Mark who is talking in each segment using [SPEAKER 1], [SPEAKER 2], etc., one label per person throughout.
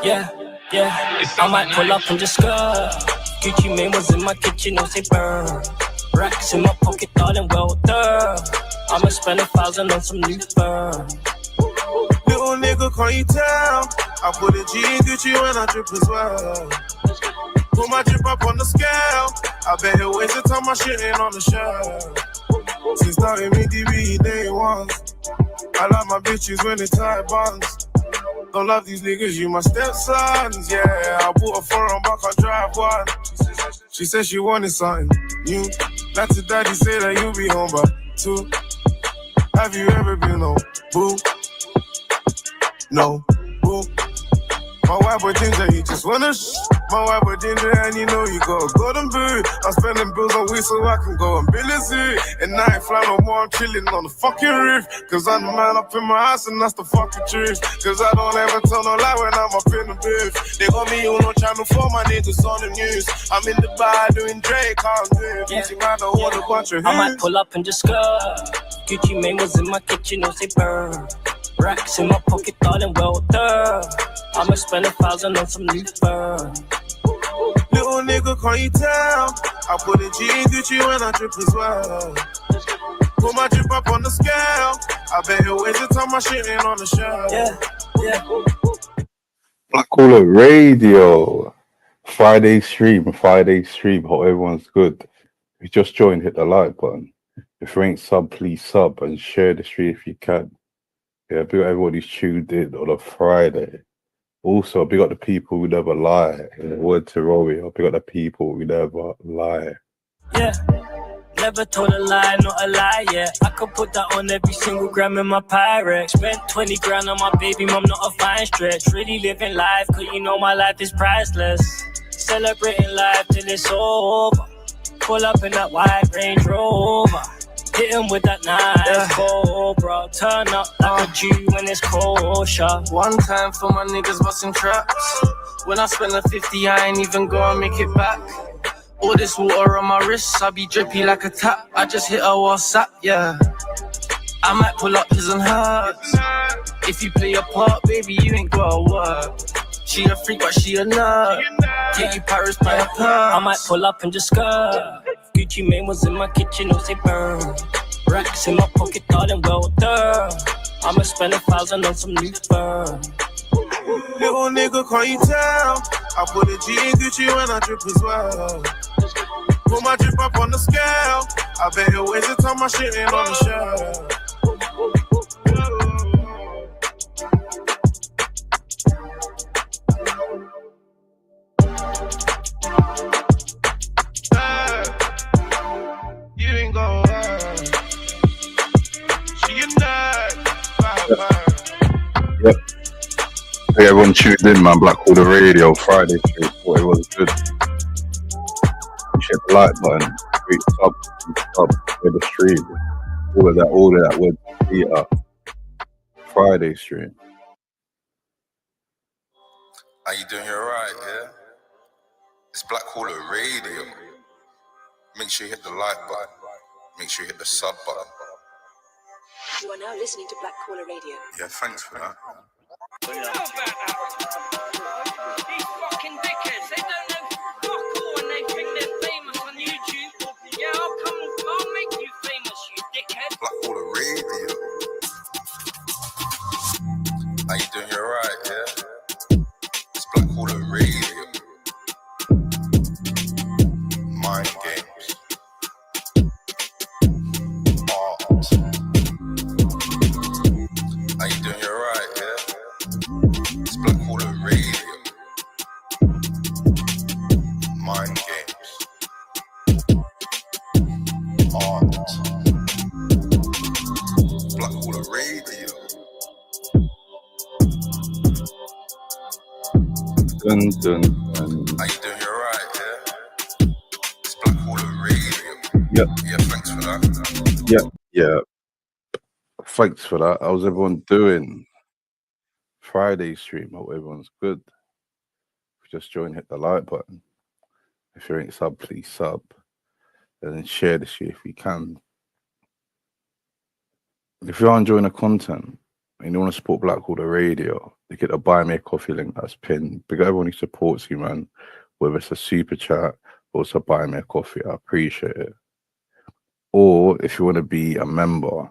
[SPEAKER 1] Yeah, I might pull up and just skirt. Gucci Mane was in my kitchen, no say burn. Racks in my pocket, darling, well done. I'ma spend 1,000 on some new fur.
[SPEAKER 2] Little nigga, can't you tell? I put a G in Gucci when I drip as well. Put my drip up on the scale. I bet he'll waste the time my shit ain't on the shelf. Since starting me DB day ones, I like my bitches when they tie buns. Don't love these niggas, you my stepsons, yeah. I bought a foreign back, I drive one. She said she wanted something new. Like to daddy say that you'll be home by 2. Have you ever been on boo? No, boo. My wife with ginger, he just wanna My wife with ginger, and you know you got a golden boot. I'm spending bills on weed so I can go and bill a zoo. And I ain't fly no more, I'm chilling on the fucking roof. Cause I'm the man up in my house and that's the fucking truth. Cause I don't ever tell no lie when I'm up in the booth. They got me on channel 4, my niggas on the news. I'm in the bar doing Drake, I'm doing Easy Rider, all a bunch of
[SPEAKER 1] I might pull up and just skirt. Gucci Mane was in my kitchen, no say burn. Racks in my pocket, darling, well done. I'ma spend 1,000 on some new fur.
[SPEAKER 2] Little nigga, can't you tell? I put a G in Gucci when I drip as well. Put my drip up on the scale. I bet he'll waste the time my shit ain't on the shelf.
[SPEAKER 1] Yeah.
[SPEAKER 3] Black Caller Radio. Friday stream. Hope everyone's good. If you just joined, hit the like button. If you ain't sub, please sub and share the stream if you can. Yeah, big up everybody's tuned in on a Friday. Also, big up the people who never lie. Word to Romeo, big up the people who never lie.
[SPEAKER 1] Yeah, never told a lie, not a lie, yeah. I could put that on every single gram in my Pyrex. Spent 20 grand on my baby mom, not a fine stretch. Really living life, cause you know my life is priceless. Celebrating life till it's over. Pull up in that white Range Rover. Hit him with that nice Cobra. Turn up like a Jew when it's kosher.
[SPEAKER 4] One time for my niggas busting traps. When I spend the 50, I ain't even gonna make it back. All this water on my wrists, I be drippy like a tap. I just hit a WhatsApp, yeah. I might pull up his and hers. If you play a part, baby, you ain't gotta work. She a freak, but she a nerd. Take you Paris by a purse.
[SPEAKER 1] I might pull up and just skirt. Gucci Mane was in my kitchen, no say burn. Racks in my pocket, darling, well done. I'ma spend 1,000 on some new fur.
[SPEAKER 2] Little nigga, can't you tell? I put a G in Gucci when I drip as well. Put my drip up on the scale. I bet he'll waste the time my shit ain't on the shelf. You ain't go she a nut.
[SPEAKER 3] Yep. Hey, everyone tuned in, man. Black Caller Radio, Friday stream. Thought it was good. Hit the like button, great sub with the stream. All of that with the Friday stream.
[SPEAKER 5] How you doing? You alright, yeah? It's Black Caller Radio. Make sure you hit the like button. Make sure you hit the sub button.
[SPEAKER 6] You are now listening to Black Caller Radio.
[SPEAKER 5] Yeah, thanks for that.
[SPEAKER 7] These fucking dickheads, they don't know fuck all and they think they're famous on YouTube. Yeah, I'll make you famous, you dickhead.
[SPEAKER 5] Black Caller Radio. How you doing? You alright, yeah? It's Black Caller Radio. Mind games. Art. How you doing? You alright, yeah? It's Black Caller Radio. Mind games. Art. Black Caller Radio.
[SPEAKER 3] Dun, dun, dun.
[SPEAKER 5] How you doing? You alright, yeah? It's Black Caller Radio.
[SPEAKER 3] Yep.
[SPEAKER 5] Yeah, thanks for that.
[SPEAKER 3] Yeah. Thanks for that. How's everyone doing? Friday stream. Hope everyone's good. If you just joined, hit the like button. If you ain't sub, please sub. And then share the stream if you can. If you are enjoying the content, and you want to support Blackwater Radio, you get a buy me a coffee link that's pinned. Big up everyone who supports you, man. Whether it's a super chat or it's a buy me a coffee, I appreciate it. Or if you want to be a member,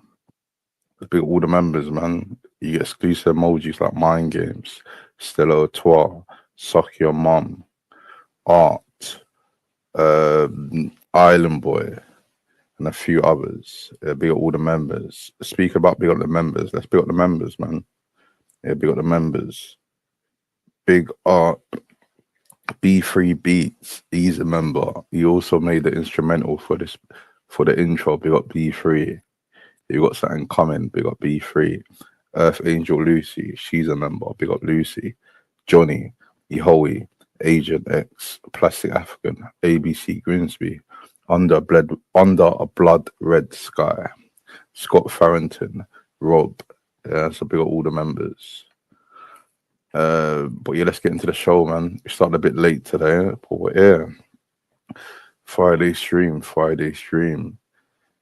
[SPEAKER 3] big all the members, man. You get exclusive emojis like Mind Games, Stella Artois, Suck Your Mum, Art, Island Boy, and a few others. Big up all the members. Speak about big up the members. Let's big up the members, man. Yeah, big up the members. Big up B3 Beats. He's a member. He also made the instrumental for the intro. Big up B3. You got something coming. Big up B3. Earth Angel Lucy. She's a member. Big up Lucy. Johnny. Ihoe. Agent X. Plastic African. ABC Grimsby. Under a blood red sky. Scott Farrington. Rob. Yeah, so big up all the members. But yeah, let's get into the show, man. We started a bit late today, but we're here. Friday stream.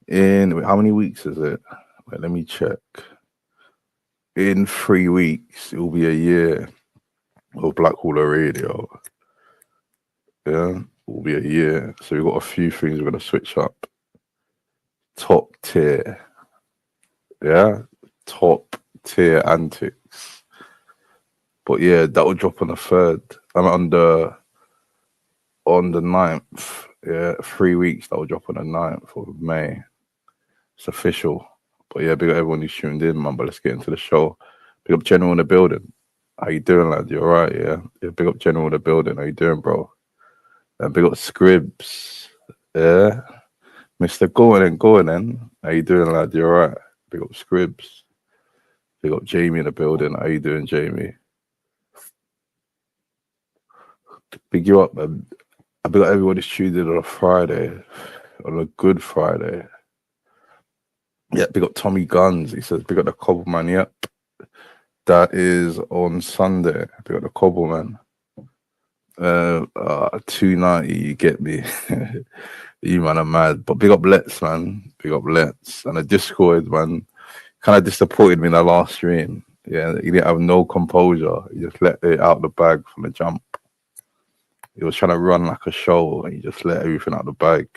[SPEAKER 3] In how many weeks is it? Wait, let me check. In 3 weeks, it will be a year of Blackwater Radio. Yeah, it will be a year. So we've got a few things we're gonna switch up. Top tier. Yeah, top tier antics. But yeah, that will drop on the 3rd. I'm on the 9th. Yeah, 3 weeks. That will drop on the 9th of May. It's official. But yeah, big up everyone who's tuned in, man. But let's get into the show. Big up General in the building. How you doing, lad? You alright, yeah? Yeah, big up General in the building. How you doing, bro? And big up Scribs. Yeah. Mr. Go on then. How you doing, lad? You alright? Big up Scribs. Big up Jamie in the building. How you doing, Jamie? Big you up, man. I big up everyone who's tuned in on a Friday. On a good Friday. Yeah, big up Tommy Guns. He says, big up the Cobble Man. Yep. That is on Sunday. Big up the Cobble Man. 290, you get me. You man are mad. But big up Let's, man. Big up Let's. And the Discord, man, kind of disappointed me in the last stream. Yeah, he didn't have no composure. He just let it out the bag from the jump. He was trying to run like a show and he just let everything out the bag.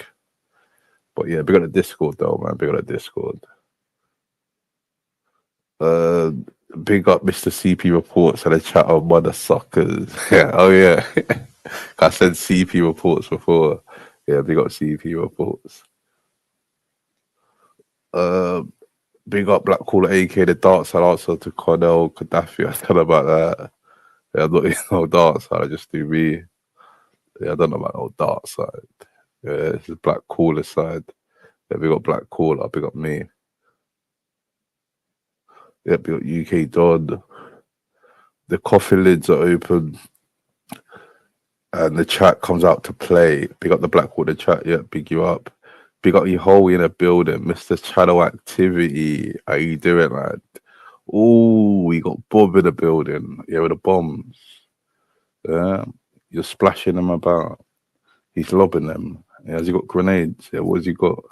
[SPEAKER 3] But yeah, big up the Discord though, man. Big up the Discord. Big up Mr. CP Reports and the chat of mother suckers. Yeah, oh yeah. I said CP Reports before. Yeah, big up CP Reports. Big up Black Caller AK, the dark side also to Cornell Gaddafi. I don't know about that. Yeah, I'm not even no dark side, I just do me. Yeah, I don't know about no dark side. Yeah, this is Black Caller side. Yeah, big up Black Caller, big up me. Yeah, big up UK Dodd. The coffee lids are open. And the chat comes out to play. Big up the Blackwater chat, yeah, big you up. Big up your whole in the building, Mr. Channel Activity. How you doing, lad? Oh, we got Bob in the building. Yeah, with the bombs. Yeah, you're splashing them about. He's lobbing them. Yeah, has he got grenades? Yeah, what has he got?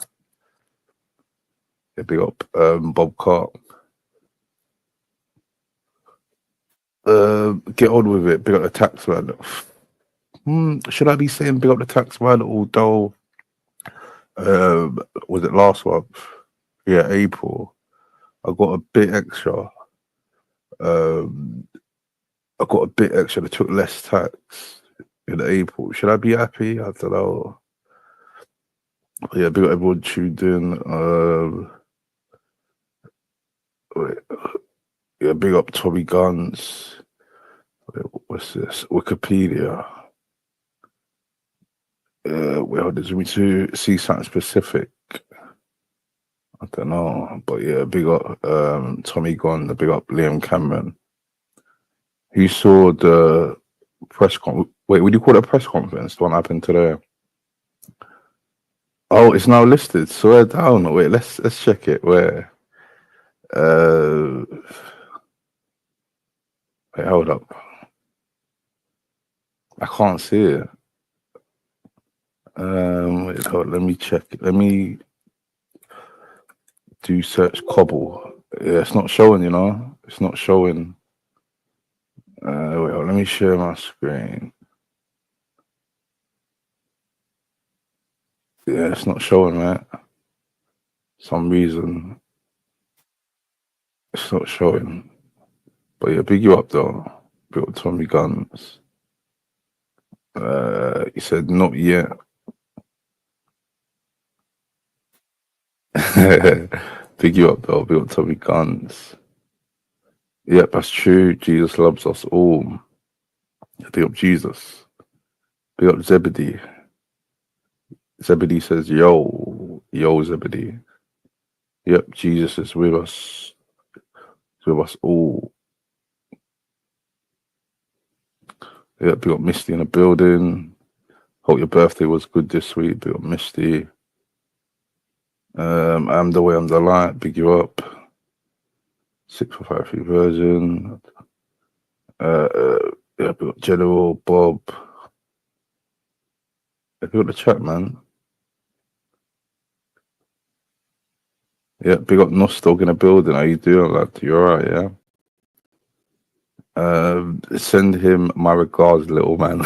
[SPEAKER 3] Yeah, big up Bob Cart. Get on with it. Big up the taxman. Should I be saying big up the taxman? Although, was it last month? Yeah, April. I got a bit extra. They took less tax in April. Should I be happy? I don't know. Yeah, big up everyone tuned in. Yeah, big up Tommy Guns. What's this? Wikipedia. Well, does me to see something specific? I don't know, but yeah, big up Tommy Gunn, big up Liam Cameron. Who saw the press conference? Wait, would you call it a press conference? What happened today? Oh, it's now listed. Swear down. Wait, let's check it. Where? Wait, hold up. I can't see it. Wait, hold on, let me check. Let me do search Cobble. Yeah, it's not showing, you know. It's not showing. Wait, let me share my screen. Yeah, it's not showing, mate. Some reason it's not showing. But yeah, big you up though. Big up Tommy Guns. He said not yet. Big you up though. Big up Tommy Guns. Yep, that's true. Jesus loves us all. Big up Jesus. Big up Zebedee. Zebedee says, yo Zebedee. Yep, Jesus is with us. He's with us all. Yep, big up Misty in the building. Hope your birthday was good this week. Big up Misty. I'm the way I'm the light. Big you up. 6453 version. Yeah, big up General Bob. Yeah, big up the chat, man. Yeah, big up Nostog in the building. How you doing, lad? You alright, yeah? Send him my regards, little man.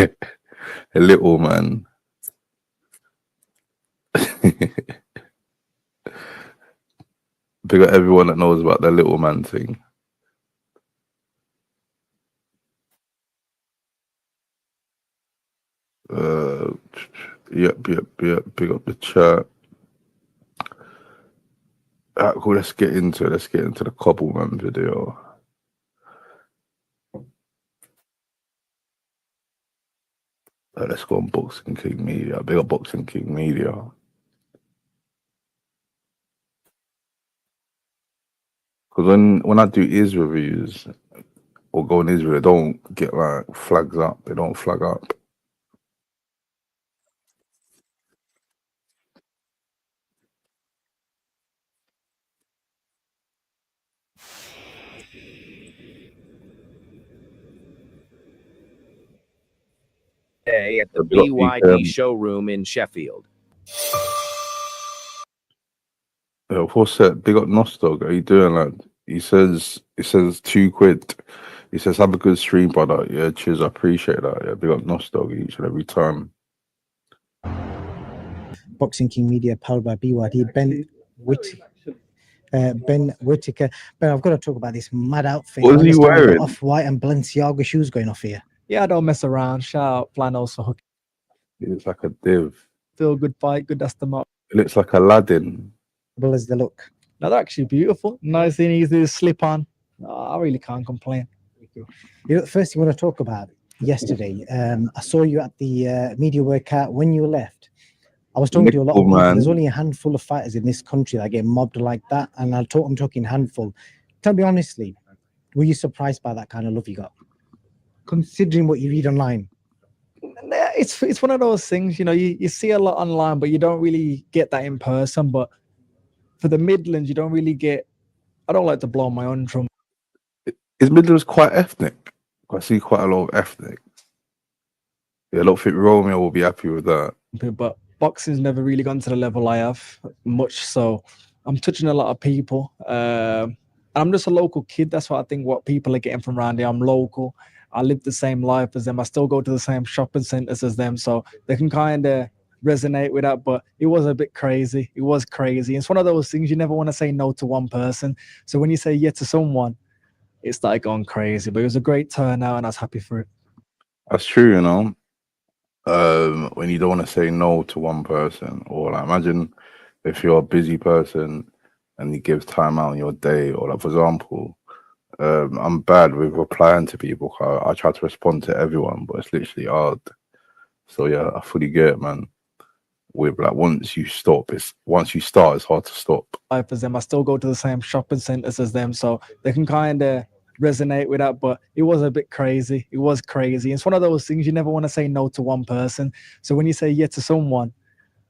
[SPEAKER 3] A little man. Big up everyone that knows about the little man thing. Yep. Big up the chat. Alright, cool. Let's get into it. Let's get into the Cobbleman video. Let's go on Boxing King Media. Big up Boxing King Media. Because when I do his reviews or go on Israel, they don't get like flags up. They don't flag up.
[SPEAKER 8] Today at the
[SPEAKER 3] Big up
[SPEAKER 8] BYD showroom in Sheffield.
[SPEAKER 3] What's that? Big up Nostog. How you doing, lad? He says £2. He says, have a good stream, brother. Yeah, cheers. I appreciate that. Yeah, big up Nostog each and every time.
[SPEAKER 9] Boxing King Media, powered by BYD. Ben Whittaker. Ben, I've got to talk about this mad outfit.
[SPEAKER 3] What is he wearing?
[SPEAKER 9] Off-white and Balenciaga shoes going off here.
[SPEAKER 10] Yeah, I don't mess around. Shout out flannels for hooking.
[SPEAKER 3] He looks like a div.
[SPEAKER 10] Feel good fight, good dust them up.
[SPEAKER 3] It looks like Aladdin.
[SPEAKER 9] Well as the look.
[SPEAKER 10] No, they're actually beautiful. Nice and easy to slip on. I really can't complain.
[SPEAKER 9] You know, the first thing I want to talk about yesterday, I saw you at the media workout. When you left, I was talking to a lot of people. There's only a handful of fighters in this country that get mobbed like that, and I'm talking handful. Tell me honestly, were you surprised by that kind of love you got, considering what you read online?
[SPEAKER 10] It's one of those things, you know, you see a lot online, but you don't really get that in person. But for the Midlands, you don't really get. I don't like to blow my own drum.
[SPEAKER 3] Is Midlands quite ethnic? I see quite a lot of ethnic. Yeah, I don't think Romeo will be happy with that.
[SPEAKER 10] But boxing's never really gone to the level I have, much so. I'm touching a lot of people. I'm just a local kid. That's what I think what people are getting from around here. I'm local. I live the same life as them. I still go to the same shopping centers as them. So they can kind of resonate with that. But it was a bit crazy. It was crazy. It's one of those things you never want to say no to one person. So when you say yeah to someone, it's like going crazy. But it was a great turnout and I was happy for it.
[SPEAKER 3] That's true, you know. When you don't want to say no to one person, or like imagine if you're a busy person and you give time out in your day, or like for example, I'm bad with replying to people. I try to respond to everyone, but it's literally hard. So yeah, I fully get it, man. With like once you start, it's hard to stop.
[SPEAKER 10] Life as them, I still go to the same shopping centers as them, so they can kind of resonate with that. But it was a bit crazy. It was crazy. It's one of those things you never want to say no to one person. So when you say yeah to someone,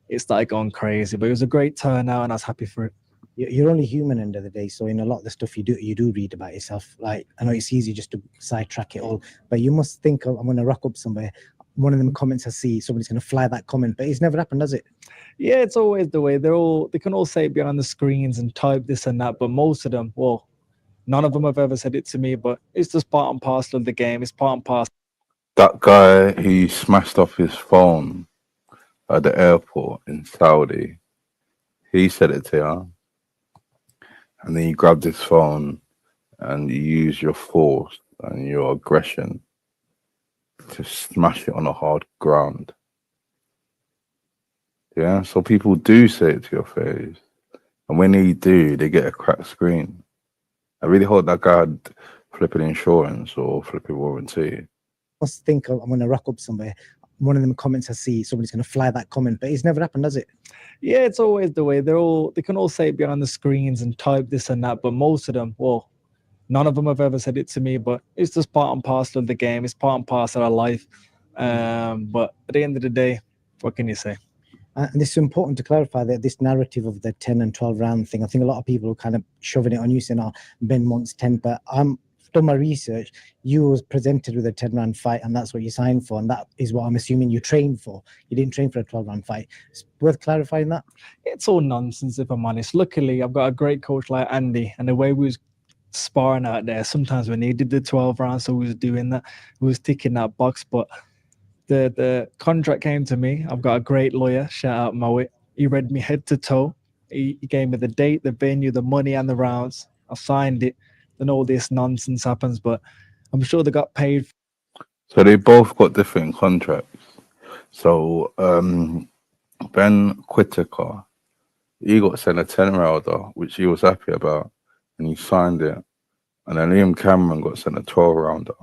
[SPEAKER 10] it's like going crazy. But it was a great turnout and I was happy for it.
[SPEAKER 9] You're only human end of the day, so in a lot of the stuff you do read about yourself. Like, I know it's easy just to sidetrack it all, but you must think, I'm going to rock up somewhere. one of them comments I see, somebody's going to fly that comment, but it's never happened, has it?
[SPEAKER 10] Yeah, it's always the way. They can all say it behind the screens and type this and that, but most of them, well, none of them have ever said it to me, but it's just part and parcel of the game. It's part and parcel.
[SPEAKER 3] That guy who smashed off his phone at the airport in Saudi, he said it to you. And then you grabbed his phone and you use your force and your aggression to smash it on a hard ground. Yeah, so people do say it to your face. And when they do, they get a cracked screen. I really hope that guy had flipping insurance or flipping warranty.
[SPEAKER 9] I must think I'm going to rock up somewhere. One of them comments I see, somebody's going to fly that comment, but it's never happened, has it?
[SPEAKER 10] Yeah, it's always the way. They can all say it behind the screens and type this and that, but most of them, well, none of them have ever said it to me, but it's just part and parcel of the game. It's part and parcel of life. But at the end of the day, what can you say?
[SPEAKER 9] And it's important to clarify that this narrative of the 10 and 12 round thing, I think a lot of people are kind of shoving it on you, saying, oh, Ben wants 10, but I've done my research. You was presented with a 10 round fight, and that's what you signed for, and that is what I'm assuming you trained for. You didn't train for a 12 round fight. It's worth clarifying that.
[SPEAKER 10] It's all nonsense, if I'm honest. Luckily, I've got a great coach like Andy, and the way we was sparring out there, sometimes we needed the 12 rounds, so we was doing that. We was ticking that box, but the contract came to me. I've got a great lawyer, shout out Moet. He read me head to toe. He gave me the date, the venue, the money, and the rounds. I signed it. Then all this nonsense happens, but I'm sure they got paid.
[SPEAKER 3] So they both got different contracts. So Ben Whittaker, he got sent a 10 rounder, which he was happy about, and he signed it. And then Liam Cameron got sent a 12 rounder.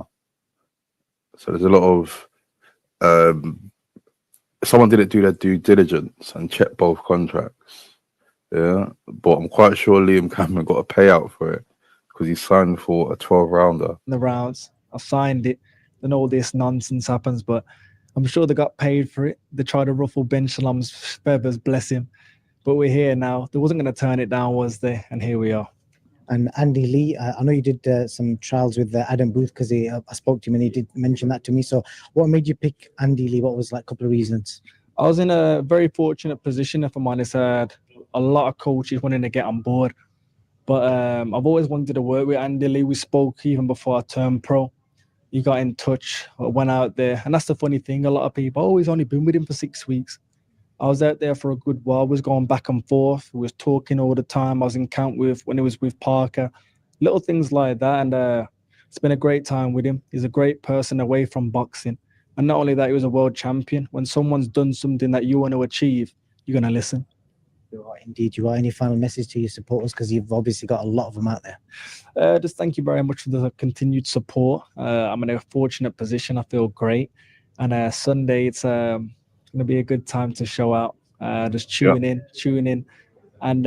[SPEAKER 3] So there's a lot of someone didn't do their due diligence and check both contracts. Yeah, but I'm quite sure Liam Cameron got a payout for it because he signed for a 12 rounder.
[SPEAKER 10] The rounds, I signed it. Then all this nonsense happens, but I'm sure they got paid for it. They tried to ruffle Ben Shalom's feathers, bless him. But we're here now. They wasn't going to turn it down, was they? And here we are.
[SPEAKER 9] And Andy Lee, I know you did some trials with Adam Booth because I spoke to him and he did mention that to me. So what made you pick Andy Lee? What was like a couple of reasons?
[SPEAKER 10] I was in a very fortunate position, if I'm honest. I had a lot of coaches wanting to get on board. But I've always wanted to work with Andy Lee. We spoke even before I turned pro. He got in touch, went out there. And that's the funny thing. A lot of people, oh, he's only been with him for 6 weeks. I was out there for a good while. We was going back and forth. We was talking all the time. I was in camp when he was with Parker. Little things like that. And it's been a great time with him. He's a great person away from boxing. And not only that, he was a world champion. When someone's done something that you want to achieve, you're going to listen.
[SPEAKER 9] You are indeed. You are. Any final message to your supporters? Because you've obviously got a lot of them out there.
[SPEAKER 10] Just thank you very much for the continued support. I'm in a fortunate position. I feel great. And Sunday, it's going to be a good time to show out. Just tune in. And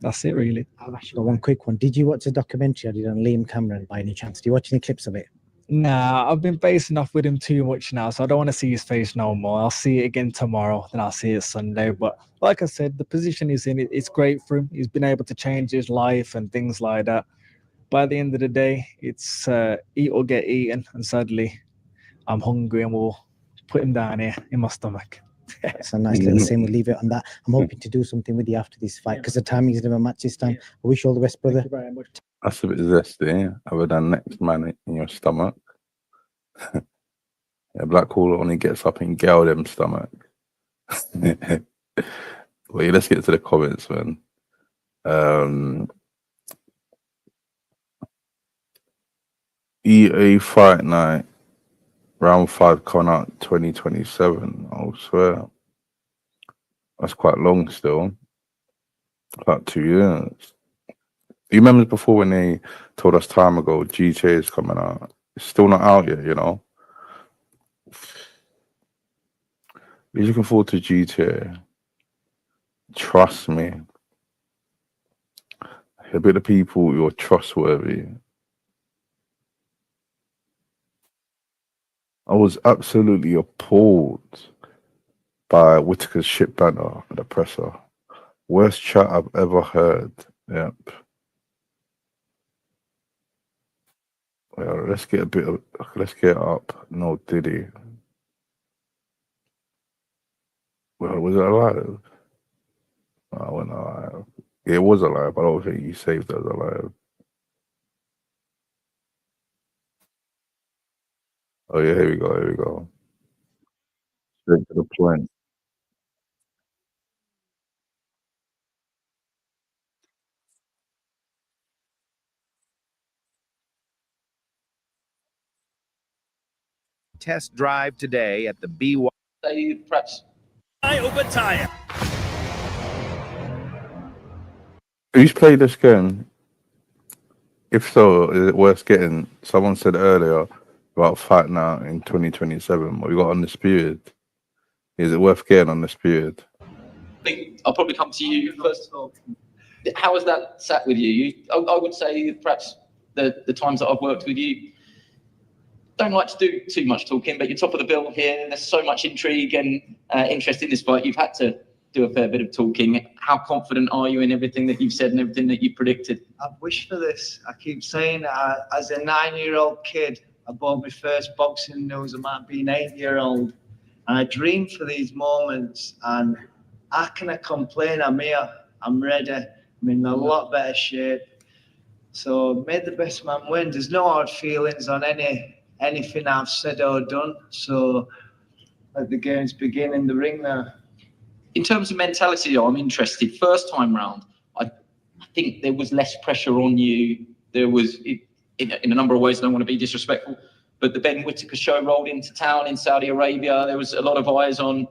[SPEAKER 10] that's it, really.
[SPEAKER 9] I've actually got one quick one. Did you watch the documentary I did on Liam Cameron by any chance? Do you watch any clips of it?
[SPEAKER 10] Nah, I've been facing off with him too much now, so I don't want to see his face no more. I'll see it again tomorrow, then I'll see it Sunday. But like I said, the position he's in, it's great for him. He's been able to change his life and things like that. But at the end of the day, it's eat or get eaten. And sadly, I'm hungry and we'll put him down here in my stomach.
[SPEAKER 9] It's a nice little saying. We'll leave it on that. I'm hoping to do something with you after this fight because the timing is never match this time. I wish you all the best, brother.
[SPEAKER 10] Thank you very much.
[SPEAKER 3] That's a bit zesty, other than next man in your stomach. Yeah, Black Hole only gets up in girl them stomach. Well, yeah, let's get to the comments, man. EA Fight Night, round 5 coming out 2027. I swear. That's quite long still. About 2 years. You remember before when they told us time ago GTA is coming out? It's still not out yet, you know. You're looking forward to GTA. Trust me. A bit of people you're trustworthy. I was absolutely appalled by Whittaker's shit banter at the presser. Worst chat I've ever heard. Yep. Well, let's get it up. No Diddy. Well, was it alive? No, I wasn't alive. It was alive. I don't think you saved it as alive. Oh yeah, here we go. Here we go. Straight to the point.
[SPEAKER 8] Test drive today at the BY.
[SPEAKER 4] Perhaps
[SPEAKER 1] Over tire.
[SPEAKER 3] Who's played this game? If so, is it worth getting? Someone said earlier about Fight Now in 2027. What we got Undisputed? Is it worth getting Undisputed?
[SPEAKER 11] I think I'll probably come to you first of all. How has that sat with you? I would say perhaps the times that I've worked with you, don't like to do too much talking, but you're top of the bill here. There's so much intrigue and interest in this fight. You've had to do a fair bit of talking. How confident are you in everything that you've said and everything that you predicted?
[SPEAKER 12] I've wished for this. I keep saying as a 9-year-old kid, I bought my first boxing news. I might have been 8-year-old. And I dreamed for these moments. And how can I complain? I'm here. I'm ready. I'm in a lot better shape. So may the best man win. There's no hard feelings on anything I've said or done. So let the games begin in the ring now.
[SPEAKER 11] In terms of mentality, I'm interested. First time round, I think there was less pressure on you. There was, in a number of ways, I don't want to be disrespectful, but the Ben Whittaker show rolled into town in Saudi Arabia. There was a lot of eyes on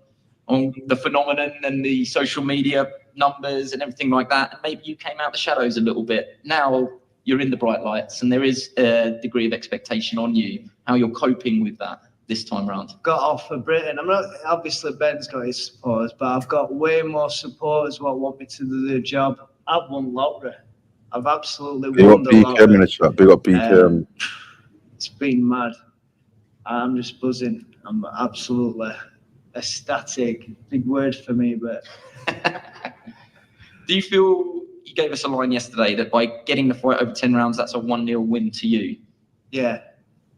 [SPEAKER 11] the phenomenon and the social media numbers and everything like that. And maybe you came out the shadows a little bit. Now you're in the bright lights and there is a degree of expectation on you. How you're coping with that this time round?
[SPEAKER 12] Got off for Britain. I'm not, obviously Ben's got his supporters, but I've got way more supporters what want me to do the job. I've won lottery. I've absolutely won the lottery.
[SPEAKER 3] BKM in the chat. Big up BKM.
[SPEAKER 12] It's been mad. I'm just buzzing. I'm absolutely ecstatic. Big word for me, but.
[SPEAKER 11] Do you feel, you gave us a line yesterday that by getting the fight over 10 rounds, that's a 1-0 win to you?
[SPEAKER 12] Yeah.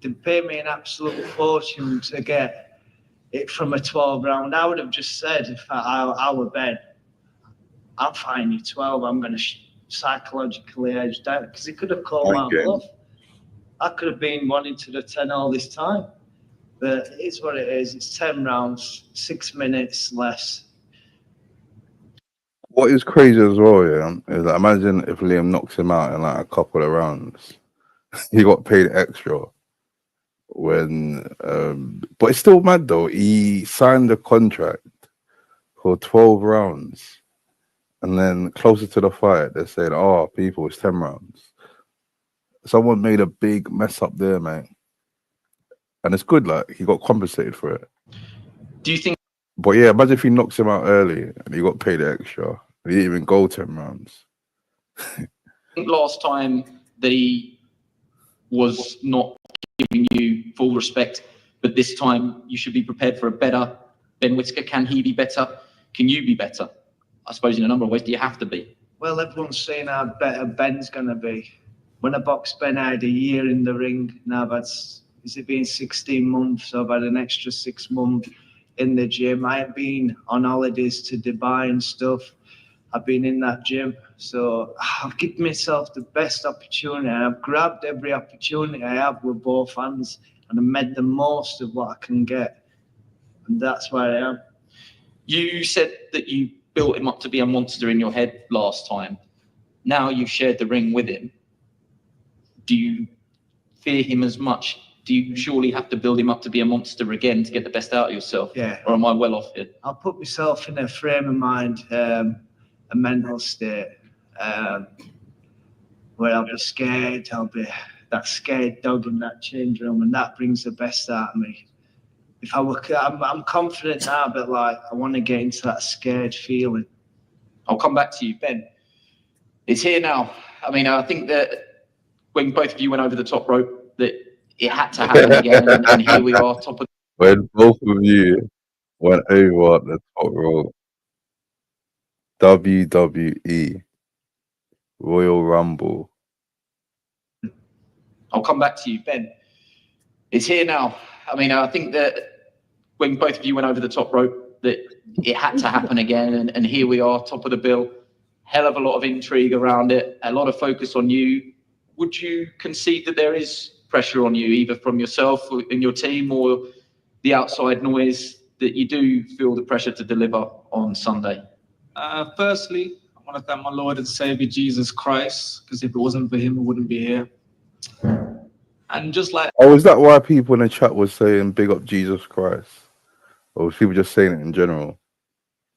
[SPEAKER 12] They pay me an absolute fortune to get it from a 12 round. I would have just said, if I were Ben, I'm fighting you 12. I'm going to psychologically edge down because he could have called my bluff. I could have been wanting to the 10 all this time. But it's what it is. It's 10 rounds, 6 minutes less.
[SPEAKER 3] What is crazy as well, yeah, is that imagine if Liam knocks him out in like a couple of rounds. He got paid extra. When but it's still mad though. He signed a contract for 12 rounds and then closer to the fight they said, oh people, it's 10 rounds. Someone made a big mess up there, man. And it's good, like he got compensated for it.
[SPEAKER 11] Do you think?
[SPEAKER 3] But yeah, imagine if he knocks him out early and he got paid extra and he didn't even go 10 rounds.
[SPEAKER 11] I think last time that he was not giving you full respect, but this time you should be prepared for a better Ben Whittaker. Can he be better? Can you be better? I suppose in a number of ways, do you have to be?
[SPEAKER 12] Well, everyone's saying how better Ben's going to be. When I boxed Ben, I had a year in the ring. Now that's, is it been 16 months? So I've had an extra 6 months in the gym. I have been on holidays to Dubai and stuff. I've been in that gym. So I've given myself the best opportunity. I've grabbed every opportunity I have with both hands and I've made the most of what I can get. And that's where I am.
[SPEAKER 11] You said that you built him up to be a monster in your head last time. Now you've shared the ring with him. Do you fear him as much? Do you surely have to build him up to be a monster again to get the best out of yourself?
[SPEAKER 12] Yeah.
[SPEAKER 11] Or am I well off here?
[SPEAKER 12] I'll put myself in a frame of mind, a mental state, where I'll be scared. I'll be that scared dog in that change room, and that brings the best out of me. If I were, I'm confident now, but like I want to get into that scared feeling.
[SPEAKER 11] I'll come back to you, Ben. It's here now. I mean, I think that when both of you went over the top rope, that it had to happen again, and here we are, top of.
[SPEAKER 3] When both of you went over the top rope, WWE Royal Rumble.
[SPEAKER 11] I'll come back to you, Ben. It's here now. I mean, I think that when both of you went over the top rope, that it had to happen again, and here we are, top of the bill. Hell of a lot of intrigue around it, a lot of focus on you. Would you concede that there is pressure on you, either from yourself or in your team, or the outside noise, that you do feel the pressure to deliver on Sunday?
[SPEAKER 10] Firstly, I want to thank my Lord and Savior Jesus Christ, because if it wasn't for him, I wouldn't be here. And just like...
[SPEAKER 3] Oh, is that why people in the chat were saying big up Jesus Christ? Or was people just saying it in general?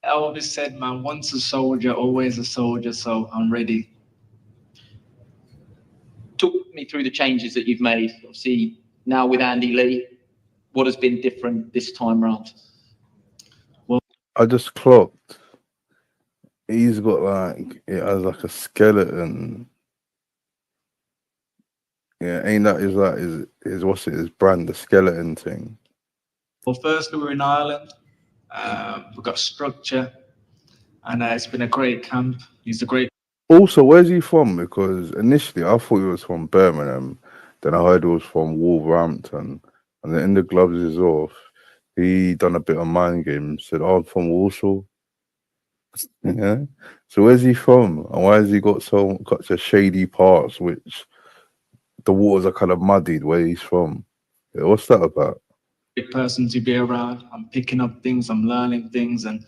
[SPEAKER 10] Elvis said, man, once a soldier, always a soldier, so I'm ready.
[SPEAKER 11] Talk me through the changes that you've made. Obviously, now with Andy Lee, what has been different this time round?
[SPEAKER 3] Well, I just clocked. He's got like, it has like a skeleton. Yeah, ain't that is like his what's it, his brand, the skeleton thing?
[SPEAKER 10] Well, firstly, we're in Ireland. We've got structure, and it's been a great camp. He's a great...
[SPEAKER 3] Also, where's he from? Because initially I thought he was from Birmingham, then I heard he was from Wolverhampton, and then in the gloves is off. He done a bit of mind games, said, "Oh, I'm from Walsall." Yeah. So where's he from? And why has he got such a shady parts, which the waters are kind of muddied where he's from? Yeah, what's that about?
[SPEAKER 10] Great person to be around. I'm picking up things, I'm learning things, and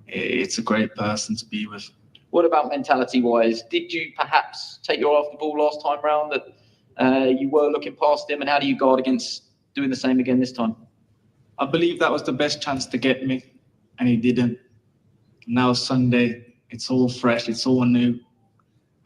[SPEAKER 10] it's a great person to be with.
[SPEAKER 11] What about mentality-wise? Did you perhaps take your eye off the ball last time round, that you were looking past him, and how do you guard against doing the same again this time?
[SPEAKER 10] I believe that was the best chance to get me, and he didn't. Now Sunday, it's all fresh, it's all new,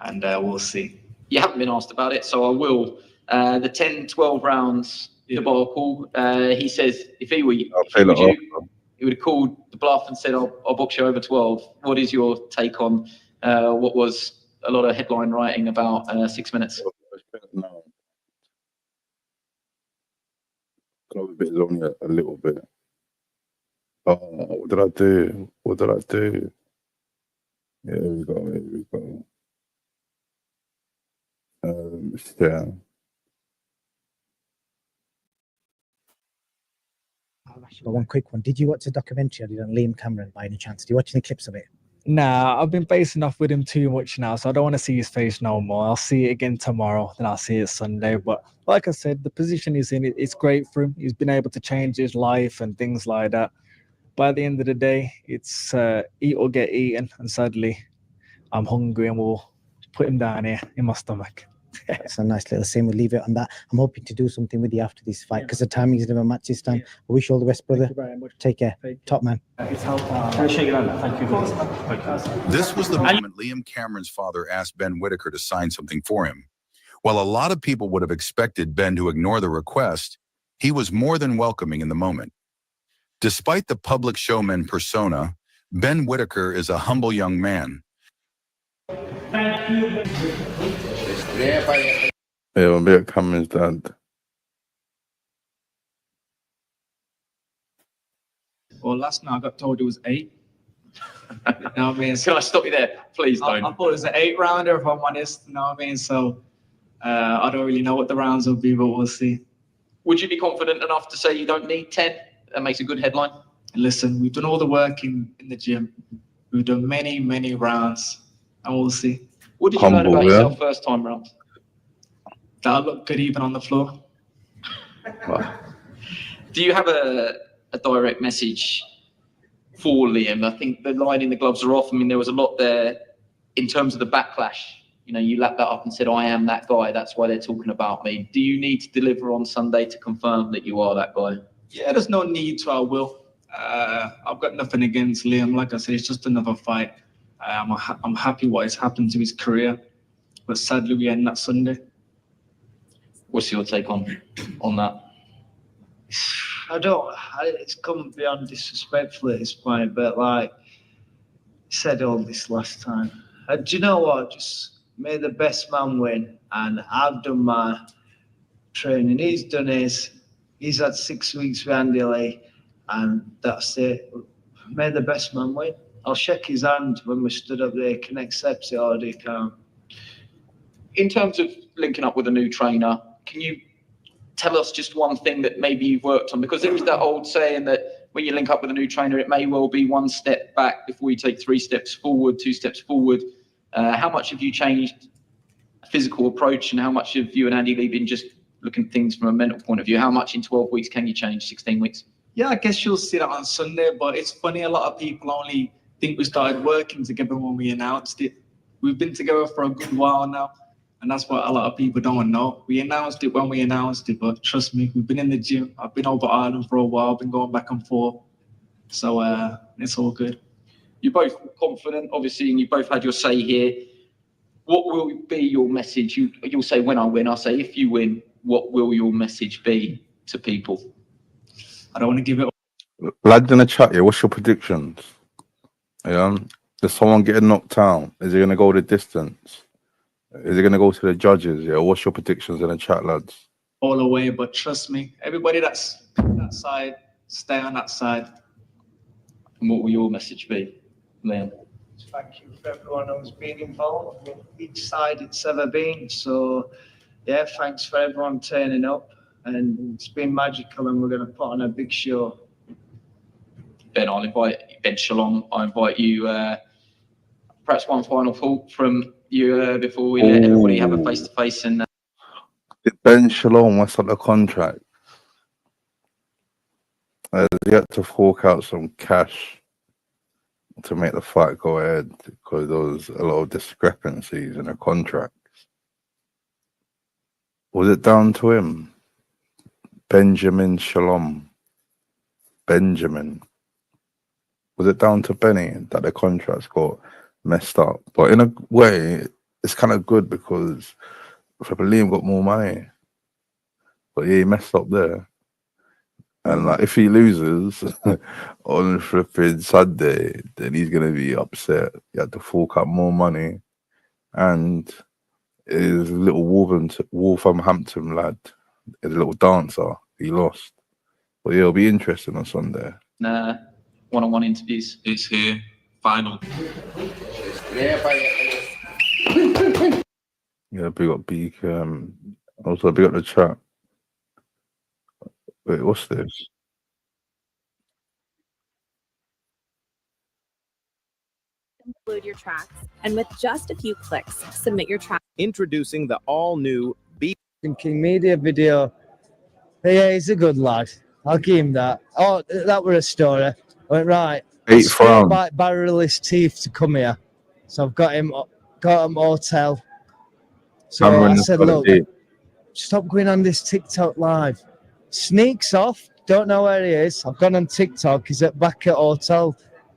[SPEAKER 10] and we'll see.
[SPEAKER 11] You haven't been asked about it, so I will. The 10-12 rounds debacle, he says if he were you, he would have called the bluff and said, I'll box you over 12. What is your take on what was a lot of headline writing about 6 minutes?
[SPEAKER 3] No. Got a bit long, a little bit. Oh, what did I do? What did I do? Yeah, here we go. Here we go. Yeah.
[SPEAKER 9] I've actually got one quick one. Did you watch the documentary I did on Liam Cameron by any chance? Do you watch any clips of it?
[SPEAKER 10] Nah, I've been facing off with him too much now, so I don't want to see his face no more. I'll see it again tomorrow, then I'll see it Sunday. But like I said, the position he's in, it's great for him. He's been able to change his life and things like that. By the end of the day, it's eat or get eaten. And sadly, I'm hungry and we'll put him down here in my stomach.
[SPEAKER 9] It's a nice little scene. We'll leave it on that. I'm hoping to do something with you after this fight because the timing is never matched this time. I wish you all the best, brother. Thank you very much. Take care. Top man.
[SPEAKER 13] Can I shake your hand? Thank you.
[SPEAKER 14] This was the moment Liam Cameron's father asked Ben Whittaker to sign something for him. While a lot of people would have expected Ben to ignore the request, he was more than welcoming in the moment. Despite the public showman persona, Ben Whittaker is a humble young man.
[SPEAKER 3] Yeah, I'll be at Cameron's dad.
[SPEAKER 10] Well, last night I got told it was 8. You know what I mean?
[SPEAKER 11] Can I stop you there? Please don't.
[SPEAKER 10] I thought it was an 8-rounder, if I'm honest. You know what I mean? So I don't really know what the rounds will be, but we'll see.
[SPEAKER 11] Would you be confident enough to say you don't need 10? That makes a good headline.
[SPEAKER 10] Listen, we've done all the work in the gym. We've done many, many rounds, and we'll see.
[SPEAKER 11] What did you learn about yourself first time round?
[SPEAKER 10] That I look good even on the floor.
[SPEAKER 11] Do you have a direct message for Liam? I think the line in the gloves are off. I mean, there was a lot there in terms of the backlash. You know, you lapped that up and said, I am that guy. That's why they're talking about me. Do you need to deliver on Sunday to confirm that you are that guy?
[SPEAKER 10] Yeah, there's no need to. I will. I've got nothing against Liam. Like I said, it's just another fight. I'm happy what has happened to his career, but sadly we end that Sunday.
[SPEAKER 11] What's your take on that?
[SPEAKER 12] It's come beyond disrespectful at this point, but like I said all this last time. Do you know what? Just may the best man win, and I've done my training. He's done his. He's had 6 weeks with Andy Lee, and that's it. May the best man win. I'll shake his hand when we stood up there. He can accept it or he can't.
[SPEAKER 11] In terms of linking up with a new trainer, can you tell us just one thing that maybe you've worked on? Because there is that old saying that when you link up with a new trainer, it may well be one step back before you take 3 steps forward, 2 steps forward. How much have you changed physical approach, and how much have you and Andy Lee been just looking at things from a mental point of view? How much in 12 weeks can you change, 16 weeks?
[SPEAKER 10] Yeah, I guess you'll see that on Sunday, but it's funny, a lot of people only think we started working together when we announced it. We've been together for a good while now, and that's what a lot of people don't know. We announced it when we announced it, but trust me, we've been in the gym. I've been over Ireland for a while, been going back and forth. So it's all good.
[SPEAKER 11] You're both confident, obviously, and you both had your say here. What will be your message? You'll say, when I win. I'll say, if you win, what will your message be to people?
[SPEAKER 10] I don't want to give it.
[SPEAKER 3] Lads in the chat here, what's your predictions? Yeah, is someone getting knocked out? Is he going to go the distance? Is he going to go to the judges? Yeah, what's your predictions in the chat, lads?
[SPEAKER 10] All the way, but trust me, everybody that's on that side, stay on that side.
[SPEAKER 11] And what will your message be, Liam?
[SPEAKER 12] Thank you for everyone who's been involved with each side it's ever been. So, yeah, thanks for everyone turning up, and it's been magical, and we're going to put on a big show.
[SPEAKER 11] Ben, Ben Shalom, I invite you, perhaps one final thought from you before we let everybody have a face-to-face. And
[SPEAKER 3] Ben Shalom, what's up the contract? He had to fork out some cash to make the fight go ahead because there was a lot of discrepancies in the contracts. Was it down to him? Benjamin Shalom. Benjamin. Was it down to Benny that the contracts got messed up? But in a way, it's kind of good because Liam got more money. But yeah, he messed up there. And like, if he loses on flipping Sunday, then he's gonna be upset. He had to fork out more money, and his little Wolverhampton lad, his little dancer, he lost. But yeah, it'll be interesting on Sunday.
[SPEAKER 11] One-on-one interviews.
[SPEAKER 15] It's here, final.
[SPEAKER 3] Yeah, big up Beak. Also big up the chat. Wait, what's this?
[SPEAKER 16] Upload your tracks, and with just a few clicks, submit your track.
[SPEAKER 8] Introducing the all-new
[SPEAKER 12] King Media video. Yeah, he's a good lad. I'll give him that. Oh, that were a story. I went, right.
[SPEAKER 3] 8 from
[SPEAKER 12] by barrel his teeth to come here. So I've got him hotel. So I said, look, stop going on this TikTok live. Sneaks off, don't know where he is. I've gone on TikTok. He's back at hotel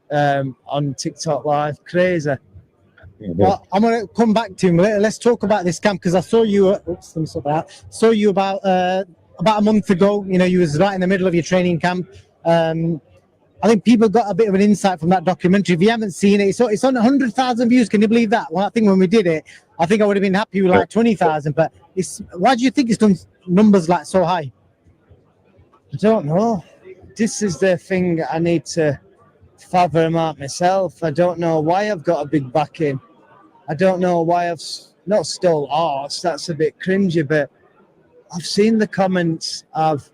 [SPEAKER 12] on TikTok live. Crazy.
[SPEAKER 9] Well, I'm going to come back to him. Let's talk about this camp because I saw you. Saw you about a month ago. You know, you was right in the middle of your training camp. I think people got a bit of an insight from that documentary. If you haven't seen it, it's on 100,000 views. Can you believe that? Well, I think when we did it, I think I would have been happy with like 20,000. But why do you think it's done numbers like so high?
[SPEAKER 12] I don't know. This is the thing I need to fathom out myself. I don't know why I've got a big backing. I don't know why I've not stole arse. That's a bit cringy, but I've seen the comments. I've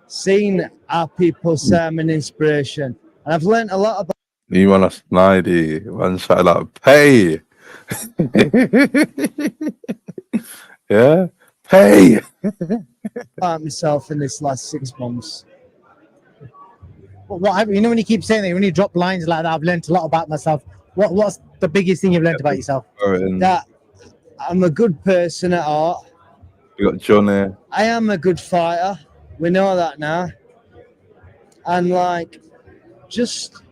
[SPEAKER 12] seen our people's sermon inspiration, and I've learned a lot about.
[SPEAKER 3] You want us 90? One shot like pay. Yeah, pay.
[SPEAKER 12] About myself in this last 6 months.
[SPEAKER 9] You know, when you keep saying that, when you drop lines like that, I've learned a lot about myself. What's the biggest thing you've learned about yourself?
[SPEAKER 12] That I'm a good person at heart.
[SPEAKER 3] You got Johnny.
[SPEAKER 12] I am a good fighter. We know that now. And like, just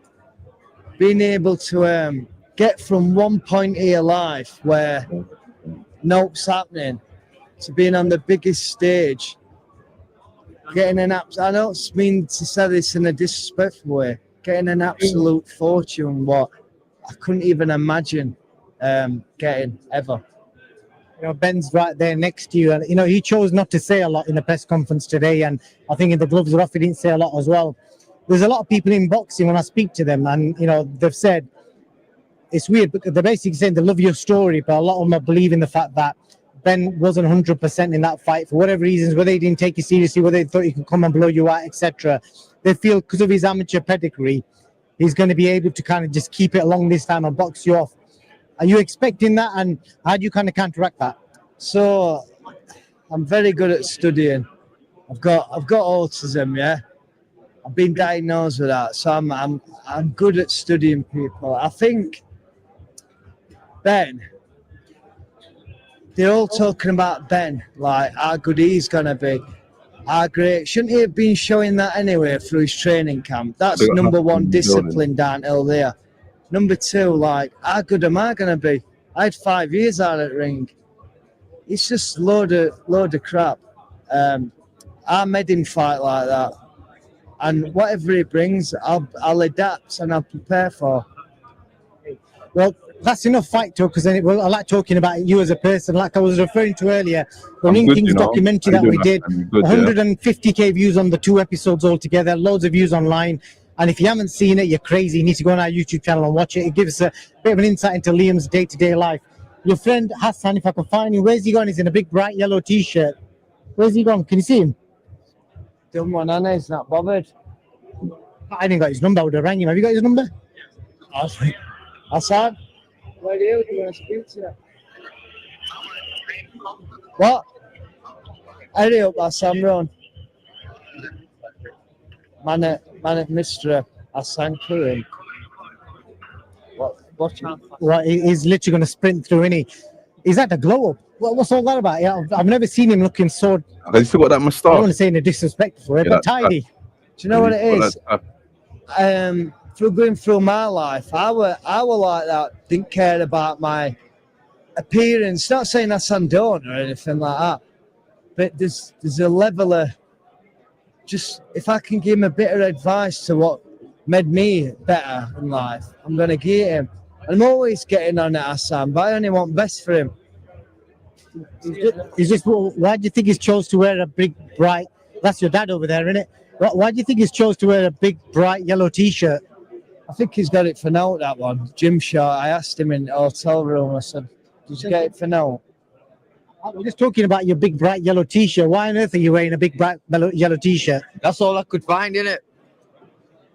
[SPEAKER 12] being able to get from one point in your life where nope's happening to being on the biggest stage, getting an I don't mean to say this in a disrespectful way, getting an absolute fortune, what I couldn't even imagine getting ever.
[SPEAKER 9] You know, Ben's right there next to you, and you know he chose not to say a lot in the press conference today, and I think in the gloves were off, he didn't say a lot as well. There's a lot of people in boxing when I speak to them, and you know they've said it's weird because they're basically saying they love your story, but a lot of them are believing the fact that Ben wasn't 100% in that fight for whatever reasons, whether he didn't take you seriously, whether they thought he could come and blow you out, etc. they feel because of his amateur pedigree, he's going to be able to kind of just keep it along this time and box you off. Are you expecting that, and how do you kind of counteract that?
[SPEAKER 12] So I'm very good at studying. I've got autism, yeah. I've been diagnosed with that, so I'm good at studying people. I think Ben, they're all talking about Ben, like how good he's gonna be, how great. Shouldn't he have been showing that anyway through his training camp? That's number one discipline downhill there. Number two, like, how good am I gonna be? I had 5 years out at ring. It's just load of crap. I made him fight like that, and whatever he brings, I'll adapt and I'll prepare for.
[SPEAKER 9] Well, that's enough fight talk, because I like talking about you as a person. Like I was referring to earlier, the Ring Kings documentary that we did, 150k views on the 2 episodes altogether, loads of views online. And if you haven't seen it, you're crazy. You need to go on our YouTube channel and watch it. It gives a bit of an insight into Liam's day-to-day life. Your friend Hassan, if I can find him, where's he gone? He's in a big bright yellow t-shirt. Where's he gone? Can you see him?
[SPEAKER 12] Done one, Anna. He's not bothered.
[SPEAKER 9] I didn't got his number. I would have rang him. Have you got his number?
[SPEAKER 12] Hassan? Where do you want to speak to you? What? Hurry up, Hassan, run. Man at Mr. Hassan Karim.
[SPEAKER 9] What? He's literally going to sprint through, isn't he? He's had a glow up. What's all that about? Yeah, I've never seen him looking so.
[SPEAKER 3] Has he still got that moustache?
[SPEAKER 9] I don't want to say in a disrespectful way, but tidy.
[SPEAKER 12] Do you know what it is? Through going through my life, I were like that. Didn't care about my appearance. Not saying that's don't or anything like that, but there's a level of just, if I can give him a bit of advice to what made me better in life, I'm gonna give him. I'm always getting on at Hassan, but I only want best for him.
[SPEAKER 9] Is this why do you think he's chose to wear a big bright? That's your dad over there, isn't it? Why do you think he's chose to wear a big bright yellow t-shirt?
[SPEAKER 12] I think he's got it for now, that one. Gym short. I asked him in the hotel room, I said, did you get it for now?
[SPEAKER 9] We're just talking about your big bright yellow t-shirt. Why on earth are you wearing a big bright yellow t-shirt?
[SPEAKER 15] That's all I could find, innit?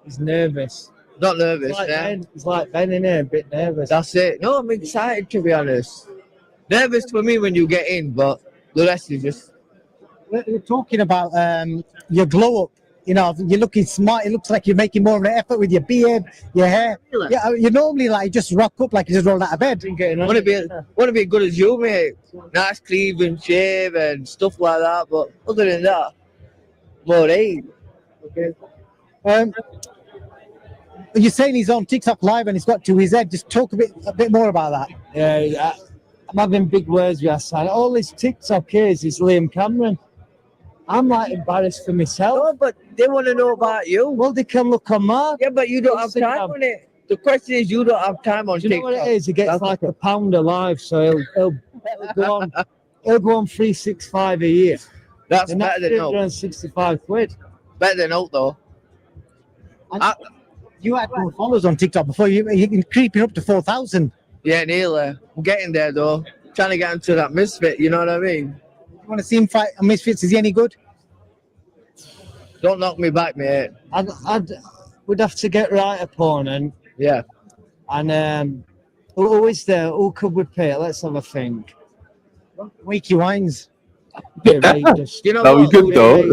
[SPEAKER 12] He's nervous.
[SPEAKER 15] Not nervous,
[SPEAKER 12] He's like
[SPEAKER 15] yeah.
[SPEAKER 12] Ben. He's like Ben, innit? A bit nervous.
[SPEAKER 15] That's it. No, I'm excited, to be honest. Nervous for me when you get in, but the rest is just...
[SPEAKER 9] We're talking about your glow up. You know, you're looking smart. It looks like you're making more of an effort with your beard, your hair. Yeah, you normally like just rock up like you just rolled out of bed.
[SPEAKER 15] Want to be good as you, mate. Nice cleave and shave and stuff like that. But other than that, more eight.
[SPEAKER 9] Okay. You're saying he's on TikTok live and he's got to his head. Just talk a bit more about that.
[SPEAKER 12] Yeah, I'm having big words with Hassan. All this TikTok is Liam Cameron. I'm like embarrassed for myself.
[SPEAKER 15] No, but they want to know about you.
[SPEAKER 12] Well, they can look on Mark.
[SPEAKER 15] Yeah, but you don't have time on it. The question is, you don't have time on TikTok.
[SPEAKER 12] You know what it is? He gets like a pound a live, so he'll go on. He'll go on 365 a year.
[SPEAKER 15] That's better than no.
[SPEAKER 12] 365 quid.
[SPEAKER 15] Better than out though.
[SPEAKER 9] You had more followers on TikTok before. You're creeping up to 4,000.
[SPEAKER 15] Yeah, nearly. I'm getting there though. Trying to get into that misfit. You know what I mean?
[SPEAKER 9] You want to see him fight a Misfits? Is he any good?
[SPEAKER 15] Don't knock me back, mate.
[SPEAKER 12] We'd have to get right opponent.
[SPEAKER 15] Yeah.
[SPEAKER 12] And who is there? Who could we pay? Let's have a think.
[SPEAKER 9] Wakey Wines.
[SPEAKER 12] You know
[SPEAKER 3] that was good though.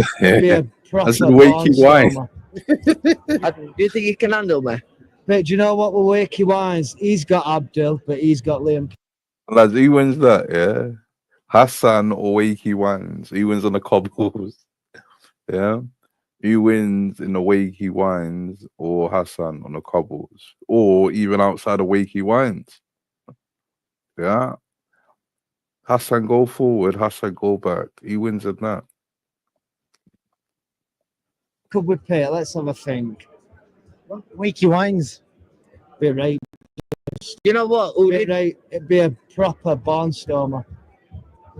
[SPEAKER 12] That's
[SPEAKER 3] the Wakey Wines.
[SPEAKER 15] Do you think he can handle me?
[SPEAKER 12] But do you know what with Wakey Wines? He's got Abdul, but he's got Liam.
[SPEAKER 3] Lads, who wins that? Yeah. Hassan or Wakey Wines? Who wins on the cobbles? Yeah. Who wins in the Wakey Wines or Hassan on the cobbles? Or even outside of Wakey Wines? Yeah. Hassan go forward, Hassan go back. Who wins in that?
[SPEAKER 12] Could we pay? Let's have a think.
[SPEAKER 9] Wakey Wines.
[SPEAKER 12] Be right.
[SPEAKER 15] You know what?
[SPEAKER 12] It'd be a proper barnstormer.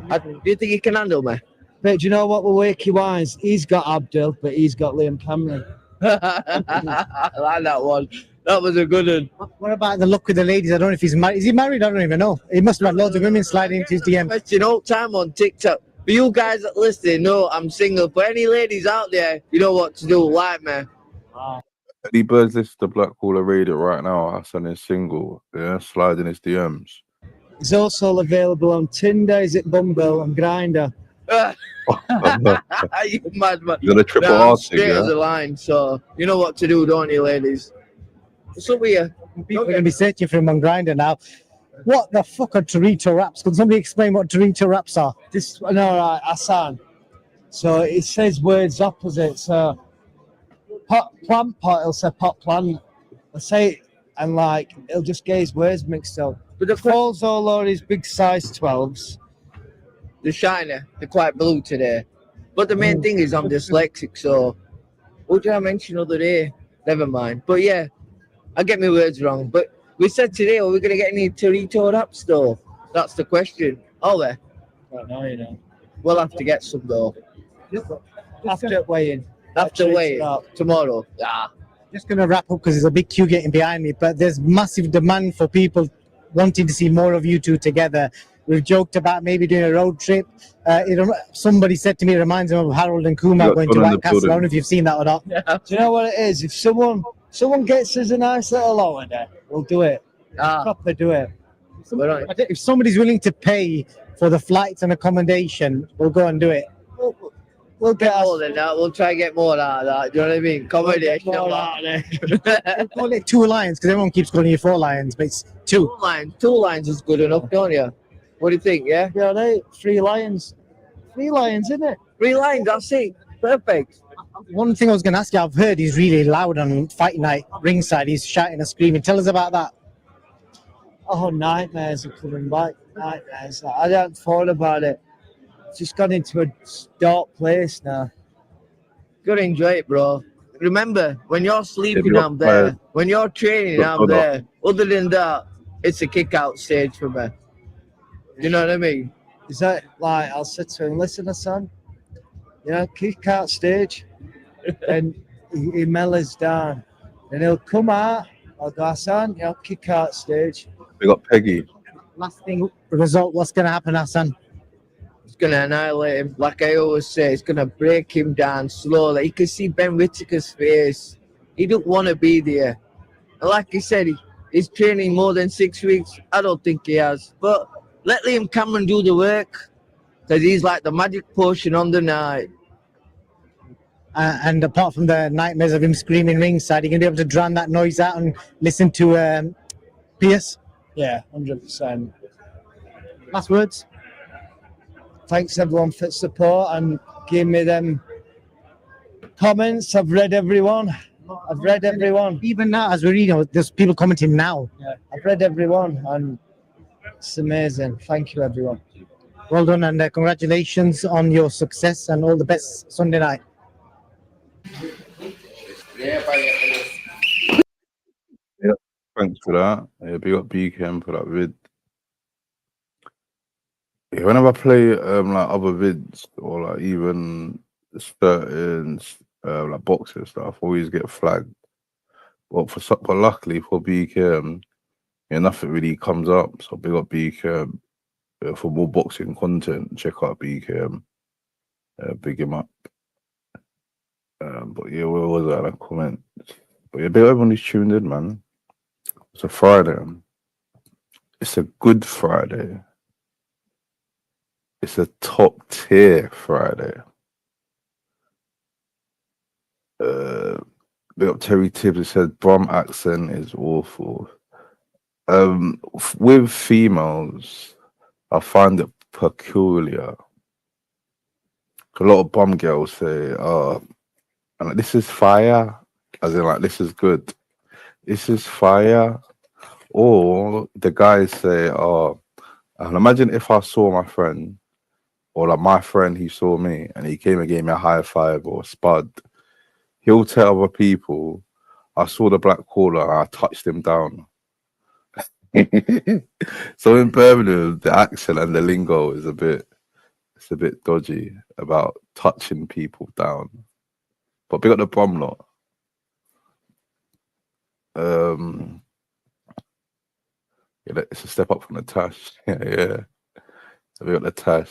[SPEAKER 15] Do you think he can handle me?
[SPEAKER 12] But do you know what with Wakey Wines? He's got Abdul, but he's got Liam Cameron.
[SPEAKER 15] I like that one. That was a good one.
[SPEAKER 9] What about the look with the ladies? I don't know if he's married. Is he married? I don't even know. He must have had loads of women sliding into his DM.
[SPEAKER 15] Question all time on TikTok. For you guys that listen, know I'm single. For any ladies out there, you know what to do. Like me.
[SPEAKER 3] Any birds listen to Black Caller Radio right now? Hassan is single. Yeah, slide in his DMs.
[SPEAKER 12] It's also available on Tinder, is it Bumble and Grindr?
[SPEAKER 15] You mad man.
[SPEAKER 3] You got a triple
[SPEAKER 15] Nah, I'm
[SPEAKER 3] R thing,
[SPEAKER 15] straight
[SPEAKER 3] yeah?
[SPEAKER 15] as a line, so you know what to do, don't you, ladies? What's up with you?
[SPEAKER 9] People are going to be searching for him on Grindr now. What the fuck are Dorito wraps? Can somebody explain what Dorito wraps are?
[SPEAKER 12] This no, right, Hassan. So it says words opposite. So pot plant pot, it'll say pot plant. I'll say it, and like it'll just get his words mixed up. But the falls all over his big size 12s.
[SPEAKER 15] The shiner, they're quite blue today. But the main thing is I'm dyslexic, so what did I mention the other day? Never mind. But yeah, I get my words wrong. But we said today, are we going to get any Dorito wraps though? That's the question. Are there?
[SPEAKER 12] I know, you know.
[SPEAKER 15] We'll have to get some though.
[SPEAKER 12] After weighing.
[SPEAKER 15] After weighing tomorrow. Yeah.
[SPEAKER 9] Just going to wrap up because there's a big queue getting behind me, but there's massive demand for people wanting to see more of you two together. We've joked about maybe doing a road trip. Somebody said to me, it reminds me of Harold and Kumar going to White Castle. I don't know if you've seen that or not.
[SPEAKER 12] Yeah. Do you know what it is? If someone gets us a nice little holiday, we'll do it. Properly do it.
[SPEAKER 9] If somebody's willing to pay for the flights and accommodation, we'll go and do it.
[SPEAKER 15] We'll get more than that. We'll try and get more out of that. Do you know what I mean? Accommodation.
[SPEAKER 9] We'll call it 2 lions because everyone keeps calling you 4 lions, but it's 2.
[SPEAKER 15] 2 lions. 2 lions is good enough, don't you? What do you think? Yeah.
[SPEAKER 12] Yeah, right. 3 lions. 3 lions, isn't it?
[SPEAKER 15] 3 lions. That's it. Perfect.
[SPEAKER 9] One thing I was going to ask you, I've heard he's really loud on fight night ringside. He's shouting and screaming. Tell us about that.
[SPEAKER 12] Oh, nightmares are coming back. Nightmares. I haven't thought about it. It's just gone into a dark place now.
[SPEAKER 15] Gotta enjoy it, bro. Remember, when you're sleeping, I'm there. When you're training, I'm there. Other than that, it's a kick-out stage for me. You know what I mean?
[SPEAKER 12] Is that like, I'll sit to him, listen, Hassan, you know, kick-out stage, and he mellows down. And he'll come out, I'll go, Hassan, you know, kick-out stage.
[SPEAKER 3] We got Peggy.
[SPEAKER 9] Last thing, result, what's going to happen, Hassan?
[SPEAKER 15] It's going to annihilate him. Like I always say, it's going to break him down slowly. You can see Ben Whittaker's face. He don't want to be there. And like he said, he's training more than 6 weeks. I don't think he has. But let Liam Cameron do the work, because he's like the magic potion on the night.
[SPEAKER 9] And apart from the nightmares of him screaming ringside, you're going to be able to drown that noise out and listen to Pierce?
[SPEAKER 12] Yeah, 100%.
[SPEAKER 9] Last words?
[SPEAKER 12] Thanks everyone for support and giving me them comments. I've read everyone.
[SPEAKER 9] Even now, as we're reading, there's people commenting now.
[SPEAKER 12] Yeah, I've read everyone and it's amazing. Thank you, everyone.
[SPEAKER 9] Well done, and congratulations on your success and all the best Sunday night.
[SPEAKER 3] Yeah, thanks for that. Yeah, big up BKM for that vid. Yeah, whenever I play like other vids or like even certain like boxing stuff, I always get flagged. But luckily for BKM, yeah, nothing really comes up. So big up BKM. For more boxing content, check out BKM. Big him up. But yeah, where was that? Comment. But yeah, big up everyone who's tuned in, man. It's a Friday. It's a good Friday. It's a top tier Friday. Big up Terry Tibbs, who said Brum accent is awful. With females, I find it peculiar. A lot of bum girls say, and like, this is fire, as in like, this is good. This is fire. Or the guys say, and imagine if I saw my friend, or like my friend, he saw me and he came and gave me a high five or a spud. He'll tell other people, I saw the black caller and I touched him down. So in Birmingham, the accent and the lingo is a bit dodgy about touching people down. But big up the bomb lot. Yeah, it's a step up from the Tash. Yeah. Big up the Tash.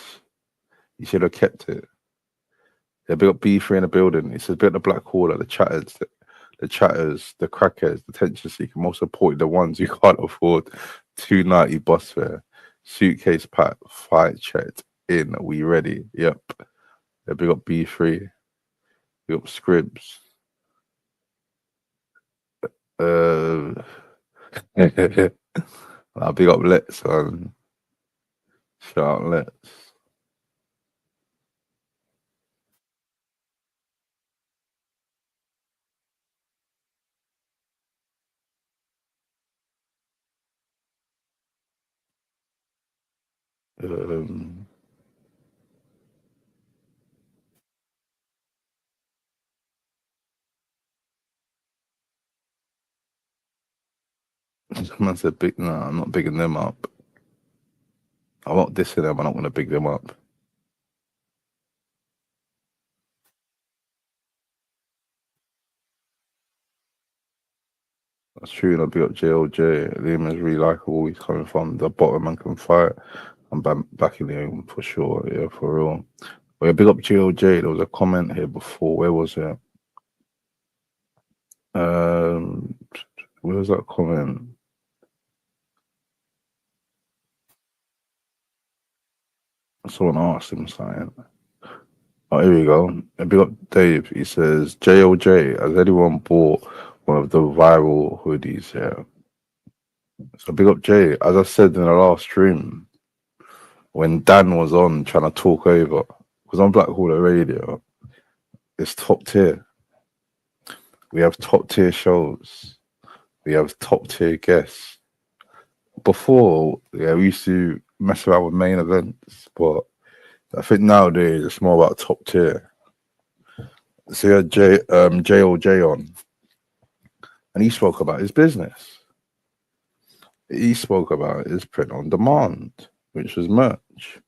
[SPEAKER 3] You should have kept it. Yeah, big up B3 in the building. It's a bit of the black caller, the chatters. the chatters, the crackheads, the attention seeker, most important, the ones who can't afford 290 bus fare, suitcase packed, fight checked in, we ready? Yep. Yeah, big up B3, big up Scribs. Nah, big up Let's, man. Shout out Let's. Someone said big. No, I'm not bigging them up. I'm not dissing them. I'm not going to big them up. That's true. And I big up JLJ. Liam is really likable. He's coming from the bottom and can fight. I'm backing him for sure. Yeah, for real. But yeah, big up JLJ. There was a comment here before. Where was it? Where was that comment? Someone asked him something. Oh, here we go. And big up Dave. He says, JLJ, has anyone bought one of the viral hoodies here? So big up Jay. As I said in the last stream, when Dan was on trying to talk over, because on Black Hawler Radio, it's top tier. We have top tier shows. We have top tier guests. Before, yeah, we used to mess around with main events, but I think nowadays it's more about top tier. So you had JLJ on, and he spoke about his business. He spoke about his print on demand, which was merch.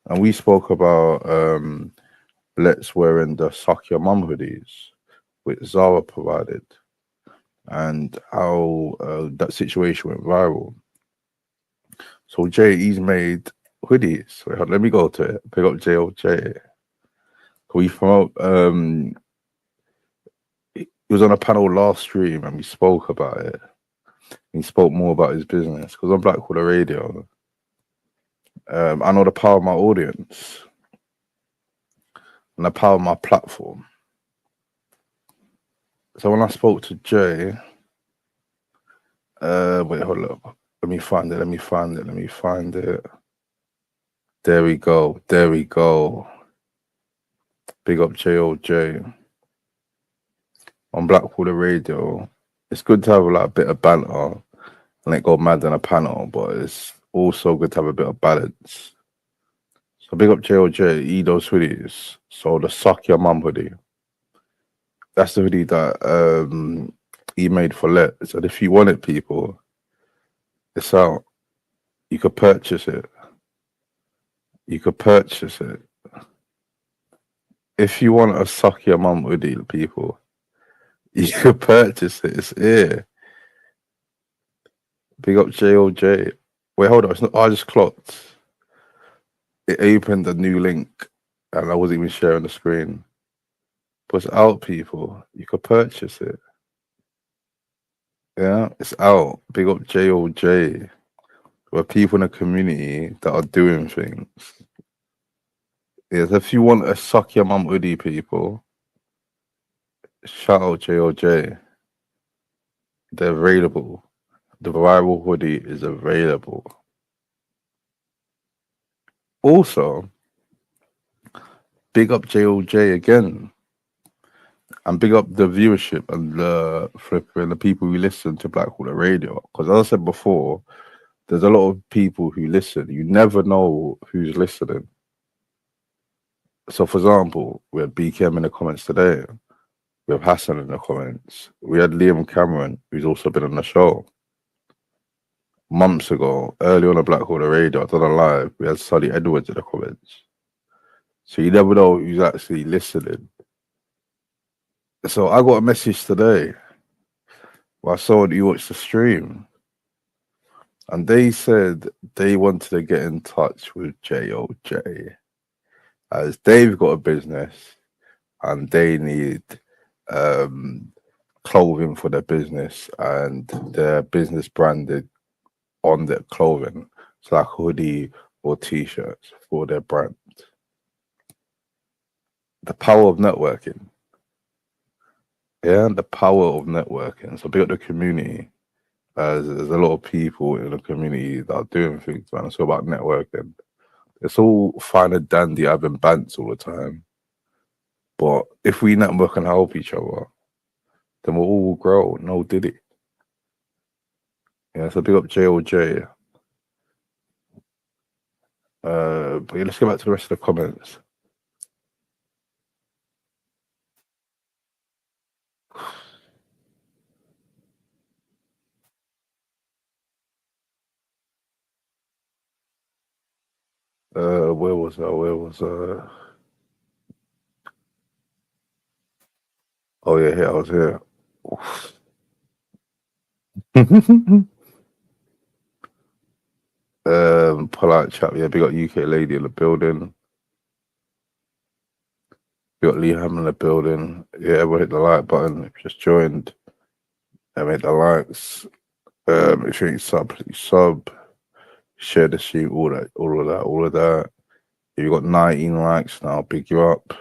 [SPEAKER 3] And we spoke about Let's wearing the Suck Your Mum hoodies, which Zara provided, and how that situation went viral. So Jay, he's made hoodies. Wait, let me go to it. Pick up JLJ. We promote. He was on a panel last stream, and we spoke about it. He spoke more about his business because on Black Hawler Radio, I know the power of my audience and the power of my platform. So when I spoke to Jay, wait, hold up. Let me find it. There we go. Big up JLJ. On Black Hawler Radio, it's good to have like a bit of banter and it go mad on a panel, but it's also good to have a bit of balance. So big up JLJ, those hoodies. So the Suck Your Mum hoodie. That's the hoodie that he made for Let. So if you want it, people, it's out. You could purchase it. If you want a Suck Your Mum hoodie, people, you could purchase it. It's here. Big up JLJ. Wait, hold on. It's not. I just clocked. It opened a new link, and I wasn't even sharing the screen. But it's out, people. You could purchase it. Yeah, it's out. Big up JLJ. We're people in the community that are doing things. Yes, if you want a Suck Your Mum hoodie, people, shout out JLJ. They're available. The viral hoodie is available. Also, big up JLJ again. And big up the viewership and the flipper and the people who listen to Black Hawler Radio. Because as I said before, there's a lot of people who listen. You never know who's listening. So, for example, we had BKM in the comments today. We have Hassan in the comments. We had Liam Cameron, who's also been on the show. Months ago, early on a Black Hawler Radio, I done a live. We had Sully Edwards in the comments. So you never know who's actually listening. So I got a message today where I saw that you watched the stream. And they said they wanted to get in touch with JLJ as they've got a business and they need clothing for their business and their business branded on their clothing. It's like hoodie or t-shirts for their brand. The power of networking. Yeah, the power of networking. So big up the community. There's a lot of people in the community that are doing things, man. It's all about networking. It's all fine and dandy having bants all the time. But if we network and help each other, then we'll all grow. No diddy. Yeah, so big up JLJ. But yeah, let's get back to the rest of the comments. Where was I? Oh yeah, here I was here. Polite chap, yeah, big up UK lady in the building. We got Lee Ham in the building. Yeah, everyone hit the like button. If you just joined, and hit the likes. If you ain't sub, please sub. Share the sheet, all of that. If you got 19 likes now, big you up.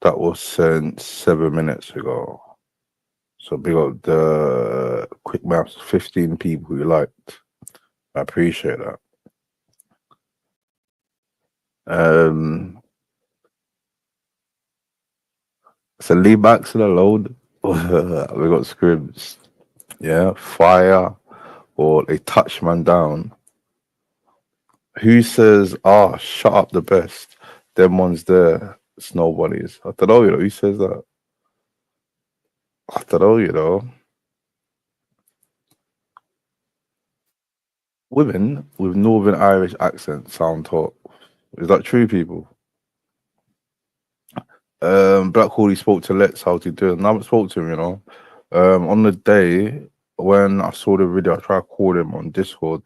[SPEAKER 3] That was sent 7 minutes ago. So big up the quick maps, 15 people who liked. I appreciate that. So lead back to the load. We got scribs. Yeah, fire or they touch man down. Who says, shut up the best? Them ones there, it's nobody's. I don't know, who says that? I don't know, Women with Northern Irish accent sound hot. Is that true, people? Black Hawley spoke to Lex, how's he doing? I haven't spoke to him, on the day when I saw the video, I tried to call him on Discord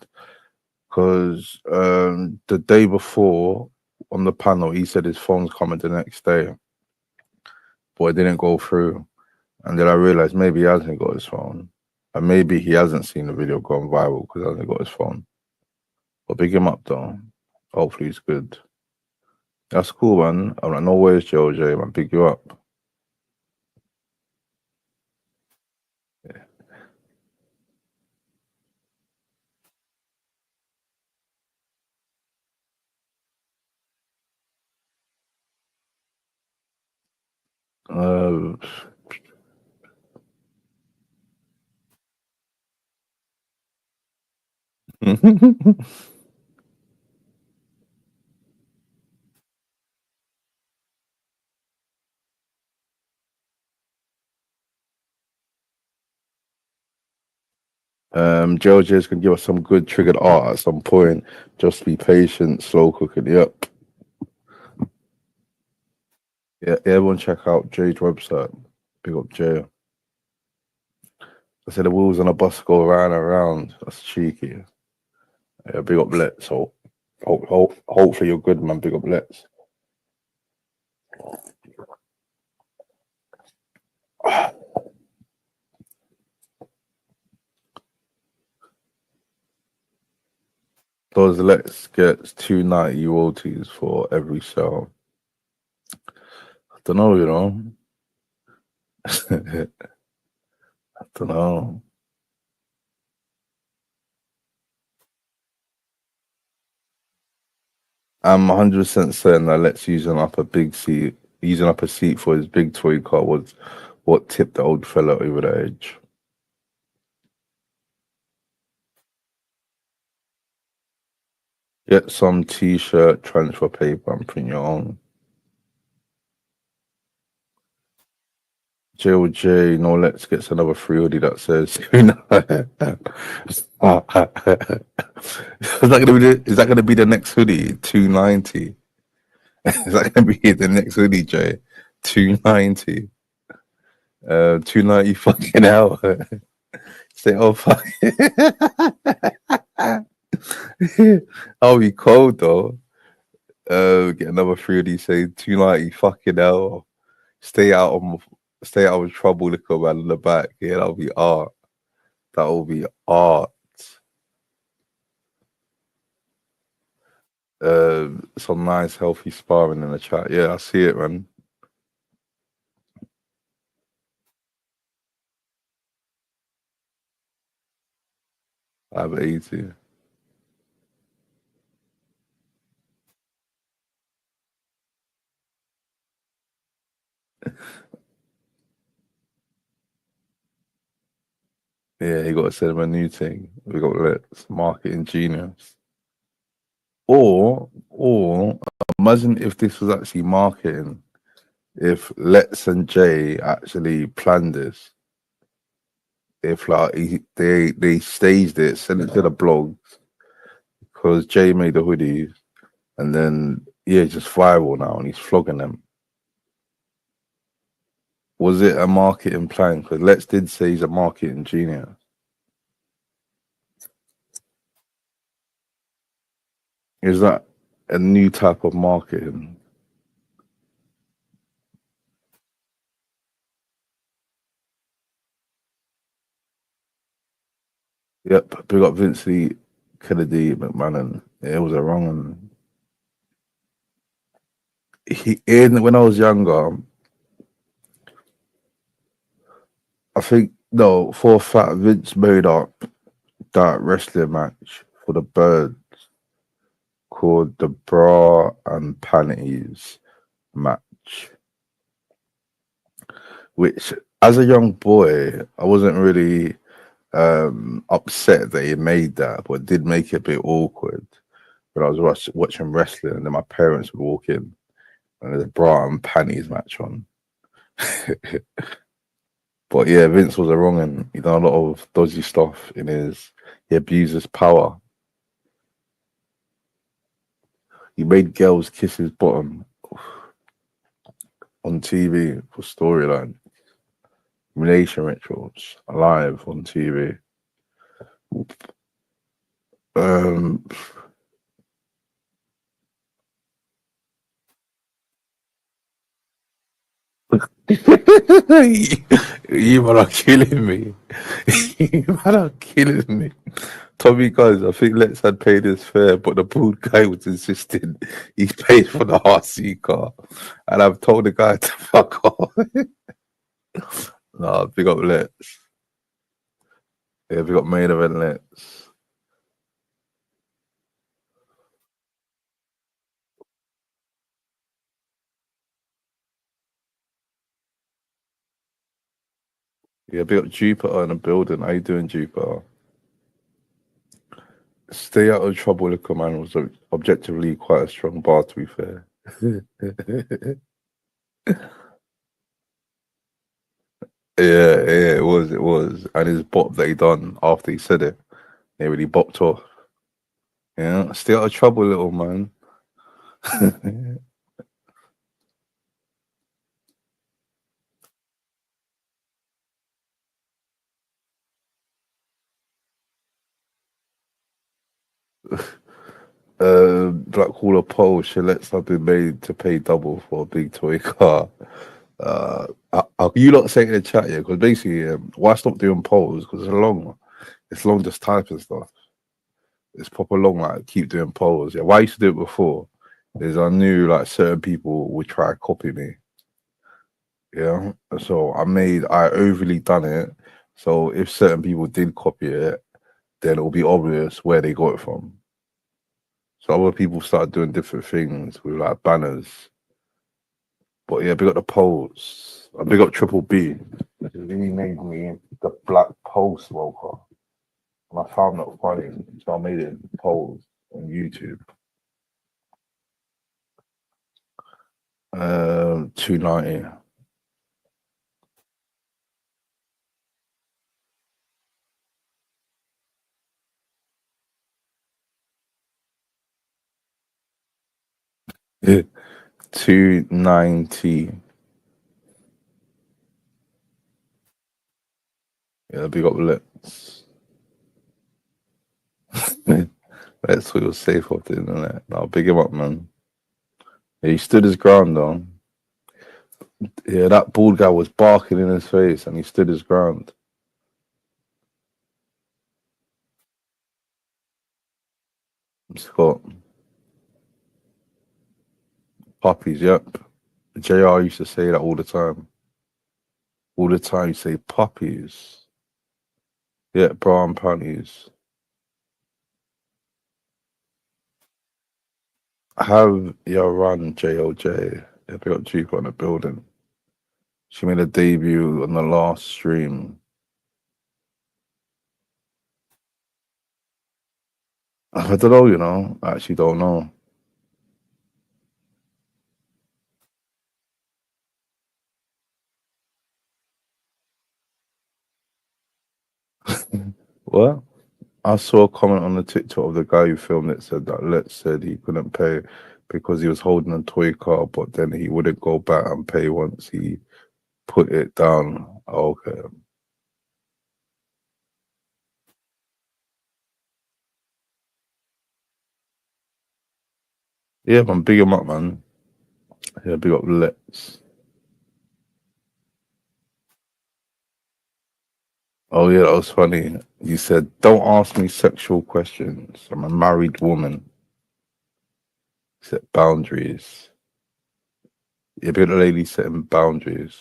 [SPEAKER 3] because the day before on the panel, he said his phone's coming the next day, but it didn't go through. And then I realized maybe he hasn't got his phone, and maybe he hasn't seen the video going viral because he hasn't got his phone. But big him up though. Hopefully he's good. That's cool, man. I'm like, no worries, JOJ, man. Big you up. JOJ's gonna give us some good triggered art at some point. Just be patient, slow cooking. Yep. Yeah, everyone check out Jay's website. Big up Jay. I said the wheels on a bus go round and round. That's cheeky. Yeah, big up Let's. So hopefully you're good, man. Big up Let's. Those Let's gets 290 royalties for every sale. I don't know, I don't know. I'm 100% certain that Let's using up a seat for his big toy car was what tipped the old fella over the edge. Get some t-shirt, transfer paper, and print your own. JLJ, no Let's gets another free hoodie that says is that gonna be the next hoodie? 290. Is that gonna be the next hoodie, Jay? 290. 290 fucking hell. Say, oh fuck. I'll be cold though. Get another free hoodie, say 290 fucking hell. Stay out stay out of trouble, liquor man in the back. Yeah, that'll be art. That'll be art. Some nice healthy sparring in the chat. Yeah, I see it, man. I have 80. Yeah, he got to send him a new thing. We got Let's marketing genius. Or imagine if this was actually marketing. If Let's and Jay actually planned this. If like they staged it, sent it to the blogs, because Jay made the hoodies, and then yeah, just viral now, and he's flogging them. Was it a marketing plan? Because Let's did say he's a marketing genius. Is that a new type of marketing? Yep, big up Vince Lee, Kennedy, McMahon. Yeah, it was a wrong one. When I was younger, I think no, for a fact, Vince made up that wrestling match for the Birds called the Bra and Panties match, which as a young boy, I wasn't really upset that he made that, but it did make it a bit awkward when I was watching wrestling, and then my parents would walk in and there's a bra and panties match on. But yeah, Vince was a wrong, and he done a lot of dodgy stuff in his. He abused his power. He made girls kiss his bottom on TV for storyline. Humiliation rituals live on TV. You man are killing me. You man are killing me. Tommy guys, I think Let's had paid his fare, but the bald guy was insisting he paid for the RC car. And I've told the guy to fuck off. Nah, big up Let's. Yeah, we got main event Let's. Yeah, big up Jupiter in the building. How you doing, Jupiter? Stay out of trouble, Liquor Man was objectively quite a strong bar, to be fair. Yeah, it was. And his bop that he done after he said it, he really bopped off. Yeah, stay out of trouble, little man. Blackwall poll, Shalettes have been made to pay double for a big toy car. You lot say in the chat, yeah, because basically, why stop doing polls? Because it's long just typing stuff. It's proper long, like keep doing polls. Yeah, why I used to do it before is I knew like certain people would try to copy me. Yeah, so I overly done it. So if certain people did copy it, then it'll be obvious where they got it from. So other people started doing different things with like banners. But yeah, big up the polls. I big up Triple B. He made me the Black Pole Smoker. And I found that funny, so I made it polls on YouTube. 290. Yeah, 290. Yeah, big up Let's. Let's feel safe off the internet. Now big him up, man. Yeah, he stood his ground though. Yeah, that bald guy was barking in his face and he stood his ground. Scott. Puppies, yep. JR used to say that all the time. All the time, you say puppies. Yeah, brown panties. Have your run, JOJ. Yeah, they got Duke on the building. She made a debut on the last stream. I don't know, you know. I actually don't know. What? I saw a comment on the TikTok of the guy who filmed it said that Let's said he couldn't pay because he was holding a toy car, but then he wouldn't go back and pay once he put it down. Okay. Yeah, man, big him up, man. Yeah, big up Let's. Oh yeah, that was funny. You said, "Don't ask me sexual questions. I'm a married woman." Set boundaries. Yeah, be the lady setting boundaries.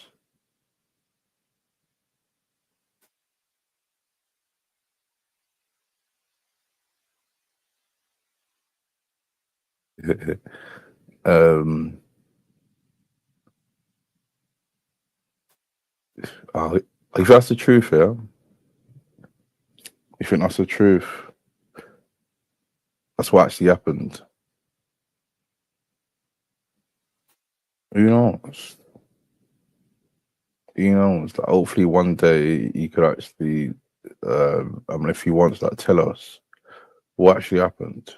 [SPEAKER 3] um, if that's the truth, yeah. You think that's the truth? That's what actually happened. Who knows? Who knows? Like, hopefully one day you could actually, I mean, if you want, like, tell us what actually happened.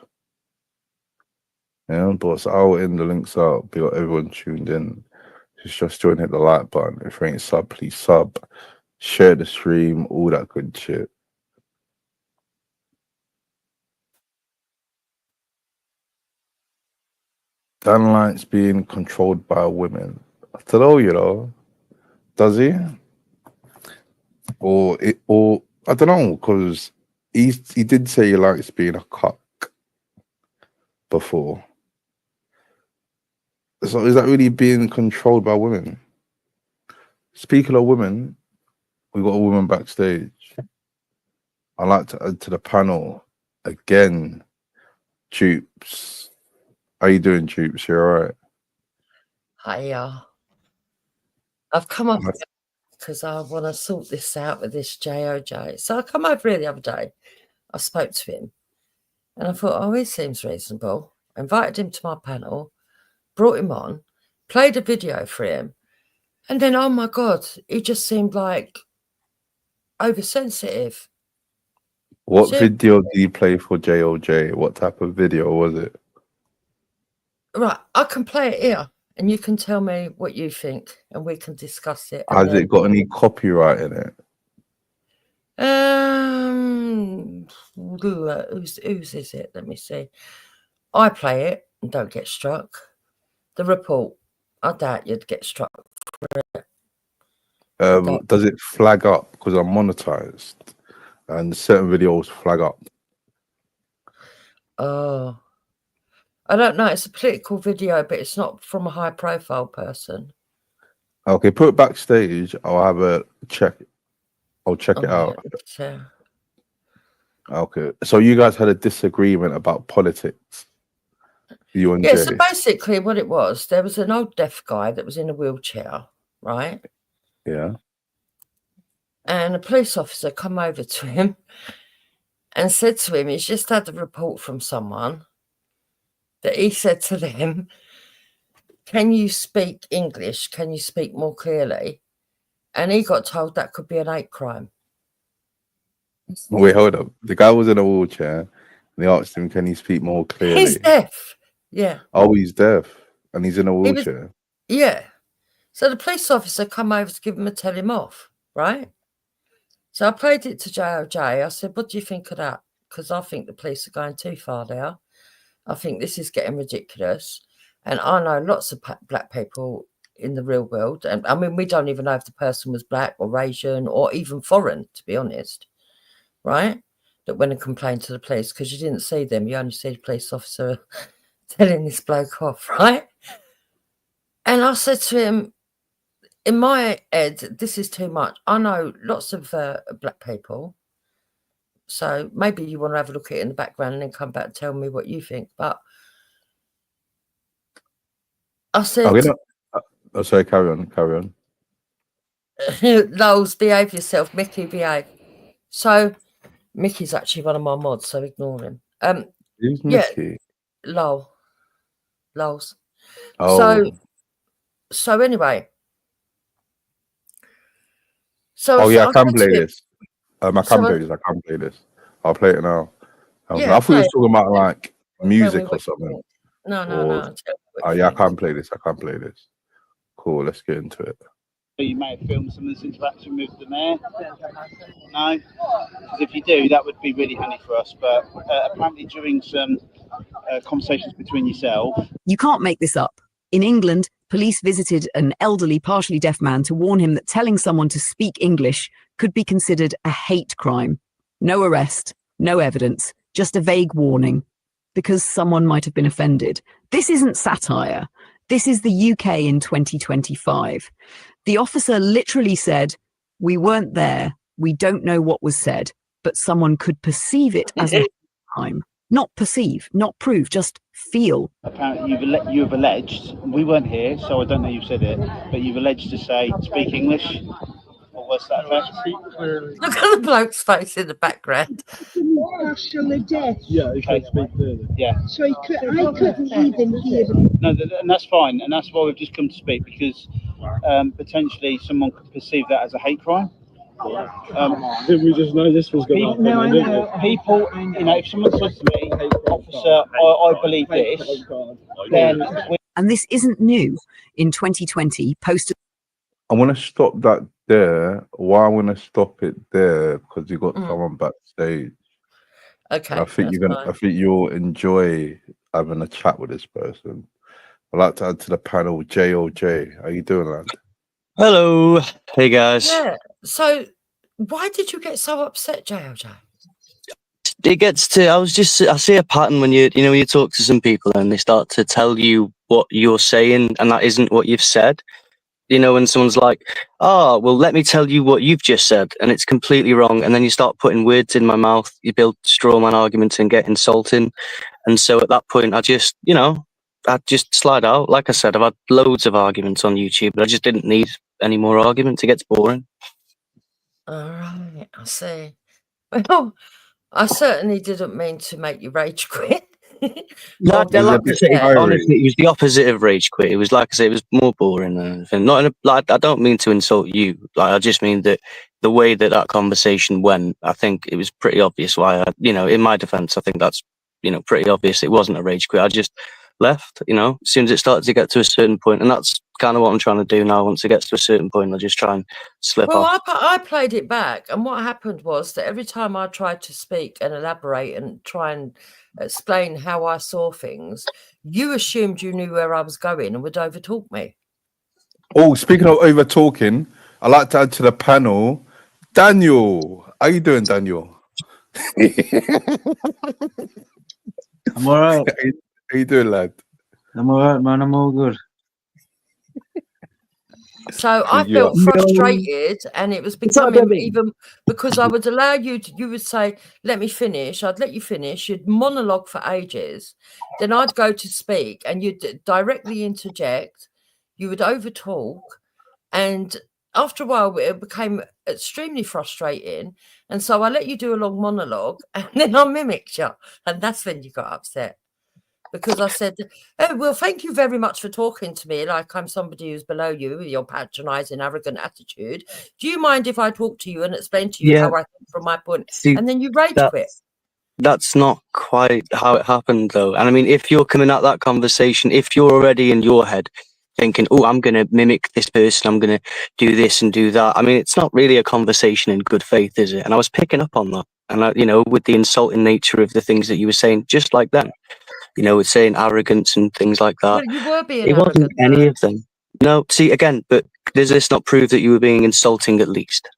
[SPEAKER 3] Yeah, but I'll end the links out. Be like everyone tuned in. Just join, hit the like button. If you ain't sub, please sub. Share the stream, all that good shit. Dan likes being controlled by women. I don't know, you know. Does he? Or I don't know, because he did say he likes being a cock before. So is that really being controlled by women? Speaking of women, we got a woman backstage. I'd like to add to the panel again, Jupes. How you doing, Jupes? You alright?
[SPEAKER 17] Hiya. I've come up because I want to sort this out with this JOJ. So I come over here the other day. I spoke to him and I thought, oh, he seems reasonable. I invited him to my panel, brought him on, played a video for him. And then, oh my God, he just seemed like oversensitive.
[SPEAKER 3] What video did you play for JOJ? What type of video was it?
[SPEAKER 17] Right, I can play it here and you can tell me what you think and we can discuss it.
[SPEAKER 3] Has it got any copyright in it?
[SPEAKER 17] Whose is it? Let me see. I play it and don't get struck. The report, I doubt you'd get struck for it.
[SPEAKER 3] Does it flag up? Because I'm monetized and certain videos flag up.
[SPEAKER 17] Oh, I don't know. It's a political video, but it's not from a high profile person.
[SPEAKER 3] Okay, put it backstage. I'll have a check. I'll check it out.
[SPEAKER 17] Yeah.
[SPEAKER 3] Okay, so you guys had a disagreement about politics. You and
[SPEAKER 17] Yeah,
[SPEAKER 3] Jay.
[SPEAKER 17] so basically what it was, there was an old deaf guy that was in a wheelchair, right?
[SPEAKER 3] Yeah.
[SPEAKER 17] And a police officer come over to him and said to him, he's just had a report from someone that he said to them, can you speak English? Can you speak more clearly? And he got told that could be an hate crime.
[SPEAKER 3] Wait, hold up. The guy was in a wheelchair and they asked him, can he speak more clearly?
[SPEAKER 17] He's deaf. Yeah.
[SPEAKER 3] Oh, he's deaf and he's in a wheelchair.
[SPEAKER 17] Yeah. So the police officer come over to give him a tell him off, right? So I played it to JOJ. I said, what do you think of that? Because I think the police are going too far there. I think this is getting ridiculous. And I know lots of black people in the real world. And I mean, we don't even know if the person was black or Asian or even foreign, to be honest, right? That went and complained to the police, because you didn't see them. You only see the police officer telling this bloke off, right? And I said to him, in my head, this is too much. I know lots of black people, so maybe you want to have a look at it in the background and then come back and tell me what you think. But I said,
[SPEAKER 3] oh, sorry, carry on.
[SPEAKER 17] Lols, behave yourself. Mickey, behave. So Mickey's actually one of my mods, so ignore him.
[SPEAKER 3] Who's Mickey?
[SPEAKER 17] Yeah, Lols.
[SPEAKER 3] Oh.
[SPEAKER 17] So anyway. So
[SPEAKER 3] oh yeah, I can play this. I can play this. I'll play it now. I thought you were talking about like music or something.
[SPEAKER 17] No.
[SPEAKER 3] Oh yeah, I can play this. Cool, let's get into it.
[SPEAKER 18] You may have filmed some of this interaction with the mayor. No? Because if you do, that would be really handy for us. But apparently during some conversations between yourself...
[SPEAKER 19] You can't make this up. In England, police visited an elderly, partially deaf man to warn him that telling someone to speak English could be considered a hate crime. No arrest, no evidence, just a vague warning, because someone might have been offended. This isn't satire. This is the UK in 2025. The officer literally said, "We weren't there, we don't know what was said, but someone could perceive it as a crime." Not perceive, not prove, just feel.
[SPEAKER 18] Apparently you've alleged, we weren't here, so I don't know you said it, but you've alleged to say, speak English. What was that effect?
[SPEAKER 17] Look at the bloke's face in the background.
[SPEAKER 20] Partially deaf.
[SPEAKER 18] Yeah, he can speak clearly. Yeah.
[SPEAKER 20] So I couldn't even hear.
[SPEAKER 18] No, and that's fine, and that's why we've just come to speak, because potentially someone could perceive that as a hate crime.
[SPEAKER 13] Did we just know this was going to happen?
[SPEAKER 18] No, I know. People, if someone says to me, officer, I believe this, then...
[SPEAKER 19] And this isn't new. In 2020, posted...
[SPEAKER 3] I want to stop that there. Why I want to stop it there? Because you got someone backstage.
[SPEAKER 17] Okay.
[SPEAKER 3] And I think you'll enjoy having a chat with this person. I'd like to add to the panel JOJ. How you doing, lad?
[SPEAKER 21] Hello. Hey guys.
[SPEAKER 17] Yeah. So why did you get so upset, JOJ?
[SPEAKER 21] It gets to, I see a pattern when when you talk to some people and they start to tell you what you're saying and that isn't what you've said. When someone's like, "Oh, well, let me tell you what you've just said," and it's completely wrong, and then you start putting words in my mouth, you build straw man arguments and get insulting. And so at that point, I just slide out. Like I said, I've had loads of arguments on YouTube, but I just didn't need any more arguments. It gets boring.
[SPEAKER 17] All right, I see. Well, I certainly didn't mean to make you rage quit.
[SPEAKER 21] No, honestly, it was the opposite of rage quit. It was like I said, it was more boring than anything. I don't mean to insult you. I just mean that the way that conversation went, I think it was pretty obvious why. In my defense, I think that's pretty obvious. It wasn't a rage quit. I just left. As soon as it started to get to a certain point, and that's kind of what I'm trying to do now. Once it gets to a certain point, I just try and slip off.
[SPEAKER 17] I played it back, and what happened was that every time I tried to speak and elaborate and try and explain how I saw things, you assumed you knew where I was going and would overtalk me.
[SPEAKER 3] Oh, speaking of over talking, I'd like to add to the panel, Daniel. How you doing, Daniel?
[SPEAKER 22] I'm all right.
[SPEAKER 3] How you doing, lad?
[SPEAKER 22] I'm all right, man. I'm all good.
[SPEAKER 17] So I felt frustrated, and it was becoming even because I would allow you to, you would say, "Let me finish." I'd let you finish. You'd monologue for ages. Then I'd go to speak, and you'd directly interject. You would overtalk, and after a while, it became extremely frustrating. And so I let you do a long monologue, and then I mimicked you, and that's when you got upset. Because I said, "Oh, well, thank you very much for talking to me like I'm somebody who's below you with your patronising, arrogant attitude. Do you mind if I talk to you and explain to you how I think from my point?" And then you rage quit.
[SPEAKER 21] That's not quite how it happened, though. And I mean, if you're coming at that conversation, if you're already in your head thinking, "Oh, I'm going to mimic this person, I'm going to do this and do that," I mean, it's not really a conversation in good faith, is it? And I was picking up on that. And, with the insulting nature of the things that you were saying, just like then. With saying arrogance and things like that.
[SPEAKER 17] Well, you were being
[SPEAKER 21] it wasn't any of them. No, see, again, but does this not prove that you were being insulting at least?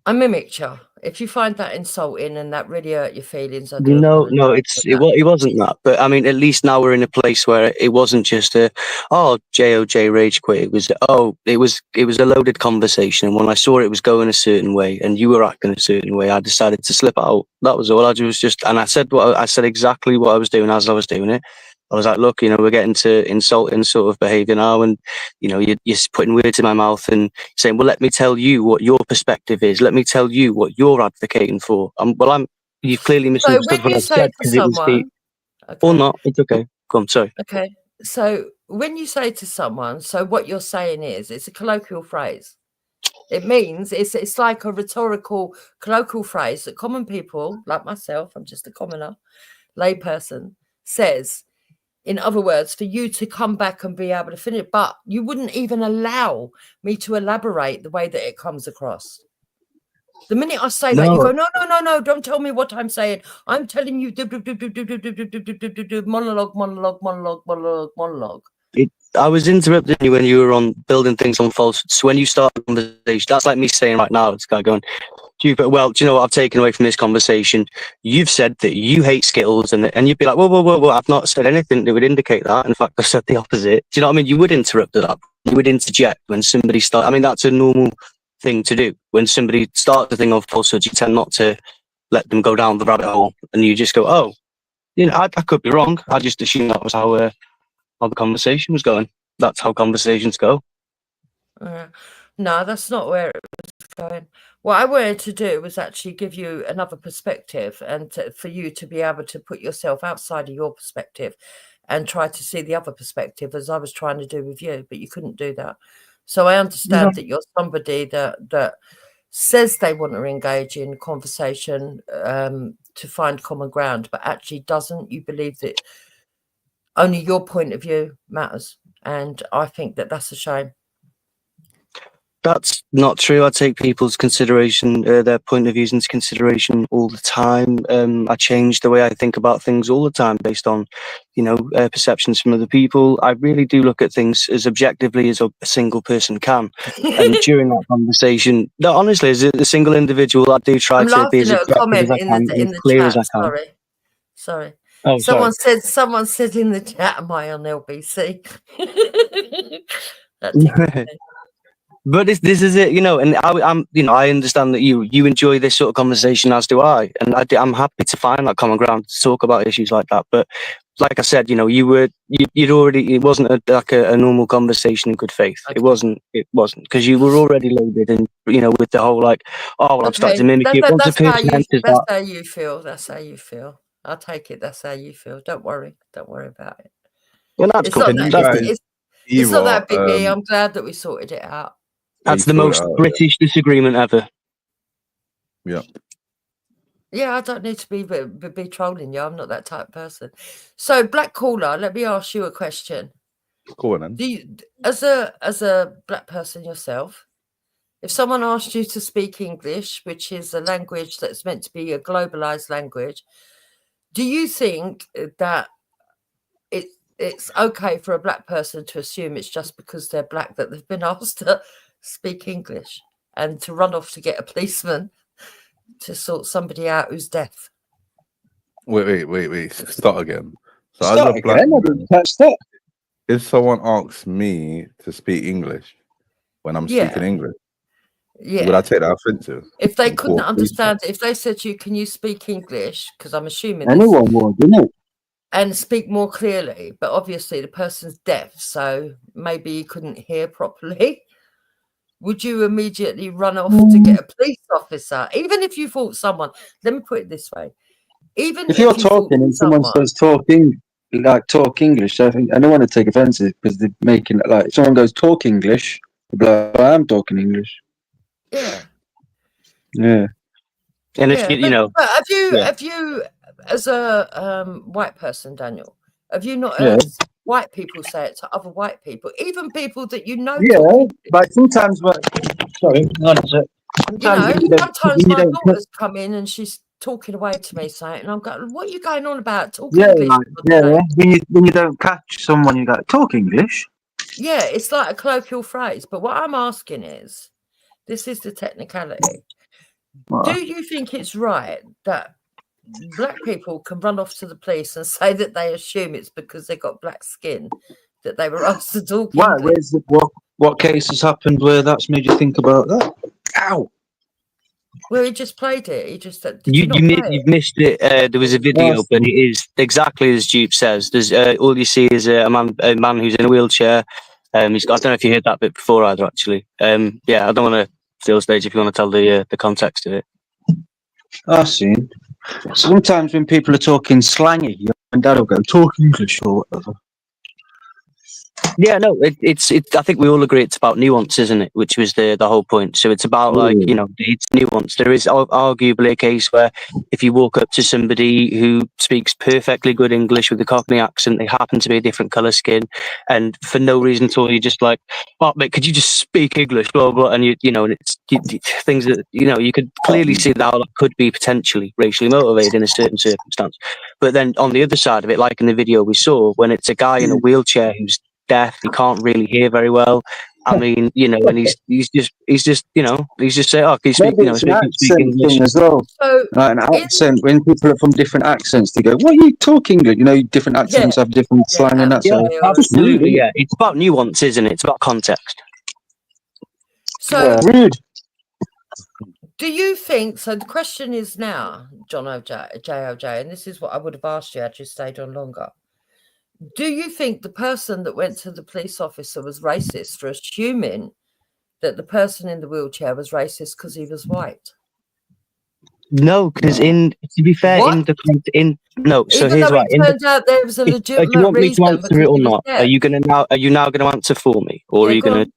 [SPEAKER 17] I mimicked you. If you find that insulting and that really hurt your feelings, I do
[SPEAKER 21] No,
[SPEAKER 17] apologise.
[SPEAKER 21] it wasn't that. But I mean, at least now we're in a place where it wasn't just JOJ rage quit. It was a loaded conversation. And when I saw it was going a certain way and you were acting a certain way, I decided to slip out. That was all. And I said exactly what I was doing as I was doing it. I was like, look, we're getting to insulting sort of behaviour now, and you're putting words in my mouth and saying, well, let me tell you what your perspective is. Let me tell you what you're advocating for. You've clearly misunderstood what I said because it was the or not. It's okay. Go on, sorry.
[SPEAKER 17] Okay, so when you say to someone, so what you're saying is, it's a colloquial phrase. It means it's like a rhetorical colloquial phrase that common people like myself, I'm just a commoner, layperson, says. In other words, for you to come back and be able to finish it, but you wouldn't even allow me to elaborate the way that it comes across. The minute I say that, you go, no, don't tell me what I'm saying. I'm telling you, monologue.
[SPEAKER 21] I was interrupting you when you were on building things on falsehoods. So when you start a conversation, that's like me saying right now, it's guy going, well, do you know what I've taken away from this conversation? You've said that you hate Skittles, and you'd be like, whoa, I've not said anything that would indicate that. In fact, I've said the opposite. Do you know what I mean? You would interrupt that. You would interject when somebody starts. I mean, that's a normal thing to do. When somebody starts the thing of falsehoods, you tend not to let them go down the rabbit hole, and you just go, oh, I could be wrong. I just assumed that was how the conversation was going. That's how conversations go.
[SPEAKER 17] No, that's not where it was going. What I wanted to do was actually give you another perspective, and for you to be able to put yourself outside of your perspective and try to see the other perspective, as I was trying to do with you, but you couldn't do that. So I understand that you're somebody that says they want to engage in conversation to find common ground, but actually doesn't. You believe that only your point of view matters, and I think that that's a shame.
[SPEAKER 21] That's not true. I take people's consideration, their point of views into consideration all the time. I change the way I think about things all the time based on, perceptions from other people. I really do look at things as objectively as a single person can. And during that conversation, no, honestly, as a single individual, I do try to be as objective as I can, as clear as I can.
[SPEAKER 17] Sorry.
[SPEAKER 21] Oh,
[SPEAKER 17] someone said in the chat, am I on LBC?
[SPEAKER 21] But this is it, and I understand that you enjoy this sort of conversation, as do I, and I'm happy to find that common ground to talk about issues like that. But like I said, it wasn't a normal conversation in good faith. Okay. It wasn't because you were already loaded, and with the whole I'm starting to mimic you.
[SPEAKER 17] That's how you feel. That's how you feel. I'll take it. That's how you feel. Don't worry about it.
[SPEAKER 21] Well, that's cool.
[SPEAKER 17] It's not that big. I'm glad that we sorted it out.
[SPEAKER 21] That's the most British disagreement ever.
[SPEAKER 3] Yeah.
[SPEAKER 17] Yeah, I don't need to be trolling you. I'm not that type of person. So, Black Caller, let me ask you a question.
[SPEAKER 3] Go on, then.
[SPEAKER 17] Do you, as a black person yourself, if someone asked you to speak English, which is a language that's meant to be a globalized language, do you think that it's okay for a black person to assume it's just because they're black that they've been asked to speak English and to run off to get a policeman to sort somebody out who's deaf?
[SPEAKER 3] Wait. Start again. So
[SPEAKER 22] Start
[SPEAKER 3] as a black
[SPEAKER 22] again? I didn't catch that.
[SPEAKER 3] If someone asks me to speak English when I'm speaking English, would I take that offensive?
[SPEAKER 17] If they couldn't understand, if they said to you, can you speak English? Because I'm assuming
[SPEAKER 22] anyone would, isn't it?
[SPEAKER 17] And speak more clearly, but obviously the person's deaf, so maybe he couldn't hear properly. Would you immediately run off to get a police officer? Even if you thought someone, let me put it this way. Even
[SPEAKER 22] if you're talking and someone says talk English, I don't want to take offense because they're making it like, if someone goes talk English, they'll be like, I am talking English.
[SPEAKER 17] Yeah.
[SPEAKER 22] Yeah.
[SPEAKER 21] And if
[SPEAKER 17] but have you as a white person, Daniel, have you not heard white people say it to other white people, even people that
[SPEAKER 22] Yeah, but sometimes, sometimes
[SPEAKER 17] my daughter's come in and she's talking away to me saying, and I'm going, what are you going on about? Talking English.
[SPEAKER 22] When you don't catch someone, you go, talk English.
[SPEAKER 17] Yeah, it's like a colloquial phrase. But what I'm asking is, this is the technicality. Do you think it's right that black people can run off to the police and say that they assume it's because they got black skin that they were asked to talk English?
[SPEAKER 22] What case has happened where that's made you think about that? Ow!
[SPEAKER 17] Well, he just played it. He just did you not play it?
[SPEAKER 21] You've missed it. There was a video, but it is exactly as Jupe says. There's all you see is a man who's in a wheelchair. He's got, I don't know if you heard that bit before either. Actually, yeah, I don't want to steal stage if you want to tell the context of it.
[SPEAKER 22] I've seen. Sometimes when people are talking slangy, your mum and dad will go talk English or whatever.
[SPEAKER 21] Yeah, no, it's. I think we all agree it's about nuance, isn't it? Which was the whole point. So it's about it's nuance. There is arguably a case where if you walk up to somebody who speaks perfectly good English with a Cockney accent, they happen to be a different colour skin, and for no reason at all, you're just like, "Oh, mate, could you just speak English?" Blah blah, and and it's things that you could clearly see that could be potentially racially motivated in a certain circumstance. But then on the other side of it, like in the video we saw, when it's a guy in a wheelchair who's deaf, he can't really hear very well. I mean, and he's just saying, "Oh, can you speak?" Speak English
[SPEAKER 22] as well. Like an accent. When people are from different accents, they go, "What are you talking?" Different accents have different slang and that.
[SPEAKER 21] Yeah, absolutely. Yeah, it's about nuance, isn't it? It's about context.
[SPEAKER 17] So,
[SPEAKER 22] rude.
[SPEAKER 17] Do you think? So the question is now, John JOJ, and this is what I would have asked you had you stayed on longer. Do you think the person that went to the police officer was racist for assuming that the person in the wheelchair was racist because he was white?
[SPEAKER 21] No, because to be fair,
[SPEAKER 17] What?
[SPEAKER 21] So
[SPEAKER 17] even
[SPEAKER 21] here's
[SPEAKER 17] though
[SPEAKER 21] why.
[SPEAKER 17] it turns out there was a legitimate
[SPEAKER 21] do you want me
[SPEAKER 17] reason
[SPEAKER 21] to answer it or not?
[SPEAKER 17] deaf.
[SPEAKER 21] Are you now going to answer for me, or are you going to?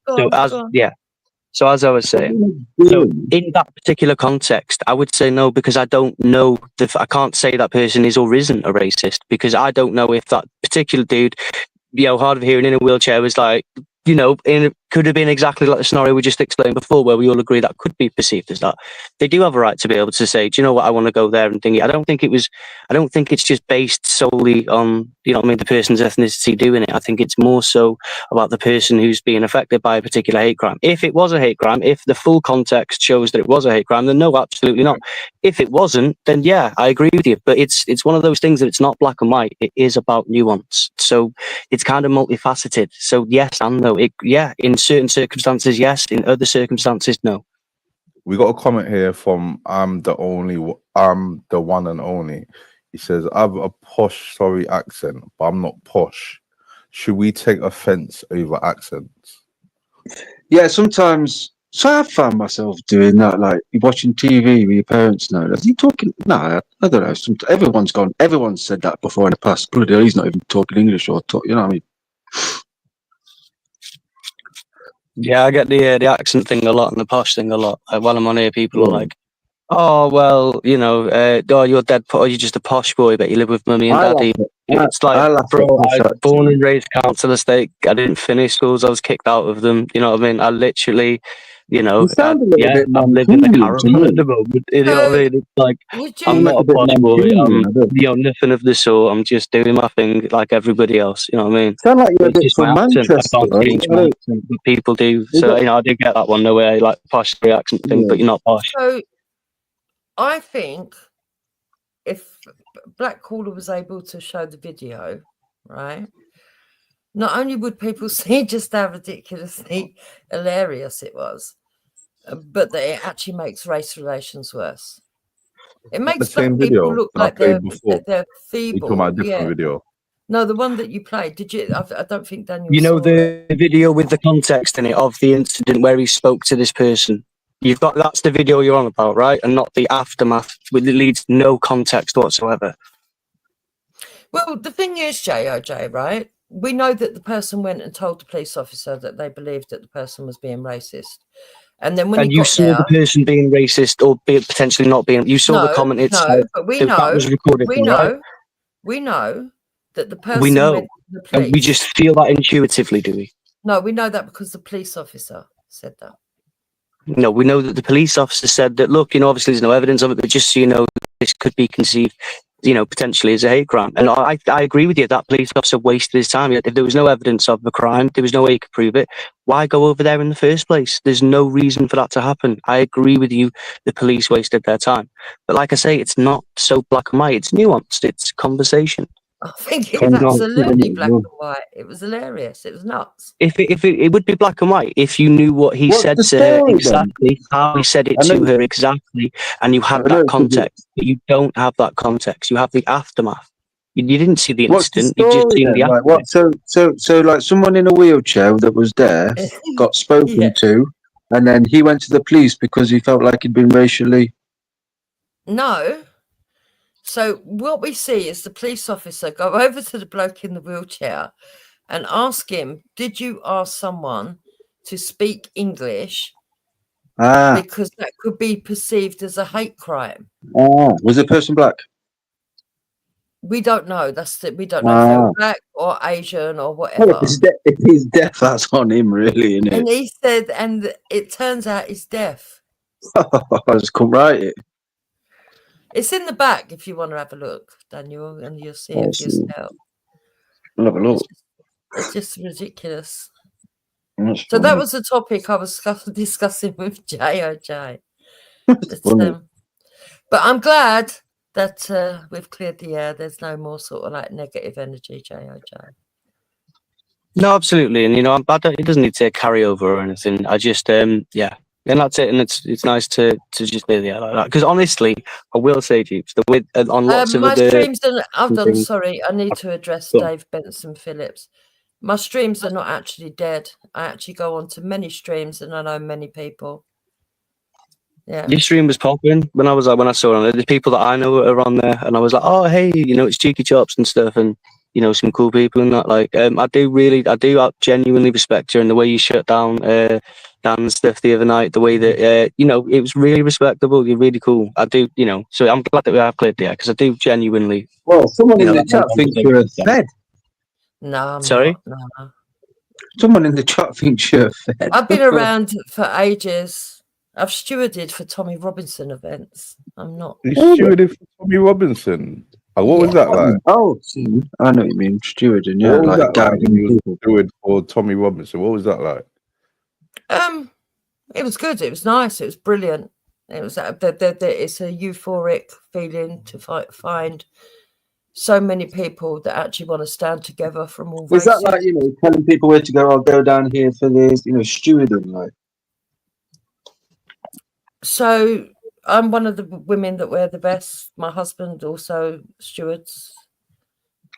[SPEAKER 21] So as I was saying, so in that particular context, I would say no, because I don't know I can't say that person is or isn't a racist, because I don't know if that particular dude, hard of hearing in a wheelchair was like, could have been exactly like the scenario we just explained before, where we all agree that could be perceived as that. They do have a right to be able to say, do you know what, I want to go there and think. I don't think it's just based solely on, the person's ethnicity doing it. I think it's more so about the person who's being affected by a particular hate crime. If it was a hate crime, if the full context shows that it was a hate crime, then no, absolutely not. If it wasn't, then yeah, I agree with you. But it's one of those things that it's not black and white. It is about nuance. So it's kind of multifaceted. So yes and no. In certain circumstances, yes. In other circumstances, no.
[SPEAKER 3] We got a comment here from I'm the one and only. He says, I have a posh, sorry accent, but I'm not posh. Should we take offense over accents?
[SPEAKER 22] Yeah, sometimes. So I've found myself doing that, like watching TV with your parents now. Is he talking? No, I don't know. Everyone's said that before in the past. Bloody hell, he's not even talking English or you know what I mean?
[SPEAKER 21] Yeah, I get the accent thing a lot and the posh thing a lot. While I'm on here, people are like, "Oh well, you're dead. You're just a posh boy, but you live with mummy and daddy." It's like, bro, I was born and raised council estate. I didn't finish schools. I was kicked out of them. You know what I mean? I literally, I'm living in a caravan at the moment. You know what I mean? It's like, I'm not a posh boy. I'm nothing of the sort. I'm just doing my thing like everybody else. You know what I mean?
[SPEAKER 22] Sound like you're a bit
[SPEAKER 21] just my
[SPEAKER 22] from
[SPEAKER 21] accent.
[SPEAKER 22] Manchester.
[SPEAKER 21] I can't change my accent, but people do. So I do get that one. No way, like posh accent thing, but you're not posh.
[SPEAKER 17] So I think if Black Caller was able to show the video, right, not only would people see just how ridiculously hilarious it was, but that it actually makes race relations worse. It makes black people look like they're feeble.
[SPEAKER 3] Video.
[SPEAKER 17] No, the one that you played. Did you? I don't think Daniel.
[SPEAKER 21] The video with the context in it of the incident where he spoke to this person. That's the video you're on about, right? And not the aftermath, which leads no context whatsoever.
[SPEAKER 17] Well, the thing is, JOJ, right? We know that the person went and told the police officer that they believed that the person was being racist. And then when
[SPEAKER 21] you saw the person being racist or potentially not being, you saw the comment itself.
[SPEAKER 17] No, but we know
[SPEAKER 21] that was recorded.
[SPEAKER 17] We know that the person
[SPEAKER 21] we know,
[SPEAKER 17] went to the police.
[SPEAKER 21] And we just feel that intuitively, do we?
[SPEAKER 17] No, we know that because the police officer said that.
[SPEAKER 21] No, we know that the police officer said that, look, obviously there's no evidence of it, but just so you know, this could be conceived. potentially is a hate crime. And I agree with you. That police officer wasted his time. If there was no evidence of the crime, there was no way he could prove it. Why go over there in the first place? There's no reason for that to happen. I agree with you. The police wasted their time. But like I say, it's not so black and white. It's nuanced. It's conversation.
[SPEAKER 17] I think it was absolutely black and white. It was hilarious. It was nuts.
[SPEAKER 21] If it would be black and white if you knew what he said to her exactly, how he said it to her exactly, and you had that context. But you don't have that context. You have the aftermath. You didn't see the incident. You just seen the aftermath.
[SPEAKER 22] What? So like someone in a wheelchair that was there got spoken to, and then he went to the police because he felt like he'd been racially.
[SPEAKER 17] No. So what we see is the police officer go over to the bloke in the wheelchair and ask him, did you ask someone to speak English? Because that could be perceived as a hate crime.
[SPEAKER 22] Was the person black?
[SPEAKER 17] We don't know. We don't know if they were black or Asian or whatever.
[SPEAKER 22] Well, if he's deaf, that's on him, really, isn't it?
[SPEAKER 17] And he said, and it turns out he's deaf.
[SPEAKER 22] I just couldn't write it.
[SPEAKER 17] It's in the back if you want to have a look, Daniel, and you'll see it for yourself.
[SPEAKER 22] I'll have a look.
[SPEAKER 17] It's just ridiculous.
[SPEAKER 22] That's
[SPEAKER 17] So
[SPEAKER 22] funny.
[SPEAKER 17] that was the topic I was discussing with JOJ. But I'm glad that we've cleared the air. There's no more sort of like negative energy, JOJ.
[SPEAKER 21] No, absolutely. And, it doesn't need to carry over or anything. I just, and that's it. And it's nice to just be there like that. Because honestly, I will say, Jeeps, on lots of
[SPEAKER 17] my
[SPEAKER 21] other
[SPEAKER 17] streams are, hold on,
[SPEAKER 21] things-
[SPEAKER 17] sorry, I need to address
[SPEAKER 21] Go on.
[SPEAKER 17] Dave Benson Phillips. My streams are not actually dead. I actually go on to many streams and I know many people. Yeah.
[SPEAKER 21] Your stream was popping when I saw it on there. There's people that I know are on there, and I was like, oh, hey, it's Cheeky Chops and stuff, and some cool people and that. Like, I do genuinely respect you and the way you shut down Dan stuff the other night. The way that it was really respectable. You're really cool. I do, So I'm glad that we have cleared there because I do genuinely.
[SPEAKER 22] Well, someone in the chat thinks you're a Fed.
[SPEAKER 17] No, I'm
[SPEAKER 21] Sorry?
[SPEAKER 17] not. No.
[SPEAKER 22] Someone in the chat thinks you're a Fed.
[SPEAKER 17] I've been around for ages. I've stewarded for Tommy Robinson events. I'm not.
[SPEAKER 3] You stewarded for Tommy Robinson? Oh, what was that like?
[SPEAKER 22] Oh, I know what you mean. Stewarding, yeah.
[SPEAKER 3] What was
[SPEAKER 22] like
[SPEAKER 3] that like when you were steward for Tommy Robinson? What was that like?
[SPEAKER 17] It was good. It was nice. It was brilliant. It was it's a euphoric feeling to find so many people that actually want to stand together from all
[SPEAKER 22] Was
[SPEAKER 17] races.
[SPEAKER 22] that like telling people where to go? I'll go down here for this. Stewarding like.
[SPEAKER 17] So I'm one of the women that wear the vest. My husband also stewards.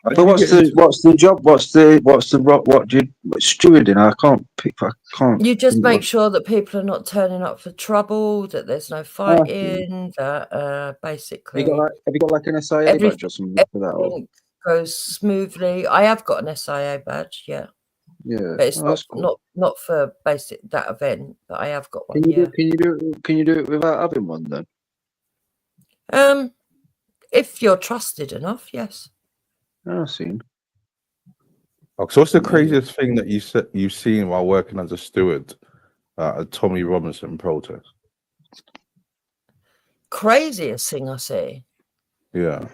[SPEAKER 22] But what's the job? What do you stewarding? I can't.
[SPEAKER 17] You just make sure that people are not turning up for trouble, that there's no fighting, that basically.
[SPEAKER 22] Have you got like an SIA badge or something for that?
[SPEAKER 17] Everything goes smoothly. I have got an SIA badge, yeah.
[SPEAKER 22] Yeah,
[SPEAKER 17] but it's
[SPEAKER 22] cool.
[SPEAKER 17] not for that event. But I have got one.
[SPEAKER 22] Can you do it without having one
[SPEAKER 17] then? If you're trusted enough, yes.
[SPEAKER 22] I've seen.
[SPEAKER 3] Oh, so what's the craziest thing that you've seen while working as a steward at a Tommy Robinson protest?
[SPEAKER 17] Craziest thing I see.
[SPEAKER 3] Yeah.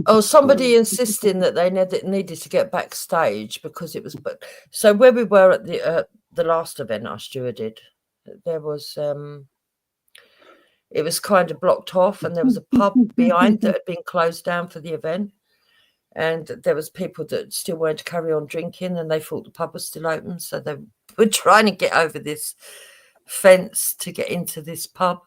[SPEAKER 17] Oh, somebody insisting that they needed to get backstage because it was. So where we were at the last event I stewarded, there was it was kind of blocked off, and there was a pub behind that had been closed down for the event, and there was people that still wanted to carry on drinking, and they thought the pub was still open, so they were trying to get over this fence to get into this pub,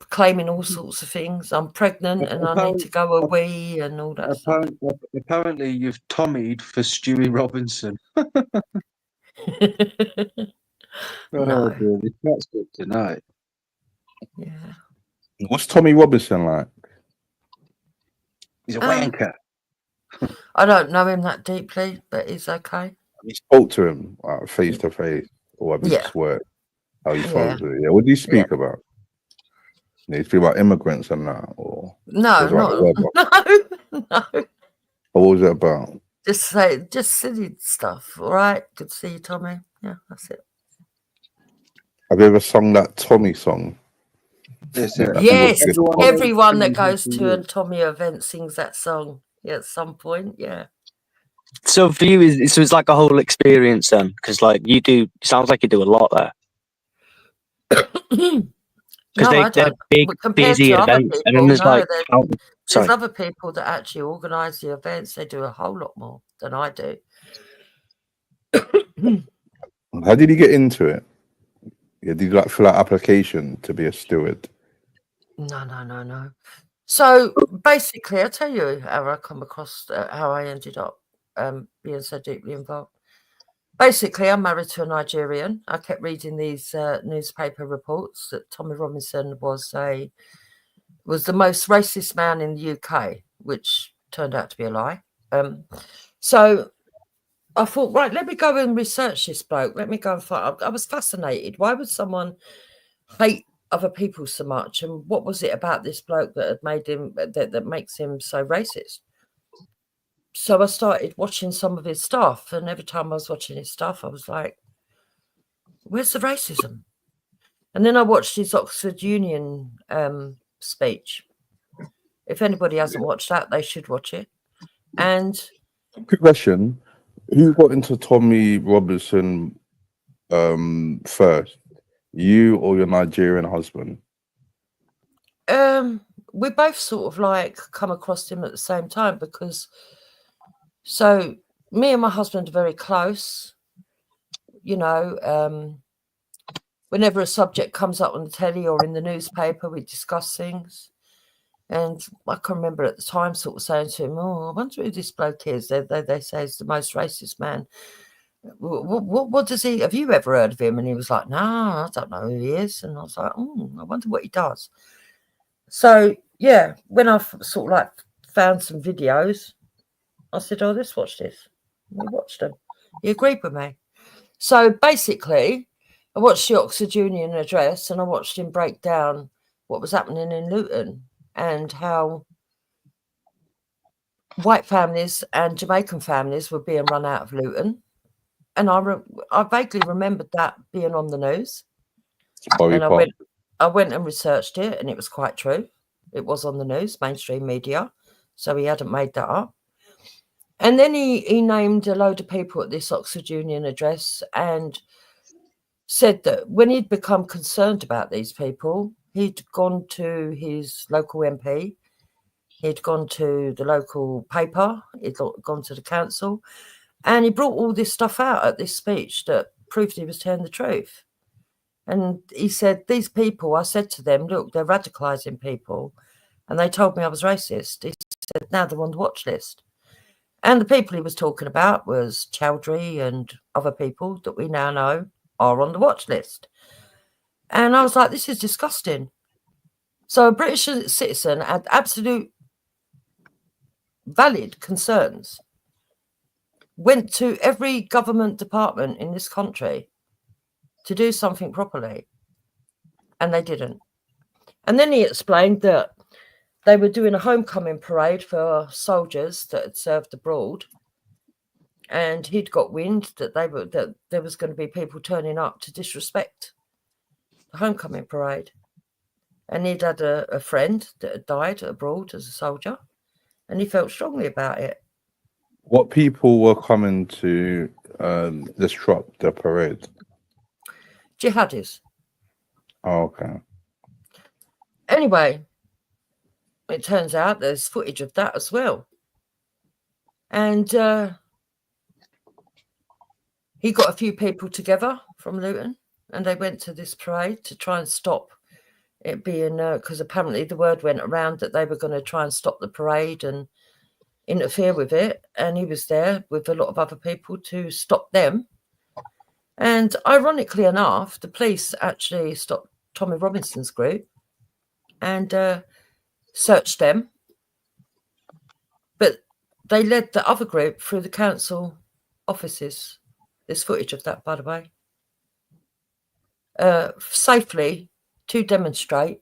[SPEAKER 17] claiming all sorts of things. I'm pregnant and I need to go a wee and all that stuff.
[SPEAKER 22] Apparently you've Tommied for Stewie Robinson.
[SPEAKER 17] No.
[SPEAKER 22] Dear, that's good tonight.
[SPEAKER 17] Yeah.
[SPEAKER 3] What's Tommy Robinson like?
[SPEAKER 22] He's a wanker.
[SPEAKER 17] I don't know him that deeply, but he's okay.
[SPEAKER 3] You spoke to him face to face, or have you just worked? How you followed it? Yeah. What do you speak about? You speak about immigrants and that, or
[SPEAKER 17] no.
[SPEAKER 3] Or what was it about?
[SPEAKER 17] Just silly stuff. All right, good to see you, Tommy. Yeah, that's it.
[SPEAKER 3] Have you ever sung that Tommy song?
[SPEAKER 22] Yes,
[SPEAKER 17] Yes, everyone that goes to a Tommy event sings that song at some point. Yeah.
[SPEAKER 21] So for you, it's like a whole experience then, because like you do, sounds like you do a lot there.
[SPEAKER 17] No, I
[SPEAKER 21] they're
[SPEAKER 17] don't.
[SPEAKER 21] big,
[SPEAKER 17] Compared
[SPEAKER 21] busy
[SPEAKER 17] to other
[SPEAKER 21] events, and then
[SPEAKER 17] people,
[SPEAKER 21] there's
[SPEAKER 17] no,
[SPEAKER 21] like,
[SPEAKER 17] there's
[SPEAKER 21] sorry.
[SPEAKER 17] other people that actually organise the events. They do a whole lot more than I do.
[SPEAKER 3] How did you get into it? Yeah, did you like fill out application to be a steward?
[SPEAKER 17] No. So basically, I'll tell you how I come across how I ended up being so deeply involved. Basically, I'm married to a Nigerian. I kept reading these newspaper reports that Tommy Robinson was the most racist man in the UK, which turned out to be a lie. So I thought, right, let me go and research this bloke. Let me go and find. I was fascinated. Why would someone hate other people so much, and what was it about this bloke that had made him that makes him so racist? So I started watching some of his stuff, and every time I was watching his stuff, I was like, where's the racism? And then I watched his Oxford Union speech. If anybody hasn't watched that, they should watch it. And
[SPEAKER 3] quick question: who got into Tommy Robinson first, you or your Nigerian husband?
[SPEAKER 17] we both sort of like come across him at the same time, because so me and my husband are very close. You know, whenever a subject comes up on the telly or in the newspaper, we discuss things. And I can remember at the time sort of saying to him, "Oh, I wonder who this bloke is. They say he's the most racist man. What does he? Have you ever heard of him?" And he was like, "No, I don't know who he is." And I was like, "Oh, I wonder what he does." So yeah, when I sort of like found some videos, I said, "Oh, let's watch this." And we watched them. He agreed with me. So basically, I watched the Oxford Union address, and I watched him break down what was happening in Luton and how white families and Jamaican families were being run out of Luton. And I vaguely remembered that being on the news. And I went and researched it, and it was quite true. It was on the news, mainstream media. So he hadn't made that up. And then he named a load of people at this Oxford Union address and said that when he'd become concerned about these people, he'd gone to his local MP, he'd gone to the local paper, he'd gone to the council, and he brought all this stuff out at this speech that proved he was telling the truth. And he said, these people, I said to them, look, they're radicalising people. And they told me I was racist. He said, now they're on the watch list. And the people he was talking about was Chowdhury and other people that we now know are on the watch list. And I was like, this is disgusting. So a British citizen had absolute valid concerns, went to every government department in this country to do something properly, and they didn't. And then he explained that they were doing a homecoming parade for soldiers that had served abroad, and he'd got wind that there was going to be people turning up to disrespect the homecoming parade. And he'd had a friend that had died abroad as a soldier, and he felt strongly about it.
[SPEAKER 3] What people were coming to disrupt the parade?
[SPEAKER 17] Jihadis.
[SPEAKER 3] Oh, okay.
[SPEAKER 17] Anyway, it turns out there's footage of that as well. And he got a few people together from Luton, and they went to this parade to try and stop it being, because apparently the word went around that they were going to try and stop the parade and interfere with it. And he was there with a lot of other people to stop them. And ironically enough, the police actually stopped Tommy Robinson's group and searched them. But they led the other group through the council offices. There's footage of that, by the way. Safely to demonstrate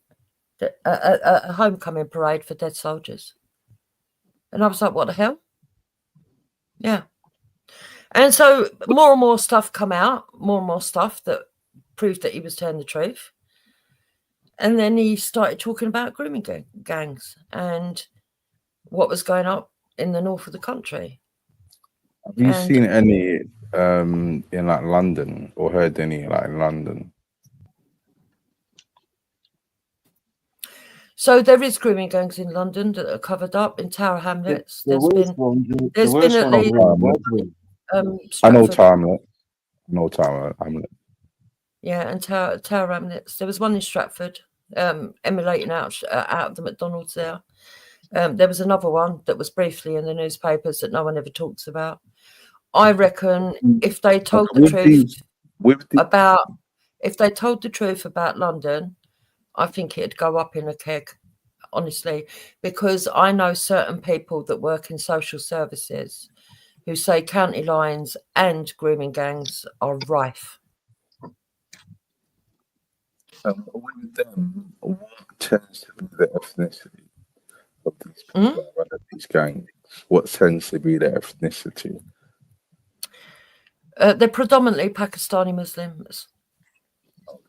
[SPEAKER 17] a homecoming parade for dead soldiers. And I was like, what the hell? Yeah. And so more and more stuff come out, more and more stuff that proved that he was telling the truth. And then he started talking about grooming gangs and what was going up in the north of the country.
[SPEAKER 3] Have you seen any in like London, or heard any like in London?
[SPEAKER 17] So there is grooming gangs in London that are covered up in Tower Hamlets.
[SPEAKER 22] The worst one.
[SPEAKER 17] There's been at least
[SPEAKER 3] I know
[SPEAKER 17] Stratford.
[SPEAKER 3] Hamlet.
[SPEAKER 17] Yeah, and Tower Hamlets. There was one in Stratford, emulating out of the McDonald's there. There was another one that was briefly in the newspapers that no one ever talks about. I reckon if they told the truth about London, I think it'd go up in a keg, honestly, because I know certain people that work in social services who say county lines and grooming gangs are rife.
[SPEAKER 3] With them, what tends to be the ethnicity of these people that run these gangs? What tends to be their ethnicity?
[SPEAKER 17] They're predominantly Pakistani Muslims.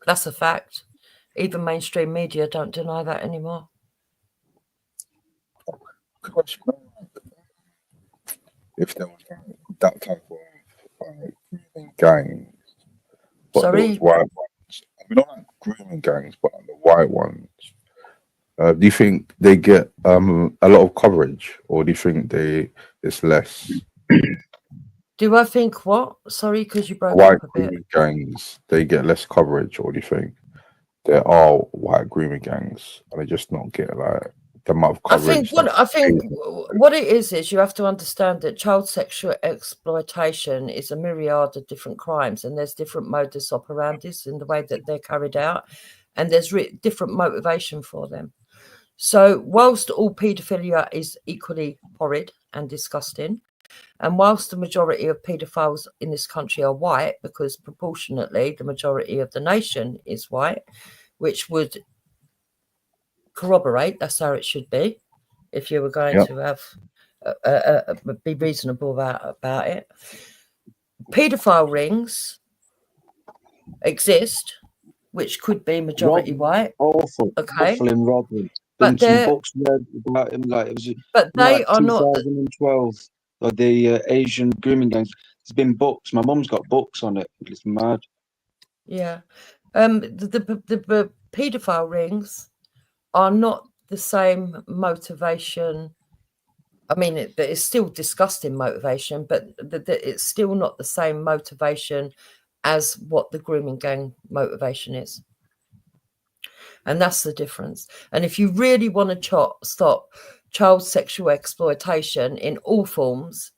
[SPEAKER 17] That's a fact. Even mainstream media don't deny that anymore.
[SPEAKER 3] If there was that type of gang, but those white ones, we don't like grooming gangs, but the white ones, do you think they get a lot of coverage, or do you think it's less?
[SPEAKER 17] Do I think what? Sorry, because you broke
[SPEAKER 3] White
[SPEAKER 17] up a bit.
[SPEAKER 3] grooming gangs, they get less coverage, or do you think there are white grooming gangs and they just not get like the amount of coverage?
[SPEAKER 17] I think what it is you have to understand that child sexual exploitation is a myriad of different crimes, and there's different modus operandis in the way that they're carried out, and there's different motivation for them. So whilst all paedophilia is equally horrid and disgusting, and whilst the majority of paedophiles in this country are white, because proportionately the majority of the nation is white, which would corroborate that's how it should be if you were going to have be reasonable about it. Paedophile rings exist, which could be majority white.
[SPEAKER 22] Awful.
[SPEAKER 17] Okay.
[SPEAKER 22] Awful in Robin.
[SPEAKER 17] But
[SPEAKER 22] some books read about him, like it was.
[SPEAKER 17] But they are
[SPEAKER 22] 2012. Or the Asian grooming gangs. There's been books. My mum's got books on it. It's mad.
[SPEAKER 17] Yeah. The paedophile rings are not the same motivation. I mean, it's still disgusting motivation, but it's still not the same motivation as what the grooming gang motivation is. And that's the difference. And if you really want to stop child sexual exploitation in all forms,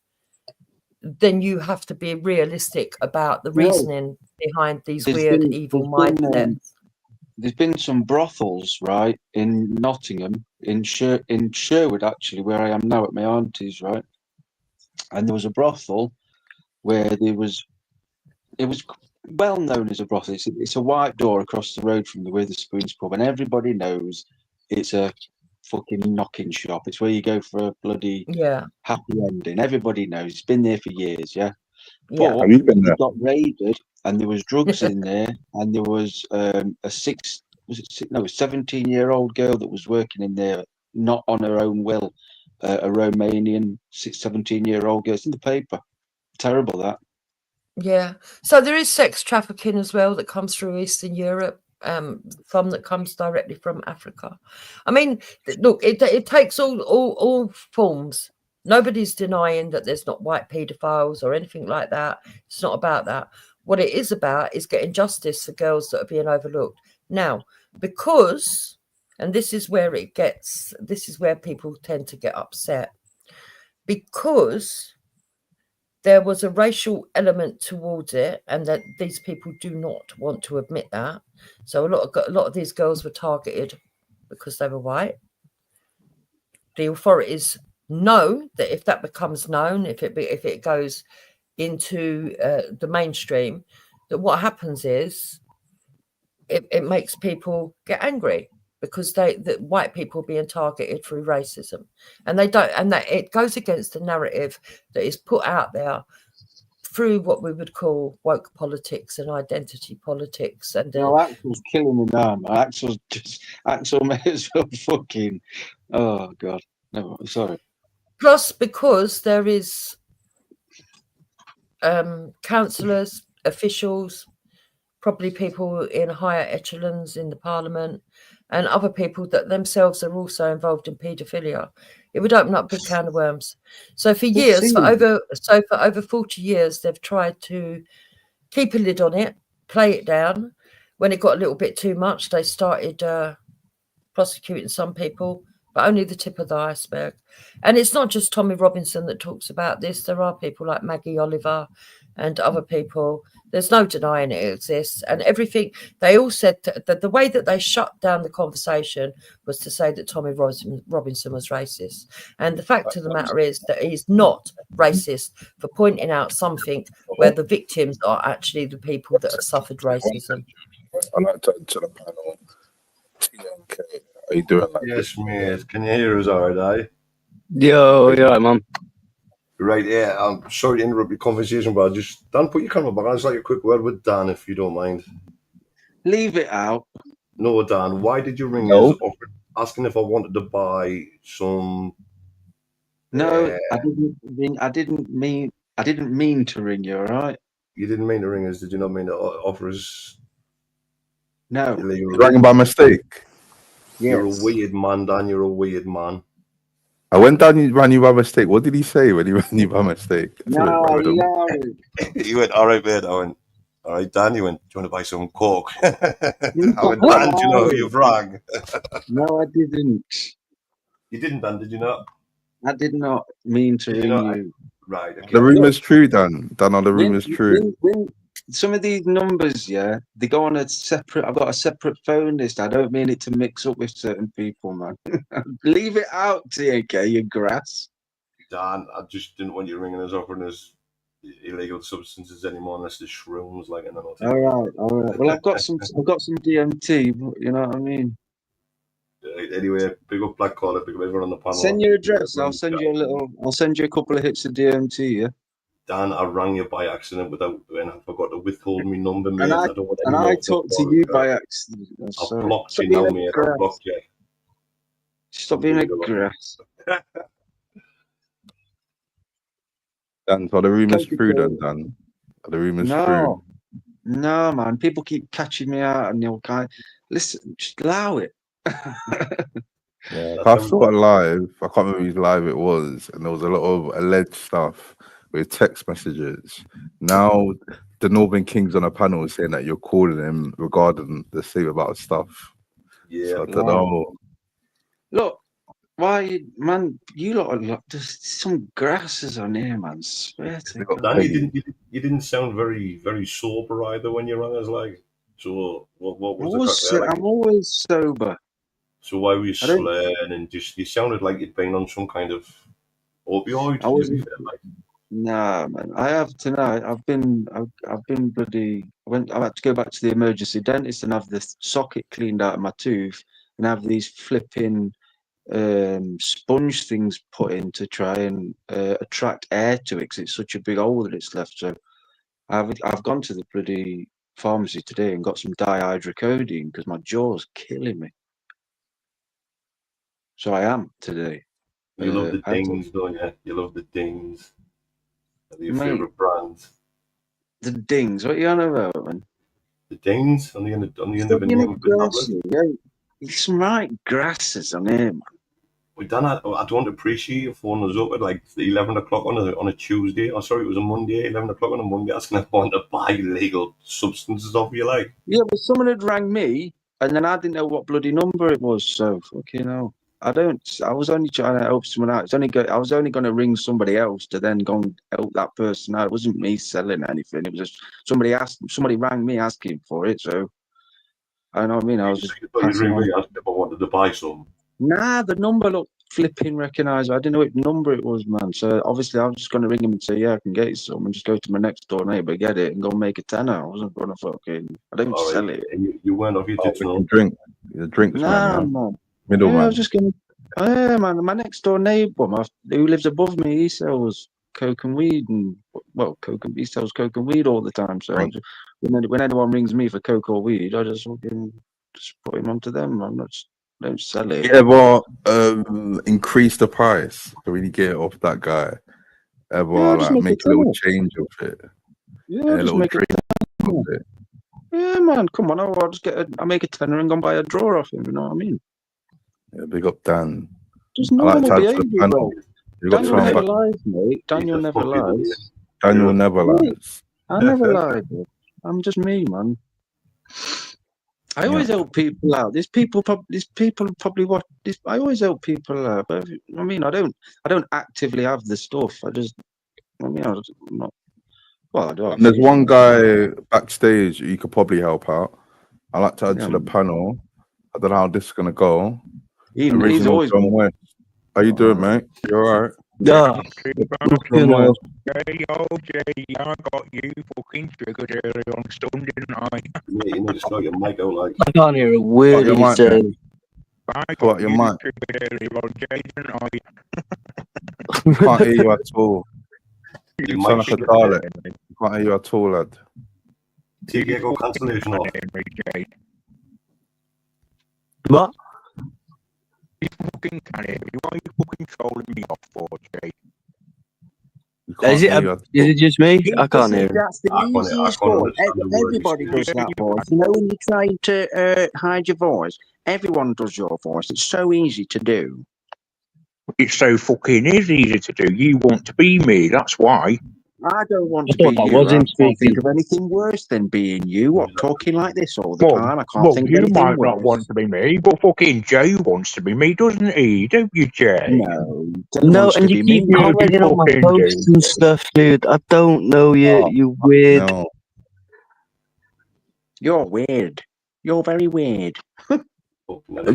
[SPEAKER 17] then you have to be realistic about the reasoning behind these evil mindsets.
[SPEAKER 22] There's been some brothels, right, in Nottingham, in Sherwood, actually, where I am now at my auntie's, right? And there was a brothel where it was well known as a brothel. It's a white door across the road from the Witherspoons pub, and everybody knows it's a fucking knocking shop. It's where you go for a bloody happy ending. Everybody knows. It's been there for years, yeah. But
[SPEAKER 3] Have you been there?
[SPEAKER 22] It got raided, and there was drugs in there, and there was a 17-year-old girl that was working in there, not on her own will. A Romanian 17-year-old girl. It's in the paper. Terrible that.
[SPEAKER 17] Yeah. So there is sex trafficking as well that comes through Eastern Europe. Some that comes directly from Africa. I mean, look, it takes all forms. Nobody's denying that there's not white paedophiles or anything like that. It's not about that. What it is about is getting justice for girls that are being overlooked. Now, because, and this is where people tend to get upset, because there was a racial element towards it, and that these people do not want to admit that. So a lot of these girls were targeted because they were white. The authorities know that if that becomes known, if it goes into the mainstream, that what happens is it makes people get angry because that white people being targeted through racism, and they don't, and that it goes against the narrative that is put out there through what we would call woke politics and identity politics. And
[SPEAKER 22] no, Axel's killing me now, man. Axel may as well fucking. Oh God, no, sorry.
[SPEAKER 17] Plus, because there is councillors, officials, probably people in higher echelons in the parliament, and other people that themselves are also involved in paedophilia, it would open up a big can of worms. So for years, for over 40 years, they've tried to keep a lid on it, play it down. When it got a little bit too much, they started prosecuting some people, but only the tip of the iceberg. And it's not just Tommy Robinson that talks about this. There are people like Maggie Oliver and other people. There's no denying it exists. And everything, they all said that the way that they shut down the conversation was to say that Tommy Robinson was racist. And the fact of the matter is that he's not racist for pointing out something where the victims are actually the people that have suffered racism.
[SPEAKER 3] I like to the panel. TNK, how you doing?
[SPEAKER 2] Yes, mate. Can you hear us all right, eh?
[SPEAKER 21] Yo, yeah, man.
[SPEAKER 2] Right, yeah. I'm sorry to interrupt your conversation, but just Dan, put your camera back. I'd just like a quick word with Dan, if you don't mind.
[SPEAKER 22] Leave it out.
[SPEAKER 2] No, Dan. Why did you ring us asking if I wanted to buy some?
[SPEAKER 22] No, I didn't mean to ring you. All right.
[SPEAKER 2] You didn't mean to ring us. Did you not mean to offer us?
[SPEAKER 22] No.
[SPEAKER 3] You rang by mistake.
[SPEAKER 2] You're a weird man, Dan. You're a weird man.
[SPEAKER 3] I went down and ran you by mistake. What did he say when he ran you by mistake?
[SPEAKER 22] No,
[SPEAKER 2] He went, all right, mate. I went, all right, Dan. He went, do you want to buy some coke? I went, Dan, do you know who you've rang?
[SPEAKER 22] No, I didn't.
[SPEAKER 2] You didn't, Dan, did you not?
[SPEAKER 22] I did not mean to ring you.
[SPEAKER 2] Right. Okay.
[SPEAKER 3] The rumor's true, Dan. Dan, the rumor's true.
[SPEAKER 22] When some of these numbers, yeah, they go on a separate. I've got a separate phone list. I don't mean it to mix up with certain people, man. Leave it out, TNK, you grass.
[SPEAKER 2] Dan, I just didn't want you ringing us offering us illegal substances anymore unless there's shrooms, like, and then
[SPEAKER 22] all right. Well, I've got some DMT, but you know what I mean.
[SPEAKER 2] Anyway, big up Black Collar, big up everyone on the panel.
[SPEAKER 22] Send your address. I'll send you a couple of hits of DMT, yeah.
[SPEAKER 2] Dan, I rang you by accident when I forgot to withhold my number, mate.
[SPEAKER 22] I talked to you by accident.
[SPEAKER 2] I blocked you now, mate. I blocked you.
[SPEAKER 22] Stop being a grass.
[SPEAKER 3] Dan, so the rumor's true, Dan. The rumor's true.
[SPEAKER 22] No, man. People keep catching me out, and you'll kind. Listen, just allow it.
[SPEAKER 3] Yeah, I saw it live. I can't remember whose live it was, and there was a lot of alleged stuff with text messages. Now the Northern King's on a panel saying that you're calling him regarding the same about stuff.
[SPEAKER 2] Yeah,
[SPEAKER 3] so I don't know.
[SPEAKER 22] Look, why, man? You lot, there's some grasses on here, man. Swear to God.
[SPEAKER 2] Dan, you didn't sound very, very sober either when you rang us, like. So what was the crack there?
[SPEAKER 22] I'm always sober.
[SPEAKER 2] So why were you slurring and just? You sounded like you'd been on some kind of opioid.
[SPEAKER 22] Nah, man. I have tonight. I've been bloody. I had to go back to the emergency dentist and have the socket cleaned out of my tooth and have these flipping sponge things put in to try and attract air to it because it's such a big hole that it's left. So I've gone to the bloody pharmacy today and got some dihydrocodeine because my jaw's killing me. So I am today.
[SPEAKER 2] You love the dings, don't you? You love the dings. Are your favourite brands?
[SPEAKER 22] The dings. What are you on about, man?
[SPEAKER 2] The dings on the end of the
[SPEAKER 22] There's some right grasses on here, man.
[SPEAKER 2] Well, Dan, I don't appreciate you phoning us up at like 11 o'clock on a Tuesday. Oh, sorry, it was a Monday, 11 o'clock on a Monday, asking if I wanted to buy illegal substances off you, like.
[SPEAKER 22] Yeah, but someone had rang me, and then I didn't know what bloody number it was, so fucking hell. I was only trying to help someone out. I was only going to ring somebody else to then go and help that person out. It wasn't me selling anything. It was just somebody rang me asking for it. So I know what I mean. I was just.
[SPEAKER 2] You ring me asking if I wanted to buy some.
[SPEAKER 22] Nah, the number looked flipping recognised. I didn't know what number it was, man. So obviously I was just going to ring him and say, yeah, I can get you some, and just go to my next door neighbour, get it, and go and make a tenner. I wasn't going to fucking. I didn't sell it.
[SPEAKER 2] You weren't off your tits, no?
[SPEAKER 3] Drink. The drinks,
[SPEAKER 22] man.
[SPEAKER 3] Middleman.
[SPEAKER 22] I was just going to. Yeah, man. My next door neighbour, who lives above me, he sells coke and weed, and he sells coke and weed all the time. So
[SPEAKER 2] Right.
[SPEAKER 22] when anyone rings me for coke or weed, I just fucking just put him onto them. Don't sell it.
[SPEAKER 3] You ever increase the price to really get it off that guy? Ever
[SPEAKER 22] Yeah, just
[SPEAKER 3] like
[SPEAKER 22] make
[SPEAKER 3] make
[SPEAKER 22] it
[SPEAKER 3] a little
[SPEAKER 22] tenner.
[SPEAKER 3] change of it?
[SPEAKER 22] Yeah,
[SPEAKER 3] And a
[SPEAKER 22] just
[SPEAKER 3] little
[SPEAKER 22] make it
[SPEAKER 3] drink
[SPEAKER 22] tenner.
[SPEAKER 3] of it?
[SPEAKER 22] Yeah, man, come on. I'll just I make a tenner and go and buy a drawer off him. You know what I mean?
[SPEAKER 3] Yeah, big up Dan.
[SPEAKER 22] Just
[SPEAKER 3] I like
[SPEAKER 22] normal
[SPEAKER 3] to add to the
[SPEAKER 22] behaviour,
[SPEAKER 3] panel.
[SPEAKER 22] bro.
[SPEAKER 3] You got
[SPEAKER 22] Daniel
[SPEAKER 3] to
[SPEAKER 22] never
[SPEAKER 3] back.
[SPEAKER 22] lies, mate. Daniel
[SPEAKER 2] just
[SPEAKER 22] never
[SPEAKER 2] fucking with you.
[SPEAKER 22] lies.
[SPEAKER 3] Daniel never
[SPEAKER 22] Mate,
[SPEAKER 3] lies.
[SPEAKER 22] I never lie, bro. I'm just me, man. I always help people out. These people probably watch this. I always help people out. But I mean, I don't actively have the stuff. I'm not. Well, I do.
[SPEAKER 3] And there's one guy backstage you could probably help out. I like to add to the panel. I don't know how this is gonna go.
[SPEAKER 22] He's
[SPEAKER 3] Original
[SPEAKER 22] always
[SPEAKER 3] John West. How you doing, mate? You alright?
[SPEAKER 21] Yeah.
[SPEAKER 3] John West.
[SPEAKER 6] I got you fucking triggered early on Sunday night.
[SPEAKER 2] Yeah, you need to start your mic out like.
[SPEAKER 21] I can't hear a word
[SPEAKER 3] your
[SPEAKER 21] he's
[SPEAKER 3] mic,
[SPEAKER 21] saying.
[SPEAKER 6] I
[SPEAKER 3] What,
[SPEAKER 6] got
[SPEAKER 3] your
[SPEAKER 6] you
[SPEAKER 3] mic?
[SPEAKER 6] triggered early on Jay, didn't I?
[SPEAKER 3] Can't hear you at all.
[SPEAKER 2] You
[SPEAKER 3] You
[SPEAKER 2] might
[SPEAKER 3] sound like a
[SPEAKER 2] should-
[SPEAKER 3] Dalek. Can't hear you at all, lad.
[SPEAKER 2] TK got cancellation off.
[SPEAKER 21] What?
[SPEAKER 6] You fucking can't hear me. Why are you fucking trolling me off for, Jay?
[SPEAKER 21] Is it just me? I can't hear him.
[SPEAKER 12] That's the easiest voice. Everybody does that voice. You know, when you're trying to hide your voice, everyone does your voice. It's so easy to do.
[SPEAKER 6] It's so fucking easy to do. You want to be me, that's why.
[SPEAKER 12] I don't want to
[SPEAKER 21] thought
[SPEAKER 12] be
[SPEAKER 21] I
[SPEAKER 12] you.
[SPEAKER 21] was
[SPEAKER 12] I
[SPEAKER 21] him
[SPEAKER 12] can't
[SPEAKER 21] speaking.
[SPEAKER 12] think of anything worse than being you. What, talking like this all the time? I can't think of
[SPEAKER 6] you
[SPEAKER 12] anything
[SPEAKER 6] might
[SPEAKER 12] worse.
[SPEAKER 6] not want to be me, but fucking Jay wants to be me, doesn't he? Don't you, Jay?
[SPEAKER 12] No,
[SPEAKER 21] No, and you keep commenting on my posts and stuff, dude. I don't know you. You weird.
[SPEAKER 3] No.
[SPEAKER 12] You're weird. You're very weird.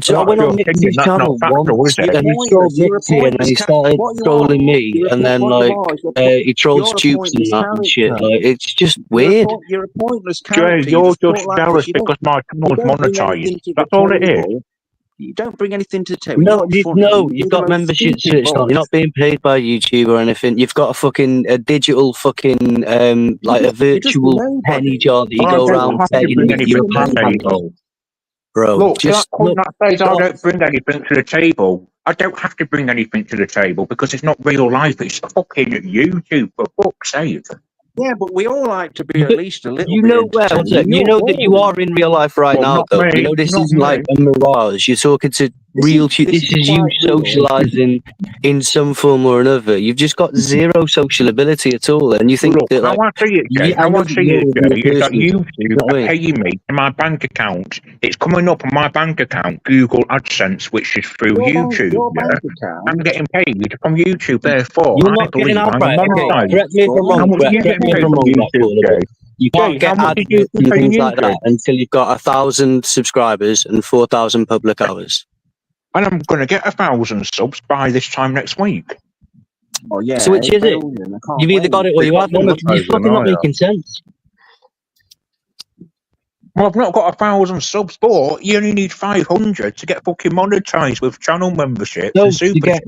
[SPEAKER 21] So I went on Mitzi's channel once, and he trolled Mitzi, and then he started trolling me, and then like he trolls Jukes and that and shit. Like it's just weird.
[SPEAKER 12] You're a pointless
[SPEAKER 6] Jay,
[SPEAKER 12] character.
[SPEAKER 6] you're
[SPEAKER 12] talk
[SPEAKER 6] just
[SPEAKER 12] like
[SPEAKER 6] jealous
[SPEAKER 12] this. You don't-
[SPEAKER 6] because my
[SPEAKER 12] you
[SPEAKER 6] channel's
[SPEAKER 12] don't bring
[SPEAKER 6] monetized.
[SPEAKER 12] anything to the
[SPEAKER 6] That's all it is.
[SPEAKER 12] table. You don't bring anything to the table.
[SPEAKER 21] No,
[SPEAKER 12] You're not funny.
[SPEAKER 21] you've
[SPEAKER 12] You're the
[SPEAKER 21] got
[SPEAKER 12] most
[SPEAKER 21] memberships.
[SPEAKER 12] stupid
[SPEAKER 21] It's not,
[SPEAKER 12] voice.
[SPEAKER 21] you're not being paid by YouTube or anything. You've got a digital fucking like a virtual penny jar that you
[SPEAKER 6] I
[SPEAKER 21] go
[SPEAKER 6] don't
[SPEAKER 21] around
[SPEAKER 6] have to
[SPEAKER 21] saying
[SPEAKER 6] bring
[SPEAKER 21] that you're a
[SPEAKER 6] anything to the
[SPEAKER 21] panhandler.
[SPEAKER 6] table.
[SPEAKER 21] Bro,
[SPEAKER 6] Look,
[SPEAKER 21] just
[SPEAKER 6] that point
[SPEAKER 21] look.
[SPEAKER 6] that says I don't bring anything to the table. I don't have to bring anything to the table because it's not real life. It's fucking YouTube, for fuck's sake.
[SPEAKER 12] Yeah, but we all like to be at
[SPEAKER 21] But
[SPEAKER 12] least a little
[SPEAKER 21] you
[SPEAKER 12] bit
[SPEAKER 21] know where
[SPEAKER 12] entertaining.
[SPEAKER 21] you
[SPEAKER 12] You're
[SPEAKER 21] know that you
[SPEAKER 12] boring.
[SPEAKER 21] are in real life right
[SPEAKER 6] Well,
[SPEAKER 21] now,
[SPEAKER 6] not
[SPEAKER 21] though.
[SPEAKER 6] me,
[SPEAKER 21] You know this
[SPEAKER 6] not
[SPEAKER 21] isn't like
[SPEAKER 6] me.
[SPEAKER 21] a mirage. You're talking to real. This is you
[SPEAKER 12] quite real.
[SPEAKER 21] socializing in some form or another. You've just got zero social ability at all, and you think
[SPEAKER 6] Look,
[SPEAKER 21] that like
[SPEAKER 6] how I see it, Jay,
[SPEAKER 21] I
[SPEAKER 6] how
[SPEAKER 21] know
[SPEAKER 6] I
[SPEAKER 21] that
[SPEAKER 6] see
[SPEAKER 21] you're
[SPEAKER 6] it,
[SPEAKER 21] a real
[SPEAKER 6] Jay, is that
[SPEAKER 21] person. You
[SPEAKER 6] YouTube
[SPEAKER 21] know what I
[SPEAKER 6] are
[SPEAKER 21] mean?
[SPEAKER 6] paying me to my bank account. It's coming up on my bank account, Google AdSense, which is through YouTube.
[SPEAKER 12] Your
[SPEAKER 6] Yeah,
[SPEAKER 12] bank account.
[SPEAKER 6] I'm getting paid from YouTube. Therefore,
[SPEAKER 21] You're
[SPEAKER 6] I
[SPEAKER 21] not getting
[SPEAKER 6] believe
[SPEAKER 21] out
[SPEAKER 6] I'm
[SPEAKER 21] right. Okay,
[SPEAKER 6] monetized.
[SPEAKER 21] correct me if I'm
[SPEAKER 6] How
[SPEAKER 21] wrong.
[SPEAKER 6] much are you
[SPEAKER 21] Correct
[SPEAKER 6] getting
[SPEAKER 21] me if
[SPEAKER 6] paid
[SPEAKER 21] I'm
[SPEAKER 6] from
[SPEAKER 21] wrong, Black
[SPEAKER 6] YouTube,
[SPEAKER 21] Baller, but
[SPEAKER 6] Jay?
[SPEAKER 21] you can't
[SPEAKER 6] Jay,
[SPEAKER 21] get
[SPEAKER 6] how much did you
[SPEAKER 21] adverts and
[SPEAKER 6] pay
[SPEAKER 21] things like that
[SPEAKER 6] YouTube?
[SPEAKER 21] until you've got 1,000 subscribers and 4,000 public hours.
[SPEAKER 6] And I'm going to get 1,000 subs by this time next week.
[SPEAKER 12] Oh yeah,
[SPEAKER 21] So which is it?
[SPEAKER 12] 8 billion. I can't
[SPEAKER 21] You've either
[SPEAKER 12] wait.
[SPEAKER 21] got it or you haven't. You're fucking not making sense.
[SPEAKER 6] Well, I've not got 1,000 subs, but you only need 500 to get fucking monetized with channel memberships and super.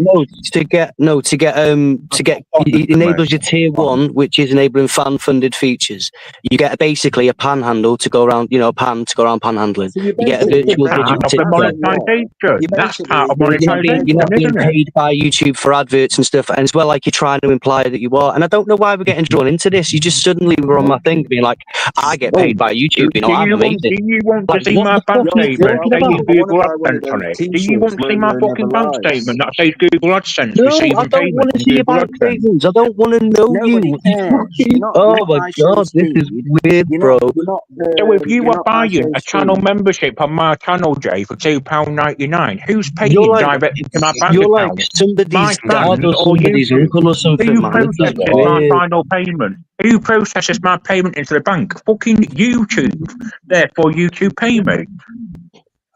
[SPEAKER 21] It enables your tier 1, which is enabling fan funded features. You get basically a panhandle to go around, a pan to go around panhandling.
[SPEAKER 12] So
[SPEAKER 21] You get a virtual digital TikTok.
[SPEAKER 6] monetization. That's part of
[SPEAKER 21] You're not
[SPEAKER 6] monetization,
[SPEAKER 21] being
[SPEAKER 6] isn't it?
[SPEAKER 21] paid by YouTube for adverts and stuff, and it's well like you're trying to imply that you are. And I don't know why we're getting drawn into this. You just suddenly were on my thing, being like, "I get paid by YouTube." I'm amazing.
[SPEAKER 6] Do you want to
[SPEAKER 21] Like,
[SPEAKER 6] see
[SPEAKER 21] what
[SPEAKER 6] my
[SPEAKER 21] the
[SPEAKER 6] bank
[SPEAKER 21] fuck are you
[SPEAKER 6] statement
[SPEAKER 21] talking
[SPEAKER 6] saying
[SPEAKER 21] about?
[SPEAKER 6] Google AdSense on it? Do you want to see my fucking bank statement that says Google AdSense
[SPEAKER 21] No, I
[SPEAKER 6] receiving
[SPEAKER 21] don't
[SPEAKER 6] payment
[SPEAKER 21] want to
[SPEAKER 6] from
[SPEAKER 21] see your
[SPEAKER 6] Google
[SPEAKER 21] bank
[SPEAKER 6] AdSense?
[SPEAKER 21] statements. I don't want to know
[SPEAKER 12] Nobody
[SPEAKER 21] you.
[SPEAKER 12] cares. You're not
[SPEAKER 21] Oh my
[SPEAKER 12] by show
[SPEAKER 21] god, this is
[SPEAKER 12] speed.
[SPEAKER 21] weird, bro.
[SPEAKER 6] So if you
[SPEAKER 12] You're
[SPEAKER 6] were
[SPEAKER 12] not by
[SPEAKER 6] buying
[SPEAKER 12] show
[SPEAKER 6] a channel
[SPEAKER 12] speed.
[SPEAKER 6] membership on my channel, Jay, for £2.99, who's
[SPEAKER 21] You're
[SPEAKER 6] paying
[SPEAKER 21] like
[SPEAKER 6] directly to my bank
[SPEAKER 21] you're like
[SPEAKER 6] account?
[SPEAKER 21] somebody's
[SPEAKER 6] My
[SPEAKER 21] dad
[SPEAKER 6] fans
[SPEAKER 21] or
[SPEAKER 6] or
[SPEAKER 21] somebody's
[SPEAKER 6] YouTube?
[SPEAKER 21] uncle or something,
[SPEAKER 6] Who
[SPEAKER 21] man. This is
[SPEAKER 6] processes my
[SPEAKER 21] weird.
[SPEAKER 6] final payment? Who processes my payment into the bank? Fucking YouTube. Therefore, YouTube pay me.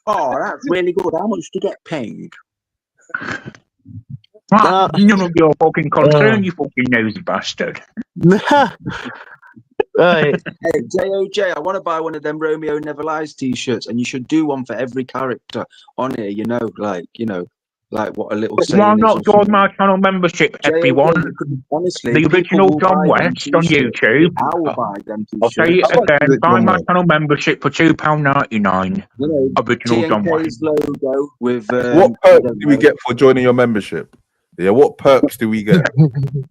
[SPEAKER 12] Oh, that's really good. How much to get paid?
[SPEAKER 6] None of your fucking concern, you fucking nosy bastard.
[SPEAKER 21] Right.
[SPEAKER 12] Hey, JOJ, I want to buy one of them Romeo Never Lies t-shirts, and you should do one for every character on here,
[SPEAKER 22] like what a little
[SPEAKER 6] But
[SPEAKER 22] saying
[SPEAKER 6] why
[SPEAKER 22] is
[SPEAKER 6] not
[SPEAKER 22] or
[SPEAKER 6] join
[SPEAKER 22] something.
[SPEAKER 6] my channel membership, everyone?
[SPEAKER 22] Honestly,
[SPEAKER 6] The
[SPEAKER 22] people
[SPEAKER 6] original
[SPEAKER 22] will
[SPEAKER 6] John
[SPEAKER 22] buy them
[SPEAKER 6] West on
[SPEAKER 22] t-shirts.
[SPEAKER 6] YouTube.
[SPEAKER 22] I will buy them
[SPEAKER 6] I'll say
[SPEAKER 22] t-shirts.
[SPEAKER 6] it again. Buy my channel membership for £2.99.
[SPEAKER 22] You know,
[SPEAKER 6] Original John West.
[SPEAKER 22] TNK's logo with
[SPEAKER 3] What perks do we get for joining your membership? Yeah, what perks do we get?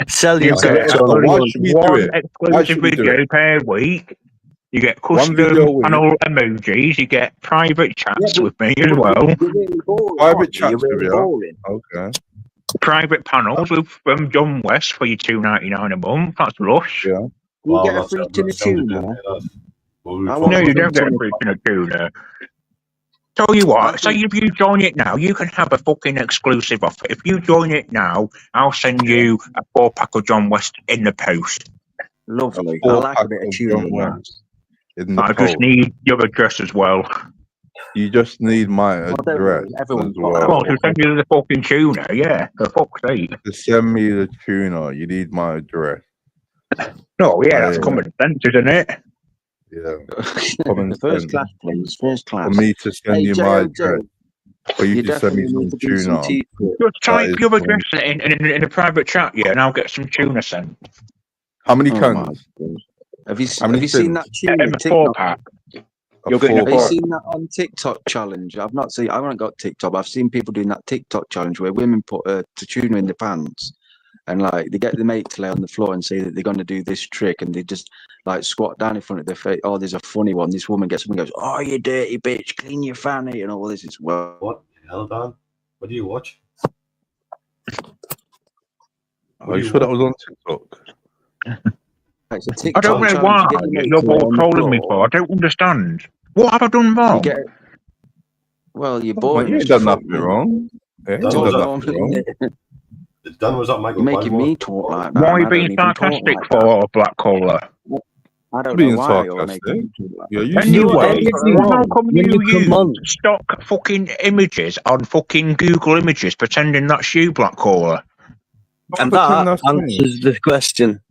[SPEAKER 21] Sell
[SPEAKER 6] You
[SPEAKER 21] yourself,
[SPEAKER 6] get
[SPEAKER 21] John.
[SPEAKER 3] Why should we do
[SPEAKER 6] one
[SPEAKER 3] it? Why
[SPEAKER 6] exclusive
[SPEAKER 3] should we do
[SPEAKER 6] video
[SPEAKER 3] it?
[SPEAKER 6] per week. You get
[SPEAKER 3] One video
[SPEAKER 6] custom
[SPEAKER 3] a week.
[SPEAKER 6] channel emojis. You get private chats with me as well.
[SPEAKER 22] You're really boring,
[SPEAKER 3] Private
[SPEAKER 22] aren't you?
[SPEAKER 3] chats
[SPEAKER 22] You're
[SPEAKER 3] with
[SPEAKER 22] really
[SPEAKER 3] you.
[SPEAKER 22] boring.
[SPEAKER 3] Okay.
[SPEAKER 6] Private panels with John West for your $2.99 a month. That's lush.
[SPEAKER 3] Yeah.
[SPEAKER 22] You get a free tin of tuna.
[SPEAKER 6] No, you don't get a free tin of tuna. Tell you what, say if you join it now, you can have a fucking exclusive offer. If you join it now, I'll send you a 4-pack of John West in the post.
[SPEAKER 22] Lovely. I like a bit of tuna.
[SPEAKER 6] I just need your address as well.
[SPEAKER 3] You just need my address as well.
[SPEAKER 6] Well, to send you the fucking tuna, yeah, for fuck's sake.
[SPEAKER 3] To send me the tuna, you need my address.
[SPEAKER 6] Oh, yeah, that's common sense, isn't it?
[SPEAKER 3] Yeah. Common
[SPEAKER 22] First
[SPEAKER 3] sense.
[SPEAKER 22] class, please. First class.
[SPEAKER 3] For me to send you my address. For you to send me some tuna.
[SPEAKER 6] Just type your address in a private chat, yeah, and I'll get some tuna sent.
[SPEAKER 3] How many cans?
[SPEAKER 22] Have you seen that tuna TikTok?
[SPEAKER 6] 4-pack.
[SPEAKER 22] Have you seen that on TikTok challenge? I haven't got TikTok, but I've seen people doing that TikTok challenge where women put the tuna in their pants and like they get the mate to lay on the floor and say that they're going to do this trick, and they just like squat down in front of their face. Oh, there's a funny one. This woman gets up and goes, "Oh, you dirty bitch, clean your fanny," and all this is well.
[SPEAKER 2] What the hell, Dan? What do you watch?
[SPEAKER 3] Are you sure that was on TikTok?
[SPEAKER 22] It's a
[SPEAKER 6] I
[SPEAKER 22] TikTok
[SPEAKER 6] don't know
[SPEAKER 22] challenge.
[SPEAKER 6] why
[SPEAKER 22] You get your mate
[SPEAKER 6] you're
[SPEAKER 22] to lay
[SPEAKER 6] all
[SPEAKER 22] on the
[SPEAKER 6] trolling me
[SPEAKER 22] floor.
[SPEAKER 6] for. I don't understand. What have I done wrong?
[SPEAKER 22] Well, you're
[SPEAKER 3] Well,
[SPEAKER 22] boring.
[SPEAKER 3] you ain't done nothing wrong. Yeah, you ain't done nothing wrong.
[SPEAKER 2] Dan was that Michael.
[SPEAKER 22] You're making me talk like that.
[SPEAKER 6] Why are you
[SPEAKER 22] and I
[SPEAKER 6] being
[SPEAKER 22] don't even talk
[SPEAKER 6] sarcastic
[SPEAKER 22] like
[SPEAKER 6] for, Black Caller?
[SPEAKER 22] that. I don't
[SPEAKER 3] Being
[SPEAKER 22] know why you're making
[SPEAKER 3] sarcastic.
[SPEAKER 22] me talk like
[SPEAKER 3] Yeah,
[SPEAKER 22] that.
[SPEAKER 3] you
[SPEAKER 6] Anyway, how come
[SPEAKER 21] When
[SPEAKER 6] you
[SPEAKER 21] you come on.
[SPEAKER 6] use stock fucking images on fucking Google Images pretending that's you, Black Caller?
[SPEAKER 21] And that answers the question.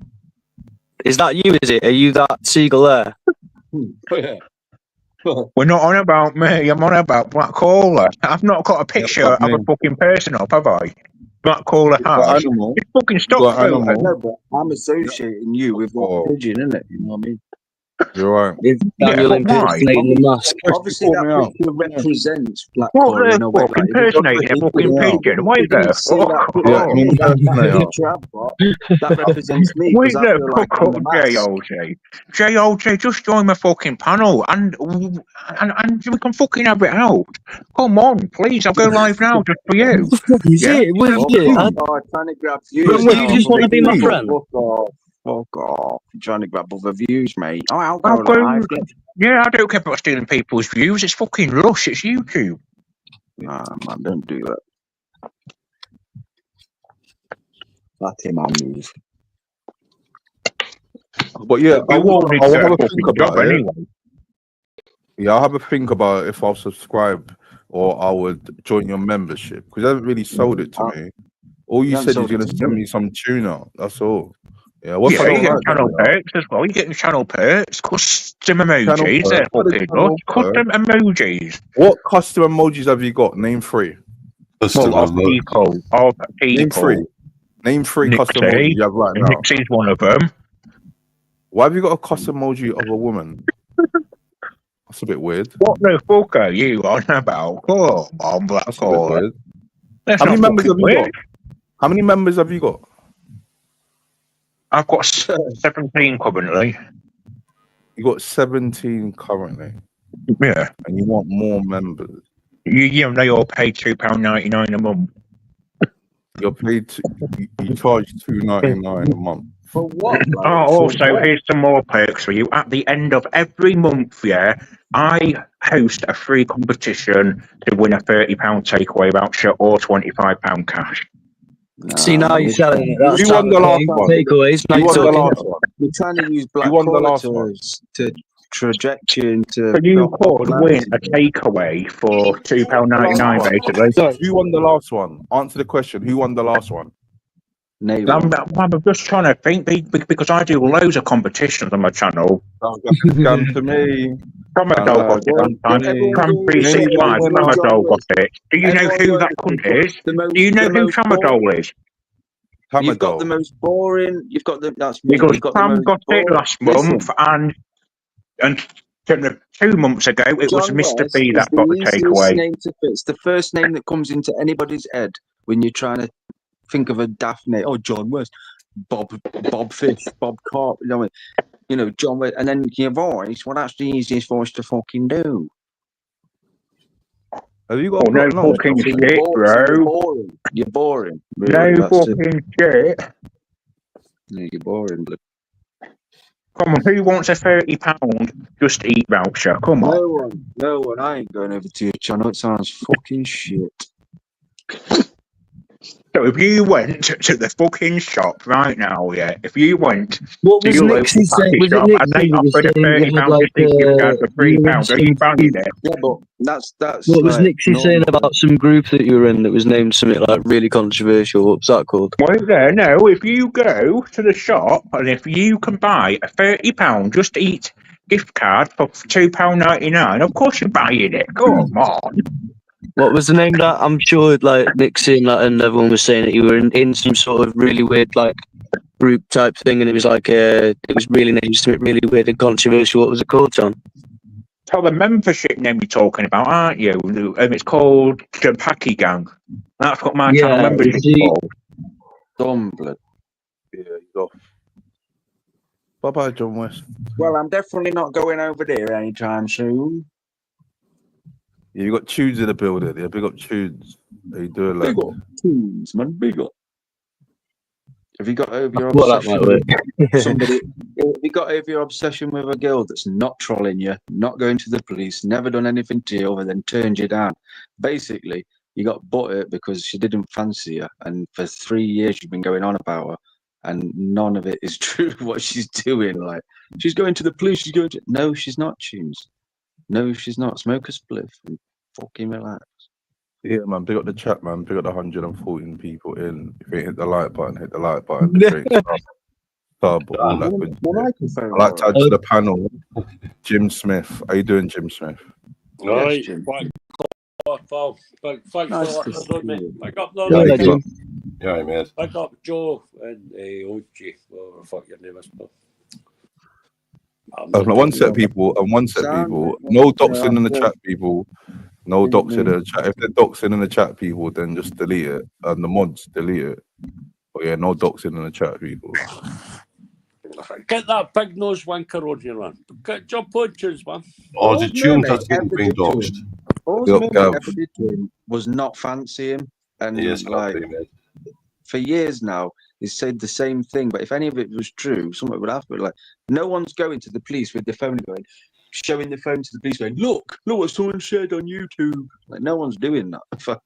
[SPEAKER 21] Is that you, is it? Are you that seagull there?
[SPEAKER 6] We're not on about me, I'm on about Black Caller. I've not got a picture of a fucking person up, have I? Black Caller has. It's fucking stock photo.
[SPEAKER 22] No, but I'm associating you with that pigeon, isn't it? You know what I mean?
[SPEAKER 3] You're right.
[SPEAKER 21] Is Daniel impersonating the mask?
[SPEAKER 22] Obviously, that picture represents Black
[SPEAKER 6] What
[SPEAKER 22] Caller in a way. Like,
[SPEAKER 6] impersonating a fucking pigeon? Wait there.
[SPEAKER 22] That represents me.
[SPEAKER 6] Wait
[SPEAKER 22] I
[SPEAKER 6] there,
[SPEAKER 22] feel like
[SPEAKER 6] fuck
[SPEAKER 22] I'm
[SPEAKER 6] up,
[SPEAKER 22] the mask.
[SPEAKER 6] JOJ. JOJ, just join my fucking panel and we can fucking have it out. Come on, please, I'll go live now just for you.
[SPEAKER 21] Is it? Was it?
[SPEAKER 22] I'm trying to grab views.
[SPEAKER 21] But you just want to be my friend?
[SPEAKER 22] Fuck off. I'm trying to grab other views, mate. Oh, I'll
[SPEAKER 6] I'll
[SPEAKER 22] go
[SPEAKER 6] go-
[SPEAKER 22] live.
[SPEAKER 6] Yeah, I don't care about stealing people's views. It's fucking lush. It's YouTube.
[SPEAKER 22] Nah, man, don't do that. That's him, I'll move.
[SPEAKER 3] But yeah,
[SPEAKER 6] We all need
[SPEAKER 3] I'll
[SPEAKER 6] to
[SPEAKER 3] have a
[SPEAKER 6] fucking
[SPEAKER 3] think
[SPEAKER 6] job
[SPEAKER 3] about it.
[SPEAKER 6] anyway.
[SPEAKER 3] Yeah, I'll have a think about if I'll subscribe or I would join your membership because you haven't really sold it to me. All you said is you're going to send me some tuna. That's all. Yeah, what's
[SPEAKER 6] Yeah, you get channel perks as well. You get channel perks, custom emojis. They're fucking good. Custom emojis.
[SPEAKER 3] What custom emojis have you got? Name three.
[SPEAKER 6] Well, of people.
[SPEAKER 3] Name three. Name three custom
[SPEAKER 6] Nixie.
[SPEAKER 3] emojis you have right now.
[SPEAKER 6] Nixie's one of them.
[SPEAKER 3] Why have you got a custom emoji of a woman? That's a bit weird.
[SPEAKER 6] What the fuck are you on about? Come on, Black
[SPEAKER 3] That's a bit
[SPEAKER 6] Caller.
[SPEAKER 3] weird.
[SPEAKER 6] That's
[SPEAKER 3] How many
[SPEAKER 6] not
[SPEAKER 3] members have
[SPEAKER 6] fucking
[SPEAKER 3] you got?
[SPEAKER 6] weird.
[SPEAKER 3] How many members have you got?
[SPEAKER 6] I've got 17 currently.
[SPEAKER 3] You got 17 currently.
[SPEAKER 6] Yeah.
[SPEAKER 3] And you want more members.
[SPEAKER 6] You know, they all pay £2.99 a month.
[SPEAKER 3] You're paid. You charge $2.99 a month.
[SPEAKER 22] For what?
[SPEAKER 6] Oh, also, here's some more perks for you. At the end of every month, yeah, I host a free competition to win a £30 takeaway voucher or £25 cash.
[SPEAKER 21] See, now you're selling it. That's
[SPEAKER 3] Who won the last one?
[SPEAKER 21] Takeaways.
[SPEAKER 3] Who won the last one?
[SPEAKER 22] We're trying to use Black
[SPEAKER 3] Who won the
[SPEAKER 22] Caller
[SPEAKER 3] last one?
[SPEAKER 22] to traject you into.
[SPEAKER 6] So you could win a takeaway for £2.99, basically.
[SPEAKER 3] Who won the last one? Answer the question. Who won the last one?
[SPEAKER 6] I'm just trying to think because I do loads of competitions on my channel.
[SPEAKER 3] Sounds like a scam to me.
[SPEAKER 6] Tramadol got it one time. Cranberry suicide. Tramadol got it. Do you know who that cunt is? Do you know who Tramadol is?
[SPEAKER 22] You've got the most boring. You've got the that's me.
[SPEAKER 6] Because
[SPEAKER 22] You've got the
[SPEAKER 6] Sam
[SPEAKER 22] most
[SPEAKER 6] got it
[SPEAKER 22] boring.
[SPEAKER 6] last month, and 2 months ago it was
[SPEAKER 22] John
[SPEAKER 6] Mr.
[SPEAKER 22] West
[SPEAKER 6] B
[SPEAKER 22] is
[SPEAKER 6] that
[SPEAKER 22] the
[SPEAKER 6] got the
[SPEAKER 22] easiest
[SPEAKER 6] takeaway.
[SPEAKER 22] name to fit. It's the first name that comes into anybody's head when you're trying to think of a daft name. Oh, John West, Bob Fish, Bob Carp. You know, John West, and then your voice. Well, that's the easiest voice to fucking do.
[SPEAKER 3] Have you got?
[SPEAKER 6] Oh, no fucking shit,
[SPEAKER 22] You're
[SPEAKER 6] bro.
[SPEAKER 22] boring. You're boring. Really,
[SPEAKER 6] No
[SPEAKER 22] that's
[SPEAKER 6] fucking shit.
[SPEAKER 22] Yeah, you're boring. Blood.
[SPEAKER 6] Come on, who wants a £30 Just Eat voucher? Come on.
[SPEAKER 22] No one. I ain't going over to your channel. It sounds fucking shit.
[SPEAKER 6] So if you went to the fucking shop right now, yeah, if you went
[SPEAKER 21] What
[SPEAKER 6] to
[SPEAKER 21] was
[SPEAKER 6] your
[SPEAKER 21] Nixie
[SPEAKER 6] local
[SPEAKER 21] saying?
[SPEAKER 6] package
[SPEAKER 21] Was it
[SPEAKER 6] shop and
[SPEAKER 21] Nixie
[SPEAKER 6] they
[SPEAKER 21] that was
[SPEAKER 6] offered a
[SPEAKER 21] saying you had
[SPEAKER 6] £30
[SPEAKER 21] like
[SPEAKER 6] Just Eat gift card for £3, are you buying it?
[SPEAKER 22] Yeah, but that's
[SPEAKER 21] What was
[SPEAKER 22] like
[SPEAKER 21] Nixie saying about some group that you were in that was named something like really controversial? What was that called?
[SPEAKER 6] Well, there, no, if you go to the shop and if you can buy a £30 Just Eat gift card for £2.99, of course you're buying it. Come on.
[SPEAKER 21] What was the name of that? I'm sure like Nixie and everyone was saying that you were in some sort of really weird like group type thing, and it was like it was really named something really weird and controversial. What was it called, John?
[SPEAKER 6] Tell the membership name you're talking about, aren't you? It's called the Packy Gang. That's what my channel membership is called.
[SPEAKER 22] Dumbledore.
[SPEAKER 3] Yeah, he's off. Bye bye, John West.
[SPEAKER 22] Well, I'm definitely not going over there anytime soon.
[SPEAKER 3] Yeah, you got Tunes in the building. Yeah, big up Tunes. How you doing, lad?
[SPEAKER 22] Big up Tunes, man. Big up. Have you got over your
[SPEAKER 21] Well, that
[SPEAKER 22] obsession
[SPEAKER 21] might
[SPEAKER 22] with somebody? Have you got over your obsession with a girl that's not trolling you, not going to the police, never done anything to you, other than turned you down? Basically, you got butthurt because she didn't fancy you, and for 3 years you've been going on about her, and none of it is true. What she's doing, like she's going to the police, she's going to. No, she's not. Tunes. No, she's not. Smoke a spliff and fucking relax.
[SPEAKER 3] Yeah, man. Big up the chat, man. Big up the 114 people in. If you ain't hit the like button, hit the like button. If you ain't sub, all that good shit. I like to add to the panel. Jim Smith. How you doing, Jim Smith?
[SPEAKER 5] Right,
[SPEAKER 22] Jim.
[SPEAKER 5] thanks
[SPEAKER 22] Nice
[SPEAKER 5] for
[SPEAKER 22] to
[SPEAKER 5] listening to me.
[SPEAKER 22] see you.
[SPEAKER 5] Pick up the
[SPEAKER 22] Yeah,
[SPEAKER 5] Pick
[SPEAKER 2] Yeah, mate.
[SPEAKER 5] up Joe and OG, whatever the fuck your name is.
[SPEAKER 3] One set people and one set people. No doxing in the chat, people. No doxing in the chat. If they're doxing in the chat, people, then just delete it. And the mods, delete it. But yeah, no doxing in the chat, people.
[SPEAKER 5] Get that big nose wanker on here, man. Jump on Tunes, man.
[SPEAKER 2] Or is it Tunes that's being doxed?
[SPEAKER 22] All Mermaid ever did to him was not fancy him, and
[SPEAKER 2] Yes,
[SPEAKER 22] like for years now, he said the same thing. But if any of it was true, something would happen. Like no one's going to the police with their phone going, showing the phone to the police, going, "Look what someone said on YouTube." Like no one's doing that.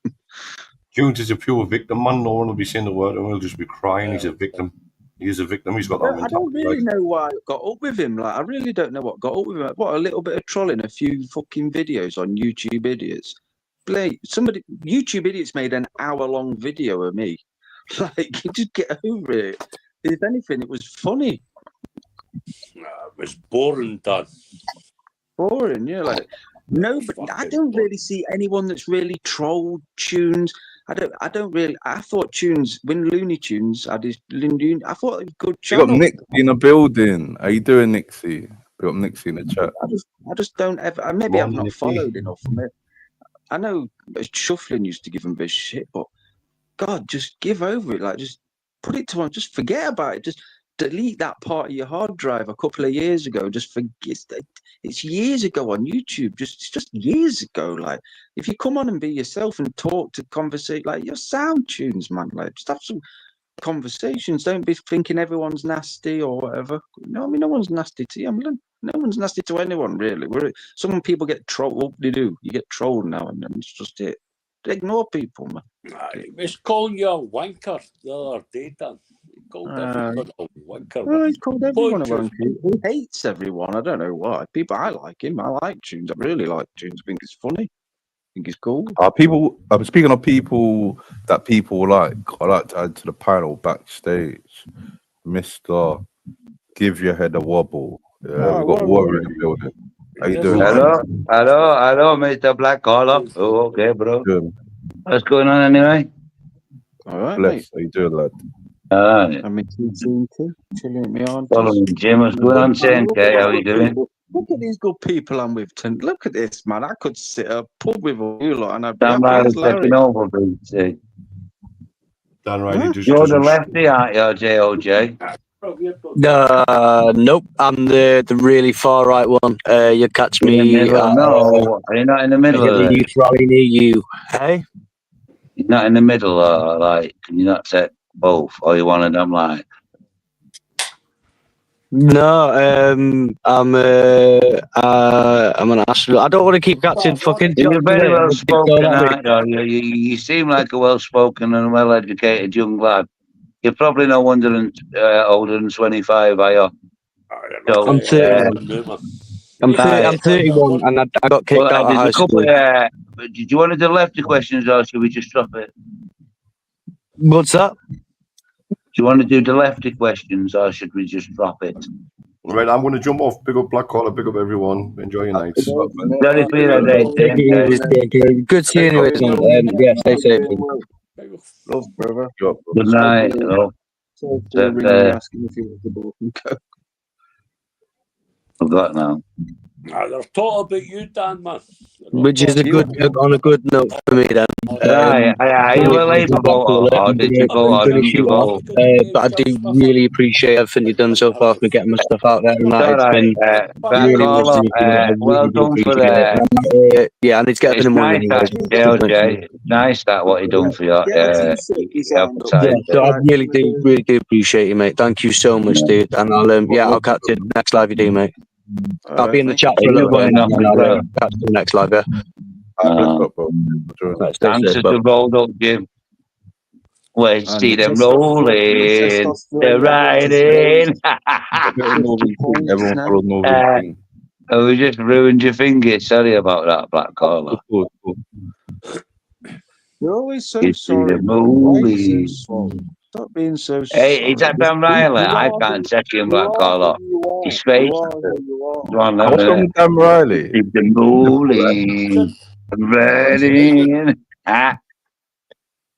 [SPEAKER 2] Tunes is a pure victim, man. No one will be saying the word and we'll just be crying. He's a victim. He's a victim. He's got that
[SPEAKER 22] I don't
[SPEAKER 2] mentality.
[SPEAKER 22] really know why it got up with him. Like I really don't know what got up with him. What, a little bit of trolling, a few fucking videos on YouTube Idiots. YouTube Idiots made an hour-long video of me. Like, just get over it. If anything, it was funny.
[SPEAKER 5] It was boring, Dad.
[SPEAKER 22] Boring, yeah. Like nobody. I don't really see anyone that's really trolled Tunes. I don't really. I thought Tunes when Looney Tunes had his I thought it was a good
[SPEAKER 3] You
[SPEAKER 22] channel.
[SPEAKER 3] got Nixie in the building. How you doing, Nixie? We got Nixie in the chat.
[SPEAKER 22] I just don't ever. Maybe I've not followed enough from it. I know Shuffling used to give him a bit of shit, but God, just give over it. Like, just put it to one. Just forget about it. Just delete that part of your hard drive a couple of years ago. Just forget. It's years ago on YouTube. It's just years ago. Like, if you come on and be yourself and talk to conversate, like your sound tunes, man. Like, just have some conversations. Don't be thinking everyone's nasty or whatever. No, I mean, no one's nasty to you. I mean, no one's nasty to anyone, really. Some people get trolled. What do they do? You get trolled now, and it's just it. Ignore people, man.
[SPEAKER 5] He was calling you a wanker the other day, Dan. He called everyone a wanker.
[SPEAKER 22] Well, he's called everyone a wanker. He hates everyone. I don't know why. I like him. I like Tunes. I really like Tunes. I think it's funny. I think it's cool.
[SPEAKER 3] People. I'm speaking of people that people like. I like to add to the panel backstage. Mr. Give Your Head a Wobble. Yeah, we've got Warren in the building. How you doing?
[SPEAKER 4] Hello, Mr. Black Collar. Oh, okay, bro.
[SPEAKER 3] Good.
[SPEAKER 4] What's going on anyway?
[SPEAKER 22] All right,
[SPEAKER 3] Bless.
[SPEAKER 22] mate.
[SPEAKER 3] How you doing, lad?
[SPEAKER 22] I'm in chilling at my auntie's.
[SPEAKER 4] Following Jim, what's going on, K? How you doing?
[SPEAKER 22] Look at these good people I'm with. Look at this, man. I could sit at a pub with all you lot and I'd be
[SPEAKER 4] Dan
[SPEAKER 22] happy
[SPEAKER 4] Riley's
[SPEAKER 22] as Larry.
[SPEAKER 4] taking over, BT.
[SPEAKER 2] Dan Riley just
[SPEAKER 4] You're the lefty, aren't you, JOJ?
[SPEAKER 21] Nope, I'm the really far right one. You catch me.
[SPEAKER 4] No, are you not in the middle of
[SPEAKER 21] the
[SPEAKER 4] it?
[SPEAKER 21] youth rally near you. Hey,
[SPEAKER 4] You're not in the middle, like, can you not take both? Or you one of them, like?
[SPEAKER 21] no, I'm an astronaut. I don't want to keep catching fucking.
[SPEAKER 4] You're very
[SPEAKER 21] jobs,
[SPEAKER 4] well
[SPEAKER 21] mate.
[SPEAKER 4] spoken, aren't you? You seem like a well spoken and well educated young lad. You're probably no older than 25, are you? So,
[SPEAKER 21] I'm 31. I'm 31, and I got kicked out of high school.
[SPEAKER 4] Did you want to do lefty questions, or should we just drop it?
[SPEAKER 21] What's that?
[SPEAKER 4] Do you want to do the lefty questions, or should we just drop it?
[SPEAKER 2] Right, I'm going to jump off. Big up Black Collar, big up everyone. Enjoy your nights.
[SPEAKER 4] Very
[SPEAKER 21] Good seeing you, and yeah, stay safe.
[SPEAKER 22] Love, brother.
[SPEAKER 4] Good night. Hello.
[SPEAKER 22] Asking if you want to both and go.
[SPEAKER 4] Forgot now.
[SPEAKER 5] They're talking about you, Dan, man.
[SPEAKER 21] Which is on a good note for me then.
[SPEAKER 4] Are you a Labour voter, or did you vote, or didn't you vote?
[SPEAKER 21] But I do really appreciate everything you've done so far for me getting my stuff out there. And that. It's been really,
[SPEAKER 4] well done for that.
[SPEAKER 21] Yeah, I need to get up in the morning.
[SPEAKER 4] JLJ. Nice that what you done for your appetite.
[SPEAKER 21] So I really do appreciate you, mate. Thank you so much, dude. And I'll catch you next live you do, mate. I'll be in the chat for a little bit, and I'll catch you next live, yeah.
[SPEAKER 4] Dancers have rolled up, Jim. Where see them rolling, they're riding. We just ruined your finger. Sorry about that, Black Collar.
[SPEAKER 22] You're always so sorry. Stop being so sorry.
[SPEAKER 4] Hey, is that Dan Riley? I can't check him, Black Collar. His face.
[SPEAKER 3] What's wrong with Dan Riley?
[SPEAKER 4] The rolling, running.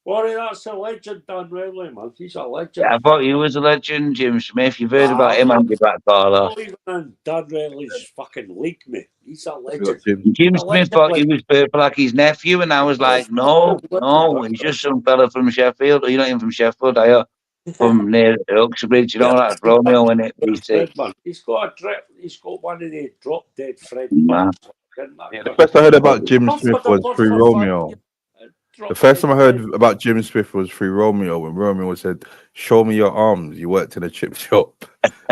[SPEAKER 5] Well, that's a legend, Dan Riley, man. He's a legend.
[SPEAKER 4] I thought he was a legend, Jim Smith. You've heard about him, haven't you, Black Collar?
[SPEAKER 5] Not even in Dan Riley's fucking league, mate. He's a legend.
[SPEAKER 4] Jim Smith thought he was purple like his nephew, and I was like, no, he's just some fella from Sheffield. You're not even from Sheffield, are you? From near Uxbridge, you know, that's Romeo, in it, BC.
[SPEAKER 5] He's got one of the drop dead friends.
[SPEAKER 3] Yeah, the first I heard about Jim Smith was through Romeo. The first time I heard about Jim Smith was through Romeo, when Romeo said, "Show me your arms. You worked in a chip shop."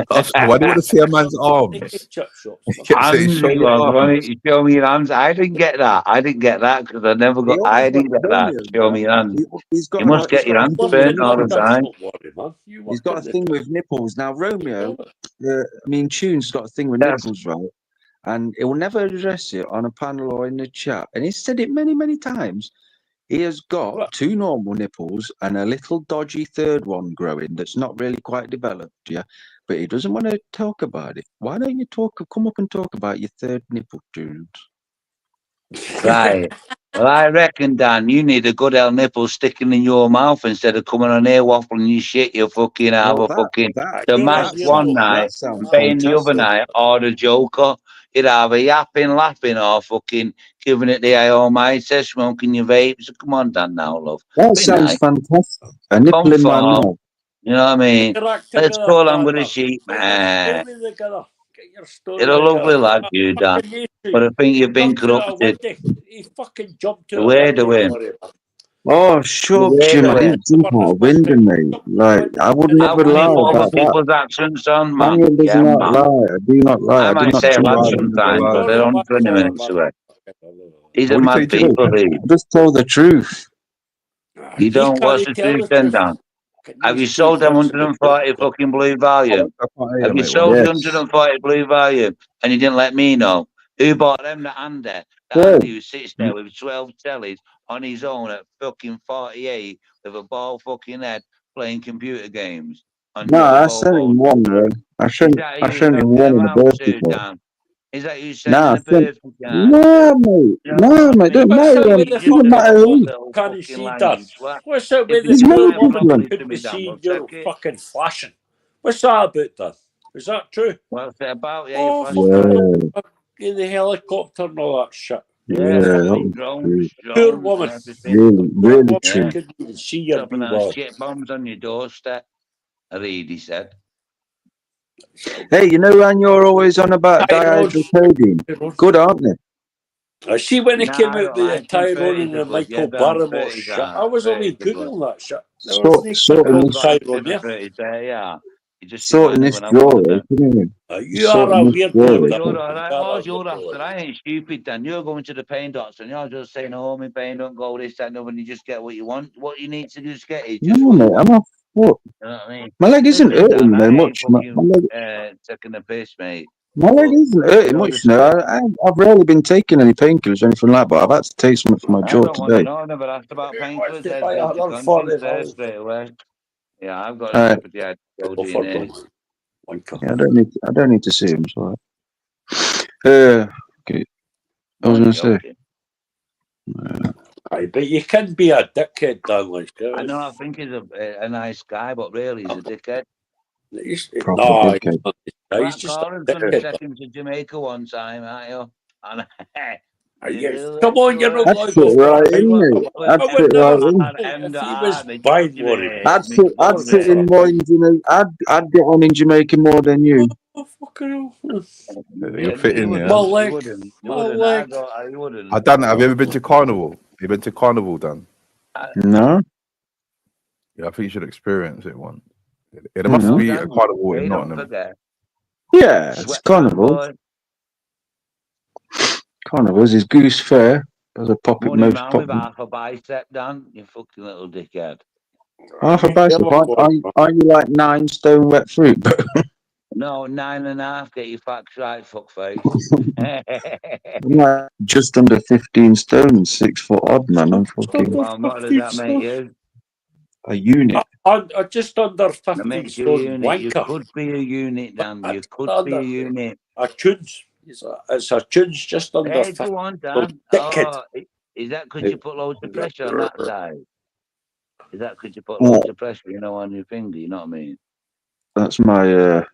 [SPEAKER 3] Why do you want to see a man's arms?
[SPEAKER 4] Show me your hands. I didn't get that because I never got. I didn't get that. Show me your hands. You must get your hands burnt all the time.
[SPEAKER 22] He's got a thing with nipples. Now, Romeo, Tune's got a thing with nipples, right? And he will never address it on a panel or in the chat. And he's said it many, many times. He has got two normal nipples and a little dodgy third one growing that's not really quite developed, yeah. But he doesn't want to talk about it. Why don't you come up and talk about your third nipple, dude?
[SPEAKER 4] Right. Well, I reckon, Dan, you need a good hell nipple sticking in your mouth instead of coming on here waffling your shit. You fucking have a fucking the match one night, paying the other night, or the Joker. You'd have a yapping, laughing, or fucking giving it the Almighty, smoking your vapes. Come on, Dan, now, love.
[SPEAKER 22] That sounds fantastic. A nipple in my mouth.
[SPEAKER 4] You know what I mean? Let's go along with the sheep, man. You're a lovely lad, you, Dan. But I think you've been corrupted.
[SPEAKER 5] He fucking jumped
[SPEAKER 4] the way to win.
[SPEAKER 22] Oh, sure, Jim. I didn't jump out of window, mate. Like, I would never lie about
[SPEAKER 4] people's
[SPEAKER 22] that.
[SPEAKER 4] accents on, man.
[SPEAKER 22] Daniel does not lie. I do not lie.
[SPEAKER 4] I might say mad sometimes, but they're on 20 minutes away. These are mad people,
[SPEAKER 22] just tell the truth.
[SPEAKER 4] You don't watch the truth then, Dan. Have you sold them 140 fucking blue volume? Have you sold 140 blue volume and you didn't let me know? Who bought them the Andy? The Andy who sits there with 12 tellies on his own at fucking 48 with a bald fucking head playing computer games.
[SPEAKER 22] No, I sent him one, bro. I sent him one in the birthday.
[SPEAKER 4] Is that you sending a birthday card?
[SPEAKER 22] No, mate. No, mate. Don't
[SPEAKER 5] What's
[SPEAKER 22] matter.
[SPEAKER 5] up with the
[SPEAKER 22] Doesn't matter who.
[SPEAKER 5] can you see that? What's up with the
[SPEAKER 22] There's many
[SPEAKER 5] poor
[SPEAKER 22] people
[SPEAKER 5] woman
[SPEAKER 22] on.
[SPEAKER 5] couldn't be seen you're fucking flashing? What's that about then? Is that true?
[SPEAKER 4] What's it about? Yeah,
[SPEAKER 5] Oh,
[SPEAKER 4] you're
[SPEAKER 5] fuck in the helicopter and all that shit.
[SPEAKER 22] Yeah, that was
[SPEAKER 4] drones,
[SPEAKER 5] Poor
[SPEAKER 4] drones,
[SPEAKER 5] woman.
[SPEAKER 4] and everything.
[SPEAKER 22] really true.
[SPEAKER 5] Couldn't even see your
[SPEAKER 4] Dropping those
[SPEAKER 5] B-word.
[SPEAKER 4] shit bombs on your doorstep. Reedy said.
[SPEAKER 22] Hey, you know when you're always on about dihydrocodone? Good, aren't they?
[SPEAKER 5] I see when it came
[SPEAKER 4] I
[SPEAKER 5] out
[SPEAKER 4] don't
[SPEAKER 5] the
[SPEAKER 4] like
[SPEAKER 5] Tyrone and the Michael Barrymore shit. I was only Googling that shit. There was no
[SPEAKER 22] Sorting this,
[SPEAKER 5] Tyrone, yeah.
[SPEAKER 4] Yeah. You just
[SPEAKER 22] sorting this drawer, isn't it?
[SPEAKER 5] You are a weird
[SPEAKER 4] You're
[SPEAKER 5] one.
[SPEAKER 4] all right, Mars, you're after. I ain't stupid, then. You're going to the pain doctor and you're just saying, oh, my pain don't go this, that, no, and you just get what you want. What you need to do is get it. Just
[SPEAKER 22] No,
[SPEAKER 4] what you
[SPEAKER 22] mate,
[SPEAKER 4] want.
[SPEAKER 22] I'm off foot.
[SPEAKER 4] You know what I mean?
[SPEAKER 22] My leg isn't
[SPEAKER 4] Listen,
[SPEAKER 22] hurting
[SPEAKER 4] Dan,
[SPEAKER 22] me
[SPEAKER 4] I ain't
[SPEAKER 22] much.
[SPEAKER 4] fucking taking the piss, mate.
[SPEAKER 22] My leg isn't hurting much now. I've rarely been taking any painkillers or anything like that, but I've had to take something for my
[SPEAKER 4] I
[SPEAKER 22] jaw
[SPEAKER 4] don't want to
[SPEAKER 22] today.
[SPEAKER 4] know. I never asked about painkillers. There's
[SPEAKER 5] I
[SPEAKER 4] guilty
[SPEAKER 5] have
[SPEAKER 4] conscience there
[SPEAKER 5] 45.
[SPEAKER 4] straight away. Yeah, I've got a
[SPEAKER 22] Alright.
[SPEAKER 4] sympathy. I'd go to in here.
[SPEAKER 22] Yeah, I don't need to see him. So. Okay. I was going to say.
[SPEAKER 5] Aye, but you can be a dickhead, darling.
[SPEAKER 4] I know. I think he's a nice guy, but really he's a dickhead.
[SPEAKER 5] No,
[SPEAKER 22] dickhead.
[SPEAKER 5] he's not. He's
[SPEAKER 4] Black
[SPEAKER 5] just a
[SPEAKER 4] Corin's going to
[SPEAKER 5] dickhead.
[SPEAKER 4] take him to Jamaica one time, aren't you? And
[SPEAKER 5] Come on, you're not
[SPEAKER 22] I'd
[SPEAKER 5] going to
[SPEAKER 22] fit
[SPEAKER 5] go for
[SPEAKER 22] right
[SPEAKER 5] a
[SPEAKER 22] in, mate. I'd
[SPEAKER 5] I
[SPEAKER 22] fit
[SPEAKER 5] would never.
[SPEAKER 22] right in.
[SPEAKER 5] If he was buying worry,
[SPEAKER 22] I'd fit in more in Jamaica. I'd get on in Jamaica more than you.
[SPEAKER 5] Oh, fucking hell.
[SPEAKER 3] You're fitting, yeah.
[SPEAKER 5] My leg.
[SPEAKER 4] My
[SPEAKER 5] leg.
[SPEAKER 4] I wouldn't.
[SPEAKER 3] I don't know. Have you ever been to Carnival? You been to Carnival, Dan?
[SPEAKER 22] No.
[SPEAKER 3] Yeah, I think you should experience it once. There must be a Carnival in Nottingham.
[SPEAKER 22] Yeah, it's Carnival. Carnival's is Goose Fair. That's a popular,
[SPEAKER 4] Running
[SPEAKER 22] most
[SPEAKER 4] around with
[SPEAKER 22] popular.
[SPEAKER 4] half a bicep, Dan. You fucking little dickhead.
[SPEAKER 22] Half a bicep. Aren't you like 9 stone wet fruit?
[SPEAKER 4] No, 9.5. Get your facts right, fuckface.
[SPEAKER 22] I'm like just under 15 stone, 6 foot odd, man. I'm fucking
[SPEAKER 4] Well, what does that make you?
[SPEAKER 22] a unit.
[SPEAKER 5] I'm just under
[SPEAKER 4] That
[SPEAKER 5] 15
[SPEAKER 4] makes you a
[SPEAKER 5] stone
[SPEAKER 4] unit. You
[SPEAKER 5] wanker.
[SPEAKER 4] could be a unit, Dan. You could be a unit.
[SPEAKER 5] A tunes. It's a tunes just under
[SPEAKER 4] Hey,
[SPEAKER 5] 15
[SPEAKER 4] go on,
[SPEAKER 5] stone.
[SPEAKER 4] Dan.
[SPEAKER 5] Dickhead.
[SPEAKER 4] Oh, is that because you put loads of pressure on that side? Is that because you put loads of pressure, on your finger? You know what I mean?
[SPEAKER 22] That's my
[SPEAKER 3] You're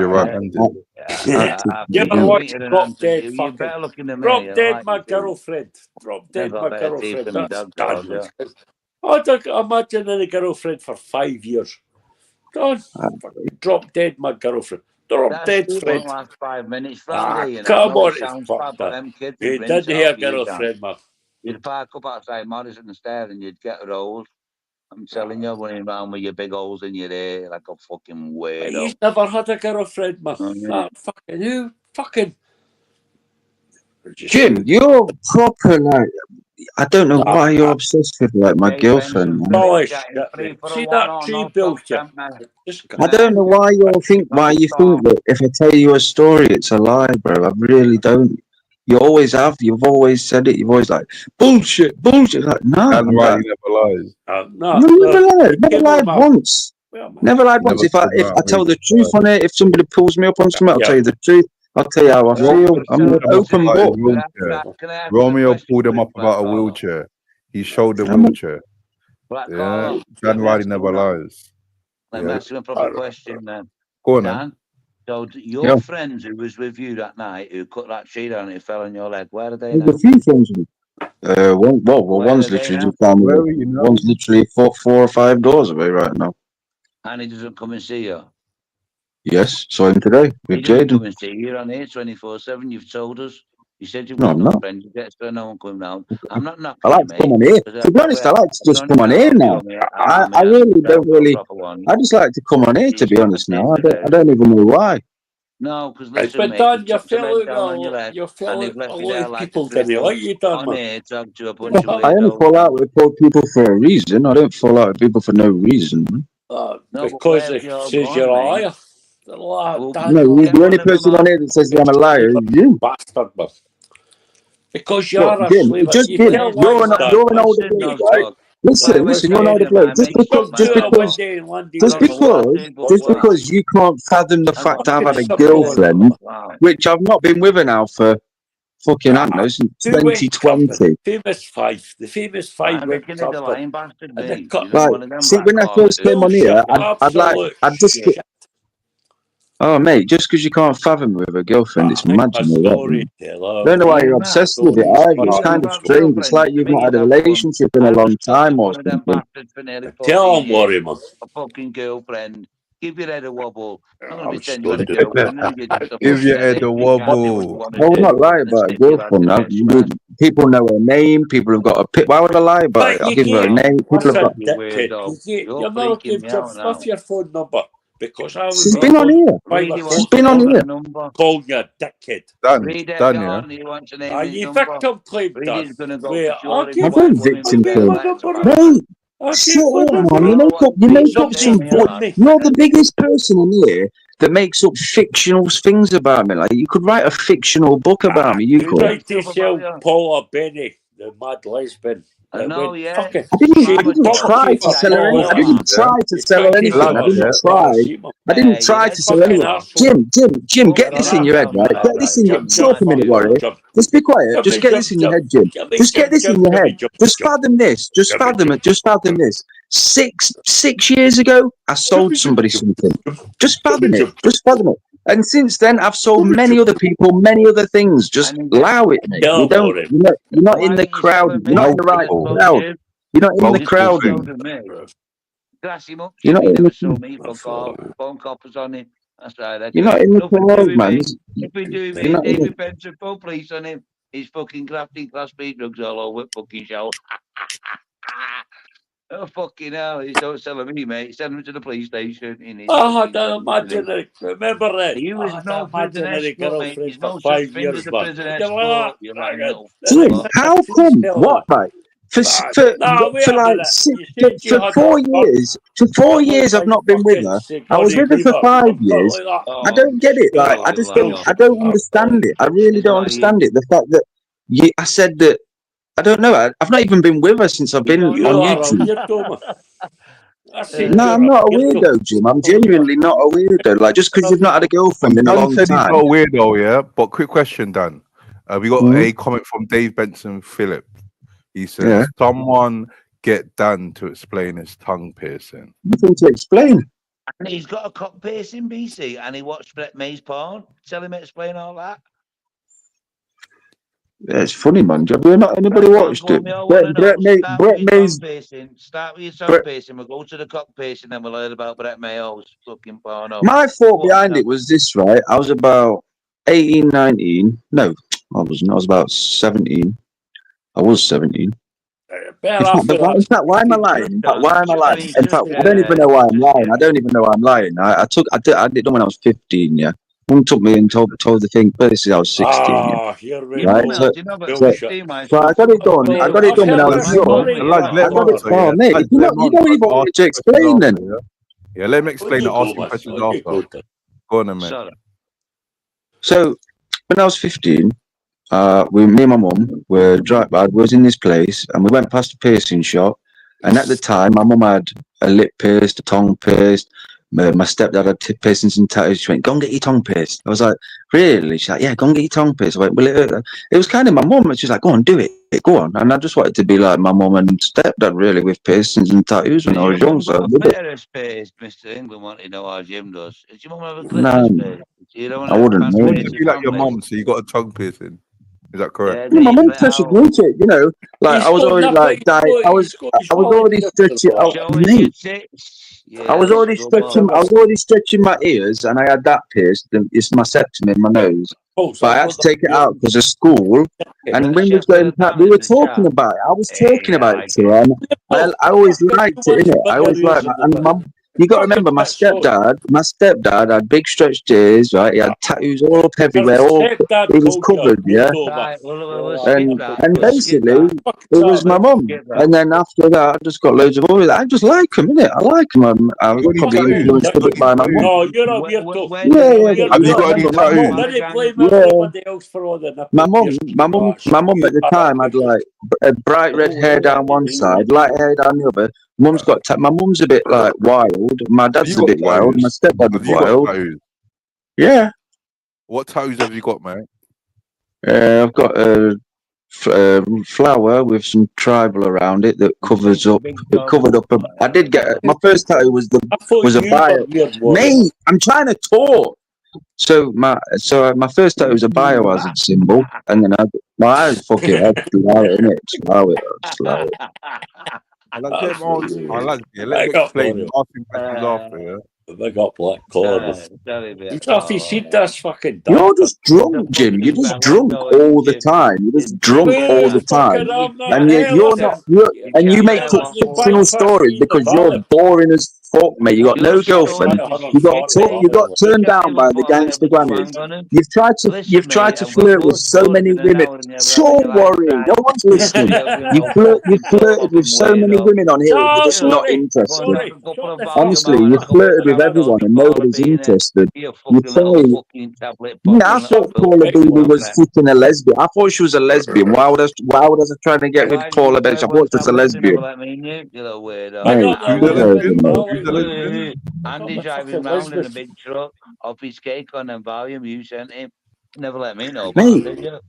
[SPEAKER 3] right-handed.
[SPEAKER 5] You ever watch Drop Dead?
[SPEAKER 4] You're better looking than me.
[SPEAKER 5] Drop
[SPEAKER 4] I
[SPEAKER 5] Dead,
[SPEAKER 4] like
[SPEAKER 5] my
[SPEAKER 4] you,
[SPEAKER 5] girlfriend. Drop Dead,
[SPEAKER 4] got
[SPEAKER 5] my
[SPEAKER 4] better teeth
[SPEAKER 5] girlfriend.
[SPEAKER 4] than me
[SPEAKER 5] That's
[SPEAKER 4] dog calls,
[SPEAKER 5] Dan.
[SPEAKER 4] yeah.
[SPEAKER 5] I don't imagine any girlfriend for 5 years. Don't fucking Drop Dead, my girlfriend. Drop
[SPEAKER 4] That
[SPEAKER 5] Dead
[SPEAKER 4] shit
[SPEAKER 5] friend.
[SPEAKER 4] won't last 5 minutes, Frankie. I
[SPEAKER 5] Come
[SPEAKER 4] know
[SPEAKER 5] on,
[SPEAKER 4] it sounds
[SPEAKER 5] fuck
[SPEAKER 4] bad, but
[SPEAKER 5] that.
[SPEAKER 4] them kids
[SPEAKER 5] You
[SPEAKER 4] would rinse
[SPEAKER 5] didn't
[SPEAKER 4] it
[SPEAKER 5] hear
[SPEAKER 4] off you, Dan.
[SPEAKER 5] girlfriend, man.
[SPEAKER 4] You'd park up outside Morrison instead and you'd get rolled. I'm telling you, running around with your big holes in your hair like a fucking weirdo.
[SPEAKER 5] He's never had a girlfriend, man.
[SPEAKER 4] yeah.
[SPEAKER 5] Fucking who? Fucking.
[SPEAKER 22] Jim, you're proper like. I don't know why you're obsessed with like my girlfriend. Man.
[SPEAKER 5] Oh, see that tree built you.
[SPEAKER 22] I don't know why you think that if I tell you a story, it's a lie, bro. I really don't. You always have. You've always said it. You've always like bullshit. Like no,
[SPEAKER 3] Dan Riley never lies.
[SPEAKER 22] Never lied once. Never lied once. If I tell the truth on it, if somebody pulls me up on something, I'll tell you the truth. I'll tell you how I feel. I'm an open book.
[SPEAKER 3] Romeo pulled him up about a wheelchair. He showed the wheelchair. Yeah, Dan Riley never lies.
[SPEAKER 4] Let me ask you a proper question then.
[SPEAKER 3] Go on,
[SPEAKER 4] Dan, so your friends who was with you that night who cut that tree down and it fell on your leg, where are they now?
[SPEAKER 22] There's a few friends with me. One's literally just down the road. One's literally four or 5 doors away right now.
[SPEAKER 4] And he doesn't come and see you?
[SPEAKER 22] Yes, saw him today with
[SPEAKER 4] He doesn't come
[SPEAKER 22] Jaden.
[SPEAKER 4] and see you. You're on here 24/7. You've told us. You said you've
[SPEAKER 22] No,
[SPEAKER 4] got
[SPEAKER 22] I'm
[SPEAKER 4] no
[SPEAKER 22] not.
[SPEAKER 4] friends. You get so no one coming round. I'm not knocking
[SPEAKER 22] I like
[SPEAKER 4] you,
[SPEAKER 22] to
[SPEAKER 4] mate.
[SPEAKER 22] come on here. To be honest, I like to just come on here now. I really don't really. I just like to come on here. To be honest, now I don't even know why.
[SPEAKER 4] No, because listen,
[SPEAKER 5] But
[SPEAKER 4] mate,
[SPEAKER 5] Dan, you
[SPEAKER 4] you
[SPEAKER 5] fell
[SPEAKER 4] down on your
[SPEAKER 5] out.
[SPEAKER 4] leg,
[SPEAKER 5] You
[SPEAKER 4] and
[SPEAKER 5] fell
[SPEAKER 4] they've
[SPEAKER 5] out.
[SPEAKER 4] left
[SPEAKER 5] A
[SPEAKER 4] you
[SPEAKER 5] lot
[SPEAKER 4] there
[SPEAKER 5] of
[SPEAKER 4] like
[SPEAKER 5] people
[SPEAKER 4] a
[SPEAKER 5] didn't like
[SPEAKER 4] cripple
[SPEAKER 5] you, Dan,
[SPEAKER 4] on
[SPEAKER 5] man.
[SPEAKER 4] here, talking to a bunch of
[SPEAKER 22] I only
[SPEAKER 4] weirdos.
[SPEAKER 22] fall out with poor people for a reason. I don't fall out with people for no reason.
[SPEAKER 5] Because it says you're a liar.
[SPEAKER 22] No, the only person on here that says I'm a liar is you.
[SPEAKER 5] Bastard, man. Because you are a
[SPEAKER 22] Jim,
[SPEAKER 5] slave.
[SPEAKER 22] just
[SPEAKER 5] You
[SPEAKER 22] Jim.
[SPEAKER 5] tell
[SPEAKER 22] You're
[SPEAKER 5] lies, Dan.
[SPEAKER 22] an older dude, right? Listen, you're not a bloke. Just because you can't fathom the fact I've had a girlfriend, which I've not been with her now for fucking, I don't know, since 2020.
[SPEAKER 5] The famous five went shopping.
[SPEAKER 22] See, when I first came on here, I'd just. Oh, mate, just because you can't fathom with a girlfriend, it's mad, you know that. I don't know why you're obsessed with it either. It's kind of strange. It's like you've not had a relationship in a long time or something.
[SPEAKER 5] Tell him, worry, man.
[SPEAKER 4] A fucking girlfriend. Give your head a wobble. I'm going to be sending you a girlfriend.
[SPEAKER 3] Give your head a wobble.
[SPEAKER 22] I would not lie about a girlfriend. People know her name. People have got a pic. Why would I lie about it? I'll give her a name. People have got.
[SPEAKER 5] You're not giving your phone number. Because I was
[SPEAKER 22] She's been on here. She's been on here.
[SPEAKER 5] Calling you a dickhead.
[SPEAKER 3] Done,
[SPEAKER 5] yeah. Are you victim claim, Dan?
[SPEAKER 22] I don't victim claim. Mate, shut up, man. You make up some. You're the biggest person in here that makes up fictional things about me. Like, you could write a fictional book about me. You could.
[SPEAKER 5] Like to sell Paula Benny, the mad lesbian.
[SPEAKER 4] I know, yeah.
[SPEAKER 22] I didn't try to sell her anything. I didn't try to sell her anything. I didn't try to sell anything. Jim, get this in your head, right? Get this in your. Shut up a minute, Warrior. Just be quiet. Just get this in your head, Jim. Just get this in your head. Just fathom this. Just fathom it. Just fathom this. 6 years ago, I sold somebody something. Just fathom it. Just fathom it. And since then, I've sold many other people, many other things. Just allow it, mate. You don't. You're not in the crowd. You're not in the right crowd. You're not in the crowd.
[SPEAKER 4] Glass him up.
[SPEAKER 22] You're not in
[SPEAKER 4] the phone coppers on him. That's right.
[SPEAKER 22] You're not in the crowd, man.
[SPEAKER 4] If we do me, David Benson, full police on him. He's fucking grafting Class B drugs all over fucking show. Oh, fucking hell. He's don't sell me, mate. Send him to the police station.
[SPEAKER 5] I had an imaginary, remember that?
[SPEAKER 4] He was no
[SPEAKER 5] imaginary girlfriend
[SPEAKER 4] He's
[SPEAKER 5] for
[SPEAKER 4] no
[SPEAKER 5] 5 years, man.
[SPEAKER 22] Jim, how come? What, right? For 4 years, I've not been with her. I was with her for 5 years. I don't get it. Like, I don't understand it. I really don't understand it. The fact that I said that. I don't know. I've not even been with her since I've been on YouTube. No, I'm not a weirdo, Jim. I'm genuinely not a weirdo. Like, just because you've not had a girlfriend in a long
[SPEAKER 3] said
[SPEAKER 22] time.
[SPEAKER 3] He's not a weirdo, yeah. But quick question, Dan. We got a comment from Dave Benson Phillip. He says, "Someone get Dan to explain his tongue piercing."
[SPEAKER 22] Nothing to explain.
[SPEAKER 4] And he's got a cock piercing, BC, and he watched Brett May's porn. Tell him to explain all that.
[SPEAKER 22] Yeah, it's funny, man. We're not anybody watched it. Brett May's.
[SPEAKER 4] Start with your tongue piercing. We'll go to the cock piercing, then we'll learn about Brett May's fucking porno.
[SPEAKER 22] My thought behind it was this, right? I was about 18, 19. No, I wasn't. I was about 17. I was 17. In fact, why am I lying? In fact, I don't even know why I'm lying. I don't even know why I'm lying. I did it when I was 15, yeah. Mum took me and told the thing, but this is I was 16. Right? So I got it done. I got it done when I was young. Mate, you don't even want me to explain then.
[SPEAKER 3] Yeah, let me explain the asking questions after. Go on, mate.
[SPEAKER 22] So when I was 15, me and my mum was in this place, and we went past a piercing shop. And at the time, my mum had a lip pierced, a tongue pierced. My stepdad had piercings and tattoos. She went, "Go and get your tongue pierced." I was like, "Really?" She's like, "Yeah, go and get your tongue pierced." I went, "Well, it was kind of my mum." And she's like, "Go on, do it. Go on." And I just wanted to be like my mum and stepdad, really, with piercings and tattoos when I was young. So
[SPEAKER 4] Mr. England wanted to know how Jim does. Did your mum have a
[SPEAKER 22] no, I wouldn't know.
[SPEAKER 3] If you like your mum, so you got a tongue piercing. Is that correct?
[SPEAKER 22] Yeah, my mum pressured me to it, you know. Like I was already like I was already stretching out. I was already stretching my ears, and I had that pierced. It's my septum in my nose, but I had to take it out because of school. And when we was going back, we were talking about it. I was talking about it to her, and I always liked it, innit? I always liked it. And You got to remember, my stepdad had big stretched ears, right? He had tattoos all up everywhere. He was covered, yeah.
[SPEAKER 4] Right, well,
[SPEAKER 22] And basically, it was my mum. And then after that, I just got loads of others. I just like them, innit? I like them. I was probably influenced a bit by my mum.
[SPEAKER 5] No, you're a weirdo.
[SPEAKER 22] Yeah.
[SPEAKER 5] Have
[SPEAKER 22] you got any tattoos?
[SPEAKER 5] Did he blame everybody else for all the nipple
[SPEAKER 22] My mum at the time had like a bright red hair down one side, light hair down the other. Mum's got my mum's a bit like wild. My dad's a bit wild. My stepdad is wild. Yeah.
[SPEAKER 1] What tattoos have you got, mate?
[SPEAKER 22] I've got a flower with some tribal around it that covers up. It covered up. I did get my first tattoo was a bio. Mate, I'm trying to talk. So my first tattoo was a biohazard symbol, and then my eyes fucking had to allow it, innit? Slow it.
[SPEAKER 1] Let me explain. Asking questions after, yeah.
[SPEAKER 5] They got black collar. He's off his seat, that's fucking dark.
[SPEAKER 22] You're just drunk, Jim. You're just drunk all the time. You're just drunk all the time, and you're not. And you make up fictional stories because you're boring as fuck, mate. You got no girlfriend. You got turned down by the gangster grannies. You've tried to flirt with so many women. Don't worry, no one's listening. You flirted with so many women on here. You're just not interested. Honestly, you flirted with everyone and nobody's interested. You say, I thought Paula Beebe was fucking a lesbian. I thought she was a lesbian. Why would I trying to get with Paula Beebe? I thought she was a lesbian.
[SPEAKER 4] Andy driving round in a big truck off his cake on a volume you sent him. Never let me know about it, did you?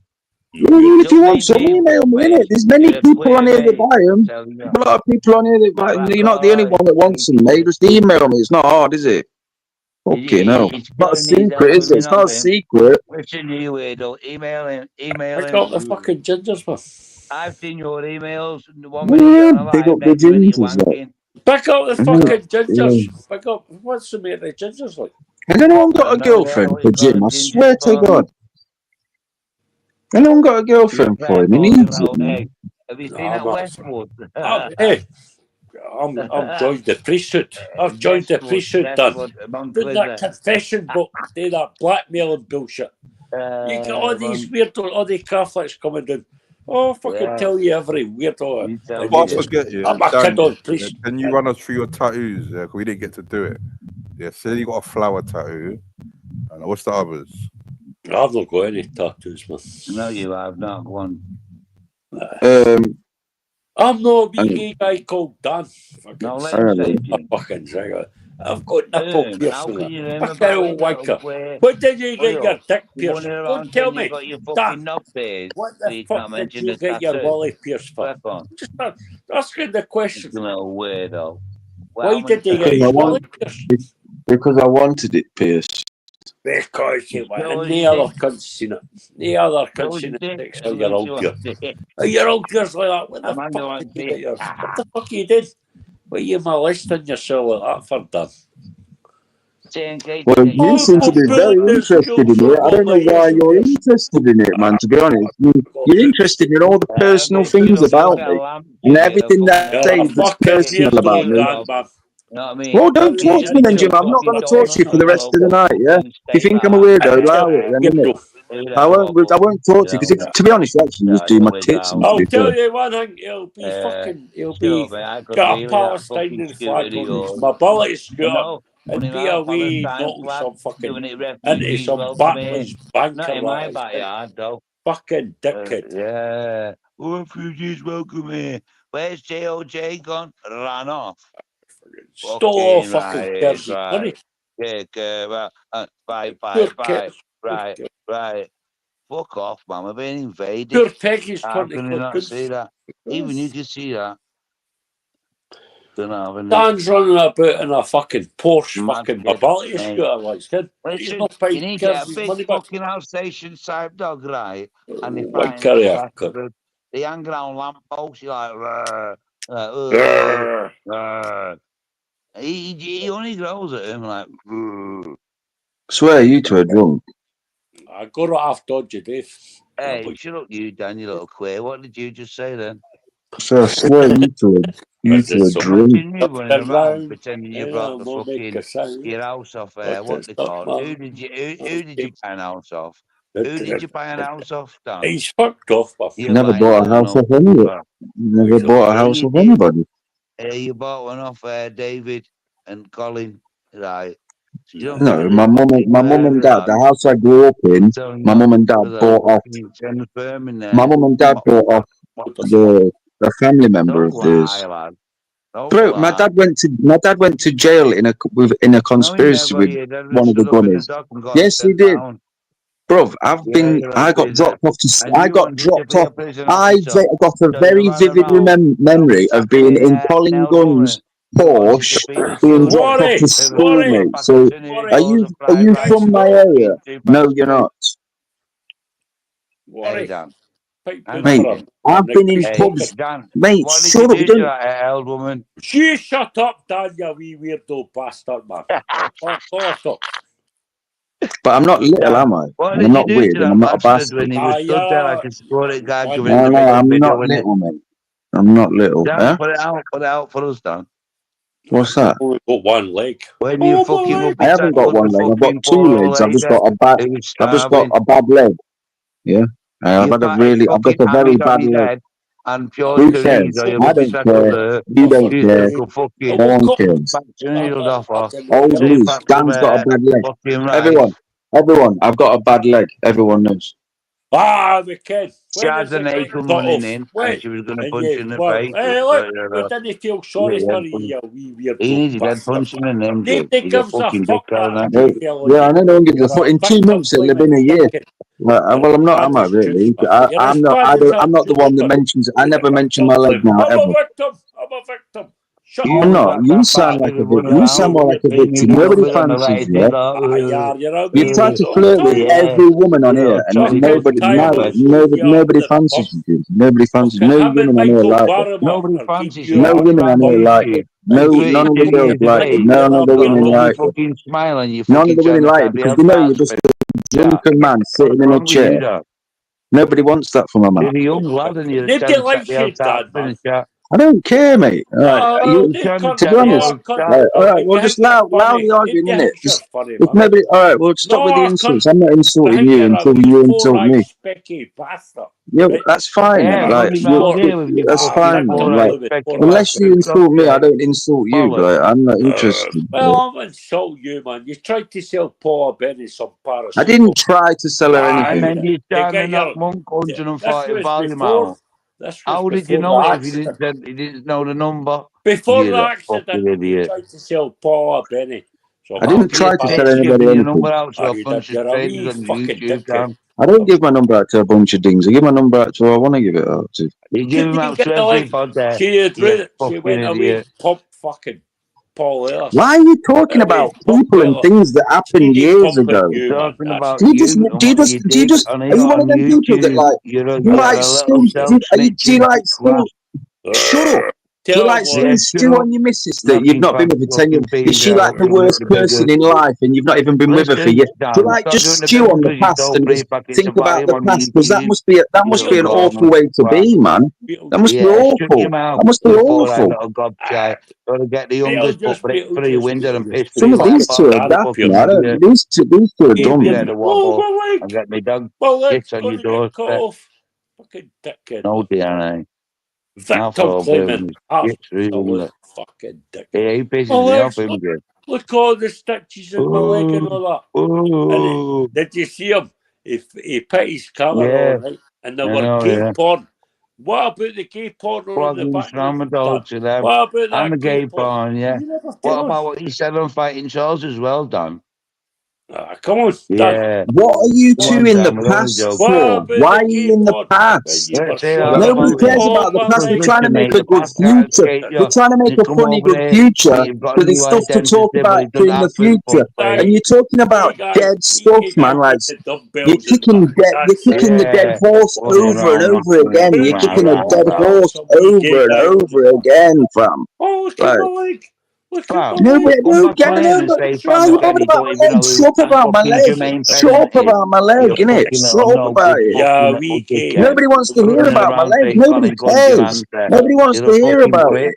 [SPEAKER 22] If you want some, email me, innit? There's many people on here that buy them. A lot of people on here that buy them. You're not the only one that wants them, mate. Just email me. It's not hard, is it? Okay, no. It's not a secret, is it? It's not a secret.
[SPEAKER 4] Listen, you weirdo. Email him.
[SPEAKER 5] I got the fucking gingers, man.
[SPEAKER 4] I've seen your emails.
[SPEAKER 22] Big up the gingers,
[SPEAKER 5] Back up the fucking gingers. Back up. What's the matter with the gingers like?
[SPEAKER 22] Has anyone got a girlfriend for Jim? I swear to God. Anyone got a girlfriend for him? He needs it, man.
[SPEAKER 4] Have you seen that Westwood?
[SPEAKER 5] Hey, I've joined the priesthood. I've joined the priesthood, done. Doing that confession book, do that blackmailing bullshit. You got all these weirdo, all the Catholics coming down. Oh, fucking tell you every weirdo. I'm a kid on priest.
[SPEAKER 1] Can you run us through your tattoos? Yeah, we didn't get to do it. Yeah, so you got a flower tattoo. And what's the others?
[SPEAKER 5] I've not got any tattoos, man.
[SPEAKER 4] No, you have not one.
[SPEAKER 5] I'm not a wee gay guy called Dan.
[SPEAKER 4] No, let him say
[SPEAKER 5] fucking drag. I've got nipple piercing. Fucking old wanker. What did you get your dick pierced? Don't tell me. Dan, what the fuck did you get your wallet pierced for? Just asking the question.
[SPEAKER 4] Little weirdo.
[SPEAKER 5] Why did you get your wallet pierced?
[SPEAKER 22] Because I wanted it pierced.
[SPEAKER 5] Because you went, and the other cunts seen it. The other cunts seen it. So you're old girl. You're old girls like that. What the fuck you did? What you molesting yourself like that for, Dan?
[SPEAKER 22] Well, you seem to be very interested in it. I don't know why you're interested in it, man, to be honest. You're interested in all the personal things about me. And everything that I say is personal about me.
[SPEAKER 4] You know what I mean?
[SPEAKER 22] Well, don't talk to me then, Jim. I'm not going to talk to you for the rest of the night, yeah? If you think I'm a weirdo, allow it then, innit? I won't talk to you, because to be honest, you actually just do my tits.
[SPEAKER 5] I'll tell you one thing, he'll be got a Palestinian flag on his mobility scooter and be away knocking some fucking into some backless banker. Fucking dickhead.
[SPEAKER 4] Yeah. Refugees welcome here. Where's JOJ gone? Ran off.
[SPEAKER 5] Stole all fucking Jersey money.
[SPEAKER 4] Yeah, bye. Right. Fuck off, man. We're being invaded.
[SPEAKER 5] Poor Peggy's
[SPEAKER 4] How can you not see that? Even you can see that.
[SPEAKER 5] Dan's running about in a fucking Porsche fucking mobility scooter like that.
[SPEAKER 4] Listen, you need to get a big fucking outstation type dog, right? And they find they hang around lampposts, you're like, he only growls at him like,
[SPEAKER 22] Swear you two are drunk.
[SPEAKER 5] I got it off dodgy, Dave.
[SPEAKER 4] Hey, shut up, you Dan, you little queer. What did you just say then?
[SPEAKER 22] So I swear you two You two are drunk.
[SPEAKER 4] Imagine you running around
[SPEAKER 5] around,
[SPEAKER 4] pretending you
[SPEAKER 5] and
[SPEAKER 4] brought the
[SPEAKER 5] we'll make
[SPEAKER 4] fucking
[SPEAKER 5] a sound.
[SPEAKER 4] your house off.
[SPEAKER 5] But
[SPEAKER 4] What
[SPEAKER 5] it's
[SPEAKER 4] they
[SPEAKER 5] not
[SPEAKER 4] call?
[SPEAKER 5] man.
[SPEAKER 4] Who did you buy an house off? Who did you buy an house off, Dan?
[SPEAKER 5] He's fucked off, my friend.
[SPEAKER 22] Never bought a house off anybody. Never bought a house off anybody.
[SPEAKER 4] You bought one off David and Colin, right? So you don't
[SPEAKER 22] No,
[SPEAKER 4] think
[SPEAKER 22] my mum and dad, the house I grew up in, my mum and dad bought off. My mum and dad bought off a family member of theirs.
[SPEAKER 4] lad.
[SPEAKER 22] Bro, my dad went to jail in a conspiracy with one of the gunners. Yes, he did. Bro, I got dropped off I got a very vivid memory of being in Colin Gunn's Porsche being dropped off to school, mate. So are you from my area? No, you're not.
[SPEAKER 4] Hey, Dan.
[SPEAKER 22] Mate, I've been in pubs. Mate, shut up, you don't.
[SPEAKER 4] Old woman.
[SPEAKER 5] You shut up, Dan, you wee weirdo bastard, man.
[SPEAKER 22] But I'm not little, am I?
[SPEAKER 4] What
[SPEAKER 22] And
[SPEAKER 4] did
[SPEAKER 22] I'm
[SPEAKER 4] you
[SPEAKER 22] not
[SPEAKER 4] do
[SPEAKER 22] weird,
[SPEAKER 4] to
[SPEAKER 22] and
[SPEAKER 4] that
[SPEAKER 22] I'm not a
[SPEAKER 4] bastard when
[SPEAKER 22] bastard.
[SPEAKER 4] he was stood there like a security guard giving
[SPEAKER 22] No,
[SPEAKER 4] the
[SPEAKER 22] no, I'm
[SPEAKER 4] video,
[SPEAKER 22] not little, mate. I'm not little.
[SPEAKER 4] Dan,
[SPEAKER 22] Eh?
[SPEAKER 4] put it out for us, Dan.
[SPEAKER 22] What's that?
[SPEAKER 5] Only got one leg.
[SPEAKER 4] When you fucking will be
[SPEAKER 22] I haven't got one leg. I've got two legs. I've just got a bad leg. Yeah. I've got a very bad leg.
[SPEAKER 4] And pure
[SPEAKER 22] Who
[SPEAKER 4] careers
[SPEAKER 22] cares?
[SPEAKER 4] or your
[SPEAKER 22] I
[SPEAKER 4] lucky
[SPEAKER 22] don't care. You don't care. No one cares. Oh, please. Dan's got a bad leg. Everyone, I've got a bad leg. Everyone knows.
[SPEAKER 5] Ah, we can.
[SPEAKER 4] She had an ache running in, and she was going to punch in the face.
[SPEAKER 5] Hey, look, we didn't feel sorry for you, wee weirdo.
[SPEAKER 4] He needed that punching in them.
[SPEAKER 5] Nobody gives a fuck that.
[SPEAKER 22] Yeah, I know. Don't give a fuck. In 2 months, it'll have been a year. Well, I'm not. Am I really? I'm not. I'm not the one that mentions. I never mention my leg now ever.
[SPEAKER 5] I'm a victim. Shut
[SPEAKER 22] I'm not. You sound like a victim. You sound more like a victim. Nobody fancies you. You try to flirt with every woman on here, and nobody fancies you. Nobody fancies. No women on here like it.
[SPEAKER 4] Nobody fancies you.
[SPEAKER 22] No women on here like it. None of the girls like it. None of the women like it. None of the women like it because they know you're just a drunken man sitting in a chair. Nobody wants that from a man.
[SPEAKER 4] You're a young lad and you're
[SPEAKER 5] Nobody likes you, Dad, man.
[SPEAKER 22] I don't care, mate. All right. To be honest, all right. Well, just loudly arguing, innit? If nobody, all right. Well, stop with the insults. I'm not insulting you until you insult me. Yeah, that's fine. Like, that's fine. Like, unless you insult me, I don't insult you. Like, I'm not interested.
[SPEAKER 5] Well, I'm insult you, man. You tried to sell Paula Benny some paracetamol.
[SPEAKER 22] I didn't try to sell her anything.
[SPEAKER 4] And then you standing up monk 140 volume out. How did you know it if you didn't know the number?
[SPEAKER 5] Before the accident, you tried to sell Paula Benny. So
[SPEAKER 22] I didn't try to sell anybody anything. I don't give my number out to a bunch of dings. I give my number out to who I want to give it out to.
[SPEAKER 4] You give him out to everybody.
[SPEAKER 5] She went away and pumped fucking Paul Ellis.
[SPEAKER 22] Why are you talking about people and things that happened years ago? Do you just, are you one of them people that like, do you like school? Shut up. Do you like stew on your missus that you've not been with for 10 years? Is she like the worst person in life and you've not even been with her for years? Do you like just stew on the past and just think about the past? Because that must be an awful way to be, man. That must be awful. That must be awful.
[SPEAKER 4] Gotta get the youngest put brick through your window and piss
[SPEAKER 22] some of these two are daft, man. These two are dumb.
[SPEAKER 4] And get me dog shit on your doorstep.
[SPEAKER 5] Fucking dickhead.
[SPEAKER 4] No DNA.
[SPEAKER 5] Victim claiming fucking dickhead.
[SPEAKER 4] Yeah, he pisses me off him again.
[SPEAKER 5] Look all the stitches in my leg and all that. And did you see him? He put his camera on, right? And there were gay porn. What about the gay porn on the back? What about that?
[SPEAKER 4] I'm a gay porn, yeah. What about what he said on Fighting Charles as well, Dan?
[SPEAKER 5] Come on,
[SPEAKER 4] yeah.
[SPEAKER 22] What are you two in the past for? Why are you in the past? Nobody cares about the past. They're trying to make a good future. They're trying to make a funny good future. But there's stuff to talk about in the future. And you're talking about dead stuff, man. Like you're kicking the dead horse over and over again. You're kicking a dead horse over and over again, fam.
[SPEAKER 5] Oh, look at my leg.
[SPEAKER 22] No, get it. Why are you bothered about my leg? Shut up about my leg. Shut up about my leg, innit? Shut up about it.
[SPEAKER 5] Yeah, we gay.
[SPEAKER 22] Nobody wants to hear about my leg. Nobody cares. Nobody wants to hear about it.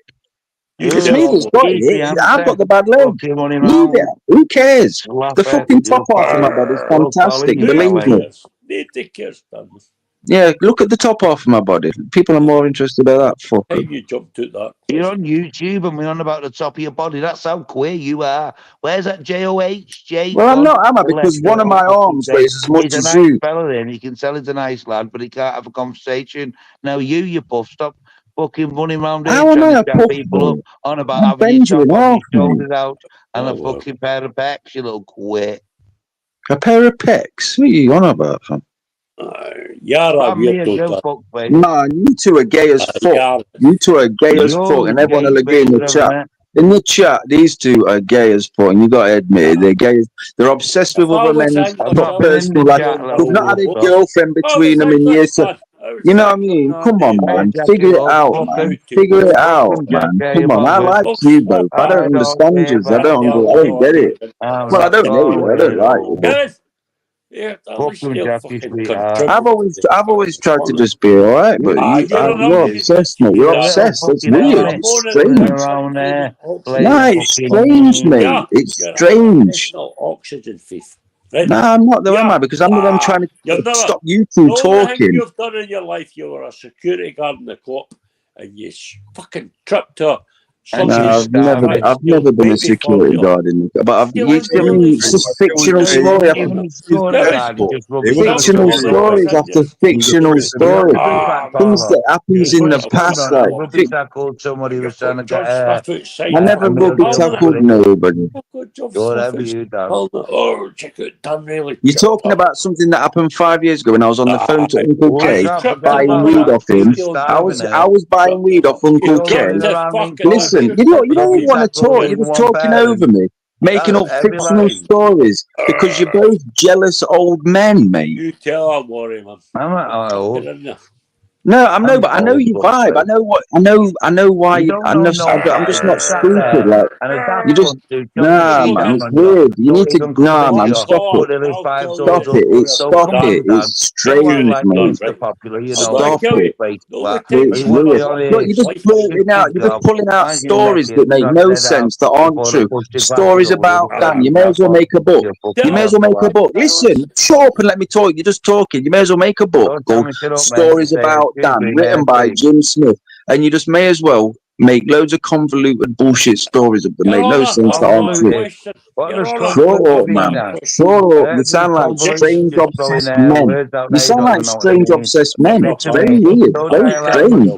[SPEAKER 22] It's me that's got it. I've got the bad leg. Leave it. Who cares? The fucking top half of my body is fantastic. Believe me. Yeah, look at the top half of my body. People are more interested in that. Fuck.
[SPEAKER 5] How you jumped at that?
[SPEAKER 4] You're on YouTube and we're on about the top of your body. That's how queer you are. Where's that JOHJ?
[SPEAKER 22] Well, I'm not, am I? Because one of my arms weighs as much
[SPEAKER 4] he's a
[SPEAKER 22] as
[SPEAKER 4] nice
[SPEAKER 22] you.
[SPEAKER 4] fella then. He can tell he's a nice lad, but he can't have a conversation. Now you puff, stop fucking running around here
[SPEAKER 22] How am I
[SPEAKER 4] trying
[SPEAKER 22] a
[SPEAKER 4] to chat
[SPEAKER 22] puff,
[SPEAKER 4] people
[SPEAKER 22] boy?
[SPEAKER 4] up on about
[SPEAKER 22] I'm
[SPEAKER 4] having your top
[SPEAKER 22] Benjamin
[SPEAKER 4] off,
[SPEAKER 22] Half,
[SPEAKER 4] your
[SPEAKER 22] mate.
[SPEAKER 4] shoulders out, and a fucking pair of pecs, you little queer.
[SPEAKER 22] A pair of pecs? What are you on about, fam? Man, you two are gay as fuck. You two are gay as fuck, and everyone will agree in the chat. In the chat, these two are gay as fuck, and you got to admit it. They're gay. They're obsessed with other men's personal life. They've not had a girlfriend between them in years. You know what I mean? Come on, man. Figure it out, man. Figure it out, man. Come on. I like you both. I don't understand you. I don't get it. Well, I don't hate you. I don't like you. I've always tried to just be alright, but you're obsessed, mate. You're obsessed. That's weird. It's strange. Nah, it's strange, mate. It's strange.
[SPEAKER 5] Oxygen thief.
[SPEAKER 22] Nah, I'm not though, am I? Because I'm the one trying to stop you two talking.
[SPEAKER 5] You've done in your life, you were a security guard in the co-op, and you fucking tripped her.
[SPEAKER 22] No, I've never been a security guard in the, but it's just fictional story after fictional stories after fictional stories. Things that happens in the past, like
[SPEAKER 4] somebody was trying to get
[SPEAKER 22] I never rugby tackled nobody.
[SPEAKER 4] Whatever you done.
[SPEAKER 22] You're talking about something that happened 5 years ago when I was on the phone to Uncle K buying weed off him. I was buying weed off Uncle K. Listen, you don't want to talk. You're just talking over me, making up fictional stories because you're both jealous old men, mate.
[SPEAKER 5] You tell him, Worry, man.
[SPEAKER 22] No, but I know your vibe. I know why. I'm just not stupid. Like you just man, it's weird. You need to man, stop it. Stop it. It's strange, mate. Stop it. It's weird. Look, you're just blurting out. You're just pulling out stories that make no sense, that aren't true. Stories about Dan. You may as well make a book. Listen, shut up and let me talk. You're just talking. You may as well make a book called Stories About Dan, written by Jim Smith, and you just may as well make loads of convoluted bullshit stories that make no sense, that aren't true. Shut up, man. Shut up. You sound like strange obsessed men. You sound like strange obsessed men. It's very weird. Very strange.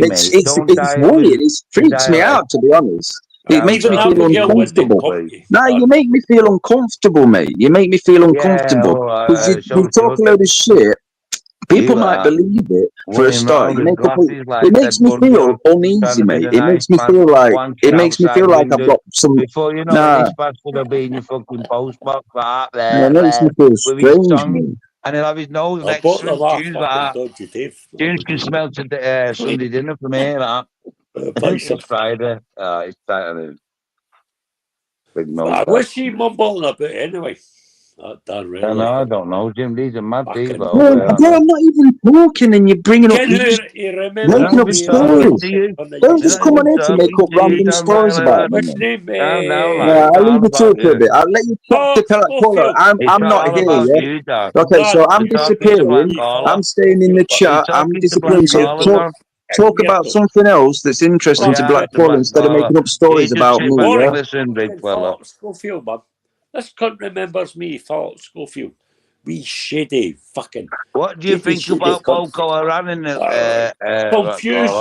[SPEAKER 22] It's weird. It freaks me out, to be honest. It makes me feel uncomfortable. No, you make me feel uncomfortable, mate. You make me feel uncomfortable because you talk a load of shit. People might believe it for a start. It makes me feel uneasy, mate. It makes me feel like I've got some.
[SPEAKER 4] Before you know this bastard will be in your fucking post box like that.
[SPEAKER 22] It makes me feel strange, mate.
[SPEAKER 4] And he'll have his nose next to his Tunes like that. Tunes can smell to Sunday dinner from here, that. It's Friday. It's Saturday.
[SPEAKER 5] What's he mumbling about anyway?
[SPEAKER 4] I don't know, Jim. These are mad people.
[SPEAKER 22] Bro, I'm not even talking, and you're bringing up stories. Don't just come on here to make up random stories about me. I'll leave you talk for a bit. I'll let you talk to caller. I'm not here, yeah? Okay, so I'm disappearing. I'm staying in the chat. I'm disappearing. So talk about something else that's interesting to Black Paul instead of making up stories about me, yeah?
[SPEAKER 4] Listen, big fella.
[SPEAKER 5] Schofield, man. This cunt remembers me, Philip Schofield. We shady fucking.
[SPEAKER 4] What do you think about Boko Haram in the
[SPEAKER 5] confused?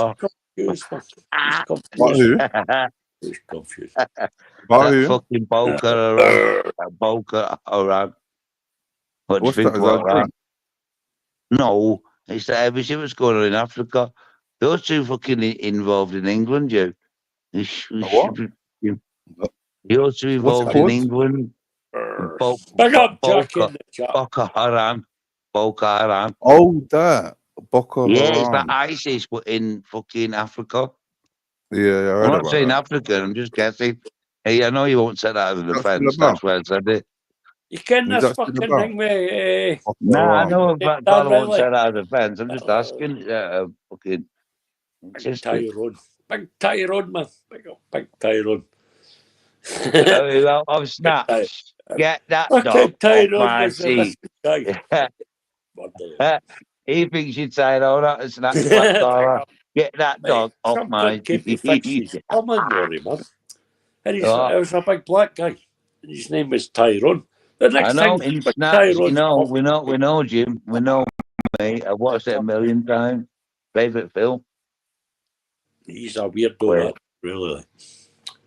[SPEAKER 1] What who?
[SPEAKER 5] He's confused.
[SPEAKER 4] Fucking Boko Haram. Boko Haram. What do you think about that? No, it's that everything was going on in Africa. Those two fucking involved in England, you. You're also involved in England.
[SPEAKER 5] Big up, Jack in the chat.
[SPEAKER 4] Boko Haram.
[SPEAKER 1] Oh, that. Boko Haram.
[SPEAKER 4] Yeah, it's like ISIS, but in fucking Africa.
[SPEAKER 1] Yeah,
[SPEAKER 4] I'm not saying Africa, I'm just guessing. Hey, I know you won't say that as a defense. That's why I said it.
[SPEAKER 5] You can't this fucking thing, mate.
[SPEAKER 4] I know that I won't say that as a defense. I'm just asking. Fucking.
[SPEAKER 5] Just tell you, Ron. Big Tyrone, man. Big Tyrone.
[SPEAKER 4] Of snaps. Get that dog
[SPEAKER 5] Fucking
[SPEAKER 4] off
[SPEAKER 5] Tyrone
[SPEAKER 4] my
[SPEAKER 5] was the
[SPEAKER 4] seat.
[SPEAKER 5] best guy.
[SPEAKER 4] He thinks you'd say, "Oh, that is snaps, black dollar. Get that dog off
[SPEAKER 5] Some
[SPEAKER 4] my
[SPEAKER 5] cunt came to fix his plumbing, Rory, man. And he's
[SPEAKER 4] Oh.
[SPEAKER 5] it was a big black guy. And his name was Tyrone. The next
[SPEAKER 4] I know
[SPEAKER 5] thing
[SPEAKER 4] in
[SPEAKER 5] Big
[SPEAKER 4] snaps, you
[SPEAKER 5] Tyrone's
[SPEAKER 4] know,
[SPEAKER 5] off.
[SPEAKER 4] we know, Jim. We know, mate. I've watched it a million times. Favourite film.
[SPEAKER 5] He's a weirdo, that, really.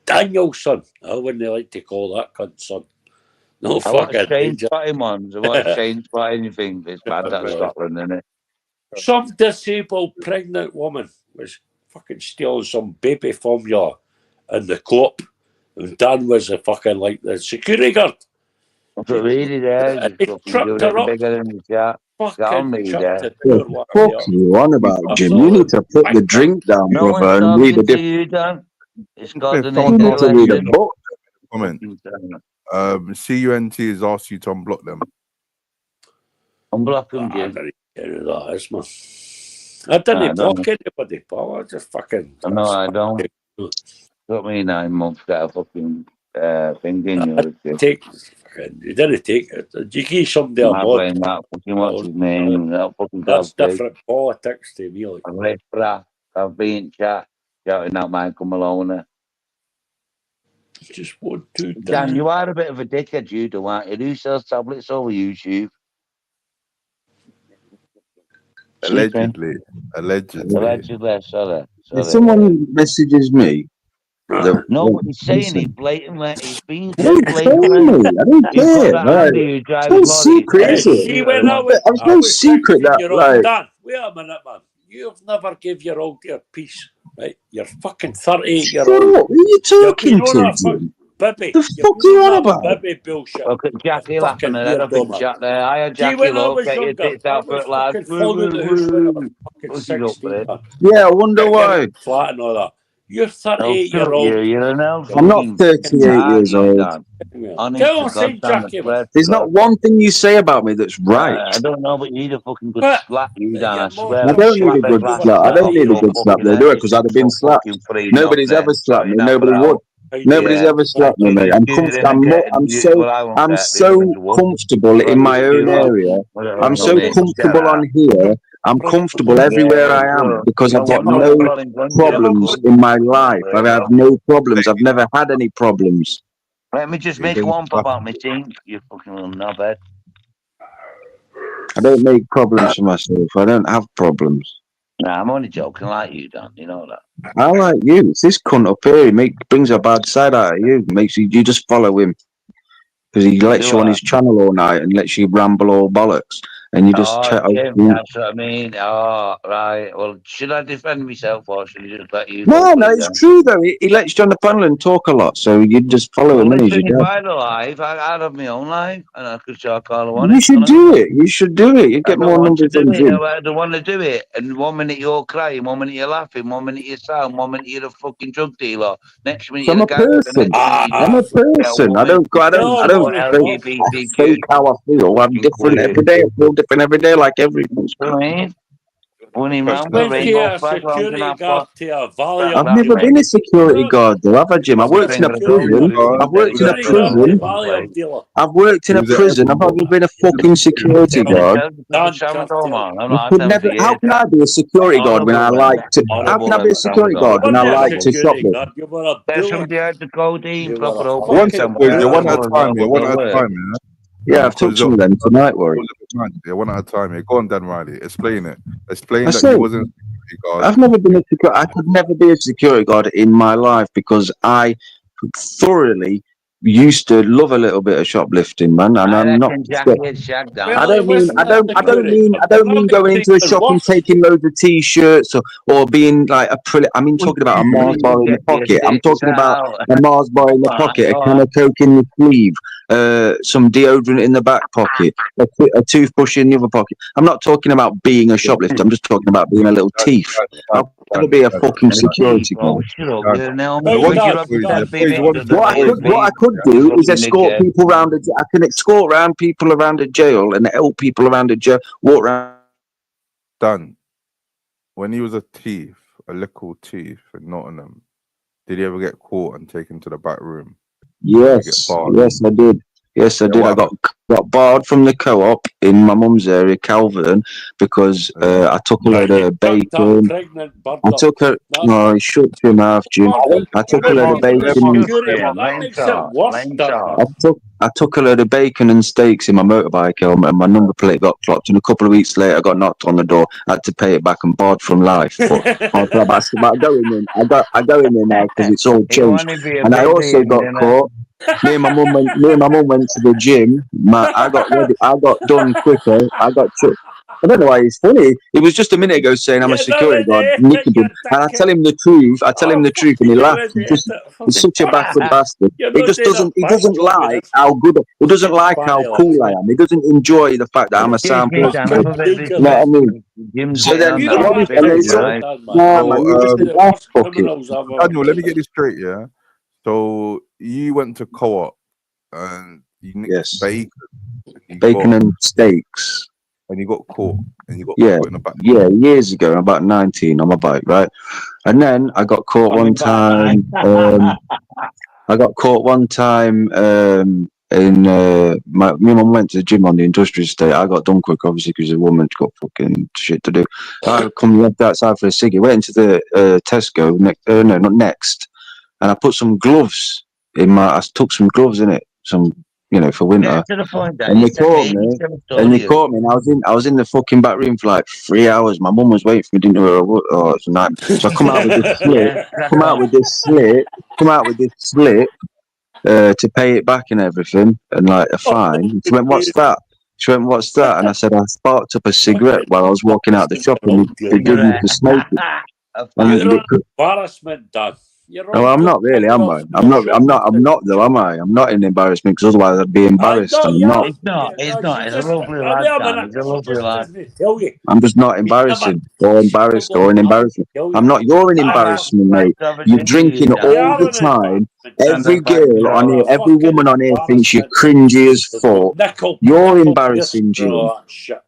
[SPEAKER 5] Danielson. I wouldn't like to call that cunt son. No
[SPEAKER 4] I watched
[SPEAKER 5] fucking
[SPEAKER 4] Shane
[SPEAKER 5] danger.
[SPEAKER 4] Spotting ones. I watched Shane Spotting things. It's bad, that's Scotland, isn't it?
[SPEAKER 5] Some disabled pregnant woman was fucking stealing some baby formula in the co-op. And Dan was a fucking like the security guard.
[SPEAKER 4] But really, there,
[SPEAKER 5] And
[SPEAKER 4] just
[SPEAKER 5] he
[SPEAKER 4] fucking
[SPEAKER 5] tripped
[SPEAKER 4] do
[SPEAKER 5] her
[SPEAKER 4] it
[SPEAKER 5] up.
[SPEAKER 4] bigger than the chat.
[SPEAKER 5] Fucking
[SPEAKER 4] me
[SPEAKER 5] tripped
[SPEAKER 4] there.
[SPEAKER 5] the
[SPEAKER 22] What
[SPEAKER 5] poor one.
[SPEAKER 22] the fuck are you on about, Jim? You need to put the drink down,
[SPEAKER 4] No
[SPEAKER 22] brother,
[SPEAKER 4] one's
[SPEAKER 22] and read a
[SPEAKER 4] talking to
[SPEAKER 22] different.
[SPEAKER 4] you, Dan. It's called an
[SPEAKER 22] You need to read a book.
[SPEAKER 1] Comment. CUNT has asked you to unblock them.
[SPEAKER 4] Unblock them,
[SPEAKER 5] I
[SPEAKER 4] Jim.
[SPEAKER 5] don't care who that is, man. I didn't block anybody, pal. I just fucking.
[SPEAKER 4] No, I don't. Took me 9 months to get a fucking thing in you.
[SPEAKER 5] You didn't take it. Did you give somebody a
[SPEAKER 4] My
[SPEAKER 5] mod?
[SPEAKER 4] brain, that fucking what's his name? That fucking
[SPEAKER 5] That's
[SPEAKER 4] dog
[SPEAKER 5] different politics to me. Like.
[SPEAKER 4] I've read Bra. I've been chat shouting out Michael Malone.
[SPEAKER 5] Just 1, 2, 3.
[SPEAKER 4] Dan, you are a bit of a dickhead, you do, aren't you? Who sells tablets over YouTube?
[SPEAKER 1] Allegedly,
[SPEAKER 4] sorry.
[SPEAKER 22] If someone messages me,
[SPEAKER 4] Nobody's saying it blatantly. It's been
[SPEAKER 22] I don't
[SPEAKER 4] said blatantly.
[SPEAKER 22] care. I don't
[SPEAKER 4] You've got
[SPEAKER 22] care.
[SPEAKER 4] that
[SPEAKER 22] Right.
[SPEAKER 4] Andy who
[SPEAKER 22] It's
[SPEAKER 4] drives
[SPEAKER 22] no
[SPEAKER 4] lorries.
[SPEAKER 22] secret, is it?
[SPEAKER 5] See, when I was
[SPEAKER 22] It's no secret that,
[SPEAKER 5] 16-year-old
[SPEAKER 22] like,
[SPEAKER 5] Dan, wait a minute, man. You've never give your old dear peace, right? You're fucking 38-year-old.
[SPEAKER 22] Who are you talking to, Jim?
[SPEAKER 5] Baby,
[SPEAKER 22] The fuck are you on about?
[SPEAKER 5] baby bullshit.
[SPEAKER 4] Look at Jackie laughing at that up in chat there. I had
[SPEAKER 5] See,
[SPEAKER 4] Jackie
[SPEAKER 5] when I
[SPEAKER 4] look,
[SPEAKER 5] was
[SPEAKER 4] get your
[SPEAKER 5] younger,
[SPEAKER 4] tits
[SPEAKER 5] I
[SPEAKER 4] out
[SPEAKER 5] was
[SPEAKER 4] for it, lads.
[SPEAKER 5] fucking falling in the house when I was fucking
[SPEAKER 4] What's he up
[SPEAKER 5] 16,
[SPEAKER 4] for?
[SPEAKER 5] man.
[SPEAKER 22] Yeah, I wonder
[SPEAKER 5] Getting
[SPEAKER 22] why.
[SPEAKER 5] flat and all that. You're
[SPEAKER 4] Oh, shut up,
[SPEAKER 5] 38-year-old.
[SPEAKER 4] you're an elf.
[SPEAKER 22] I'm not 38 years old.
[SPEAKER 4] Honest
[SPEAKER 5] Tell
[SPEAKER 4] to
[SPEAKER 5] him, say
[SPEAKER 4] God,
[SPEAKER 5] Jackie, man.
[SPEAKER 4] swear
[SPEAKER 22] There's
[SPEAKER 4] to
[SPEAKER 22] not
[SPEAKER 4] God.
[SPEAKER 22] one thing you say about me that's right.
[SPEAKER 4] I don't know, but you need a fucking good
[SPEAKER 5] But
[SPEAKER 4] slap, you, Dan. I swear.
[SPEAKER 22] I don't need
[SPEAKER 4] Slap
[SPEAKER 22] a
[SPEAKER 4] the
[SPEAKER 22] good
[SPEAKER 4] glass
[SPEAKER 22] slap. I
[SPEAKER 4] right
[SPEAKER 22] don't
[SPEAKER 4] off
[SPEAKER 22] need a
[SPEAKER 4] your
[SPEAKER 22] good slap.
[SPEAKER 4] fucking
[SPEAKER 22] They'll
[SPEAKER 4] head.
[SPEAKER 22] do it because I'd have been
[SPEAKER 4] It's so
[SPEAKER 22] slapped.
[SPEAKER 4] fucking free
[SPEAKER 22] Nobody's
[SPEAKER 4] enough
[SPEAKER 22] ever
[SPEAKER 4] then.
[SPEAKER 22] slapped me.
[SPEAKER 4] Shouting out
[SPEAKER 22] Nobody
[SPEAKER 4] for
[SPEAKER 22] would. Nobody's
[SPEAKER 4] Yeah.
[SPEAKER 22] ever slapped me, mate. I'm comfortable. I'm so comfortable in my own area. I'm so comfortable on here. I'm comfortable everywhere I am because I've got no problems in my life. I have no problems. I've never had any problems.
[SPEAKER 4] Let me just make one about my team. You fucking little knobhead.
[SPEAKER 22] I don't make problems for myself. I don't have problems.
[SPEAKER 4] Nah, I'm only joking like you, Dan. You know that.
[SPEAKER 22] I like you. It's this cunt up here. He brings a bad side out of you. Makes you just follow him because he lets you on his channel all night and lets you ramble all bollocks, and you just chat.
[SPEAKER 4] Jim, that's what I mean. Oh, right. Well, should I defend myself or should I just let you
[SPEAKER 22] No,
[SPEAKER 4] go?
[SPEAKER 22] no, it's true though. He lets you on the panel and talk a lot, so you just follow him.
[SPEAKER 4] Well,
[SPEAKER 22] And
[SPEAKER 4] listen, if I had a life, I'd have my own life, and I could talk all I wanted.
[SPEAKER 22] you should do it. You should do it. You get more numbers than Jim.
[SPEAKER 4] I don't want to do it. And 1 minute you're crying, 1 minute you're laughing, 1 minute you're sound, 1 minute you're a fucking drug dealer. Next minute
[SPEAKER 22] I'm
[SPEAKER 4] you're
[SPEAKER 22] a person. I'm a person. I don't fake how I feel. I'm different every day. I feel different every day, like everyone.
[SPEAKER 4] Running around with a
[SPEAKER 5] Went to
[SPEAKER 4] rainbow
[SPEAKER 5] a
[SPEAKER 4] flag around
[SPEAKER 5] security
[SPEAKER 4] an
[SPEAKER 5] guard to a Valley
[SPEAKER 22] I've never been a security guard, though, have I, Jim? I worked in a prison. I've worked in a prison. I've worked in a prison. I've never been a fucking security guard. I could never. How can I be a security guard when I like to? How can I be a security guard when I like to shoplift?
[SPEAKER 4] There's somebody had the codeine proper open.
[SPEAKER 1] One second, one at a time, yeah. One at a time, yeah.
[SPEAKER 22] Yeah, I've took some of them tonight, Warren.
[SPEAKER 1] Yeah, one at a time. Yeah, go on, Dan Riley. Explain it. Explain
[SPEAKER 22] I
[SPEAKER 1] that
[SPEAKER 22] say,
[SPEAKER 1] you wasn't a security guard.
[SPEAKER 22] I've never been a security. I could never be a security guard in my life because I thoroughly used to love a little bit of shoplifting, man. And I'm not. I don't mean going into a shop and taking loads of t-shirts or being like a I mean talking about a Mars bar in the pocket. I'm talking about a Mars bar in the pocket, a can of Coke in the sleeve, some deodorant in the back pocket, a toothbrush in the other pocket. I'm not talking about being a shoplifter. I'm just talking about being a little thief. I'll never be a fucking security guard. What I could do is escort people around. I can escort around people around a jail and help people around a jail. Walk around.
[SPEAKER 1] Done. When he was a thief, a little teeth in Nottingham, did he ever get caught and taken to the back room?
[SPEAKER 22] Yes, yes, I did. Yes, I did. I got barred from the co-op in my mum's area, Calvert, because I took a load of bacon. I took a no, shut your mouth, Jim. I took a load of bacon. I took a load of bacon and steaks in my motorbike helmet, and my number plate got clocked. And a couple of weeks later, I got knocked on the door. I had to pay it back and barred from life. But I go in there. I go in there now because it's all changed. And I also got caught. Me and my mum went to the gym. I got ready. I got done quicker. I got tripped. I don't know why he's funny. He was just a minute ago saying I'm a security guard, nicking him, and I tell him the truth. And he laughs. He's such a backward bastard. He just doesn't. He doesn't like how good. He doesn't like how cool I am. He doesn't enjoy the fact that I'm a sound person. You know what I mean? So then, Daniel, let
[SPEAKER 1] me get this straight. Yeah. So you went to co-op and you nicked
[SPEAKER 22] bacon and steaks.
[SPEAKER 1] And you got caught. And you got
[SPEAKER 22] caught
[SPEAKER 1] in the back.
[SPEAKER 22] Yeah, years ago, about 19 on my bike, right? And then I got caught one time. I got caught one time in me and mum went to the gym on the industrial estate. I got done quick, obviously, because the woman's got fucking shit to do. I come left outside for a ciggy. Went into the Tesco, not Next. And I put some gloves in I took some gloves in it, for winter. And they caught me. And I was in the fucking back room for like 3 hours. My mum was waiting for me, didn't know where I was. Oh, it's a nightmare. So I come out with this slip, to pay it back and everything, and like a fine. She went, "What's that?" And I said, "I sparked up a cigarette while I was walking out the shop, and they gave me to smoke it."
[SPEAKER 5] Embarrassment, Dad.
[SPEAKER 22] No, I'm not really, am I? I'm not though, am I? I'm not in embarrassment because otherwise I'd be embarrassed. I'm not.
[SPEAKER 4] He's not. He's a lovely lad, Dan. He's a lovely lad.
[SPEAKER 22] I'm just not embarrassing or embarrassed or an embarrassment. I'm not. You're an embarrassment, mate. You're drinking all the time. Every girl on here, every woman on here thinks you're cringy as fuck. You're embarrassing, Jim.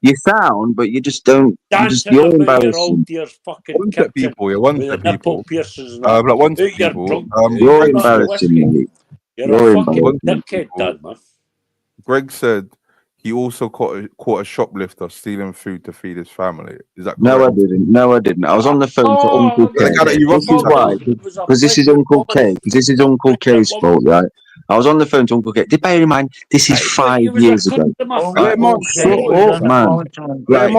[SPEAKER 22] You sound, but you just don't. You're embarrassing.
[SPEAKER 1] One set people. You're
[SPEAKER 22] embarrassing, mate.
[SPEAKER 5] You're a fucking dickhead, Dad, man.
[SPEAKER 1] Greg said he also caught a shoplifter stealing food to feed his family. Is that correct?
[SPEAKER 22] No, I didn't. I was on the phone to Uncle K. This is why, because this is Uncle K. Because this is Uncle K's fault, right? I was on the phone to Uncle K. Bear in mind, this is 5 years ago. Shut up, man. Right,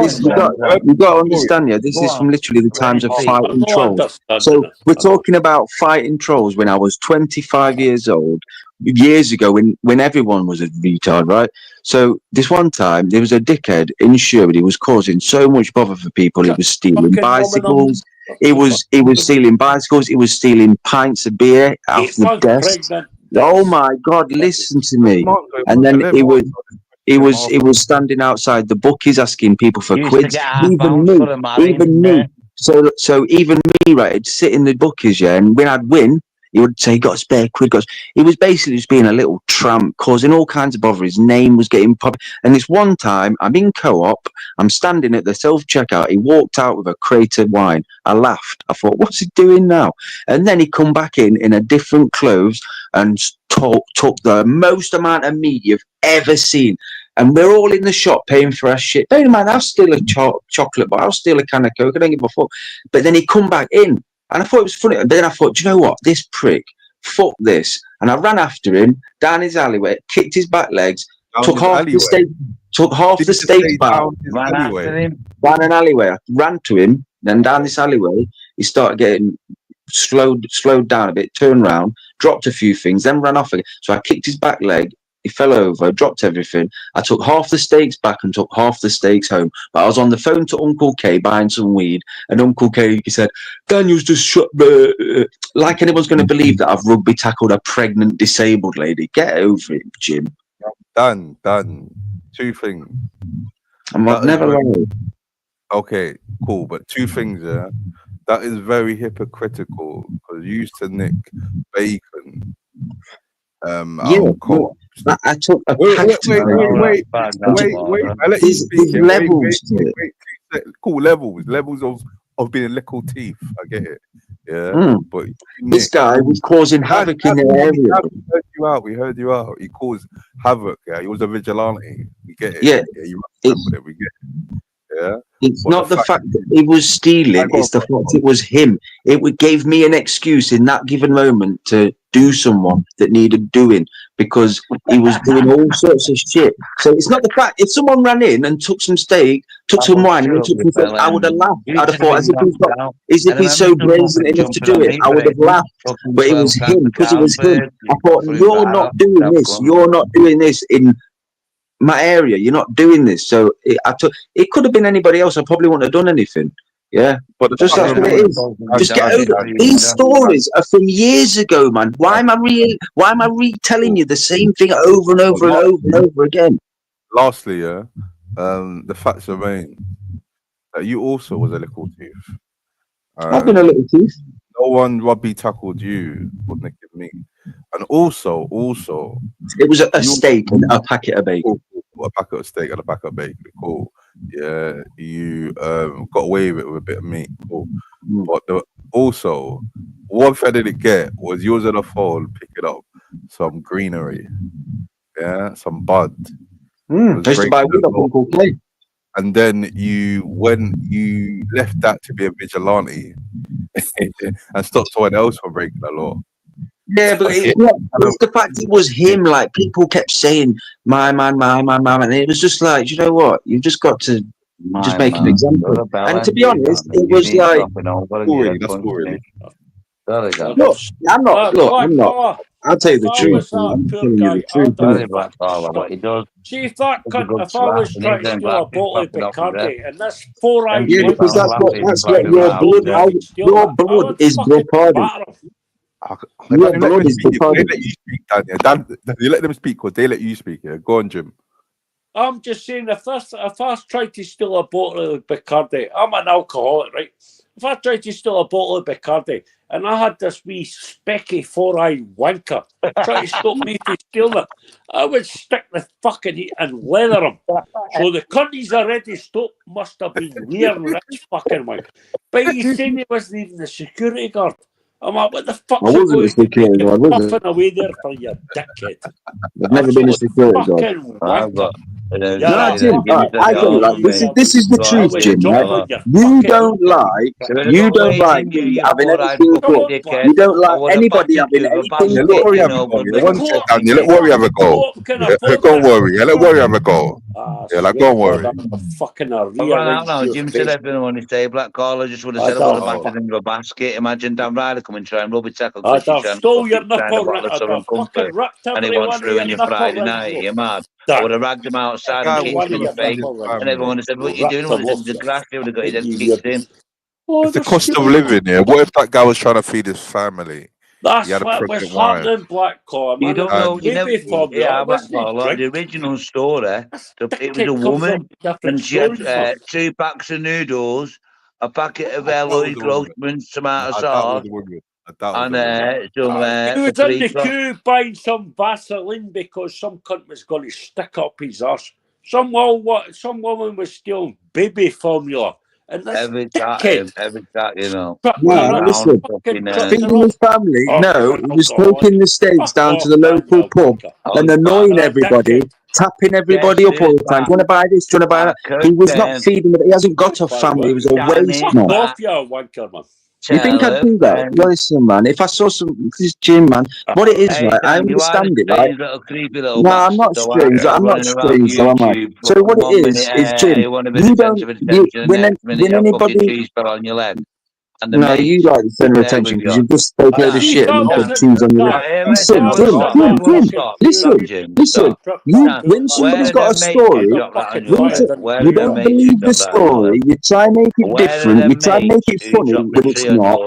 [SPEAKER 22] you got to understand, yeah, this is from literally the times of fighting trolls. So we're talking about fighting trolls when I was 25 years old, years ago, when everyone was a retard, right? So this one time, there was a dickhead in Sherwood. He was causing so much bother for people. He was stealing bicycles. He was stealing bicycles. He was stealing pints of beer off the desk. Oh my God! Listen to me. And then he was standing outside the bookies asking people for quids. Even me. So even me, right? He'd sit in the bookies, yeah, and when I'd win, he would say, "Got a spare quid?" He was basically just being a little tramp, causing all kinds of bother. His name was getting popped. And this one time, I'm in co-op. I'm standing at the self-checkout. He walked out with a crate of wine. I laughed. I thought, what's he doing now? And then he come back in a different clothes and took the most amount of meat you've ever seen. And we're all in the shop paying for our shit. Bear in mind, I'll steal a chocolate bar. I'll steal a can of Coke. I don't give a fuck. But then he come back in. And I thought it was funny. And then I thought, do you know what? This prick, fuck this. And I ran after him down his alleyway, kicked his back legs, took half the steak back. Down an alleyway. I ran to him. Then down this alleyway, he started getting slowed down a bit, turned around, dropped a few things, then ran off again. So I kicked his back leg. He fell over, dropped everything. I took half the steaks back and took half the steaks home. But I was on the phone to Uncle K buying some weed, and Uncle K, he said, "Daniel's just shot like anyone's going to believe that I've rugby tackled a pregnant disabled lady. Get over it, Jim."
[SPEAKER 1] Done. Two things.
[SPEAKER 22] I've never lied.
[SPEAKER 1] Okay, cool. But two things, yeah. That is very hypocritical because you used to nick bacon.
[SPEAKER 22] I took a
[SPEAKER 1] wait. I let you speak. Wait. Cool levels of of being little teeth. I get it. Yeah, but
[SPEAKER 22] This guy was causing havoc in the area.
[SPEAKER 1] We heard you out. We heard you out. He caused havoc. Yeah, he was a vigilante. We get it.
[SPEAKER 22] Yeah,
[SPEAKER 1] Yeah, you with it. We get it. Yeah,
[SPEAKER 22] it's
[SPEAKER 1] but
[SPEAKER 22] not the fact that he was stealing, it's the fact it was him. Gave me an excuse in that given moment to do someone that needed doing, because he was doing all sorts of shit. So it's not the fact, if someone ran in and took some steak, took some wine, and took some food, I would have laughed. I'd have thought, as if he's so brazen enough to do it, I would have laughed. But it was him, because it was him. I thought, you're not doing this, you're not doing this in my area, you're not doing this. So it could have been anybody else. I probably wouldn't have done anything. Yeah, but just that's what it is. Just get over it. These stories are from years ago, man. Why am I retelling you the same thing over and over and over and over again?
[SPEAKER 1] Lastly, yeah, the facts remain that you also was a little thief.
[SPEAKER 22] I've been a little thief.
[SPEAKER 1] No one rugby tackled you, but Nick and me. And also,
[SPEAKER 22] it was a steak and a packet of bacon.
[SPEAKER 1] A packet of steak and a packet of bacon. Cool. Yeah, you got away with it with a bit of meat. Cool. But also, one thing I didn't get was you was on the phone picking up some greenery. Yeah, some bud.
[SPEAKER 22] Just to buy weed up Uncle Clay.
[SPEAKER 1] And then when you left that to be a vigilante and stopped someone else from breaking the law.
[SPEAKER 22] Yeah, but it's the fact it was him. Like, people kept saying, my man, and it was just like, you know what? You've just got to just make an example. And to be honest, it was like, look, I'm not. I'll tell you the truth. I'm telling you the truth.
[SPEAKER 11] See, if I was trying to steal a bottle of Bacardi, and that's 4 hours.
[SPEAKER 22] Yeah, because that's what your blood is Bacardi.
[SPEAKER 1] Your blood is Bacardi. Let you speak, Daniel. You let them speak, because they let you speak. Yeah, go on, Jim.
[SPEAKER 11] I'm just saying, if I tried to steal a bottle of Bacardi, I'm an alcoholic, right? If I tried to steal a bottle of Bacardi and I had this wee specky 4-eyed wanker trying to stop me from stealing it, I would stick the fucking heat and leather him. So the cunt he's already stopped must have been weird rich fucking one. But he's saying he wasn't even the security guard. I'm like, what the fuck?
[SPEAKER 22] I wasn't a security guard, was it?
[SPEAKER 11] Puffing away there for your dickhead.
[SPEAKER 22] I've never been a security guard. No, Jim, I don't like this is the truth, Jim. Right? You don't like me having anything good. You don't like anybody having anything good.
[SPEAKER 1] Let worry have a go. Don't worry. Let worry have a go. Yeah, like, don't worry.
[SPEAKER 11] Fucking
[SPEAKER 4] Jim said everything on his day. Black Carla just would have said I would have battered into a basket. Imagine Dan Ryder coming try and rub a tackle.
[SPEAKER 11] I'd have stole your nipple,
[SPEAKER 4] and he wants to ruin your Friday night. You're mad. I would have ragged him outside and kicked him in the face, and everyone would have said, "What are you doing?" Would have said, "The grass." He would have got his head kicked in.
[SPEAKER 1] It's the cost of living. Yeah. What if that guy was trying to feed his family?
[SPEAKER 11] That's what was happening, Black Car.
[SPEAKER 4] You don't know. You never. Yeah, Black Car. The original story. It was a woman, and she had 2 packs of noodles, a packet of Lloyd Grossman's tomato sauce. And
[SPEAKER 11] he was in the queue buying some Vaseline because some cunt was going to stick up his arse. Some woman was stealing baby formula. And that's
[SPEAKER 4] every time, you know.
[SPEAKER 22] Well, listen, feeding his family, no, he was taking the steaks down to the local pub and annoying everybody, tapping everybody up all the time. Do you want to buy this? Do you want to buy that? He was not feeding them. He hasn't got a family. He was a waste man. You think I'd do that? Listen, man, if I saw this Jim, man, what it is, right? I understand it, right? No, I'm not strange. I'm not strange, so am I? So what it is Jim, you don't, when anybody... No, you like the center of attention because you just spoke out of shit and you put cheese on your leg. Listen, Jim, listen. When somebody's got a story, you don't believe the story, you try and make it different, you try and make it funny, but it's not.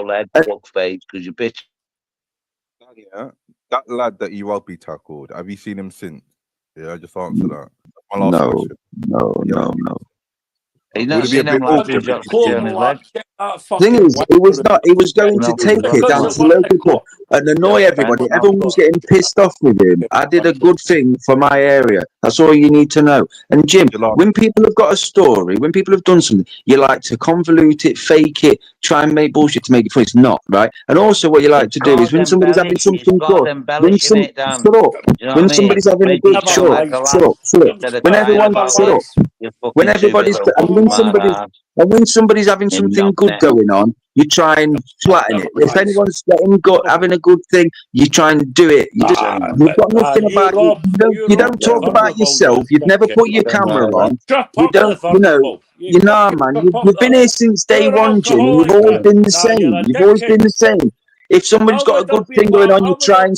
[SPEAKER 1] Yeah, that lad that you rugby tackled, have you seen him since? Yeah, just answer that. That's my last question.
[SPEAKER 22] No.
[SPEAKER 4] He's
[SPEAKER 1] Would
[SPEAKER 4] not
[SPEAKER 1] it be a
[SPEAKER 4] seen them
[SPEAKER 1] bit
[SPEAKER 4] lads who
[SPEAKER 1] awkward
[SPEAKER 4] dropped
[SPEAKER 1] if
[SPEAKER 4] the
[SPEAKER 1] you
[SPEAKER 4] on his leg.
[SPEAKER 22] Thing is, it was not. He was going to
[SPEAKER 4] No,
[SPEAKER 22] take it
[SPEAKER 4] because
[SPEAKER 22] down
[SPEAKER 4] of
[SPEAKER 22] to local pub and annoy everybody. Everyone was getting pissed off with him. I did a good thing for my area. That's all you need to know. And Jim, when people have got a story, when people have done something, you like to convolute it, fake it, try and make bullshit to make it funny. It's not right. And also, what you like to do is when somebody's having something good, when some
[SPEAKER 4] down.
[SPEAKER 22] shut up,
[SPEAKER 4] You know
[SPEAKER 22] when
[SPEAKER 4] what I mean?
[SPEAKER 22] somebody's having a
[SPEAKER 4] Make
[SPEAKER 22] good
[SPEAKER 4] it sound like a
[SPEAKER 22] shut
[SPEAKER 4] laugh
[SPEAKER 22] up.
[SPEAKER 4] instead of
[SPEAKER 22] When
[SPEAKER 4] crying
[SPEAKER 22] everyone
[SPEAKER 4] about
[SPEAKER 22] shut
[SPEAKER 4] it.
[SPEAKER 22] up.
[SPEAKER 4] You
[SPEAKER 22] When
[SPEAKER 4] fucking stupid
[SPEAKER 22] everybody's
[SPEAKER 4] little
[SPEAKER 22] and
[SPEAKER 4] fucking
[SPEAKER 22] when
[SPEAKER 4] man
[SPEAKER 22] somebody's
[SPEAKER 4] ass.
[SPEAKER 22] and when somebody's having
[SPEAKER 4] You
[SPEAKER 22] something good
[SPEAKER 4] knobneck.
[SPEAKER 22] going on, you try and flatten it. If anyone's having a good thing, you try and do it. You just you've got nothing about you. You don't talk about yourself. You'd never put your camera on. You don't. You know. You know, man. You've been here since day one, Jim. And you've always been the same. You've always been the same. If somebody's got a good thing going on, you try and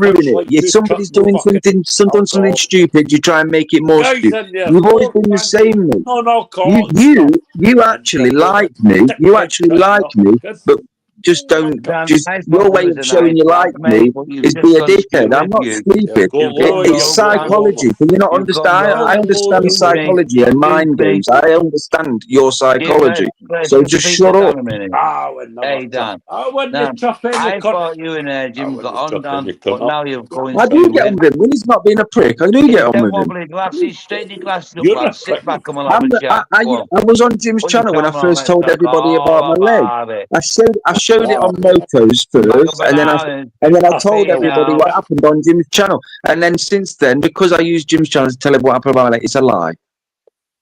[SPEAKER 22] ruin it. If somebody's doing something stupid, you try and make it more stupid. You've always been the same, mate. You actually like me. You actually like me, but just don't. Just your way of showing you like me is be a dickhead. I'm not stupid. It's psychology. Can you not understand? I understand psychology and mind games. I understand your psychology. So just shut up.
[SPEAKER 4] Hey, Dan. Dan, I thought you and Jim got on, Dan, but now you're going
[SPEAKER 22] I do
[SPEAKER 4] through
[SPEAKER 22] get on
[SPEAKER 4] with.
[SPEAKER 22] with him. When he's not being a prick, I do get on
[SPEAKER 4] Them
[SPEAKER 22] with him.
[SPEAKER 4] wobbly glasses, straighten your glasses up, lad. Sit back and we'll have a chat.
[SPEAKER 22] I was on Jim's
[SPEAKER 4] Put your
[SPEAKER 22] channel when I
[SPEAKER 4] camera on,
[SPEAKER 22] first
[SPEAKER 4] let's
[SPEAKER 22] told
[SPEAKER 4] talk
[SPEAKER 22] everybody about
[SPEAKER 4] all
[SPEAKER 22] my leg.
[SPEAKER 4] about it.
[SPEAKER 22] I showed it on Motos first, and then I told everybody what happened on Jim's channel. And then since then, because I used Jim's channel to tell everyone what happened about my leg, it's a lie.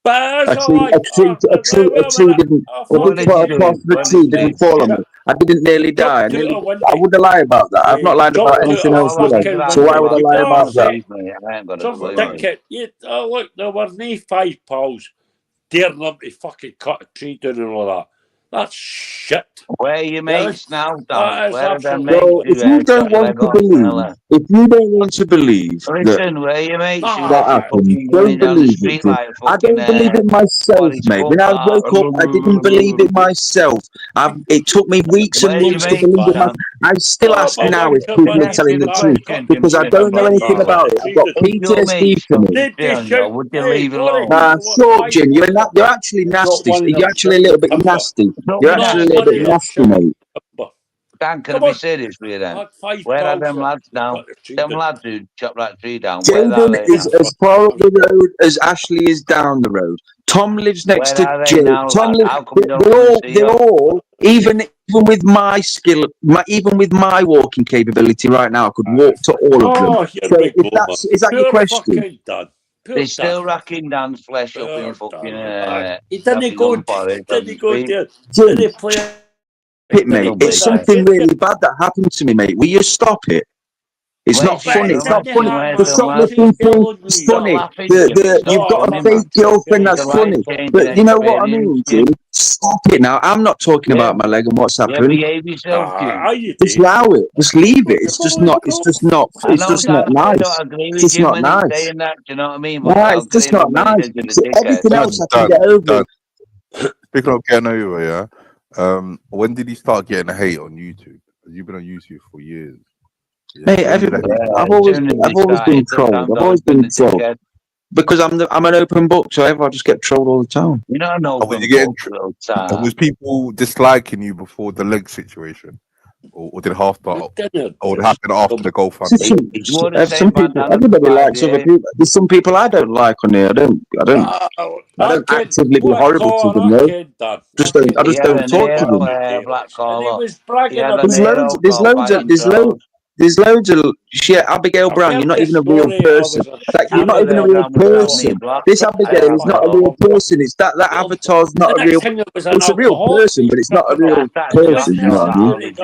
[SPEAKER 22] A tree didn't. A tree didn't fall on me. I didn't nearly die. I wouldn't lie about that. I've not lied about anything else, would I? So why would I lie about that?
[SPEAKER 4] Some
[SPEAKER 5] dickhead. Look, there were no five pals daring them to fucking cut a tree down and all that. That's shit.
[SPEAKER 4] Where are your mates now, Dan? Where are them
[SPEAKER 22] So
[SPEAKER 4] mates?
[SPEAKER 22] if you don't want to believe,
[SPEAKER 4] Listen, where are your mates?
[SPEAKER 22] that happened, don't believe it. Jim. I don't believe it myself, mate. When I woke up, I didn't believe it myself. It took me weeks and months to believe it myself. I still ask now if people are telling the truth because I don't know anything about it. I've got PTSD from it.
[SPEAKER 4] Would you leave it alone?
[SPEAKER 22] Shut up, Jim. You're actually nasty. You're actually a little bit nasty. You're actually a little bit nasty, mate.
[SPEAKER 4] Dan, can I be serious with you then? Where are them lads now? Them lads who chop that tree down.
[SPEAKER 22] Jaden is as far up the road as Ashley is down the road. Tom lives next
[SPEAKER 4] Where
[SPEAKER 22] to
[SPEAKER 4] are they
[SPEAKER 22] Jade.
[SPEAKER 4] now,
[SPEAKER 22] Tom
[SPEAKER 4] lad?
[SPEAKER 22] lives.
[SPEAKER 4] How come you don't
[SPEAKER 22] They're
[SPEAKER 4] come
[SPEAKER 22] all.
[SPEAKER 4] and see
[SPEAKER 22] They're
[SPEAKER 4] us?
[SPEAKER 22] all. Even with my skill, even with my walking capability right now, I could walk to all of them. So is that your question?
[SPEAKER 4] They still racking Dan's flesh up in fucking.
[SPEAKER 5] He didn't go there.
[SPEAKER 22] Jim, it, mate. It's something really bad that happened to me, mate. Will you stop it? It's not funny. It's not funny. The shoplifting thing is funny. You've got a fake girlfriend. That's funny. But you know what I mean, Jim? Stop it now. I'm not talking about my leg and what's happened.
[SPEAKER 4] Behave yourself, Jim.
[SPEAKER 22] Just allow it. Just leave it. It's just not. It's just not. It's just not
[SPEAKER 4] I
[SPEAKER 22] nice.
[SPEAKER 4] don't agree
[SPEAKER 22] It's
[SPEAKER 4] with
[SPEAKER 22] just
[SPEAKER 4] Jim
[SPEAKER 22] not
[SPEAKER 4] when he's
[SPEAKER 22] nice.
[SPEAKER 4] saying that. Do you know what I mean? But
[SPEAKER 22] Nah,
[SPEAKER 4] I'll
[SPEAKER 22] it's just
[SPEAKER 4] agree
[SPEAKER 22] not
[SPEAKER 4] with him when he
[SPEAKER 22] nice.
[SPEAKER 4] says you're
[SPEAKER 22] So
[SPEAKER 4] the dickhead.
[SPEAKER 22] everything else I can get over.
[SPEAKER 1] Speaking of getting over, yeah. When did he start getting hate on YouTube? You've been on YouTube for years. Yeah.
[SPEAKER 22] Mate, everybody, I've always been trolled. I've always been trolled because I'm an open book, so I just get trolled all the time.
[SPEAKER 4] You don't know.
[SPEAKER 1] Was people disliking you before the leg situation, or did it happen after the GoFundMe?
[SPEAKER 22] Some people, everybody likes other people. There's some people I don't like on here. I don't actively be horrible to them. No, I just don't talk to them. There's loads of shit. Abigail Brown, you're not even a real person. You're not even a real person. This Abigail is not a real person. It's that avatar's not a real. It's a real person, but it's not a real person. You know what I mean?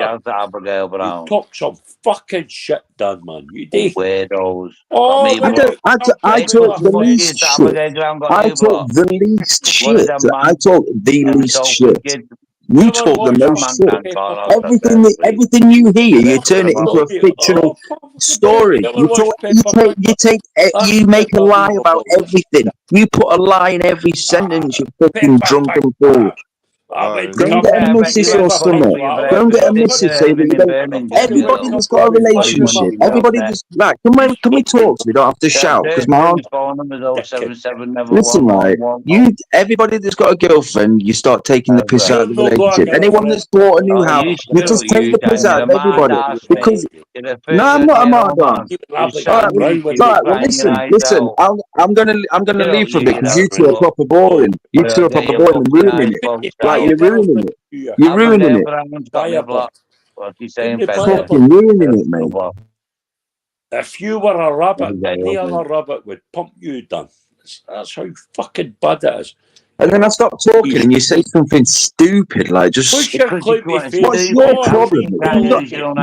[SPEAKER 5] Talk some fucking shit, Dan, man. You do.
[SPEAKER 4] Weirdos.
[SPEAKER 22] I talk the least shit. I talk the least shit. I talk the least shit. You talk the most shit. Everything you hear, you turn it into a fictional story. You make a lie about everything. You put a lie in every sentence. You fucking drunken fool.
[SPEAKER 5] I mean,
[SPEAKER 22] Go and
[SPEAKER 5] come
[SPEAKER 22] get a
[SPEAKER 5] on,
[SPEAKER 22] missus
[SPEAKER 5] you
[SPEAKER 22] or
[SPEAKER 5] ever
[SPEAKER 22] something.
[SPEAKER 5] come out?
[SPEAKER 22] Go and get a
[SPEAKER 5] Come
[SPEAKER 22] missus so that you don't. Everybody that's got a relationship, everybody that's like, can we talk so we don't have to shout? Because my aunt.
[SPEAKER 4] phone number 077
[SPEAKER 22] Listen, right? Everybody that's got a girlfriend, you start taking the piss out of the relationship. Anyone that's bought a new house, you just take the piss out of everybody because. No, I'm not a martyr. Right, well, listen. I'm gonna leave for a bit because you two are proper boring. You two are proper boring and ruining it. Like you're ruining it. You're ruining it.
[SPEAKER 4] What you saying,
[SPEAKER 22] Fucking ruining it, mate.
[SPEAKER 5] If you were a rabbit, any other rabbit would pump you down. That's how fucking bad it is.
[SPEAKER 22] And then I stop talking and you say something stupid like just.
[SPEAKER 5] What's your
[SPEAKER 22] What's your problem?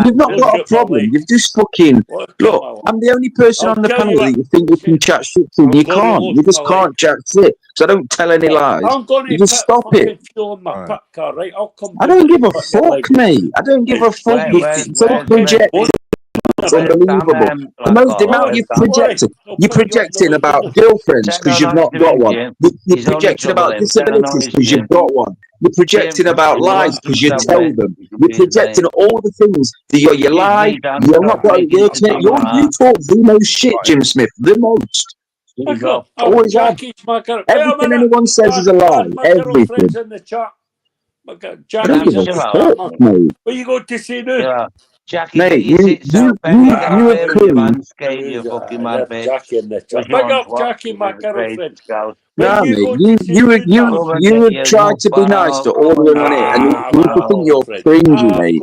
[SPEAKER 22] You've not got a problem. You've just fucking. Look, I'm the only person on the panel that you think you can chat shit to. You can't. You just can't chat shit. So I don't tell any lies.
[SPEAKER 5] I'm going
[SPEAKER 22] You
[SPEAKER 5] to
[SPEAKER 22] just stop it.
[SPEAKER 5] fuel in my pit car, right? I'll come.
[SPEAKER 22] I don't give a fuck, mate. I don't give a fuck. It's all projected. It's unbelievable. The amount you've projected. You're projecting about girlfriends because you've not got one. You're projecting about disabilities because you've got one. You're projecting about lies because you tell them. You're projecting all the things that you lie. You're not got. You talk the most shit, Jim Smith. The most. Always have. Everything anyone says is a lie. Everything.
[SPEAKER 5] In the chat.
[SPEAKER 22] I don't give a fuck, mate.
[SPEAKER 5] What are you going to say now?
[SPEAKER 4] Jackie,
[SPEAKER 22] mate,
[SPEAKER 4] you
[SPEAKER 22] a coon.
[SPEAKER 4] You fucking mad bitch.
[SPEAKER 5] Jackie in the chat. Big up Jackie, my girlfriend.
[SPEAKER 22] Nah, mate, you would try to be nice to all the women in, and people think you're cringy, mate.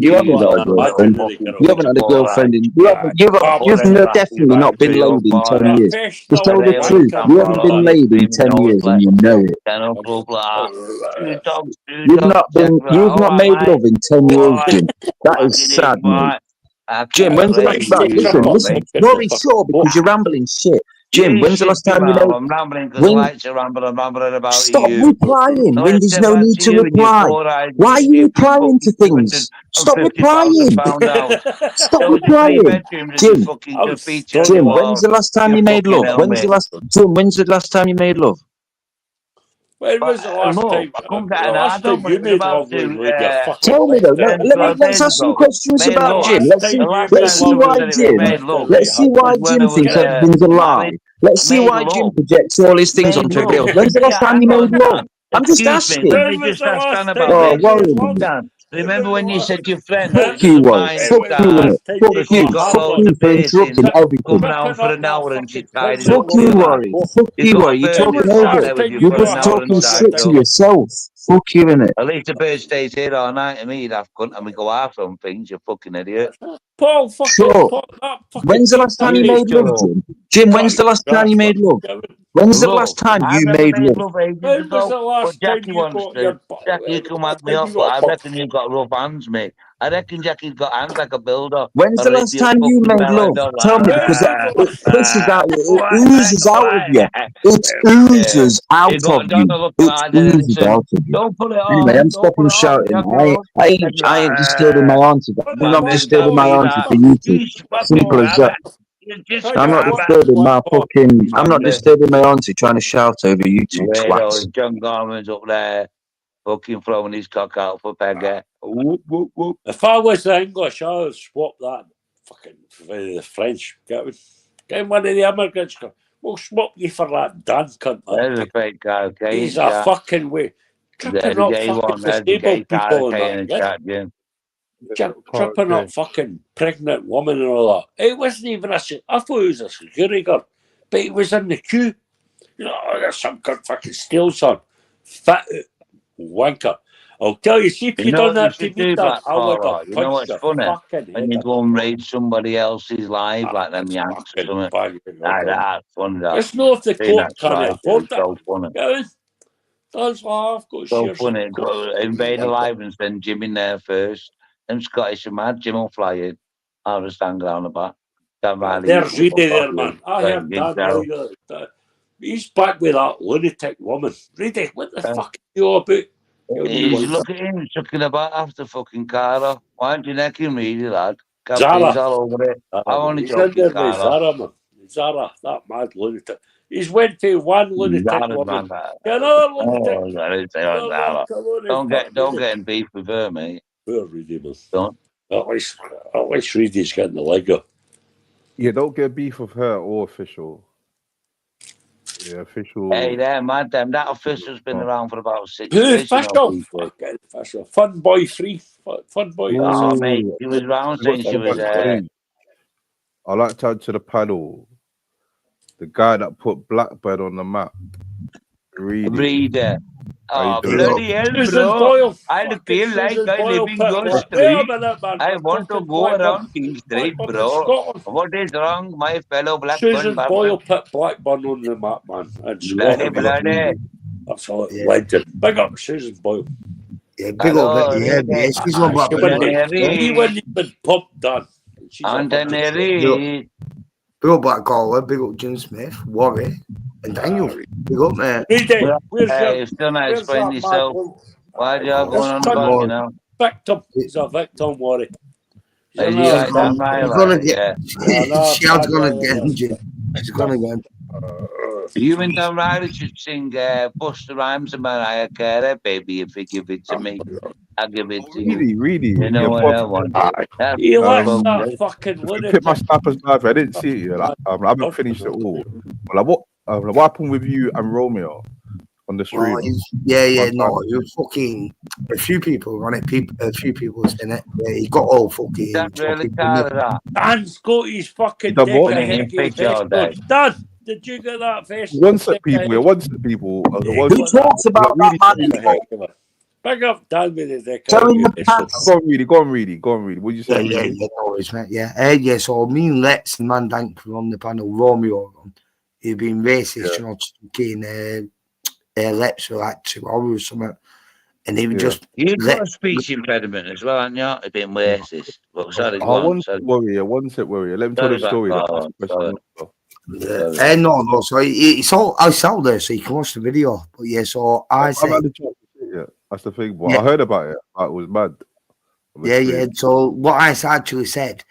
[SPEAKER 22] You haven't got a girlfriend. You haven't had a girlfriend in. You've definitely not been laid in 10 years. Just tell the truth. You haven't been laid in 10 years, and you know it. You've not made love in 10 years, Jim. That is sad, mate. Jim, when's the last time? Listen, Rory, sure, because you're rambling shit. Jim, when's the last time you made?
[SPEAKER 4] I'm rambling because I like to ramble. I'm rambling about
[SPEAKER 22] Stop
[SPEAKER 4] you.
[SPEAKER 22] replying when there's no need to reply. Why are you replying to things? Stop replying. Stop replying. Jim, when's the last time you made love? When's the last time you made love?
[SPEAKER 5] When was the last time you made love with your fucking
[SPEAKER 22] Tell me though. Let's ask some questions about Jim. Let's see why Jim thinks everything's a lie. Let's see why Jim projects all his things onto everybody else. When's the last time you made love? I'm just asking. Oh, worry.
[SPEAKER 4] Remember when you said your friend?
[SPEAKER 22] Fuck you, Warren. Fuck you, innit? Fuck you for interrupting everything.
[SPEAKER 4] For an hour and she's tied it
[SPEAKER 22] Fuck you, Warren. Fuck you, Warren. You're talking over it. You're just talking shit to yourself. Fuck you, innit?
[SPEAKER 4] At least the bird stays here all night and me, daft cunt, and we go after on things, you fucking idiot.
[SPEAKER 5] Paul, fuck
[SPEAKER 22] sure. When's the last time you made love, Jim? Jim, when's the last time you made love? When's the last time you made love?
[SPEAKER 5] When was the last time you got your...
[SPEAKER 4] Jackie, you come at me off, but I reckon you've got rough hands, mate. I reckon Jackie's got hands like a builder.
[SPEAKER 22] When's the last time you made love? Tell me, because it pisses out, it oozes out of you. It oozes out of you. It oozes out of you.
[SPEAKER 4] Don't put it on.
[SPEAKER 22] Anyway, I'm stopping shouting. I ain't disturbing my answer. I'm not disturbing my answer for you two. Simple as that. I'm not disturbing my auntie trying to shout over you two twats.
[SPEAKER 4] John Gorman's up there fucking throwing his cock out for Peggy. Whoop, whoop, whoop.
[SPEAKER 5] If I was English, I would swap that fucking for the French. Get one of the immigrants. We'll swap you for that Dan cunt.
[SPEAKER 4] There's a fake guy, okay?
[SPEAKER 5] He's a fucking way. Tripping up fucking disabled people and that. Tripping up fucking pregnant woman and all that. It wasn't even I thought it was a security guard, but he was in the queue. You know, there's some cunt fucking steals on. Fat wanker. I'll tell you, see if you done that to me, Dan, I would have
[SPEAKER 4] you know what's funny? When you go and raid somebody else's life, like them Yanks or something. That's funny.
[SPEAKER 5] It's not if the court can't afford that.
[SPEAKER 4] So funny.
[SPEAKER 5] That's why I've got
[SPEAKER 4] so funny. Invade a live and send Jim in there first. Them Scottish are mad. Jim will fly in. I'll just stand around the back.
[SPEAKER 5] They're really there, man. I heard that. He's back with that lunatic woman. Really, what the fuck are you about?
[SPEAKER 4] He's looking at him, sucking about after fucking Cara. Why don't you neck him, really, lad?
[SPEAKER 5] Zara.
[SPEAKER 4] He's all over it. I'm only joking, Cara.
[SPEAKER 5] Zara, man. Zara, that mad lunatic. He's went to one lunatic woman, to another lunatic.
[SPEAKER 4] Don't get in beef with her, mate.
[SPEAKER 5] Poor Reedy, man.
[SPEAKER 4] Don't.
[SPEAKER 5] At least Reedy's getting the leg up.
[SPEAKER 1] Yeah, don't get beef with her or official. Yeah, official.
[SPEAKER 4] Hey, there, man, damn, that official's been around for about 6
[SPEAKER 5] Who's
[SPEAKER 4] years.
[SPEAKER 5] official? Fun boy free. Fun boy.
[SPEAKER 4] Oh, mate, she was around since she was
[SPEAKER 1] I like to add to the panel the guy that put Blackbird on the map.
[SPEAKER 4] Reader. Oh,
[SPEAKER 1] doing?
[SPEAKER 4] bloody hell, bro. I feel like I live in your street. I want to go around King Street, bro. What is wrong, my fellow Blackburn?
[SPEAKER 5] Susan Boyle put Blackburn on the map, man. And
[SPEAKER 4] bloody.
[SPEAKER 5] That's all legend. Big up Susan Boyle.
[SPEAKER 7] Yeah, big up. Yeah, she's one about
[SPEAKER 5] He wouldn't even pump done.
[SPEAKER 7] Big up Black Caller, big up Jim Smith, Warwick, and Daniel. Big up, mate.
[SPEAKER 4] Hey, still not explaining yourself. Why do you have going on about, you know?
[SPEAKER 5] Victim. He's a victim, Warwick.
[SPEAKER 4] Is he like that, Milo?
[SPEAKER 7] She's gonna get injured. She's gonna get.
[SPEAKER 4] You and Don Riley should sing Busta Rhymes and Mariah Carey, baby, if you give it to me. I'll give it to you.
[SPEAKER 1] Really?
[SPEAKER 4] You know what I want.
[SPEAKER 5] He likes that fucking lunatic.
[SPEAKER 1] Pick my snappers live. I didn't see it yet. I haven't finished it all. But what happened with you and Romeo on the stream?
[SPEAKER 7] It was fucking a few people were on it. A few people was in it. Yeah, he got all fucking.
[SPEAKER 4] That's really tired of that.
[SPEAKER 5] Dan's got his fucking
[SPEAKER 1] Done
[SPEAKER 5] dick
[SPEAKER 1] what?
[SPEAKER 5] in a picture all day. Dan, did you get that face?
[SPEAKER 1] One set people.
[SPEAKER 6] Who talks about that man?
[SPEAKER 5] Back up, Dan with his dick.
[SPEAKER 1] Go on, Reedy. What did you say?
[SPEAKER 7] Yeah. So me and Lex and Mandank were on the panel. Romeo, he'd been racist, you know, fucking Lex for like 2 hours or something. And he would just.
[SPEAKER 4] You've got a speech impediment as well, haven't you? You've been racist. But sorry, one set warrior. Let me tell the story.
[SPEAKER 7] No. So it's all out there, so you can watch the video. But yeah, so I said.
[SPEAKER 1] That's the thing. Well, I heard about it. It was mad.
[SPEAKER 7] Yeah. So what I actually said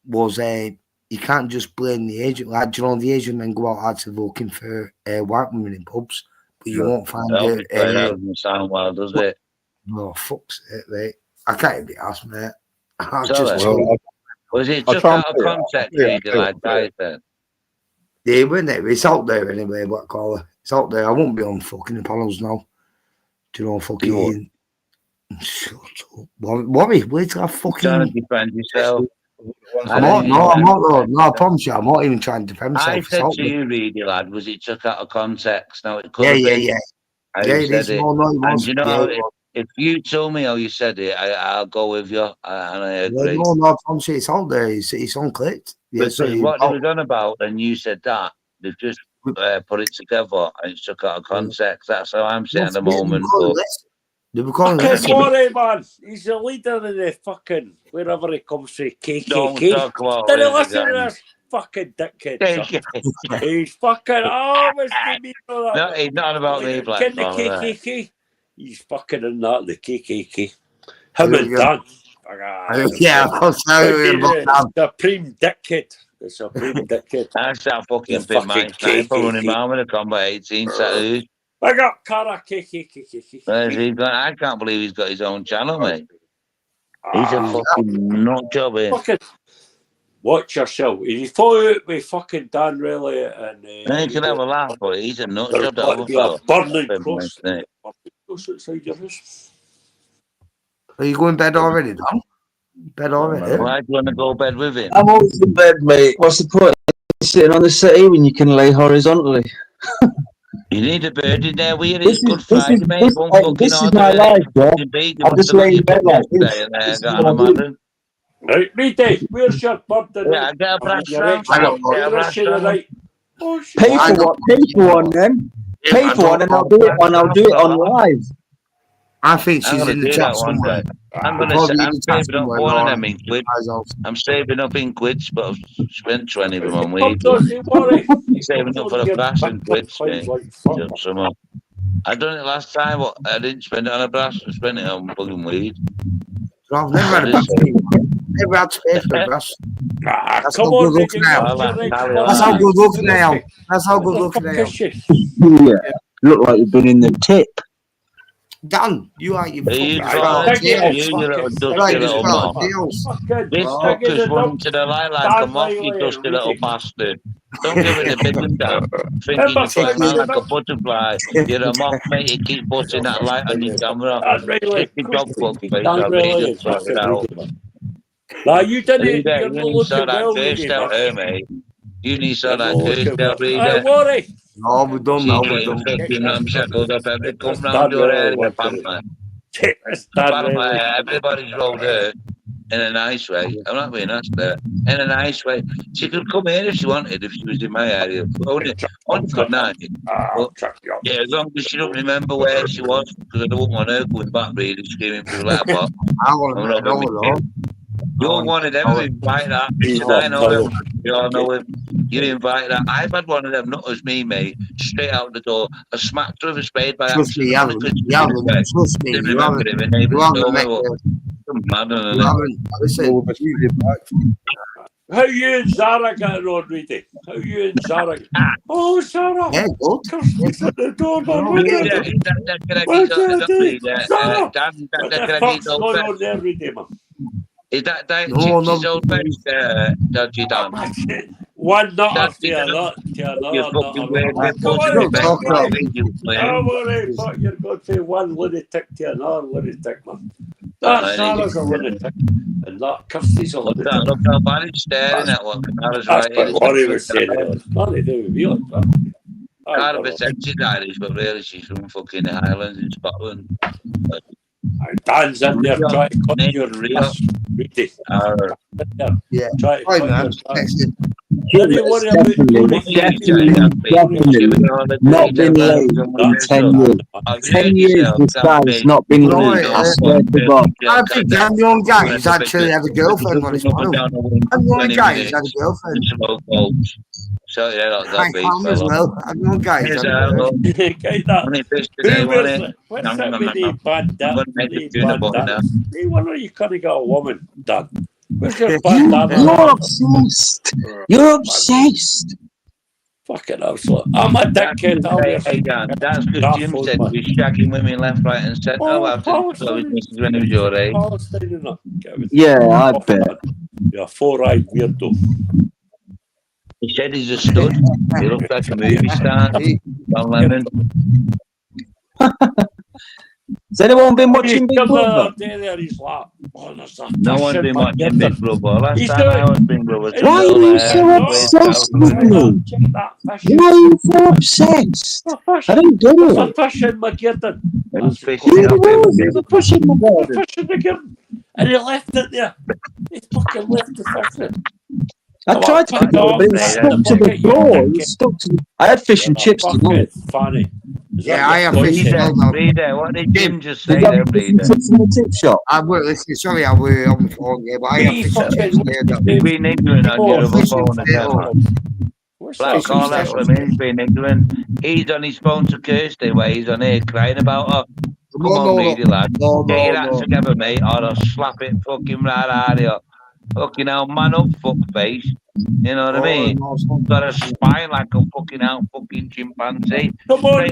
[SPEAKER 7] was, you can't just blame the Asian. Like, you know, the Asian men go out actually looking for white women in pubs, but you won't find it.
[SPEAKER 4] That doesn't sound well, does it?
[SPEAKER 7] No, fuck's it, mate. I can't even be asked, mate.
[SPEAKER 4] Was it took out of context?
[SPEAKER 7] Yeah, wasn't it? It's out there anyway, Black Caller. It's out there. I won't be on fucking panels now. Do you know fucking? Shut up, Worry. Wait till I fucking.
[SPEAKER 4] Trying to defend yourself.
[SPEAKER 7] I'm not. No, I promise you, I'm not even trying to defend myself.
[SPEAKER 4] I said to you, Reedy lad, was it took out of context? Now it could have been.
[SPEAKER 7] Yeah.
[SPEAKER 4] It is. And you know, if you told me how you said it, I'll go with you, and I agree.
[SPEAKER 7] No, I promise you, it's out there. It's unclicked.
[SPEAKER 4] Yeah, so what they were done about, and you said that they've just put it together and it's took out of context. That's how I'm sitting at the moment.
[SPEAKER 5] Sorry, man. He's the leader of the fucking wherever he comes from, KKK.
[SPEAKER 4] Don't talk about
[SPEAKER 5] Did you listen to this fucking dickhead? He's fucking always me know that.
[SPEAKER 4] No, he's not about me, Black.
[SPEAKER 5] Get the KKK. He's fucking in that the KKK. Him and Dan.
[SPEAKER 7] I'll tell you about that.
[SPEAKER 5] Supreme dickhead. The supreme dickhead.
[SPEAKER 4] That's that fucking bit, man. Sniper running around with a combat 18 tattoos.
[SPEAKER 5] I got Cara KKK.
[SPEAKER 4] Where's he gone? I can't believe he's got his own channel, mate. He's a fucking nut job, eh?
[SPEAKER 5] Fucking watch yourself. If you follow it with fucking Dan Riley and
[SPEAKER 4] you can have a laugh, but he's a nut job.
[SPEAKER 5] That'll be a burning cross.
[SPEAKER 7] Are you going to bed already, Dan? Bed already?
[SPEAKER 4] Why do you want to go to bed with him?
[SPEAKER 22] I'm always in bed, mate. What's the point of sitting on the settee when you can lay horizontally?
[SPEAKER 4] You need a bird in there with you. It's Good Friday, mate.
[SPEAKER 22] This is my life, bro. I'm just laying in bed like this.
[SPEAKER 5] Right, Reedy, where's your bird?
[SPEAKER 4] Yeah, I got a brass round.
[SPEAKER 22] Pay for one, then. Pay for one, and I'll do it on live.
[SPEAKER 7] I think she's in the chat somewhere.
[SPEAKER 4] I'm saving up one of them in quid. I'm saving up in quids, but I've spent 20 of them on weed. Saving up for a brass and quids, mate. I done it last time, but I didn't spend it on a brass. I spent it on fucking weed.
[SPEAKER 7] I've never had a brass. never had to pay for the grass. That's
[SPEAKER 5] Come
[SPEAKER 7] how
[SPEAKER 5] on,
[SPEAKER 7] good looking I am. That's how good looking I am. That's how good looking I am.
[SPEAKER 22] Yeah. Look like you've been in the tip.
[SPEAKER 7] Dan, you like your fucking
[SPEAKER 4] He's
[SPEAKER 7] spot
[SPEAKER 4] right.
[SPEAKER 7] tails.
[SPEAKER 4] You little
[SPEAKER 7] You
[SPEAKER 4] dusty
[SPEAKER 7] like your
[SPEAKER 4] little
[SPEAKER 7] spot
[SPEAKER 4] moth.
[SPEAKER 7] tails.
[SPEAKER 4] This fucker's running to the light like a moth, you dusty little bastard. Don't give it a big one down. Thinking you're flying around like a butterfly. You're a moth, mate. You keep putting that light on your camera. Stick your dog fuck face. I'll really just sort it out.
[SPEAKER 5] Now, you didn't.
[SPEAKER 4] Reader,
[SPEAKER 5] You're
[SPEAKER 4] you
[SPEAKER 5] not
[SPEAKER 4] need to sort
[SPEAKER 5] looking
[SPEAKER 4] that
[SPEAKER 5] well,
[SPEAKER 4] curse
[SPEAKER 5] Reedy.
[SPEAKER 4] out here, mate. You need to sort
[SPEAKER 5] You're
[SPEAKER 4] that
[SPEAKER 5] not
[SPEAKER 4] curse
[SPEAKER 5] looking
[SPEAKER 4] out,
[SPEAKER 5] well.
[SPEAKER 4] Reader.
[SPEAKER 5] Hey, worry.
[SPEAKER 7] No, we don't
[SPEAKER 4] See,
[SPEAKER 7] know.
[SPEAKER 4] getting fucking ramshackled up. Every come
[SPEAKER 5] That's
[SPEAKER 4] round your
[SPEAKER 5] really
[SPEAKER 4] area,
[SPEAKER 5] what
[SPEAKER 4] pamper.
[SPEAKER 5] really.
[SPEAKER 4] Everybody's rolled her in a nice way. I'm not being nasty there. In a nice way. She could come here if she wanted, if she was in my area. Only good night. But, yeah, as long as she don't remember where she was, because I don't want her going back really screaming through the letterbox.
[SPEAKER 7] I want to know.
[SPEAKER 4] You're one of them who invite that. Listen, I know him. You all know him. You invite that. I've had one of them nutters, me, straight out the door. I smacked her with a spade by
[SPEAKER 7] Trust me,
[SPEAKER 4] accident.
[SPEAKER 7] you haven't. Trust me,
[SPEAKER 4] Didn't
[SPEAKER 7] you
[SPEAKER 4] remember
[SPEAKER 7] haven't.
[SPEAKER 4] him. And they
[SPEAKER 7] You
[SPEAKER 4] told me
[SPEAKER 7] haven't.
[SPEAKER 4] what. Mad,
[SPEAKER 7] You haven't. Listen,
[SPEAKER 5] How you and Zara getting on, Reedy? How you and Zara? Oh, Zara!
[SPEAKER 7] Yeah, good.
[SPEAKER 5] She's at the door, man. What
[SPEAKER 4] Reader,
[SPEAKER 5] do
[SPEAKER 4] is that the
[SPEAKER 5] What do I do?
[SPEAKER 4] Reader?
[SPEAKER 5] Zara!
[SPEAKER 4] Dan,
[SPEAKER 5] What
[SPEAKER 4] the
[SPEAKER 5] the fuck's going on there, Reedy, man?
[SPEAKER 4] Is that
[SPEAKER 7] No,
[SPEAKER 4] Gypsy's old face, Dodgy Dan?
[SPEAKER 5] One not
[SPEAKER 4] Dodgy
[SPEAKER 5] after another,
[SPEAKER 4] You fucking weird bit
[SPEAKER 5] Come
[SPEAKER 4] pussy,
[SPEAKER 5] on,
[SPEAKER 4] mate.
[SPEAKER 5] fuck off.
[SPEAKER 4] You playing.
[SPEAKER 5] Don't worry, fuck, you're going to one lunatic to another lunatic, man. That Zara's a lunatic, and that Kirsty's a lunatic.
[SPEAKER 4] Look how bad he's staring at what Canada's
[SPEAKER 5] That's
[SPEAKER 4] right.
[SPEAKER 5] what he was saying. It's nothing to do with you.
[SPEAKER 4] Cara pretends she's Irish, but really she's from fucking the Highlands in Scotland.
[SPEAKER 5] Dan's in there trying to cut your
[SPEAKER 4] real.
[SPEAKER 7] Yeah.
[SPEAKER 5] Try to
[SPEAKER 7] Right,
[SPEAKER 5] cut
[SPEAKER 7] man.
[SPEAKER 5] your don't worry about
[SPEAKER 22] Definitely not been late in 10 years. 10 years this guy's not been late. I swear to God.
[SPEAKER 7] I think I'm the only guy who's actually had a girlfriend on his panel. I'm the only guy who's had a girlfriend.
[SPEAKER 4] So yeah, that
[SPEAKER 7] Thank you as well. I'm the only guy who's had a girlfriend.
[SPEAKER 5] What's that with the bandana? Hey, when are you going to get a woman, Dan? Where's your bandana?
[SPEAKER 22] You're obsessed. You're obsessed.
[SPEAKER 5] Fucking hell, I'm a dickhead.
[SPEAKER 4] Hey, Dan, that's because Jim said we're shagging women left, right, and centre. Oh, after when he was your age.
[SPEAKER 22] Yeah, I bet.
[SPEAKER 5] You're a four-eyed weirdo.
[SPEAKER 4] He said he's a stud. He looks like a movie star. John Lennon.
[SPEAKER 22] Has anyone been watching Big Brother?
[SPEAKER 4] No one's been watching Big Brother. Last time I was Big Brother.
[SPEAKER 22] Why are you so obsessed with me? Why are you so obsessed? I don't get it.
[SPEAKER 5] I'm pushing my garden.
[SPEAKER 22] You're pushing my garden.
[SPEAKER 5] And he left it there. He fucking left the fishing.
[SPEAKER 22] I tried to pick it up, but it was stuck to the floor. It was stuck to the... I had fish and chips tonight.
[SPEAKER 5] Funny.
[SPEAKER 7] Yeah, I have fish and chips.
[SPEAKER 4] Reader, what did Jim just say there, Reader?
[SPEAKER 22] Chips in the tip shop.
[SPEAKER 7] I were listening. Sorry, I were on the phone, yeah, but I have fish and chips there.
[SPEAKER 4] He's been ignorant on your other phone again. Black call that from him. He's been ignorant. He's on his phone to Kirsty while he's on here crying about her. Come on, Reedy, lad. Get your act together, mate, or I'll slap it fucking right out of you. Fucking hell, man up, fuck face. You know what I mean? Got a spine like a fucking out fucking chimpanzee.
[SPEAKER 5] Come on,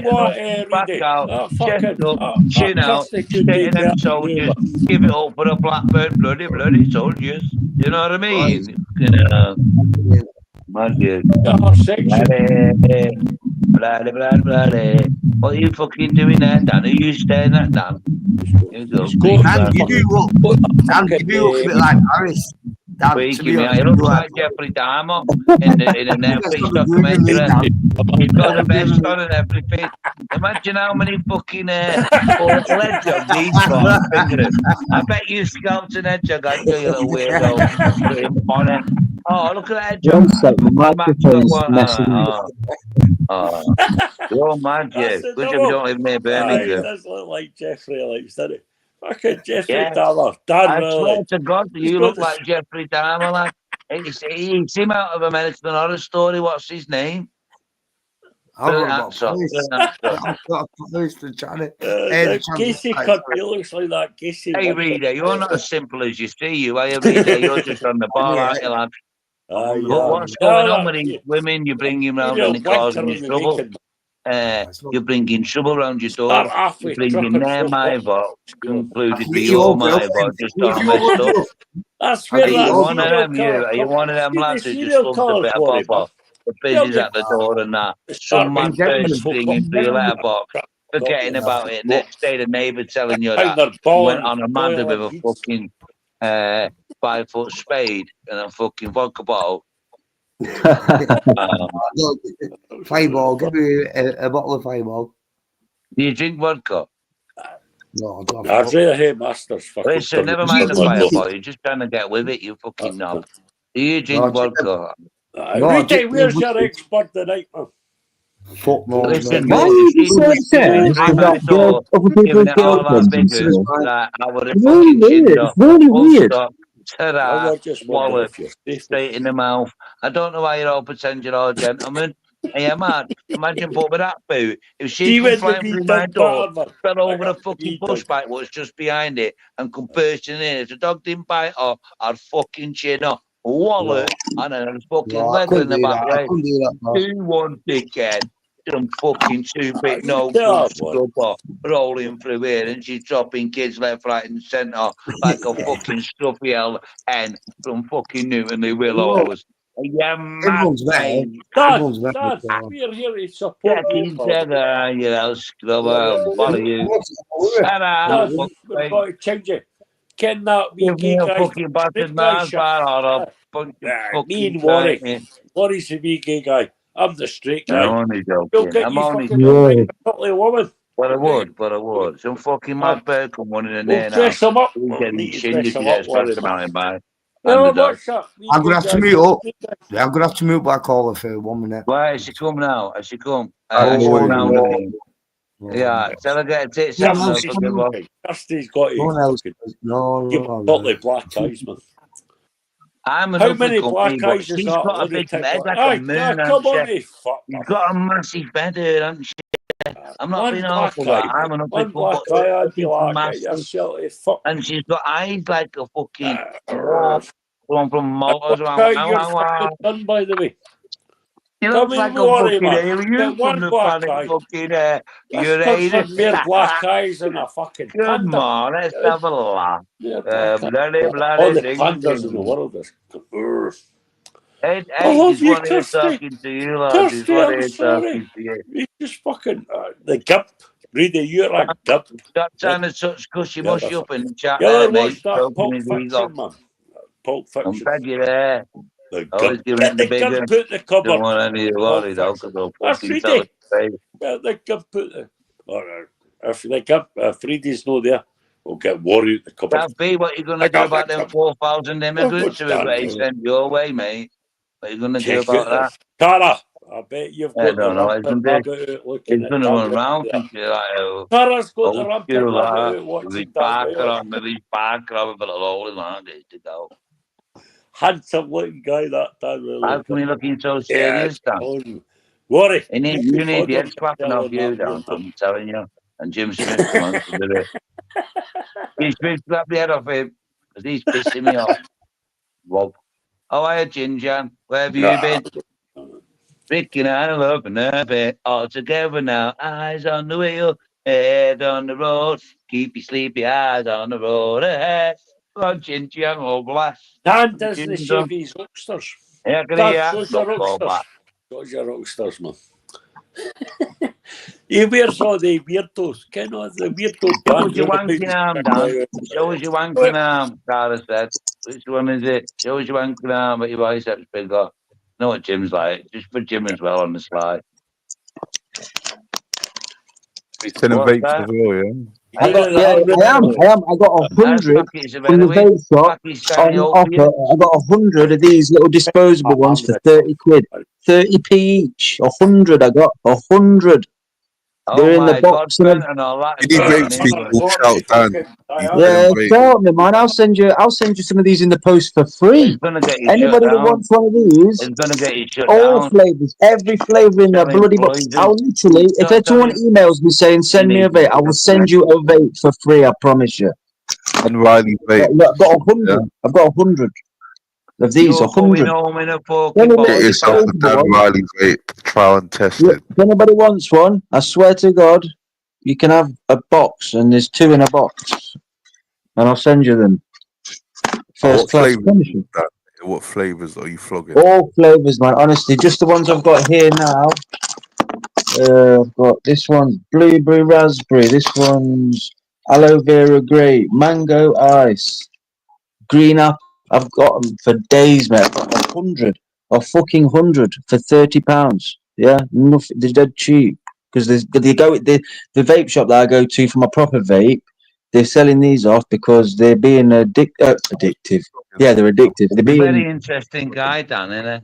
[SPEAKER 4] back out, chest up, chin out, straighten them soldiers, give it up for the Blackburn bloody soldiers. You know what I mean? You know. Magic. Bloody. What are you fucking doing there, Dan? Are you staring at Dan?
[SPEAKER 7] Dan, you do look a bit like Harris.
[SPEAKER 4] He looks like Jeffrey Dahmer in an Netflix documentary. He's got the best on and everything. Imagine how many fucking leg jobs he's got. I bet you scalped an head jog, you little weirdo. Oh, look at that job.
[SPEAKER 22] The microphone's messing
[SPEAKER 4] You're mad, yeah. Good job you don't live near Birmingham.
[SPEAKER 5] He does look like Jeffrey, doesn't he? Fucking Jeffrey
[SPEAKER 4] Yeah.
[SPEAKER 5] Dahmer.
[SPEAKER 4] I swear to God, you look like Jeffrey Dahmer, lad. It's him out of American Horror Story. What's his name?
[SPEAKER 7] I've got about police. I've got a police to try to.
[SPEAKER 5] Casey cut looks like that. Casey.
[SPEAKER 4] Hey, Reader, you're not as simple as you see, you. Hey, Reader, you're just on the bar, aren't you, lad? But what's going on with these women? You bring him round and they're causing you trouble. You're bringing trouble around your door. You're bringing their my vote, concluded with your my vote, just on messed up.
[SPEAKER 5] That's where
[SPEAKER 4] Are you
[SPEAKER 5] that
[SPEAKER 4] one of
[SPEAKER 5] serial
[SPEAKER 4] them, you?
[SPEAKER 5] killer
[SPEAKER 4] Are you one of them lads who just loves a bit of pop-off? The business at the door and that. Some mad person ringing for your letterbox, forgetting about it. Next day, the neighbour telling you that you went on a mander with a fucking 5-foot spade and a fucking vodka bottle.
[SPEAKER 7] Fireball, give me a bottle of Fireball.
[SPEAKER 4] Do you drink vodka?
[SPEAKER 7] No, I don't.
[SPEAKER 5] I'd rather hear Masters fucking.
[SPEAKER 4] Listen, never mind the Fireball. You're just trying to get with it, you fucking knob. Do you drink vodka?
[SPEAKER 5] Rita, where's your expert tonight, man?
[SPEAKER 7] Fuck no.
[SPEAKER 4] Listen,
[SPEAKER 22] Why
[SPEAKER 4] mate,
[SPEAKER 22] are you
[SPEAKER 4] if
[SPEAKER 22] so
[SPEAKER 4] you
[SPEAKER 22] upset about other
[SPEAKER 4] giving
[SPEAKER 22] people's
[SPEAKER 4] it all that
[SPEAKER 22] girlfriends and
[SPEAKER 4] figures,
[SPEAKER 22] stuff?
[SPEAKER 4] that I would have
[SPEAKER 22] It's really
[SPEAKER 4] fucking
[SPEAKER 22] weird.
[SPEAKER 4] chinned up.
[SPEAKER 22] It's really
[SPEAKER 4] Full
[SPEAKER 22] weird.
[SPEAKER 4] stop. Ta-da.
[SPEAKER 5] just
[SPEAKER 4] Wallet.
[SPEAKER 5] wonder if you're safe.
[SPEAKER 4] Straight in the mouth. I don't know why you all pretend you're all gentlemen. Are you mad? Imagine but with that boot. If she come flying through my door, fell over the fucking bush bike what's just behind it and come bursting in. If the dog didn't bite her, I'd fucking chin her. Wallet and then a fucking leather in the back leg. 2-1 dickhead. Some fucking stupid no good scrubber rolling through here and she's dropping kids left, right and centre like a fucking stuffy hen from fucking Newton Lee Willows. Yeah,
[SPEAKER 7] Everyone's there.
[SPEAKER 5] Dad, we're here to support you.
[SPEAKER 4] Together, you know, scrubber, follow you.
[SPEAKER 5] Dad, we've got to change it. Can that be gay guys?
[SPEAKER 4] Fucking bastard man,
[SPEAKER 5] Me and Worry's the wee gay guy. I'm the straight guy.
[SPEAKER 4] I'm only joking.
[SPEAKER 5] You'll get
[SPEAKER 4] I'm
[SPEAKER 5] you
[SPEAKER 4] only
[SPEAKER 5] fucking
[SPEAKER 4] joking.
[SPEAKER 5] totally woman.
[SPEAKER 4] But I would. Some fucking mad bird come running in
[SPEAKER 5] We'll
[SPEAKER 4] there now.
[SPEAKER 5] dress them up.
[SPEAKER 4] We'll get
[SPEAKER 5] Need
[SPEAKER 4] his
[SPEAKER 5] to
[SPEAKER 4] shin
[SPEAKER 5] dress
[SPEAKER 4] if he
[SPEAKER 5] them up,
[SPEAKER 4] gets past the
[SPEAKER 5] Worry.
[SPEAKER 4] mountain by.
[SPEAKER 5] Well,
[SPEAKER 4] Underdog.
[SPEAKER 5] what's up?
[SPEAKER 7] I'm gonna have to mute up. Yeah, I'm gonna have to mute back caller for 1 minute.
[SPEAKER 4] Why has she come now? Has she come?
[SPEAKER 7] Oh,
[SPEAKER 4] She come round
[SPEAKER 7] no.
[SPEAKER 4] again. Yeah, tell her get a tits
[SPEAKER 7] No,
[SPEAKER 4] off
[SPEAKER 7] no,
[SPEAKER 4] her, fucking boss.
[SPEAKER 5] Kirsty's got
[SPEAKER 7] No one else.
[SPEAKER 5] to
[SPEAKER 7] No,
[SPEAKER 5] give
[SPEAKER 7] no,
[SPEAKER 5] totally black eyes, man.
[SPEAKER 4] I'm an
[SPEAKER 5] How
[SPEAKER 4] ugly
[SPEAKER 5] many
[SPEAKER 4] company,
[SPEAKER 5] black
[SPEAKER 4] but
[SPEAKER 5] eyes is
[SPEAKER 4] she's
[SPEAKER 5] that?
[SPEAKER 4] got a
[SPEAKER 5] Let me
[SPEAKER 4] big
[SPEAKER 5] take
[SPEAKER 4] head
[SPEAKER 5] one.
[SPEAKER 4] like a moon,
[SPEAKER 5] come
[SPEAKER 4] hasn't
[SPEAKER 5] on,
[SPEAKER 4] she?
[SPEAKER 5] fuck.
[SPEAKER 4] She's got a massive head, hasn't she? I'm not
[SPEAKER 5] One
[SPEAKER 4] being
[SPEAKER 5] black
[SPEAKER 4] awful, but
[SPEAKER 5] eye.
[SPEAKER 4] I'm an ugly
[SPEAKER 5] One black
[SPEAKER 4] but
[SPEAKER 5] eye, I'd be
[SPEAKER 4] she's
[SPEAKER 5] like, get
[SPEAKER 4] massive.
[SPEAKER 5] yourself a fuck.
[SPEAKER 4] And she's got eyes like a fucking wolf going from Malta's.
[SPEAKER 5] Look how you're fucking done, by the way.
[SPEAKER 4] You
[SPEAKER 5] Come
[SPEAKER 4] look
[SPEAKER 5] in,
[SPEAKER 4] like a
[SPEAKER 5] Worry,
[SPEAKER 4] fucking
[SPEAKER 5] man.
[SPEAKER 4] alien
[SPEAKER 5] Get
[SPEAKER 4] from
[SPEAKER 5] one
[SPEAKER 4] the
[SPEAKER 5] black
[SPEAKER 4] planet
[SPEAKER 5] eye.
[SPEAKER 4] fucking
[SPEAKER 5] That's
[SPEAKER 4] Uranus.
[SPEAKER 5] got more black eyes than a fucking
[SPEAKER 4] Come
[SPEAKER 5] panda.
[SPEAKER 4] on, let's have a laugh. Bloody,
[SPEAKER 5] All
[SPEAKER 4] bloody
[SPEAKER 5] the
[SPEAKER 4] ding,
[SPEAKER 5] pandas
[SPEAKER 4] ding.
[SPEAKER 5] in the world are.
[SPEAKER 4] Hey,
[SPEAKER 5] I love
[SPEAKER 4] he's
[SPEAKER 5] you,
[SPEAKER 4] one here
[SPEAKER 5] Kirsty.
[SPEAKER 4] talking to you, lads. He's
[SPEAKER 5] Kirsty,
[SPEAKER 4] one
[SPEAKER 5] I'm
[SPEAKER 4] here
[SPEAKER 5] sorry.
[SPEAKER 4] talking to you.
[SPEAKER 5] You just fucking the gump. Read you're a gump.
[SPEAKER 4] Stop trying to touch cushy mushy up in the chat
[SPEAKER 5] You
[SPEAKER 4] there,
[SPEAKER 5] ever
[SPEAKER 4] mate.
[SPEAKER 5] watched that
[SPEAKER 4] Talking
[SPEAKER 5] Pulp
[SPEAKER 4] his
[SPEAKER 5] Fiction,
[SPEAKER 4] ego.
[SPEAKER 5] man? Pulp
[SPEAKER 4] I'm
[SPEAKER 5] Fiction.
[SPEAKER 4] glad you're there.
[SPEAKER 5] The
[SPEAKER 4] Always
[SPEAKER 5] gump.
[SPEAKER 4] giving
[SPEAKER 5] Get
[SPEAKER 4] him the
[SPEAKER 5] the
[SPEAKER 4] bigger.
[SPEAKER 5] gump out the cupboard.
[SPEAKER 4] Don't want any of the worry, though, because they'll fucking tell us to pay.
[SPEAKER 5] Get the gump out the... Or if the gump, Freddy's not there, we'll get Worry out the cupboard.
[SPEAKER 4] That'd be what you're going to do about them 4,000 immigrants who have been sent your way, mate. What are you going to do about that?
[SPEAKER 5] Tara, I bet you've
[SPEAKER 4] I
[SPEAKER 5] got
[SPEAKER 4] don't
[SPEAKER 5] the
[SPEAKER 4] know. He's
[SPEAKER 5] rampant rabbit out looking
[SPEAKER 4] going
[SPEAKER 5] at
[SPEAKER 4] to run
[SPEAKER 5] Dan
[SPEAKER 4] around
[SPEAKER 5] Bailey.
[SPEAKER 4] thinking like, oh,
[SPEAKER 5] Tara's got the
[SPEAKER 4] old
[SPEAKER 5] rampant
[SPEAKER 4] school,
[SPEAKER 5] rabbit
[SPEAKER 4] like,
[SPEAKER 5] out watching
[SPEAKER 4] with his
[SPEAKER 5] Dan
[SPEAKER 4] Parker
[SPEAKER 5] Bailey.
[SPEAKER 4] on, with his Parker on, but a lolly man to go.
[SPEAKER 5] Handsome looking guy, that Dan Bailey.
[SPEAKER 4] How come you looking so serious, Dan?
[SPEAKER 5] Worry.
[SPEAKER 4] You need the head slapping off you, Dan. I'm telling you. And Jim Smith come on to do it. Jim Smith slap the head off him because he's pissing me off. Rob. Oh, hiya, Ginger. Where have you been? Ricky and I love a bit all together now. Eyes on the wheel, head on the road. Keep your sleepy eyes on the road ahead. Come on, Ginger, and we'll blast.
[SPEAKER 5] Dan doesn't shave his rocksters.
[SPEAKER 4] Yeah, I can
[SPEAKER 5] Dan,
[SPEAKER 4] hear
[SPEAKER 5] shows
[SPEAKER 4] that.
[SPEAKER 5] your
[SPEAKER 4] Go
[SPEAKER 5] rocksters.
[SPEAKER 4] back.
[SPEAKER 5] Shows your rocksters, man. He wears all the weirdos. Kind of the weirdo
[SPEAKER 4] Show us your wanking arm, Dan. Show us your wanking arm, Cara said. Which one is it? Show us your wanking arm, but your biceps bigger. You know what Jim's like. Just for Jim as well on the slide.
[SPEAKER 1] He's selling vapes as well, yeah?
[SPEAKER 22] I am. I got 100 from the vape shop on offer. I got 100 of these little disposable ones for 30 quid. 30p each. 100 I got. 100.
[SPEAKER 4] Oh my God, Ben and all that.
[SPEAKER 1] Any vapes people shout Dan.
[SPEAKER 22] Yeah, shout me, man. I'll send you some of these in the post for free.
[SPEAKER 4] It's gonna get you shut
[SPEAKER 22] Anybody that
[SPEAKER 4] down.
[SPEAKER 22] wants one of these,
[SPEAKER 4] It's gonna get you shut
[SPEAKER 22] all
[SPEAKER 4] down.
[SPEAKER 22] flavors, every flavor in there,
[SPEAKER 4] Selling
[SPEAKER 22] bloody book.
[SPEAKER 4] poison.
[SPEAKER 22] I'll literally, if
[SPEAKER 4] Don't tell
[SPEAKER 22] anyone
[SPEAKER 4] him.
[SPEAKER 22] emails me saying send me a vape, I will send you a vape for free. I promise you.
[SPEAKER 1] And Riley vape.
[SPEAKER 22] I've got 100. I've got 100 of these.
[SPEAKER 4] You're
[SPEAKER 22] 100.
[SPEAKER 4] going home in a fucking
[SPEAKER 22] Anybody
[SPEAKER 1] Get
[SPEAKER 4] body
[SPEAKER 1] yourself a
[SPEAKER 22] wants
[SPEAKER 1] Dan
[SPEAKER 22] one?
[SPEAKER 1] Riley vape. Trial and test
[SPEAKER 22] Yeah,
[SPEAKER 1] it.
[SPEAKER 22] if anybody wants one, I swear to God, you can have a box, and there's 2 in a box, and I'll send you them. First
[SPEAKER 1] What
[SPEAKER 22] class.
[SPEAKER 1] flavors? What flavors are you flogging?
[SPEAKER 22] All flavors, man. Honestly, just the ones I've got here now. I've got this one's blueberry raspberry. This one's aloe vera grape, mango ice, green apple. I've got them for days, mate. I've got 100 or fucking 100 for £30. Yeah, nothing. They're dead cheap because the vape shop that I go to for my proper vape. They're selling these off because they're being addictive. Yeah, they're addictive. They're
[SPEAKER 4] You're a very
[SPEAKER 22] being
[SPEAKER 4] interesting guy, Dan, innit?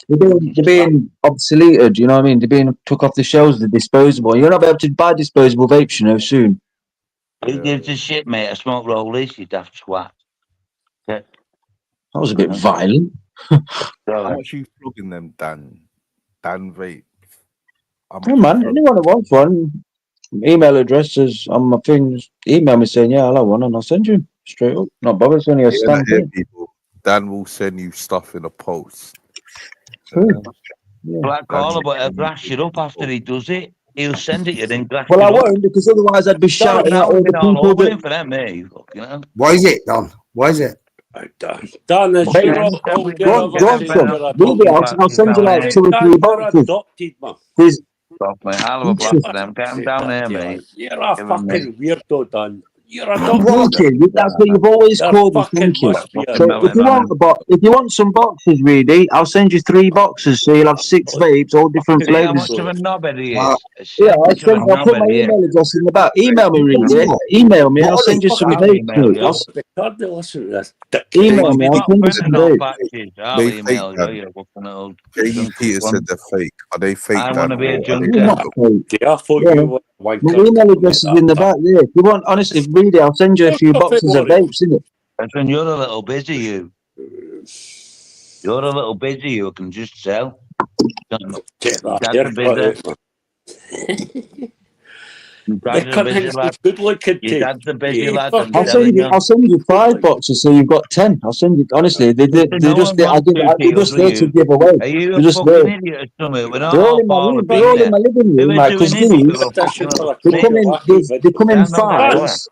[SPEAKER 22] they're being obsoleted, you know what I mean? They're being took off the shelves, they're disposable. You're not able to buy disposable vapes, you know, soon.
[SPEAKER 4] Who gives a shit, mate? I smoke rollies, you daft swat. Yeah.
[SPEAKER 22] That was a bit violent.
[SPEAKER 1] How much are you flogging them, Dan? Dan vape.
[SPEAKER 22] Hey man, anyone who wants one, email address is on my things. Email me saying, yeah, I'll have one, and I'll send you straight up. Not bother, it's only a stamp.
[SPEAKER 1] People. Dan will send you stuff in a post.
[SPEAKER 4] Black caller, but he'll grass you up after he does it. He'll send it you, then grass
[SPEAKER 22] Well,
[SPEAKER 4] you
[SPEAKER 22] I
[SPEAKER 4] up.
[SPEAKER 22] won't, because otherwise I'd be shouting at all the
[SPEAKER 4] all
[SPEAKER 22] people
[SPEAKER 4] over him
[SPEAKER 22] that.
[SPEAKER 4] for them, mate. Fucking hell.
[SPEAKER 7] What is it, Don? What is it?
[SPEAKER 5] Dan, is
[SPEAKER 22] Hey,
[SPEAKER 5] you're
[SPEAKER 22] go
[SPEAKER 5] all
[SPEAKER 22] on, son. Leave it, I'll send you like 2 or 3
[SPEAKER 5] You're
[SPEAKER 22] boxes.
[SPEAKER 5] adopted, man.
[SPEAKER 22] There's,
[SPEAKER 4] Stop, mate. I'll have a block for them. Get them down here, mate.
[SPEAKER 5] You're a
[SPEAKER 4] Give 'em
[SPEAKER 5] fucking weirdo, Dan. You're
[SPEAKER 22] Thank
[SPEAKER 5] adopted.
[SPEAKER 22] you. That's what you've always
[SPEAKER 5] There
[SPEAKER 22] called me.
[SPEAKER 5] fucking
[SPEAKER 22] Thank you.
[SPEAKER 5] must be a
[SPEAKER 22] So if you want some boxes, really, I'll send you 3 boxes, so you'll have 6 vapes, all different
[SPEAKER 4] See how
[SPEAKER 22] flavors.
[SPEAKER 4] much of a knobhead he is.
[SPEAKER 22] Yeah, I'll put my email address in the back. Email me, Reedy. Email me. I'll send you some vapes. Email me. I'll send you some vapes.
[SPEAKER 4] I'll email you. You're fucking old.
[SPEAKER 1] J.E. Peter said they're fake. Are they fake?
[SPEAKER 4] I want to be a
[SPEAKER 22] They're
[SPEAKER 4] junkie.
[SPEAKER 22] not fake.
[SPEAKER 5] Yeah, I thought
[SPEAKER 22] Yeah.
[SPEAKER 5] you were
[SPEAKER 22] My
[SPEAKER 5] wanker.
[SPEAKER 22] email address is in the back there. If you want, honestly, Reedy, I'll send you a few boxes of vapes, innit?
[SPEAKER 4] That's when you're a little busy, you. You're a little busy, you can just sell.
[SPEAKER 5] Get that
[SPEAKER 4] Dad's a
[SPEAKER 5] haircut
[SPEAKER 4] busy.
[SPEAKER 5] They can't think he's good looking.
[SPEAKER 4] Your dad's a busy lad. I'm
[SPEAKER 22] I'll
[SPEAKER 4] telling
[SPEAKER 22] send
[SPEAKER 4] you.
[SPEAKER 22] you 5 boxes, so you've got 10. I'll send you. Honestly, they're
[SPEAKER 4] No
[SPEAKER 22] just
[SPEAKER 4] one wants
[SPEAKER 22] they're just there to
[SPEAKER 4] you.
[SPEAKER 22] give away.
[SPEAKER 4] Are you
[SPEAKER 22] They're
[SPEAKER 4] a
[SPEAKER 22] just
[SPEAKER 4] fucking
[SPEAKER 22] there.
[SPEAKER 4] idiot or something? We're not
[SPEAKER 22] They're all
[SPEAKER 4] all
[SPEAKER 22] in my
[SPEAKER 4] far
[SPEAKER 22] room.
[SPEAKER 4] of
[SPEAKER 22] They're all in
[SPEAKER 4] being
[SPEAKER 22] my living
[SPEAKER 4] there.
[SPEAKER 22] room,
[SPEAKER 4] Who
[SPEAKER 22] like,
[SPEAKER 4] is
[SPEAKER 22] because
[SPEAKER 4] doing it?
[SPEAKER 22] these
[SPEAKER 4] You're a fucking little
[SPEAKER 22] they
[SPEAKER 4] prick.
[SPEAKER 22] come in. They come in
[SPEAKER 4] Stand on that door.
[SPEAKER 22] 5s.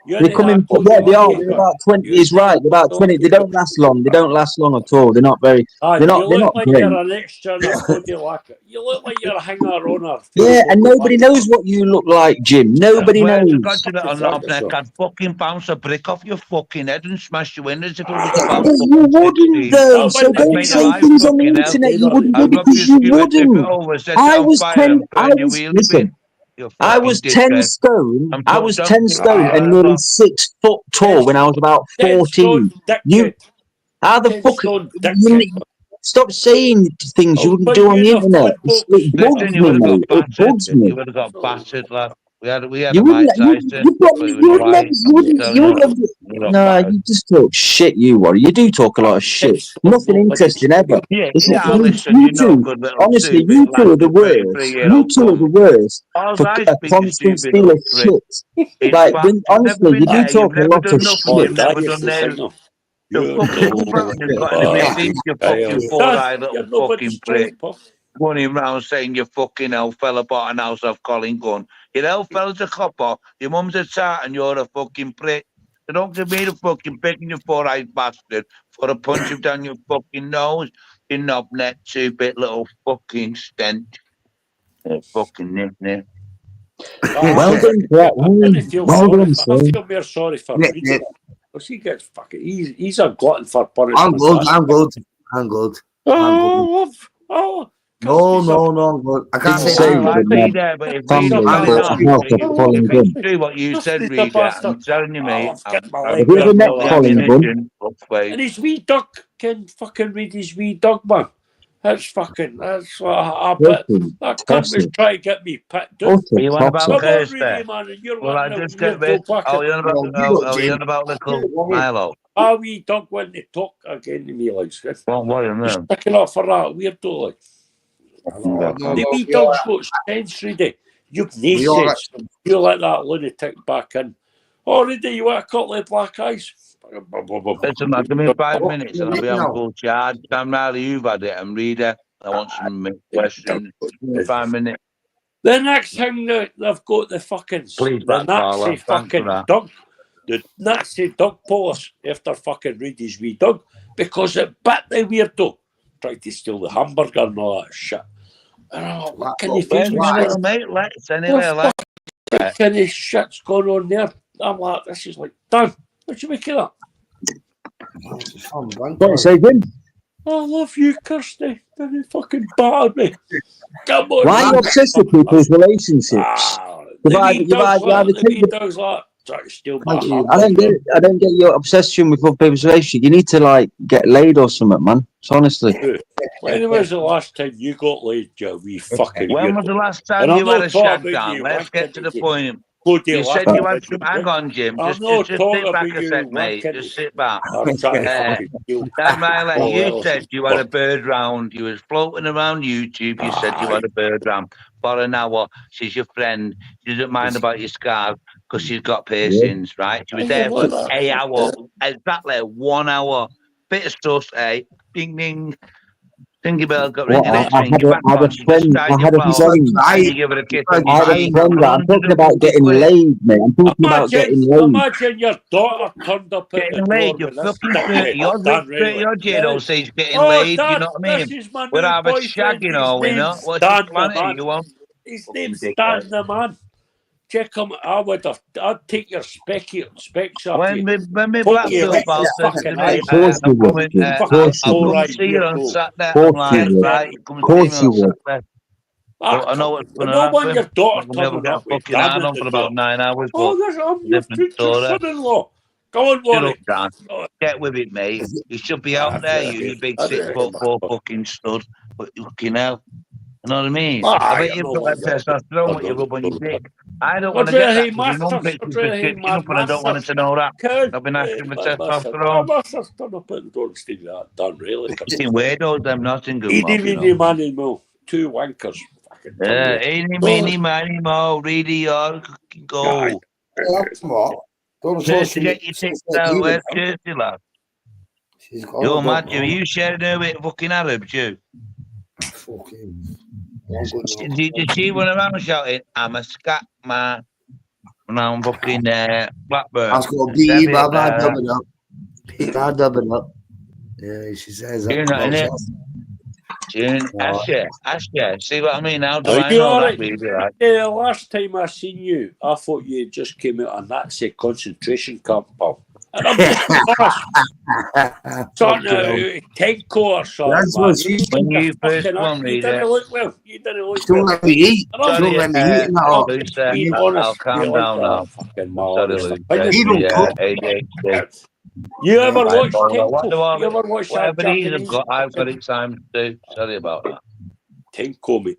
[SPEAKER 22] They come in. Yeah, they are. They're about 20. He's right. They're about 20. They don't last long. They don't last long at all. They're not very.
[SPEAKER 5] And
[SPEAKER 22] They're
[SPEAKER 5] you
[SPEAKER 22] not
[SPEAKER 5] look like
[SPEAKER 22] great.
[SPEAKER 5] you're an extra in a bloody lacquer. You look like you're a hanger-on.
[SPEAKER 22] Yeah, and nobody knows what you look like, Jim. Nobody
[SPEAKER 4] Swear to
[SPEAKER 22] knows.
[SPEAKER 4] God, you little knobneck, I'd fucking bounce a brick off your fucking head and smash you in as if it was about
[SPEAKER 22] You
[SPEAKER 4] fucking
[SPEAKER 22] wouldn't
[SPEAKER 4] 16.
[SPEAKER 22] though, so
[SPEAKER 4] I'd
[SPEAKER 22] don't
[SPEAKER 4] make your
[SPEAKER 22] say
[SPEAKER 4] life
[SPEAKER 22] things on the
[SPEAKER 4] fucking hell.
[SPEAKER 22] internet you wouldn't do
[SPEAKER 4] I'd rub
[SPEAKER 22] because
[SPEAKER 4] your
[SPEAKER 22] you
[SPEAKER 4] skewer, tip it
[SPEAKER 22] wouldn't.
[SPEAKER 4] over, set it
[SPEAKER 22] I
[SPEAKER 4] on
[SPEAKER 22] was
[SPEAKER 4] fire
[SPEAKER 22] 10.
[SPEAKER 4] and
[SPEAKER 22] I
[SPEAKER 4] burn your
[SPEAKER 22] was
[SPEAKER 4] wheels
[SPEAKER 22] listen.
[SPEAKER 4] bin. You
[SPEAKER 22] I
[SPEAKER 4] fucking
[SPEAKER 22] was 10
[SPEAKER 4] dickhead.
[SPEAKER 22] stone. I was 10
[SPEAKER 4] talking
[SPEAKER 22] stone
[SPEAKER 4] about
[SPEAKER 22] and nearly 6 foot tall when I was about 14. You, how the fuck? Stop saying things you wouldn't do on the internet. It bugs
[SPEAKER 4] Listen,
[SPEAKER 22] me,
[SPEAKER 4] you would have got
[SPEAKER 22] mate. It
[SPEAKER 4] battered.
[SPEAKER 22] bugs me.
[SPEAKER 4] You would have got battered, lad. We had
[SPEAKER 22] You
[SPEAKER 4] a
[SPEAKER 22] wouldn't.
[SPEAKER 4] Mike Tyson,
[SPEAKER 22] You
[SPEAKER 4] but it was white.
[SPEAKER 22] you would never. No, you just talk shit, you Warren. You do talk a lot of shit. Nothing interesting ever.
[SPEAKER 4] Yeah,
[SPEAKER 22] Listen,
[SPEAKER 4] listen,
[SPEAKER 22] you
[SPEAKER 4] you know,
[SPEAKER 22] two,
[SPEAKER 4] good little
[SPEAKER 22] honestly,
[SPEAKER 4] stupid
[SPEAKER 22] you two are the
[SPEAKER 4] lad,
[SPEAKER 22] worst.
[SPEAKER 4] 33-year-old
[SPEAKER 22] You two are the worst
[SPEAKER 4] All
[SPEAKER 22] for
[SPEAKER 4] I
[SPEAKER 22] a
[SPEAKER 4] speak to
[SPEAKER 22] constant
[SPEAKER 4] stupid
[SPEAKER 22] steal
[SPEAKER 4] little
[SPEAKER 22] of
[SPEAKER 4] prick.
[SPEAKER 22] shit.
[SPEAKER 4] It's
[SPEAKER 22] Like,
[SPEAKER 4] fact.
[SPEAKER 22] when
[SPEAKER 4] You've never
[SPEAKER 22] honestly,
[SPEAKER 4] been
[SPEAKER 22] you do
[SPEAKER 4] there. You've
[SPEAKER 22] talk a
[SPEAKER 4] never
[SPEAKER 22] lot
[SPEAKER 4] done
[SPEAKER 22] of
[SPEAKER 4] nothing.
[SPEAKER 22] shit.
[SPEAKER 4] You've never done this. The fucking brand has got in the meeting. You fucking four-eyed little fucking prick. Running around saying you fucking hell fella bought an house off Colin Gunn. Your hell fella's a copper. Your mum's a tart and you're a fucking prick. So don't give me the fucking prick in your four-eyed bastard for a punch you down your fucking nose. You knob-neck, 2-bit little fucking stench. Fucking nip.
[SPEAKER 22] Well done for that. Well done, sir.
[SPEAKER 5] I feel more sorry for Reedy. Because he gets fucking. He's a glutton for punishment.
[SPEAKER 7] I'm good. No, I'm good. I can't say
[SPEAKER 4] I like Reader, but if Reader carries on, you do what you said, Reader. I'm telling you, mate.
[SPEAKER 22] Have you ever met Colin Gunn?
[SPEAKER 5] And his wee dog can fucking read his wee dog, man. That's fucking. That's what I bet. That cunt was trying to get me picked up.
[SPEAKER 4] You on about
[SPEAKER 5] Come on,
[SPEAKER 4] Thursday?
[SPEAKER 5] really, man, and you're
[SPEAKER 4] Well, I
[SPEAKER 5] letting
[SPEAKER 4] just
[SPEAKER 5] a
[SPEAKER 4] get
[SPEAKER 5] weirdo
[SPEAKER 4] rid.
[SPEAKER 5] back
[SPEAKER 4] Oh,
[SPEAKER 5] in.
[SPEAKER 4] you're on about little Milo.
[SPEAKER 5] Ah, wee dog went to talk again to me like this.
[SPEAKER 4] What are
[SPEAKER 5] You're
[SPEAKER 4] them?
[SPEAKER 5] sticking up for that weirdo, like. The wee dog's got sense, Rudy. You've no sense. You let that lunatic back in. Oh, Rudy, you want a couple of black eyes?
[SPEAKER 4] Listen, man, give me 5 minutes and I'll be on full charge. I'm Riley, you've had it, and Reader. I want some questions. Give me 5 minutes.
[SPEAKER 5] The next thing that they've got the fucking
[SPEAKER 4] Please,
[SPEAKER 5] the Nazi
[SPEAKER 4] Thanks for
[SPEAKER 5] fucking
[SPEAKER 4] that.
[SPEAKER 5] dog, the Nazi dog police after fucking Rudy's wee dog because it bit the weirdo, tried to steal the hamburger and all that shit. And I'm like, what kind of
[SPEAKER 4] Where's
[SPEAKER 5] things?
[SPEAKER 4] my little mate? Let's anyway.
[SPEAKER 5] What kind of shit's going on there? I'm like, this is like, Dan, what you make of that?
[SPEAKER 22] What you say, Jim?
[SPEAKER 5] I love you, Kirsty. Don't fucking batter me. Come on.
[SPEAKER 22] Why are you obsessed with people's relationships?
[SPEAKER 5] The wee dog's like, trying to steal my hamburger.
[SPEAKER 22] I don't get your obsession with other people's relationships. You need to like get laid or something, man. So honestly.
[SPEAKER 5] When was the last time you got laid, you wee fucking
[SPEAKER 4] When was the last time you had a shag down? Let's get to the point. You said you had some. Hang on, Jim. Just sit back a sec, mate. Just sit back. You said you had a bird round. You was floating around YouTube. You said you had a bird round for an hour. She's your friend. She doesn't mind about your scars because she's got piercings, right? She was there for an hour. Exactly 1 hour. Bit of stuff, eh? Ding, ding. Dingy bell got ringing next ring.
[SPEAKER 22] I had a friend. I'm talking about getting laid, mate. I'm talking about getting laid.
[SPEAKER 5] Imagine your daughter turned up at
[SPEAKER 4] getting laid. You're fucking 30 odd, 30 odd year old says getting laid. You know what I mean? We're having shagging or we know. What's your planet you want?
[SPEAKER 5] His name's Dan the man. Check him. I'd take your specs off
[SPEAKER 4] when
[SPEAKER 5] you.
[SPEAKER 4] When me Blackpool pal says to me, I'll come see you on Saturday. I'm like, right, you come see me on Saturday. I know what's going to happen.
[SPEAKER 5] When your daughter
[SPEAKER 4] We'll get a fucking hand on for about 9 hours.
[SPEAKER 5] I'm your future son-in-law. Go on, Wally.
[SPEAKER 4] Get with it, mate. You should be out there, you big 6'4" fucking stud. But fucking hell. You know what I mean? I bet you've got that testosterone what you rub on your dick. I don't want to get that because your mum pictures are stitching up and I don't want her to know that. I've been asking for testosterone.
[SPEAKER 5] Turn up and don't steal that, done, really.
[SPEAKER 4] It's in weirdos, them Nottingham.
[SPEAKER 5] Eeny, meeny, mo. Two wankers.
[SPEAKER 4] Eeny, meeny, miny, mo. Really, you can go. Just to get your tits out. Where's Kirsty, lad? You're mad, Jim. Are you sharing her with fucking Arabs, you? Did she run around shouting, I'm a scat man? And I'm fucking Blackburn.
[SPEAKER 7] I was going to be Baba dubbing up. Baba dubbing up. Yeah, she says that.
[SPEAKER 4] You're not in it. Asher, see what I mean? How do I know that, baby? Right?
[SPEAKER 5] The last time I seen you, I thought you just came out of Nazi concentration camp, pal. And I'm just talking about Tenko or something.
[SPEAKER 22] That's what she's
[SPEAKER 4] when you first won me.
[SPEAKER 5] You didn't look well. You didn't look
[SPEAKER 22] well. Don't let me eat.
[SPEAKER 4] Don't let me eat. I'll calm down now.
[SPEAKER 5] You ever watched Tenko? You ever watched
[SPEAKER 4] whatever I've got, I've got it times two. Sorry about that.
[SPEAKER 5] Tenko, me.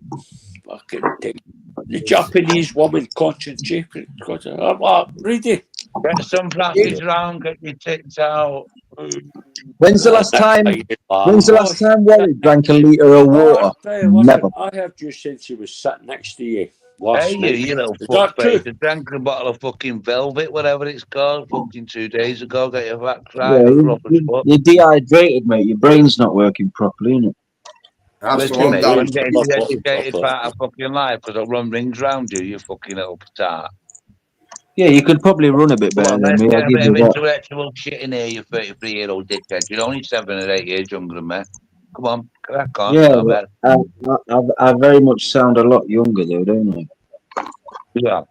[SPEAKER 5] Fucking Tenko. The Japanese woman concentration. I'm like, ready.
[SPEAKER 4] Get some practice round, get your tits out.
[SPEAKER 22] When's the last time? When's the last time Warwick drank a litre of water? Never.
[SPEAKER 5] I heard you since he was sat next to you. Last
[SPEAKER 4] night. You little fuckface. I drank a bottle of fucking Velvet, whatever it's called, fucking 2 days ago. Got your back right.
[SPEAKER 22] You're dehydrated, mate. Your brain's not working properly, innit?
[SPEAKER 4] Listen, mate, I'm getting the educated part of fucking life because I'll run rings round you, you fucking little petard.
[SPEAKER 22] Yeah, you could probably run a bit better than me.
[SPEAKER 4] Let's get a bit of intellectual shit in here, you 33-year-old dickhead. You're only 7 or 8 years younger than me. Come on, crack on.
[SPEAKER 22] Yeah, I very much sound a lot younger though, don't I?
[SPEAKER 4] Yeah.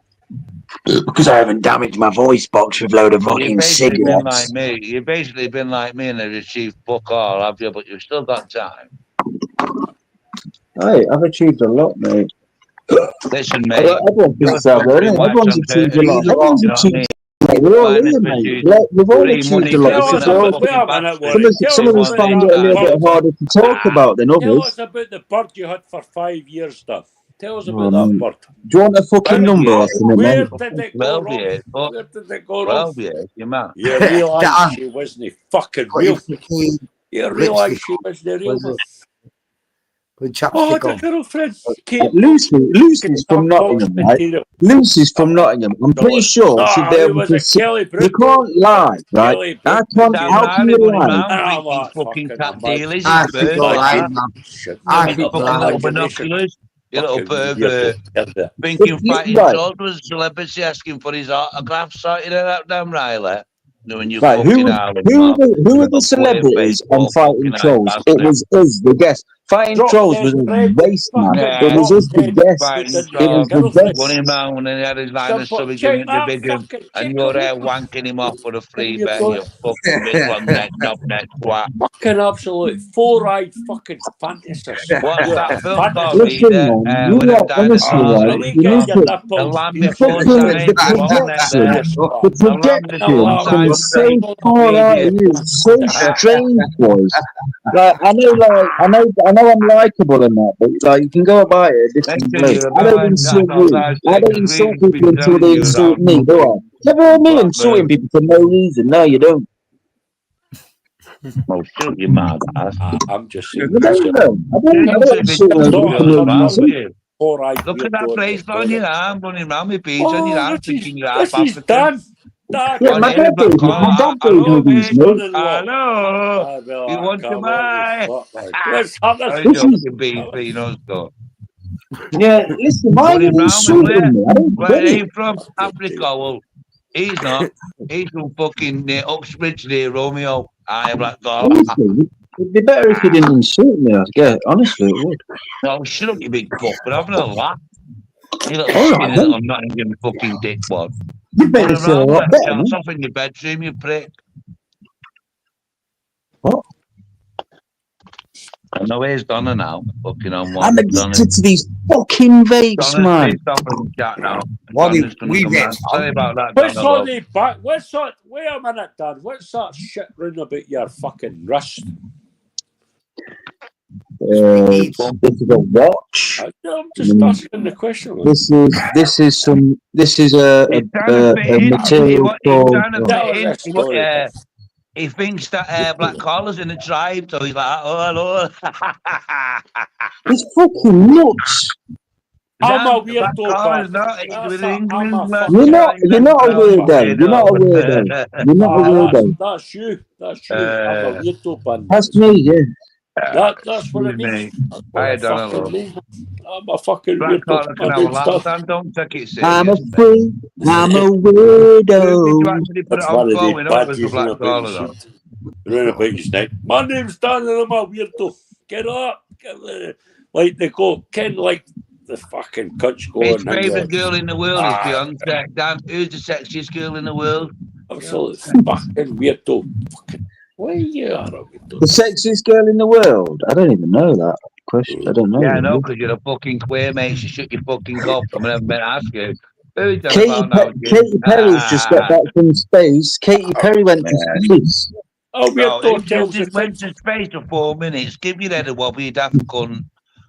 [SPEAKER 22] Because I haven't damaged my voice box with a load of fucking cigarettes.
[SPEAKER 4] You've basically been like me and have achieved fuck all, have you? But you've still got time.
[SPEAKER 22] Hey, I've achieved a lot, mate.
[SPEAKER 4] Listen, mate.
[SPEAKER 22] Everyone's achieved a lot. Everyone's achieved a lot. we're all
[SPEAKER 4] minus
[SPEAKER 22] here,
[SPEAKER 4] the
[SPEAKER 22] mate.
[SPEAKER 4] shoes.
[SPEAKER 22] We've all
[SPEAKER 4] Free
[SPEAKER 22] achieved
[SPEAKER 4] money
[SPEAKER 22] a lot.
[SPEAKER 4] for
[SPEAKER 22] It's
[SPEAKER 4] a
[SPEAKER 22] just
[SPEAKER 4] bit of
[SPEAKER 22] all,
[SPEAKER 4] fucking
[SPEAKER 5] Wait a
[SPEAKER 4] bad
[SPEAKER 5] minute,
[SPEAKER 4] spirit.
[SPEAKER 5] Warren.
[SPEAKER 22] some of us
[SPEAKER 5] Tell
[SPEAKER 22] find it a little bit harder to talk about than
[SPEAKER 5] Tell
[SPEAKER 22] others.
[SPEAKER 5] us about the bird you had for 5 years, Duff. Tell us
[SPEAKER 22] Oh,
[SPEAKER 5] about that
[SPEAKER 22] mate.
[SPEAKER 5] bird.
[SPEAKER 22] Do you want a fucking
[SPEAKER 4] 12
[SPEAKER 22] number or
[SPEAKER 4] years.
[SPEAKER 22] something,
[SPEAKER 5] Where
[SPEAKER 22] mate?
[SPEAKER 5] did it go
[SPEAKER 4] 12
[SPEAKER 5] wrong?
[SPEAKER 4] years. But
[SPEAKER 5] Where did it go
[SPEAKER 4] 12
[SPEAKER 5] wrong?
[SPEAKER 4] years, you man.
[SPEAKER 5] You realise she wasn't fucking real. You realise she wasn't real. Oh, the girlfriend came
[SPEAKER 22] Lucy's from Nottingham, right? Lucy's from Nottingham. I'm pretty sure she'd be
[SPEAKER 5] it
[SPEAKER 22] able
[SPEAKER 5] was
[SPEAKER 22] to
[SPEAKER 5] a
[SPEAKER 22] see.
[SPEAKER 5] Kelly
[SPEAKER 22] You
[SPEAKER 5] Brook.
[SPEAKER 22] can't lie, right?
[SPEAKER 5] Kelly
[SPEAKER 22] I
[SPEAKER 5] Brook.
[SPEAKER 22] can't.
[SPEAKER 4] Dan
[SPEAKER 22] How can
[SPEAKER 4] Riley,
[SPEAKER 22] you
[SPEAKER 4] money
[SPEAKER 22] lie?
[SPEAKER 4] man,
[SPEAKER 5] I'm
[SPEAKER 4] drinking
[SPEAKER 5] not
[SPEAKER 4] fucking
[SPEAKER 5] fucking
[SPEAKER 4] cat
[SPEAKER 5] mad.
[SPEAKER 4] dealers
[SPEAKER 7] I
[SPEAKER 4] in
[SPEAKER 7] think
[SPEAKER 4] Burn
[SPEAKER 7] all
[SPEAKER 4] like
[SPEAKER 7] right,
[SPEAKER 4] that.
[SPEAKER 7] man.
[SPEAKER 4] With
[SPEAKER 7] I
[SPEAKER 4] your
[SPEAKER 7] think
[SPEAKER 4] fucking
[SPEAKER 7] that.
[SPEAKER 4] little binoculars, your little pervert. Thinking fighting
[SPEAKER 22] Right.
[SPEAKER 4] swords was a celebrity asking for his autograph, sorting it out, Dan Riley. Doing your
[SPEAKER 22] Right,
[SPEAKER 4] fucking Ireland,
[SPEAKER 22] who
[SPEAKER 4] man.
[SPEAKER 22] are the celebrities on Fighting Trolls? It was us, the guests. Fighting
[SPEAKER 5] Drop
[SPEAKER 22] Trolls
[SPEAKER 5] dead
[SPEAKER 22] was a
[SPEAKER 5] Fred.
[SPEAKER 22] waste, man.
[SPEAKER 4] Yeah,
[SPEAKER 22] It was us, the guests.
[SPEAKER 4] fighting
[SPEAKER 22] It
[SPEAKER 4] trolls,
[SPEAKER 22] was the guests.
[SPEAKER 4] running round and he had his line of something
[SPEAKER 5] Check
[SPEAKER 4] giving the
[SPEAKER 5] that
[SPEAKER 4] big one,
[SPEAKER 5] fucking
[SPEAKER 4] and
[SPEAKER 5] check
[SPEAKER 4] you're
[SPEAKER 5] of
[SPEAKER 4] there
[SPEAKER 5] it.
[SPEAKER 4] wanking him off for a free
[SPEAKER 5] You
[SPEAKER 4] bet,
[SPEAKER 5] got
[SPEAKER 4] you fucking big long neck, knob neck, twat.
[SPEAKER 5] fucking absolute four-eyed fucking fantasist.
[SPEAKER 4] What's
[SPEAKER 5] You're
[SPEAKER 4] that
[SPEAKER 5] a
[SPEAKER 4] film called,
[SPEAKER 5] fantasist.
[SPEAKER 22] Listen,
[SPEAKER 4] Reader?
[SPEAKER 22] man, you
[SPEAKER 4] When I
[SPEAKER 22] lot,
[SPEAKER 4] died at
[SPEAKER 22] honestly, right,
[SPEAKER 5] Let
[SPEAKER 4] Northern,
[SPEAKER 5] me
[SPEAKER 22] you
[SPEAKER 5] get
[SPEAKER 22] need
[SPEAKER 5] your
[SPEAKER 22] to,
[SPEAKER 4] the
[SPEAKER 5] nipples.
[SPEAKER 4] land
[SPEAKER 5] You
[SPEAKER 4] before
[SPEAKER 5] fucking
[SPEAKER 4] time,
[SPEAKER 22] the
[SPEAKER 4] the one next there,
[SPEAKER 22] projection
[SPEAKER 4] the land before time
[SPEAKER 22] from
[SPEAKER 4] was
[SPEAKER 22] so
[SPEAKER 4] great.
[SPEAKER 22] far out of you, it's so strange, boys. Like, I know I'm likable and that, but like, you can go about it a
[SPEAKER 4] Make
[SPEAKER 22] different
[SPEAKER 4] sure
[SPEAKER 22] way.
[SPEAKER 4] you're
[SPEAKER 22] I don't
[SPEAKER 4] about
[SPEAKER 22] insult
[SPEAKER 4] that,
[SPEAKER 22] you.
[SPEAKER 4] I
[SPEAKER 22] I
[SPEAKER 4] say,
[SPEAKER 22] don't
[SPEAKER 4] because
[SPEAKER 22] insult
[SPEAKER 4] Reader's
[SPEAKER 22] people
[SPEAKER 4] been
[SPEAKER 22] until
[SPEAKER 4] telling
[SPEAKER 22] they
[SPEAKER 4] you
[SPEAKER 22] insult
[SPEAKER 4] that
[SPEAKER 22] me, do I?
[SPEAKER 4] fucking
[SPEAKER 22] Never heard me insulting
[SPEAKER 4] Blackburn.
[SPEAKER 22] people for no reason. No, you don't.
[SPEAKER 4] Oh, shoot your mad ass.
[SPEAKER 5] I'm just
[SPEAKER 22] I
[SPEAKER 5] saying.
[SPEAKER 22] don't insult people for no reason.
[SPEAKER 5] Four-eyed
[SPEAKER 4] Look at that
[SPEAKER 5] weirdo.
[SPEAKER 4] bracelet on your arm, running around with beads on your arm, thinking you're half
[SPEAKER 5] This is
[SPEAKER 4] African.
[SPEAKER 5] Dan. Dan.
[SPEAKER 22] Yeah,
[SPEAKER 4] On
[SPEAKER 22] my
[SPEAKER 4] every
[SPEAKER 22] dad
[SPEAKER 4] black
[SPEAKER 22] gave me,
[SPEAKER 4] collar.
[SPEAKER 22] my dad gave
[SPEAKER 4] Hello,
[SPEAKER 22] me these,
[SPEAKER 4] mate.
[SPEAKER 22] mate.
[SPEAKER 4] Hello.
[SPEAKER 5] Well,
[SPEAKER 4] You
[SPEAKER 5] I
[SPEAKER 4] want to
[SPEAKER 5] can't
[SPEAKER 4] buy?
[SPEAKER 5] Let's have
[SPEAKER 4] I
[SPEAKER 5] this.
[SPEAKER 4] joking, beans, Beanos, though.
[SPEAKER 22] Yeah, listen, why are you
[SPEAKER 4] Running round with where?
[SPEAKER 22] insulting me? I don't
[SPEAKER 4] Where
[SPEAKER 22] get
[SPEAKER 4] are
[SPEAKER 22] it.
[SPEAKER 4] you from? Africa. Well, he's not. He's from fucking Uxbridge near Romeo. I am black collar.
[SPEAKER 22] Honestly, it'd be better if you didn't insult me. I guess. Honestly, it would.
[SPEAKER 4] No, shut up, you big fuck. We're having a laugh. You little
[SPEAKER 22] All right,
[SPEAKER 4] skinny
[SPEAKER 22] then.
[SPEAKER 4] little Nottingham fucking dickwad.
[SPEAKER 22] You made
[SPEAKER 4] Running
[SPEAKER 22] it feel a
[SPEAKER 4] around
[SPEAKER 22] lot
[SPEAKER 4] letting
[SPEAKER 22] better,
[SPEAKER 4] chance
[SPEAKER 22] man.
[SPEAKER 4] off in your bedroom, you prick.
[SPEAKER 22] What?
[SPEAKER 4] I know he's Donna now. Fucking on one.
[SPEAKER 22] I'm addicted to these fucking vapes,
[SPEAKER 4] Donna's
[SPEAKER 22] man.
[SPEAKER 4] pissed off in the chat now.
[SPEAKER 22] What do
[SPEAKER 4] Donna's gonna
[SPEAKER 22] we
[SPEAKER 4] come
[SPEAKER 22] get,
[SPEAKER 4] round. Sorry about that,
[SPEAKER 5] What's
[SPEAKER 4] Donna.
[SPEAKER 5] all
[SPEAKER 4] Love.
[SPEAKER 5] the back? What's that? Wait a minute, Dan. What's that shit round about your fucking wrist?
[SPEAKER 22] This is a watch.
[SPEAKER 5] I'm just asking the question.
[SPEAKER 22] This is a
[SPEAKER 4] He's trying to fit in.
[SPEAKER 22] material
[SPEAKER 4] He's
[SPEAKER 22] called.
[SPEAKER 4] trying to
[SPEAKER 5] Tell
[SPEAKER 4] fit
[SPEAKER 5] us
[SPEAKER 4] in.
[SPEAKER 5] that story.
[SPEAKER 4] He thinks that black collar's in the tribe, so he's like, oh, hello.
[SPEAKER 22] It's fucking nuts.
[SPEAKER 5] I'm a
[SPEAKER 4] Black
[SPEAKER 5] weirdo,
[SPEAKER 4] collar's
[SPEAKER 5] man.
[SPEAKER 4] not. He's with
[SPEAKER 5] I'm
[SPEAKER 4] England.
[SPEAKER 5] a
[SPEAKER 4] Black
[SPEAKER 22] You're
[SPEAKER 5] fucking.
[SPEAKER 22] not. You're not a weirdo. You're not a weirdo. You're not a weirdo.
[SPEAKER 5] That's you. That's you. I'm a weirdo, man.
[SPEAKER 22] That's me. Yeah.
[SPEAKER 5] That's what it means. That's what
[SPEAKER 4] I
[SPEAKER 5] it
[SPEAKER 4] don't
[SPEAKER 5] fucking
[SPEAKER 4] know.
[SPEAKER 5] means. I'm a fucking
[SPEAKER 4] Black
[SPEAKER 5] weirdo.
[SPEAKER 4] collar can
[SPEAKER 5] My
[SPEAKER 4] have a
[SPEAKER 5] name's
[SPEAKER 4] laugh,
[SPEAKER 5] Dan.
[SPEAKER 4] Dan. Don't take it serious.
[SPEAKER 22] I'm a
[SPEAKER 4] mate.
[SPEAKER 22] freak. I'm a
[SPEAKER 4] Who did you
[SPEAKER 22] weirdo.
[SPEAKER 4] actually put
[SPEAKER 5] That's
[SPEAKER 4] it
[SPEAKER 5] one
[SPEAKER 4] on
[SPEAKER 5] of
[SPEAKER 4] for?
[SPEAKER 5] the
[SPEAKER 4] We know it was the
[SPEAKER 5] badges
[SPEAKER 4] black
[SPEAKER 5] about
[SPEAKER 4] collar,
[SPEAKER 5] his
[SPEAKER 4] though.
[SPEAKER 5] shit. Round about his neck. My name's Dan and I'm a weirdo. Get up. Like they go, Ken, like the fucking cunts go
[SPEAKER 4] His
[SPEAKER 5] on and
[SPEAKER 4] favourite
[SPEAKER 5] go,
[SPEAKER 4] girl in the world is Beyonce. Dan, who's the sexiest girl in the world?
[SPEAKER 5] absolute fucking weirdo. Fucking, why you are a weirdo?
[SPEAKER 22] The sexiest girl in the world. I don't even know that question. I don't know.
[SPEAKER 4] Yeah, I know,
[SPEAKER 22] Really.
[SPEAKER 4] because you're a fucking queer, mate. You shut your fucking gob. I'm never meant to ask you. Who's that
[SPEAKER 22] Katy,
[SPEAKER 4] about now, Jim?
[SPEAKER 22] Katy Perry's just got back from space. Katy Perry went to space.
[SPEAKER 5] Oh,
[SPEAKER 4] No,
[SPEAKER 5] weirdo
[SPEAKER 4] he
[SPEAKER 5] tells
[SPEAKER 4] just
[SPEAKER 5] the
[SPEAKER 4] went to space for 4 minutes. Give your head a wobble, you daft cunt.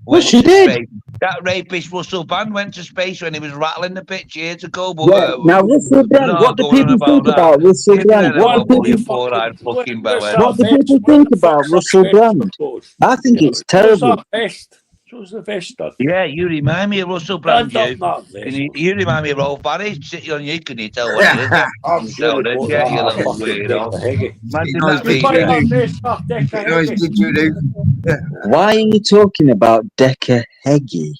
[SPEAKER 22] Well,
[SPEAKER 4] Went
[SPEAKER 22] she
[SPEAKER 4] to
[SPEAKER 22] did.
[SPEAKER 4] space. That rapist Russell Brand went to space when he was rattling the pitch years ago. But
[SPEAKER 22] Yeah. Now, Russell Brand.
[SPEAKER 4] no,
[SPEAKER 22] What do
[SPEAKER 4] going on
[SPEAKER 22] people think
[SPEAKER 4] that.
[SPEAKER 22] about Russell
[SPEAKER 4] Give your
[SPEAKER 22] Brand?
[SPEAKER 4] head a
[SPEAKER 22] What do
[SPEAKER 4] wobble, you
[SPEAKER 22] people?
[SPEAKER 4] four-eyed fucking
[SPEAKER 5] Where's
[SPEAKER 4] belly.
[SPEAKER 22] What
[SPEAKER 5] that
[SPEAKER 22] do
[SPEAKER 5] vest?
[SPEAKER 22] people
[SPEAKER 5] Where
[SPEAKER 22] think
[SPEAKER 5] the
[SPEAKER 22] about
[SPEAKER 5] fuck's that
[SPEAKER 22] Russell
[SPEAKER 5] vest
[SPEAKER 22] Brand?
[SPEAKER 5] supposed?
[SPEAKER 22] I think it's
[SPEAKER 5] Where's
[SPEAKER 22] terrible.
[SPEAKER 5] that vest? Where's the vest done?
[SPEAKER 4] Yeah, you remind me of Russell Brand,
[SPEAKER 5] Stand
[SPEAKER 4] you.
[SPEAKER 5] up, that
[SPEAKER 4] Can
[SPEAKER 5] vest.
[SPEAKER 4] you remind me of Rolf Barry? Sitting on you, can you tell what it is?
[SPEAKER 5] I'm sure
[SPEAKER 4] Tell
[SPEAKER 5] he
[SPEAKER 4] it,
[SPEAKER 5] bought
[SPEAKER 4] yeah,
[SPEAKER 5] that
[SPEAKER 4] you
[SPEAKER 5] at
[SPEAKER 4] little
[SPEAKER 5] fucking
[SPEAKER 4] weirdo.
[SPEAKER 5] Decker Heggie.
[SPEAKER 4] Imagine that
[SPEAKER 5] You
[SPEAKER 4] being
[SPEAKER 5] buy
[SPEAKER 4] you.
[SPEAKER 5] that vest off Decker Heggie.
[SPEAKER 22] Why are you talking about Decker Heggie?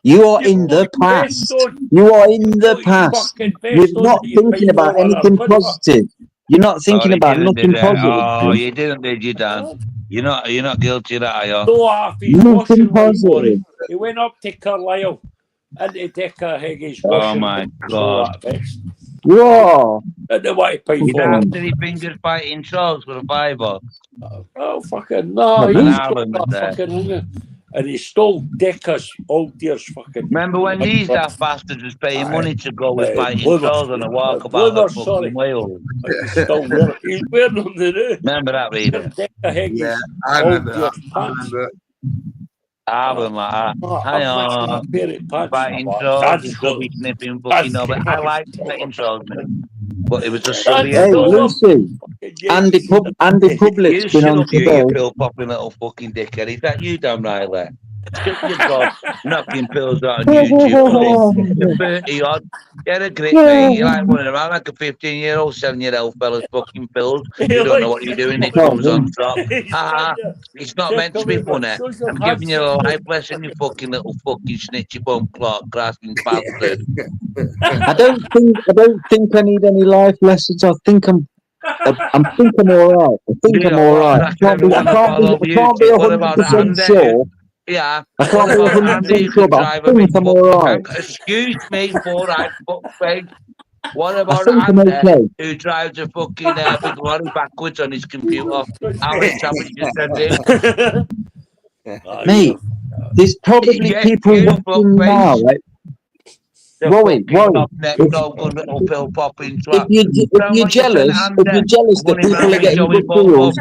[SPEAKER 22] You are in the past. You are in the past. You're not thinking about anything positive. You're not thinking
[SPEAKER 4] he
[SPEAKER 22] about
[SPEAKER 4] didn't, did
[SPEAKER 22] nothing
[SPEAKER 4] it?
[SPEAKER 22] positive.
[SPEAKER 4] Oh, you didn't, did you, Dan? You're not guilty of that, are you?
[SPEAKER 5] So half his
[SPEAKER 22] Nothing
[SPEAKER 5] washing line,
[SPEAKER 22] positive.
[SPEAKER 5] Warren. He went up to Carlisle into Decker Heggie's
[SPEAKER 4] Oh
[SPEAKER 5] washing
[SPEAKER 4] my
[SPEAKER 5] line. So
[SPEAKER 4] God.
[SPEAKER 5] that vest.
[SPEAKER 22] Whoa.
[SPEAKER 5] And the white pipe
[SPEAKER 4] He
[SPEAKER 5] for
[SPEAKER 4] danced any fingers fighting trolls for a fiver.
[SPEAKER 5] Oh, fucking no.
[SPEAKER 4] An
[SPEAKER 5] He's got
[SPEAKER 4] Ireland was
[SPEAKER 5] that
[SPEAKER 4] there.
[SPEAKER 5] fucking hanger. and he stole Decker's old dear's fucking.
[SPEAKER 4] Remember when these daft bastards was paying money to go with fighting trolls on a walkabout at fucking Wales?
[SPEAKER 5] He stole wearing. He's wearing them today.
[SPEAKER 4] Remember that, Reader?
[SPEAKER 5] Decker Heggies.
[SPEAKER 7] Yeah, I remember that. I
[SPEAKER 5] Pants.
[SPEAKER 7] remember.
[SPEAKER 4] I was like, hang on, fighting trolls, stubby sniffing fucking over. I like fighting trolls, man. But it was just silly.
[SPEAKER 22] Hey, Lucy, Andy Public's been on
[SPEAKER 4] you
[SPEAKER 22] today.
[SPEAKER 4] pill popping little fucking dickhead. Is that you, Dan Riley? Skip your god, knocking pills out on YouTube. You're 30 odd. Get a grip, mate. You're like running around like a 15-year-old, 7-year-old fella's fucking pills. You don't know what you're doing. It comes on top. It's not meant to be funny. I'm giving you a life lesson, you fucking little fucking snitchy bum clock grasping bastard.
[SPEAKER 22] I don't think I need any life lessons. I think I'm all right. I think I'm all right. I can't be 100% sure.
[SPEAKER 4] Yeah.
[SPEAKER 22] I can't be 100% sure, but I think I'm all right.
[SPEAKER 4] Excuse me, four-eyed fuckface. What about
[SPEAKER 22] I think I'm okay.
[SPEAKER 4] who drives a fucking big lorry backwards on his computer? How many savages does it?
[SPEAKER 22] Mate, there's probably people watching now, right? Rory, if you're jealous that people are getting good deals,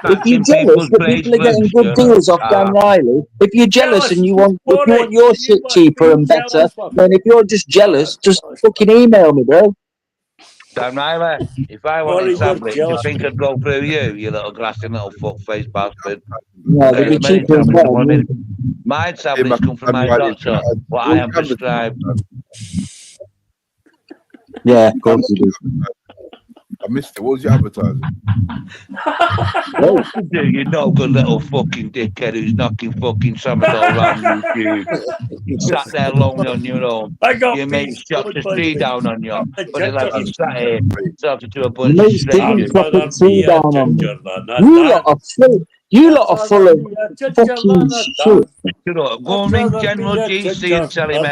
[SPEAKER 22] if you're jealous that people are getting good deals off Dan Riley, if you're jealous and you want your shit cheaper and better, then if you're just jealous, just fucking email me, bro.
[SPEAKER 4] Dan Riley, if I wanted something, do you think I'd go through you, you little grassy little fuckface bastard?
[SPEAKER 22] Yeah, but you're cheaper as well.
[SPEAKER 4] My tablets come from my doctor, what I am prescribed.
[SPEAKER 22] Yeah, of course you do.
[SPEAKER 1] I missed it. What was your advertising?
[SPEAKER 4] You know, good little fucking dickhead who's knocking fucking something all around YouTube. You sat there lonely on your own. You made shot the tree down on you. But it's like you sat here talking to a bunch of strangers.
[SPEAKER 22] You lot are full of fucking shit.
[SPEAKER 4] You know, go and ring General GC and tell him,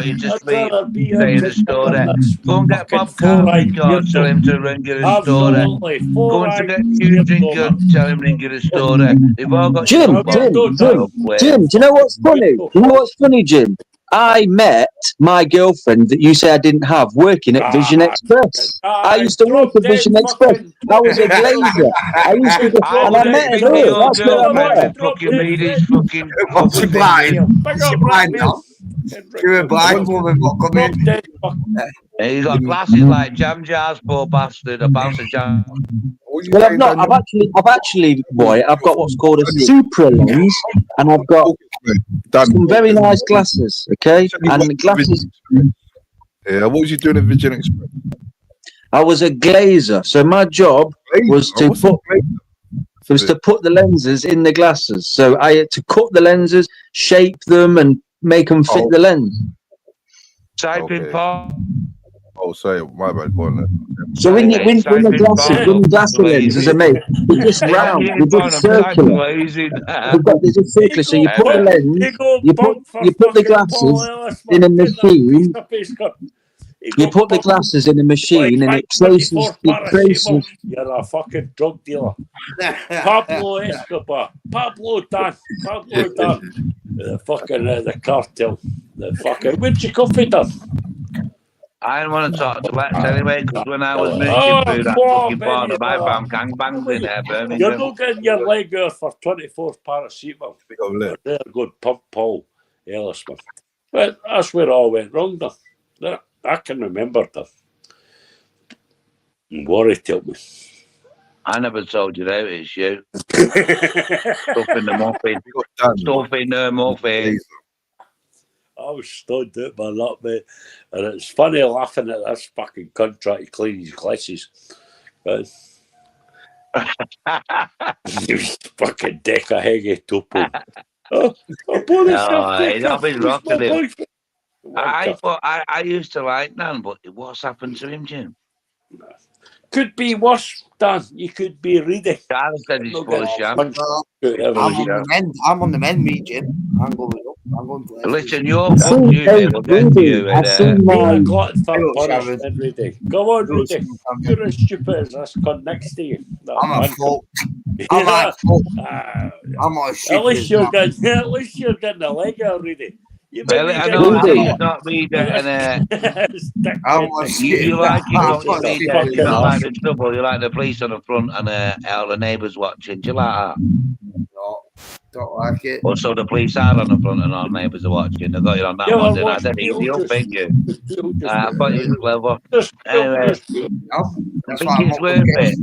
[SPEAKER 4] you just leave saying the story. Go and get Bob Carlin, tell him to ring you the story. Go and get Hugh Drinker, tell him ring you the story. They've all got
[SPEAKER 22] Jim, do you know what's funny? Jim? I met my girlfriend that you say I didn't have working at Vision Express. I used to work at Vision Express. I was a glazer. I used to and I met her there. That's where I met her.
[SPEAKER 7] What's she blind? Is she blind now? You're a blind woman. What come in?
[SPEAKER 4] He's got glasses like jam jars, poor bastard. A bouncer jam.
[SPEAKER 22] Well, I've not. I've actually, boy. I've got what's called a super lens, and I've got some very nice glasses. Okay, and the glasses.
[SPEAKER 1] Yeah, what was you doing at Vision Express?
[SPEAKER 22] I was a glazer, so my job was to put the lenses in the glasses. So I had to cut the lenses, shape them, and make them fit the lens.
[SPEAKER 1] Oh, sorry, my bad. Go on then.
[SPEAKER 22] So when the glasses lenses are made, they're just round, they're just circular. There's a circular, so you put the lens, you put the glasses in a machine. You put the glasses in a machine and it traces.
[SPEAKER 5] You're a fucking drug dealer. Pablo Escobar. Pablo Dan. The fucking the cartel. The fucking. Where'd you come from, Dan?
[SPEAKER 4] I didn't want to talk to Lex anyway, because when I was mooching through that fucking part of my found gangbangs in there, Birmingham.
[SPEAKER 5] You're not getting your leg out for 24 paracetamol. There good pump Paul Ellis, man. But that's where all went wrong, Dan. I can remember that. Worry told me.
[SPEAKER 4] I never told you that, it's you. Stuff in the muffin. Stuff in the muffin.
[SPEAKER 5] I was stunned out by that, mate. And it's funny laughing at this fucking cunt trying to clean his glasses. But fucking Decker Heggy Topo.
[SPEAKER 4] I've been rocking him. I used to like Dan, but what's happened to him, Jim?
[SPEAKER 5] Could be worse, Dan. You could be reading.
[SPEAKER 4] Charlie said he's full of sham.
[SPEAKER 7] I'm on the mend, me, Jim. I'm going up. I'm going to
[SPEAKER 4] listen, you're fucked, you little get you.
[SPEAKER 5] You're a glutton for punishment every day. Come on, Rudy. You're as stupid as this cunt next to you.
[SPEAKER 7] I'm a folk. I'm like, I'm not
[SPEAKER 5] At
[SPEAKER 7] shit.
[SPEAKER 5] least you're getting a leg already. You
[SPEAKER 4] Well,
[SPEAKER 5] maybe
[SPEAKER 4] I
[SPEAKER 5] get
[SPEAKER 4] know
[SPEAKER 5] a
[SPEAKER 4] he's not reader, and you like it, don't you, reader? You don't like the trouble. You like the police on the front and all the neighbours watching. Do you like that?
[SPEAKER 7] No, don't like it.
[SPEAKER 4] Also, the police are on the front and all the neighbours are watching. They got you on that one, didn't I? That easy up, thank you. I thought you was clever. Anyway, I think it's worth it.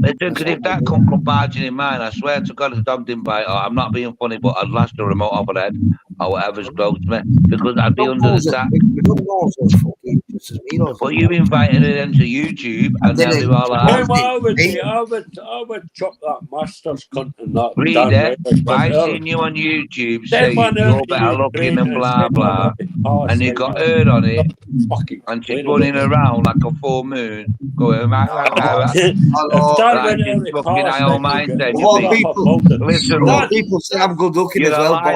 [SPEAKER 4] Listen, because if that come barging in mine, I swear to God, the dog didn't bite. Or I'm not being funny, but I'd lash the remote off her head or whatever's close to me because I'd be under attack. But you invited her into YouTube, and they'll do all that.
[SPEAKER 5] I would chop that master's cunt and that.
[SPEAKER 4] Reader, I seen you on YouTube saying you're better looking and blah blah, and you got her on it, and she's running around like a full moon, going like she's fucking Iron Mind. Then listen, look,
[SPEAKER 7] people say I'm good looking as well, but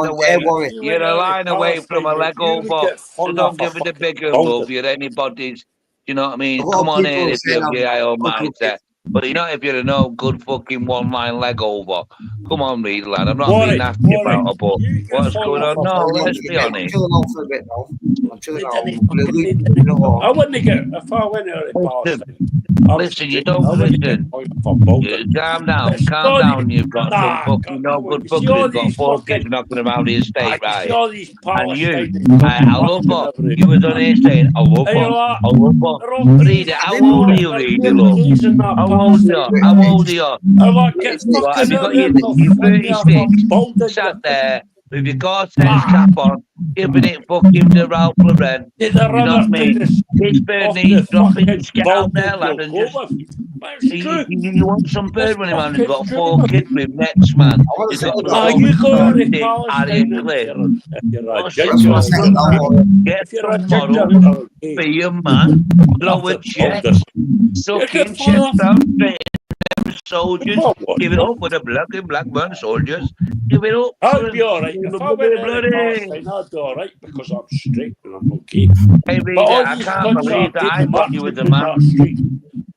[SPEAKER 4] you're a line away from a leg over. So don't give it a bigger love. You're anybody's. You know what I mean? Come on in if you're Iron Mindset. But you know, if you're a no good fucking one-line leg over, come on, Reed, lad. I'm not being nasty about it, but what's going on? No, let's be honest.
[SPEAKER 5] I wouldn't get if I went out at Boston.
[SPEAKER 4] Listen, you don't listen. Calm down. You've got some fucking no good fuckers. You've got 4 kids knocking around the estate, right? And you, I love her. You was on here saying, I love her. Read it. How old are you, Reed? How old are you? Have you got your 36 sat there with your Gore-Tex cap on, giving it fucking to Ralph Lauren? You know what I mean? This bird needs dropping. Just get out there, lad, and just... You want some bird running around who's got 4 kids with next, man. He's got get some models, be a man, throw a check, suck in chest down straight. Soldiers, give it up with the black man soldiers. Give it up.
[SPEAKER 5] I'll be alright. If I went out at Palestine, I'll be alright because I'm straight and I'm okay.
[SPEAKER 4] Hey, Reader, I can't believe that I thought you was a man.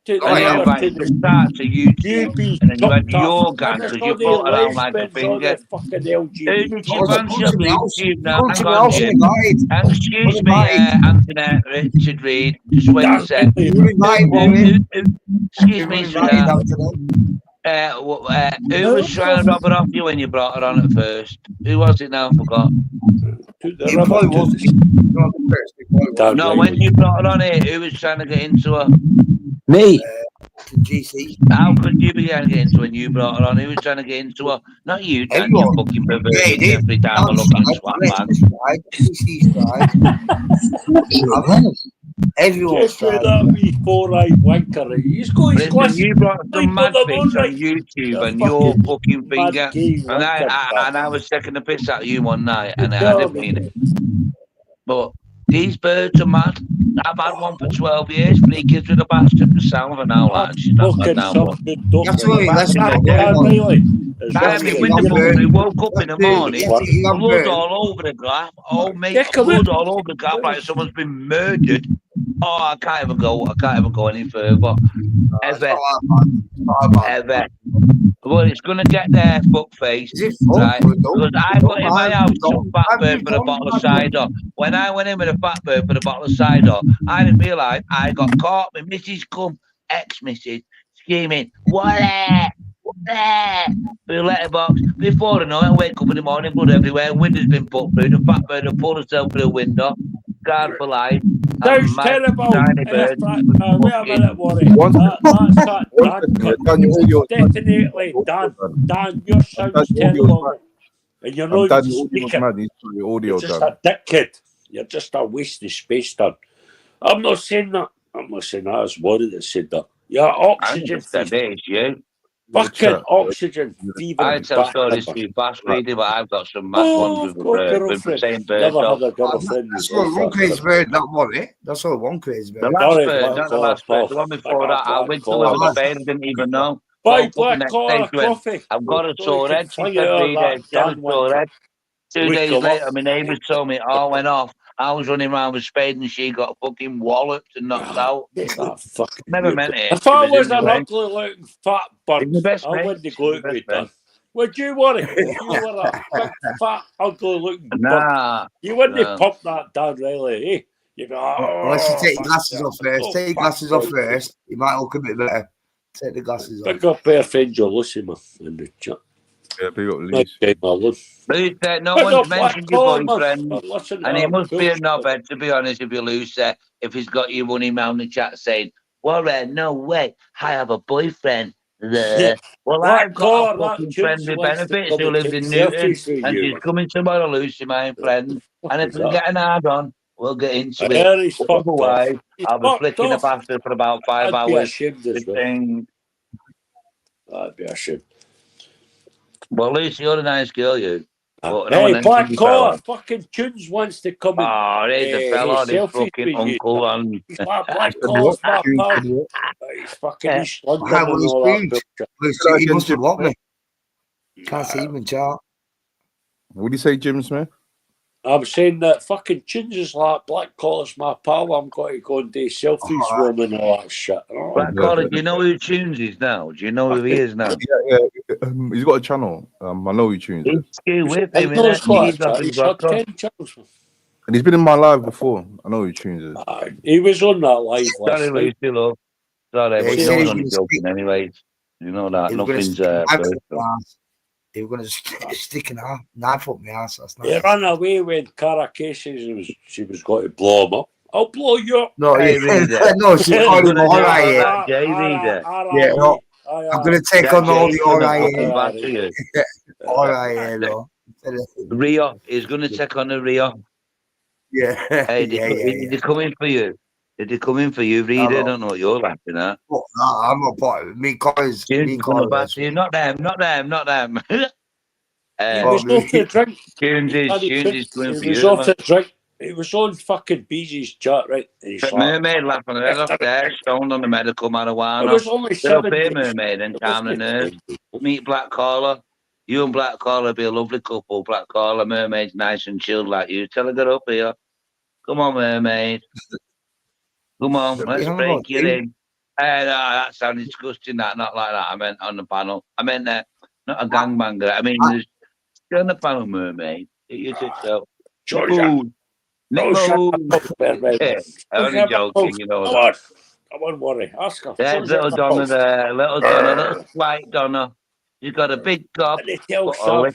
[SPEAKER 4] And you invited the start to YouTube, and then you had your gang because you brought around like a finger. Who did you fancy on YouTube now? Hang on, Jim. Excuse me, Anthony Richard Reed. Just wait a sec. Excuse me, sir. Who was trying to rob her off you when you brought her on at first? Who was it now? I forgot. No, when you brought her on here, who was trying to get into her?
[SPEAKER 22] Me.
[SPEAKER 7] GC.
[SPEAKER 4] How could you be trying to get into when you brought her on? Who was trying to get into her? Not you, Dan, you fucking perverted every time I look at swap man.
[SPEAKER 5] Everyone's tried that wee 4-eyed wanker. He's got his
[SPEAKER 4] Listen, you brought some mad pics on YouTube and your fucking finger, and I was taking the piss out of you one night, and I didn't mean it. But these birds are mad. I've had one for 12 years. 3 kids with a bastard for sound of now, lad. She's not bad now. We woke up in the morning, blood all over the glass. Oh, mate, blood all over the glass like someone's been murdered. Oh, I can't even go any further. Ever. Well, it's going to get there, fuckface. Right? Because I got in my house some fat bird for a bottle of cider. When I went in with a fat bird for a bottle of cider, I didn't realise I got caught. My missus come, ex-missus, screaming, what there? What there? Through letterbox. Before I know it, I wake up in the morning, blood everywhere, window's been put through, the fat bird had pulled herself through the window. Guard for life.
[SPEAKER 5] That's terrible.
[SPEAKER 4] Tiny bird.
[SPEAKER 5] Wait a minute, Warren. Definitely, Dan, your sound's terrible. And you're not even speaking. You're just a dickhead. You're just a waste of space, Dan. I'm not saying that. I'm not saying that. It's Warren that said that. You're oxygen.
[SPEAKER 4] You.
[SPEAKER 5] Fucking oxygen.
[SPEAKER 4] I tell stories to you fast, Reedy, but I've got some mad ones with the same bird.
[SPEAKER 5] Never had a girlfriend.
[SPEAKER 7] That's not one crazy bird, that one, eh? That's not one crazy bird.
[SPEAKER 4] The last bird, not the last bird. The one before that, I went to with a bird, didn't even know.
[SPEAKER 5] Buy black collar coffee.
[SPEAKER 4] I've got a sore head. She said, Reedy, I've got a sore head. 2 days later, my neighbours told me it all went off. I was running around with spade and she got fucking walloped and knocked out. Never meant it.
[SPEAKER 5] If I was
[SPEAKER 4] in
[SPEAKER 5] an
[SPEAKER 4] the way.
[SPEAKER 5] ugly looking fat bird,
[SPEAKER 4] He's the best
[SPEAKER 5] I
[SPEAKER 4] mate.
[SPEAKER 5] wouldn't go
[SPEAKER 4] He's
[SPEAKER 5] out
[SPEAKER 4] the
[SPEAKER 5] with
[SPEAKER 4] best
[SPEAKER 5] that. Would you worry if you were a big, fat, ugly looking bird? You wouldn't pump that down, Riley, eh? You'd be like,
[SPEAKER 7] Unless you take your glasses off first. Take your glasses off first. You might look a bit better. Take the glasses off.
[SPEAKER 5] Big up our friend Joe Lucy, man, in the chat.
[SPEAKER 1] Yeah, big up
[SPEAKER 5] Lucy.
[SPEAKER 4] Lucy, no
[SPEAKER 5] Big
[SPEAKER 4] one's
[SPEAKER 5] up
[SPEAKER 4] mentioned
[SPEAKER 5] Black
[SPEAKER 4] your
[SPEAKER 5] Collar, man.
[SPEAKER 4] boyfriend.
[SPEAKER 5] Listen to
[SPEAKER 4] And he
[SPEAKER 5] that
[SPEAKER 4] must be a
[SPEAKER 5] bullshit.
[SPEAKER 4] knobhead, to be honest, if you Lucy, if he's got you one email in the chat saying, Warren, no way, I have a boyfriend there. Well,
[SPEAKER 5] Black
[SPEAKER 4] I've got
[SPEAKER 5] Collar,
[SPEAKER 4] a
[SPEAKER 5] that
[SPEAKER 4] fucking
[SPEAKER 5] tunes
[SPEAKER 4] friend with
[SPEAKER 5] likes to
[SPEAKER 4] benefits
[SPEAKER 5] come
[SPEAKER 4] who
[SPEAKER 5] and
[SPEAKER 4] lives
[SPEAKER 5] take
[SPEAKER 4] in Newton,
[SPEAKER 5] selfies with
[SPEAKER 4] and
[SPEAKER 5] you,
[SPEAKER 4] she's
[SPEAKER 5] man.
[SPEAKER 4] coming tomorrow, Lucy, my friend. And if
[SPEAKER 5] is
[SPEAKER 4] we can
[SPEAKER 5] that?
[SPEAKER 4] get an hard on, we'll get into
[SPEAKER 5] Yeah,
[SPEAKER 4] it.
[SPEAKER 5] he's
[SPEAKER 4] But
[SPEAKER 5] fucked
[SPEAKER 4] otherwise,
[SPEAKER 5] off. He's
[SPEAKER 4] I'll be
[SPEAKER 5] fucked
[SPEAKER 4] flicking the
[SPEAKER 5] off.
[SPEAKER 4] bastard for about 5
[SPEAKER 5] I'd be
[SPEAKER 4] hours.
[SPEAKER 5] ashamed as well.
[SPEAKER 4] Thing.
[SPEAKER 5] I'd be ashamed.
[SPEAKER 4] Well, Lucy, you're a nice girl, you. But no
[SPEAKER 5] Hey,
[SPEAKER 4] one
[SPEAKER 5] Black
[SPEAKER 4] mentioned
[SPEAKER 5] Collar,
[SPEAKER 4] fella.
[SPEAKER 5] fucking Tunes wants to come and
[SPEAKER 4] Oh, there's a fella on his
[SPEAKER 5] selfies
[SPEAKER 4] fucking
[SPEAKER 5] with you.
[SPEAKER 4] uncle on.
[SPEAKER 5] He's like, Black Collar's my pal. He's fucking East London
[SPEAKER 7] Hi,
[SPEAKER 5] and
[SPEAKER 7] Willie
[SPEAKER 5] all that
[SPEAKER 7] Speech.
[SPEAKER 5] bullshit.
[SPEAKER 7] He must have blocked me. Can't see him in chat.
[SPEAKER 1] What do you say, Jim Smith?
[SPEAKER 5] I'm saying that fucking Tunes is like, Black Collar's my pal. I'm going to go and do selfies with him and all that shit.
[SPEAKER 4] Black Collar, do you know who Tunes is now? Do you know who he is now?
[SPEAKER 1] Yeah. He's got a channel. I know who tunes it.
[SPEAKER 4] He's with him,
[SPEAKER 5] I know he's
[SPEAKER 4] innit?
[SPEAKER 5] got he's got 10 channels.
[SPEAKER 1] And he's been in my live before. I know who tunes is.
[SPEAKER 5] He was on that live last
[SPEAKER 4] Sorry,
[SPEAKER 5] night.
[SPEAKER 4] Lucy, love. Sorry,
[SPEAKER 7] Yeah,
[SPEAKER 4] but
[SPEAKER 7] he
[SPEAKER 4] you
[SPEAKER 7] said
[SPEAKER 4] know
[SPEAKER 7] he
[SPEAKER 4] he's
[SPEAKER 7] was
[SPEAKER 4] only
[SPEAKER 7] gonna
[SPEAKER 4] joking anyways. You know that.
[SPEAKER 7] He was going to
[SPEAKER 4] Nothing's
[SPEAKER 7] stick a knife up
[SPEAKER 4] personal.
[SPEAKER 7] my ass. He was going to stick a knife up my ass last night.
[SPEAKER 5] He ran away with Cara Casey and she was going to blow him up. I'll blow you up.
[SPEAKER 7] No,
[SPEAKER 4] Hey,
[SPEAKER 7] yeah, no, she's calling him all right. Yeah, no, I'm going to take on all the all right. All right, no.
[SPEAKER 4] Rio is going to take on the Rio.
[SPEAKER 7] Yeah.
[SPEAKER 4] Hey, did they come in for you? Did they come in for you, Reader? I don't know what you're laughing at.
[SPEAKER 7] No, I'm not part of it. Me colours. Me colours.
[SPEAKER 4] Not them.
[SPEAKER 5] He was off to drink.
[SPEAKER 4] Tunes is going for
[SPEAKER 5] He was
[SPEAKER 4] you.
[SPEAKER 5] off to drink. He was on fucking Beezy's chat, right? And he's
[SPEAKER 4] Mermaid laughing her head off there, stoned on the medical marijuana.
[SPEAKER 5] It was only 7 days.
[SPEAKER 4] Mermaid and calm the nerves. Meet Black Collar. You and Black Collar be a lovely couple. Black Collar, Mermaid's nice and chilled like you. Tell her get up here. Come on, Mermaid. Come on, let's break you in. That sounds disgusting. Not like that. I meant on the panel. I meant that. Not a gangbanger. I mean, there's on the panel, Mermaid. Get your tits out.
[SPEAKER 5] Georgia.
[SPEAKER 4] I'm only joking, you know that.
[SPEAKER 5] I won't worry. Ask her.
[SPEAKER 4] There's little Donna there. Little slight Donna. She's got a big gob, but a little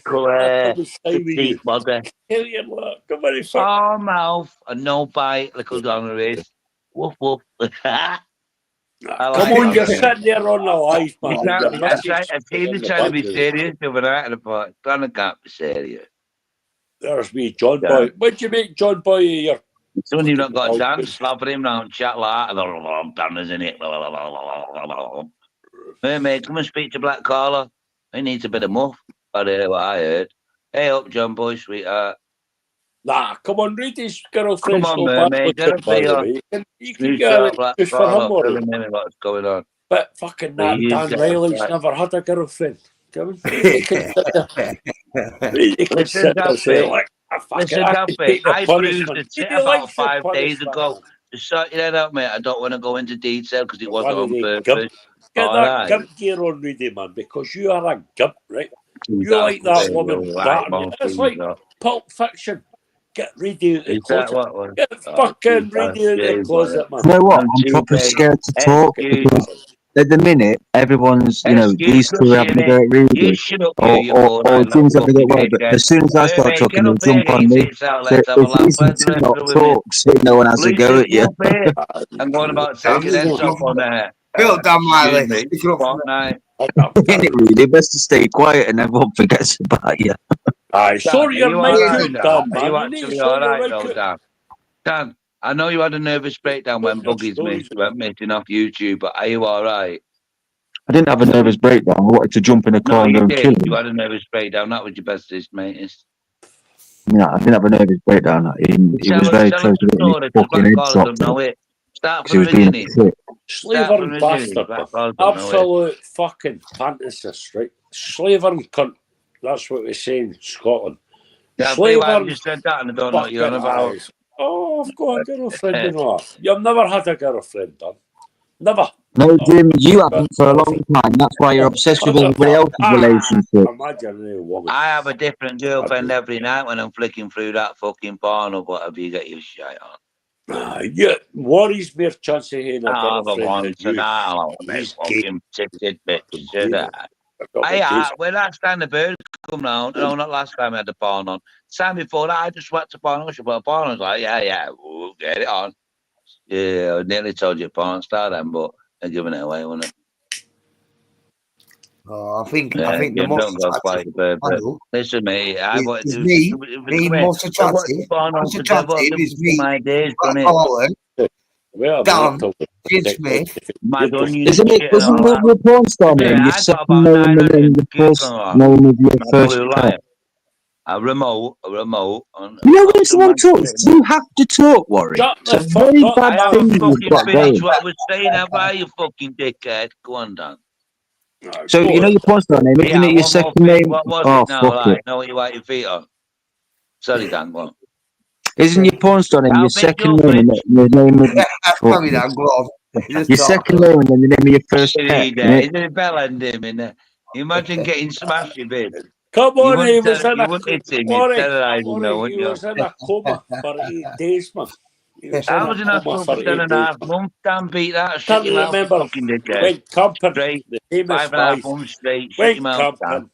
[SPEAKER 4] petite body. Small mouth and no bite, little Donna is. Woof, woof.
[SPEAKER 5] Come on, you're sitting there on the live, man.
[SPEAKER 4] I seen you trying to be serious overnight, and I thought, Donna can't be serious.
[SPEAKER 5] There's me, John Boy. What do you make John Boy your?
[SPEAKER 4] It's only you've not got a dance, slapping him round, chat like that. Donna's in it. Mermaid, come and speak to Black Collar. He needs a bit of muff. I hear what I heard. Hey up, John Boy, sweetheart.
[SPEAKER 5] Nah, come on, read his girlfriend.
[SPEAKER 4] Come on, Mermaid, get up here.
[SPEAKER 5] You can get it just for him or
[SPEAKER 4] what's going on.
[SPEAKER 5] But fucking that Dan Riley's never had a girlfriend. Come on. Listen,
[SPEAKER 4] Duffy, I bruised the tit about 5 days ago. Just sort your head out, mate. I don't want to go into detail because it wasn't on purpose.
[SPEAKER 5] Get that gimp gear on, Rudy, man, because you are a gimp, right? You like that woman. It's like Pulp Fiction. Get ready out the closet. Get fucking ready out the closet, man.
[SPEAKER 22] You know what? I'm proper scared to talk because at the minute, everyone's, these two are having a go at Rudy, or Jim's having a go at but as soon as I start talking, they'll jump on me. So if these two not talk, so no one has a go at you.
[SPEAKER 4] I'm going about taking heads off on there.
[SPEAKER 7] Bill Dan Miley.
[SPEAKER 22] Ain't it really? Best to stay quiet and everyone forgets about you.
[SPEAKER 5] Aye, sorry, you're making
[SPEAKER 4] Dan. Are you actually alright though, Dan? Dan, I know you had a nervous breakdown when Buggies went missing off YouTube, but are you alright?
[SPEAKER 22] I didn't have a nervous breakdown. I wanted to jump in a car and go and kill him.
[SPEAKER 4] You had a nervous breakdown. That was your bestest, mate.
[SPEAKER 22] No, I didn't have a nervous breakdown. He was very close to getting his fucking head chopped off.
[SPEAKER 4] Start
[SPEAKER 22] He was being a prick.
[SPEAKER 5] Slavering bastard. Absolute fucking fantasist, right? Slavering cunt. That's what we say in Scotland.
[SPEAKER 4] Yeah, I just said that and I don't know what you're on about.
[SPEAKER 5] Oh, I've got a girlfriend and all. You've never had a girlfriend, Dan. Never.
[SPEAKER 21] No, Jim, you haven't for a long time. That's why you're obsessed with everybody else's relationship.
[SPEAKER 4] I have a different girlfriend every night when I'm flicking through that fucking porn or whatever you get your shit on.
[SPEAKER 5] Yeah, worries me if chance of having a
[SPEAKER 4] I'll have
[SPEAKER 5] girlfriend
[SPEAKER 4] one
[SPEAKER 5] than
[SPEAKER 4] tonight.
[SPEAKER 5] you.
[SPEAKER 4] I'll have a
[SPEAKER 5] He's
[SPEAKER 4] fucking titted bitch.
[SPEAKER 5] Hey,
[SPEAKER 4] When last time the bird come round, no, not last time I had the porn on. Time before that, I just went to porn. I put a porn on. I was like, yeah, we'll get it on. Yeah, I nearly told you porn star then, but they're giving it away, wasn't it?
[SPEAKER 7] Oh, I think
[SPEAKER 4] Yeah,
[SPEAKER 7] the most
[SPEAKER 4] don't go quite the bird. Listen, mate, I want to
[SPEAKER 7] me most attractive. Most attractive is me. Colin, Dan, Jim Smith.
[SPEAKER 21] Isn't that your porn star name? Your second name and then the first name of your first pet?
[SPEAKER 4] A remote.
[SPEAKER 21] You know when someone talks, you have to talk, Warwick. It's a very bad thing you've got going.
[SPEAKER 4] What I was saying about you fucking dickhead. Go on, Dan.
[SPEAKER 21] So you know your porn star name, isn't it your second name?
[SPEAKER 4] What was
[SPEAKER 21] Oh,
[SPEAKER 4] it now?
[SPEAKER 21] fuck it.
[SPEAKER 4] Know what you wipe your feet on? Sorry, Dan, go on.
[SPEAKER 21] Isn't your porn star name your second name and then your name of your second name and then the name of your first pet?
[SPEAKER 4] Isn't it bell ending in there? Imagine getting smashed, babe.
[SPEAKER 5] Come on,
[SPEAKER 4] you
[SPEAKER 5] he was in a
[SPEAKER 4] wouldn't hit him, you'd terrorise him, though,
[SPEAKER 5] he
[SPEAKER 4] wouldn't
[SPEAKER 5] was in a coma for 8 days, man.
[SPEAKER 4] I was in hospital for 10.5 months. Dan beat that. Shut
[SPEAKER 5] Can't
[SPEAKER 4] your mouth,
[SPEAKER 5] remember.
[SPEAKER 4] fucking dickhead.
[SPEAKER 5] Went camping.
[SPEAKER 4] Straight.
[SPEAKER 5] The famous
[SPEAKER 4] 5.5 months straight. Shut your mouth, Dan.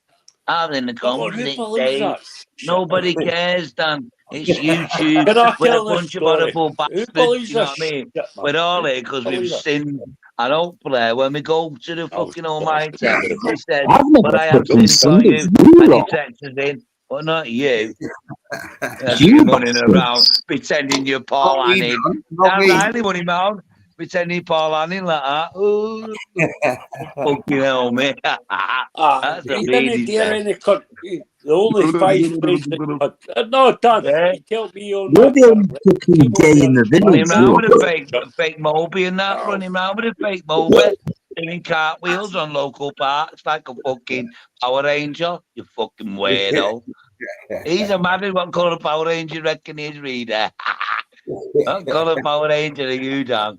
[SPEAKER 4] I was in the coma for 6 days. Nobody cares, Dan. It's YouTube.
[SPEAKER 5] Can I
[SPEAKER 4] We're a
[SPEAKER 5] tell this
[SPEAKER 4] bunch of
[SPEAKER 5] story?
[SPEAKER 4] horrible
[SPEAKER 5] Who
[SPEAKER 4] bastards,
[SPEAKER 5] believes
[SPEAKER 4] you know
[SPEAKER 5] this
[SPEAKER 4] what I mean?
[SPEAKER 5] shit, man?
[SPEAKER 4] We're all here because we've sinned. And hopefully, when we go to the fucking Almighty, he says,
[SPEAKER 21] I've never
[SPEAKER 4] but I have
[SPEAKER 21] fucking
[SPEAKER 4] sinned
[SPEAKER 21] sinned,
[SPEAKER 4] for
[SPEAKER 21] it's
[SPEAKER 4] you.
[SPEAKER 21] you
[SPEAKER 4] And he
[SPEAKER 21] lot.
[SPEAKER 4] texts us in, but not you.
[SPEAKER 21] You
[SPEAKER 4] Running
[SPEAKER 21] bastard.
[SPEAKER 4] around, pretending you're Paul Anning. Not Riley running around, pretending Paul Anning like that. Ooh, fucking hell, mate. That's a
[SPEAKER 5] He
[SPEAKER 4] lady
[SPEAKER 5] didn't dare
[SPEAKER 4] there.
[SPEAKER 5] any cut. The only 5 ways that no, Dan, you tell me you're
[SPEAKER 21] You're
[SPEAKER 5] not.
[SPEAKER 21] the only fucking gay in the
[SPEAKER 4] Running
[SPEAKER 21] village,
[SPEAKER 4] around with
[SPEAKER 21] you.
[SPEAKER 4] a fake Moby and that, running around with a fake Moby, doing cartwheels on local parks like a fucking Power Ranger, you fucking weirdo. He's a man who won't call a Power Ranger, reckon he's reader. Don't call a Power Ranger, you Dan.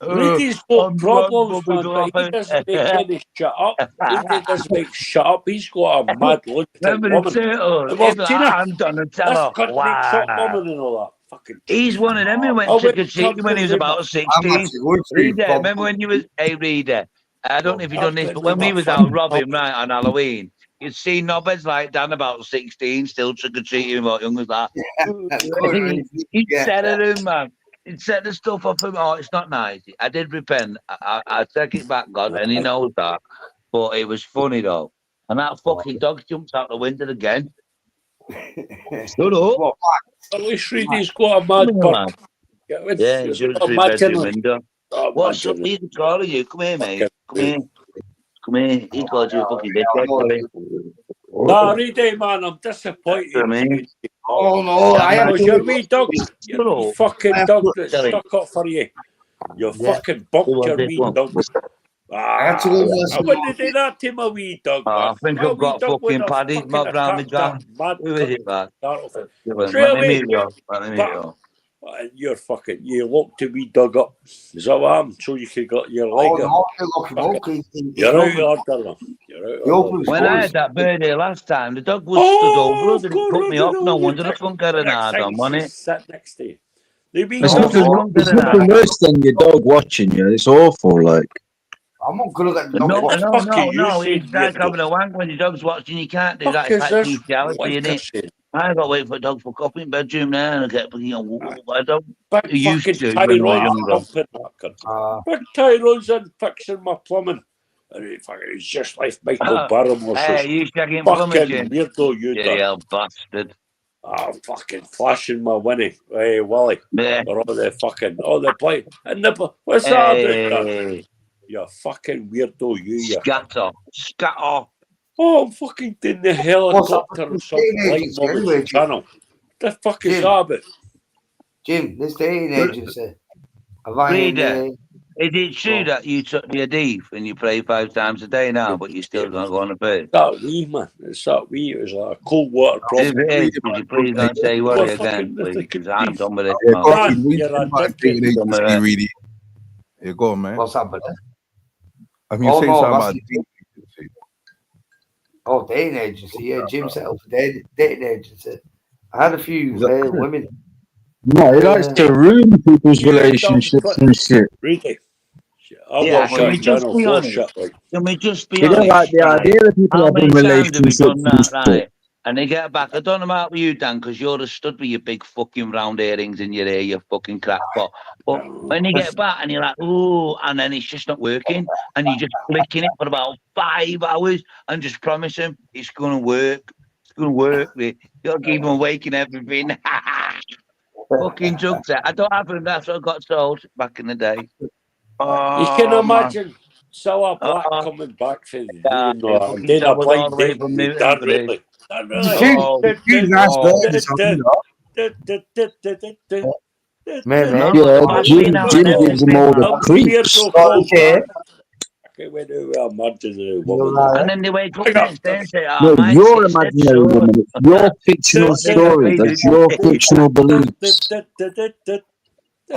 [SPEAKER 5] Reedy's got problems, man, but he doesn't make any shut up. Reedy doesn't make shut up. He's got a mad lunatic
[SPEAKER 4] Remember
[SPEAKER 5] woman.
[SPEAKER 4] the turtles?
[SPEAKER 5] And
[SPEAKER 4] He's like,
[SPEAKER 5] Martina,
[SPEAKER 4] I'm Donatello.
[SPEAKER 5] this cunt makes up woman and all that. Fucking
[SPEAKER 4] He's one of them who went trick or treating when he was about 16. Reader, remember when you was a reader? I don't know if you've done this, but when we was out robbing right on Halloween, you'd see knobheads like Dan about 16 still trick or treating about young as that. He'd set it in, man. He'd set the stuff up him. Oh, it's not nice. I did repent. I take it back, God, and he knows that. But it was funny though. And that fucking dog jumped out the window again. Stood up.
[SPEAKER 5] At least Reedy's got a mad butt.
[SPEAKER 4] Yeah, he jumped through the bedroom window. What's up? He's calling you. Come here, mate. Come here. Come here. He called you a fucking dickhead.
[SPEAKER 5] Nah, Reedy, man, I'm disappointed.
[SPEAKER 7] Oh no, I am.
[SPEAKER 5] Your wee dog, your wee fucking dog that stuck up for you. You fucking bumped your wee dog. I wouldn't do that to my wee dog, man.
[SPEAKER 4] I think I've got fucking paddy mobbed round me, John. Who is it, man?
[SPEAKER 5] Straight away, and you're fucking, you locked the wee dog up. Is that what happened? So you could get your leg up. You're out of order, You're out of order.
[SPEAKER 4] When I had that birthday last time, the dog was stood over. It didn't put me off. No wonder the funk had an hard on, wasn't it?
[SPEAKER 5] Sat next to you.
[SPEAKER 21] There's nothing worse than your dog watching you. It's awful, like.
[SPEAKER 7] I'm not gonna get
[SPEAKER 4] No. It's like having a wank when your dog's watching. You can't do that. It's like bestiality, isn't it? I got to wait for a dog for coffee in bedroom now, and I get, I don't. You used to when we were younger.
[SPEAKER 5] Big Tyrone's in fixing my plumbing. And he's just like Michael Barrymore.
[SPEAKER 4] Hey, you shagging
[SPEAKER 5] fucking weirdo, you
[SPEAKER 4] yeah, bastard.
[SPEAKER 5] I'm fucking flashing my Winnie. Hey, Wally.
[SPEAKER 4] Yeah.
[SPEAKER 5] Or all the play. And the, what's that about that? You fucking weirdo, you.
[SPEAKER 4] Scatter.
[SPEAKER 5] Oh, I'm fucking in the helicopter or something like Mama's channel. The fuck is that about?
[SPEAKER 7] Jim, this dating agency.
[SPEAKER 4] Is it true that you took the hadith and you pray 5 times a day now, but you still don't go on the prayer?
[SPEAKER 5] That wee, man. It's that wee. It was a cold water
[SPEAKER 4] If
[SPEAKER 5] problem.
[SPEAKER 4] it is, could you please don't say
[SPEAKER 5] Well,
[SPEAKER 4] worry
[SPEAKER 5] fucking
[SPEAKER 4] again, please?
[SPEAKER 5] mythical
[SPEAKER 4] Because I'm done with this,
[SPEAKER 1] Yeah,
[SPEAKER 4] man.
[SPEAKER 1] go
[SPEAKER 5] Man,
[SPEAKER 1] on. We
[SPEAKER 5] you're
[SPEAKER 1] talking about
[SPEAKER 5] addicted.
[SPEAKER 1] dating
[SPEAKER 4] Done with
[SPEAKER 1] agency,
[SPEAKER 4] that.
[SPEAKER 1] really. Yeah, go on, man.
[SPEAKER 7] What's happening?
[SPEAKER 1] I mean,
[SPEAKER 7] Oh,
[SPEAKER 1] saying
[SPEAKER 7] no,
[SPEAKER 1] something
[SPEAKER 7] that's
[SPEAKER 1] about dating agency.
[SPEAKER 7] Oh, dating agency. Yeah, Jim set up a dating agency. I had a few women.
[SPEAKER 22] No, he likes to ruin people's relationships and shit.
[SPEAKER 5] Really? I
[SPEAKER 4] Yeah,
[SPEAKER 5] watch
[SPEAKER 4] can we
[SPEAKER 5] that
[SPEAKER 4] just
[SPEAKER 5] channel
[SPEAKER 4] be
[SPEAKER 5] for
[SPEAKER 4] honest?
[SPEAKER 5] shit. Like,
[SPEAKER 4] Can we just be
[SPEAKER 22] He don't like
[SPEAKER 4] honest,
[SPEAKER 22] the
[SPEAKER 4] right?
[SPEAKER 22] idea of people
[SPEAKER 4] How
[SPEAKER 22] having
[SPEAKER 4] many times have we
[SPEAKER 22] relationships
[SPEAKER 4] done
[SPEAKER 22] and
[SPEAKER 4] that,
[SPEAKER 22] shit.
[SPEAKER 4] right? And they get back. I don't know about you, Dan, because you're a stud with your big fucking round earrings in your hair, you fucking crackpot. But when you get back and you're like, ooh, and then it's just not working, and you're just flicking it for about 5 hours and just promise him it's going to work. It's going to work. You got to keep him awake and everything. Fucking drugs. I don't have them. That's what I got told back in the day.
[SPEAKER 5] you can
[SPEAKER 4] Oh, man.
[SPEAKER 5] imagine Sour Black coming back for the
[SPEAKER 4] Yeah,
[SPEAKER 5] you know, and
[SPEAKER 4] fucking
[SPEAKER 5] then a
[SPEAKER 4] travelled all
[SPEAKER 5] blind
[SPEAKER 4] the way
[SPEAKER 5] date
[SPEAKER 4] from
[SPEAKER 5] with
[SPEAKER 4] Newton
[SPEAKER 5] Dan
[SPEAKER 4] for this.
[SPEAKER 5] Ridley. Dan
[SPEAKER 7] Did you
[SPEAKER 5] Ridley.
[SPEAKER 7] choose nice birthdays on
[SPEAKER 22] Yeah,
[SPEAKER 4] Bashing out and
[SPEAKER 22] Jim gives them
[SPEAKER 4] everything,
[SPEAKER 22] all the
[SPEAKER 4] man.
[SPEAKER 22] creeps.
[SPEAKER 7] Okay.
[SPEAKER 5] Okay, when they were imaginary
[SPEAKER 7] You're
[SPEAKER 5] woman.
[SPEAKER 7] right.
[SPEAKER 4] And then they wake up next day and say, oh,
[SPEAKER 22] No,
[SPEAKER 4] mine's
[SPEAKER 22] your
[SPEAKER 4] 6 steps
[SPEAKER 22] imaginary
[SPEAKER 4] short.
[SPEAKER 22] woman. It's your fictional story. That's your fictional beliefs.
[SPEAKER 4] I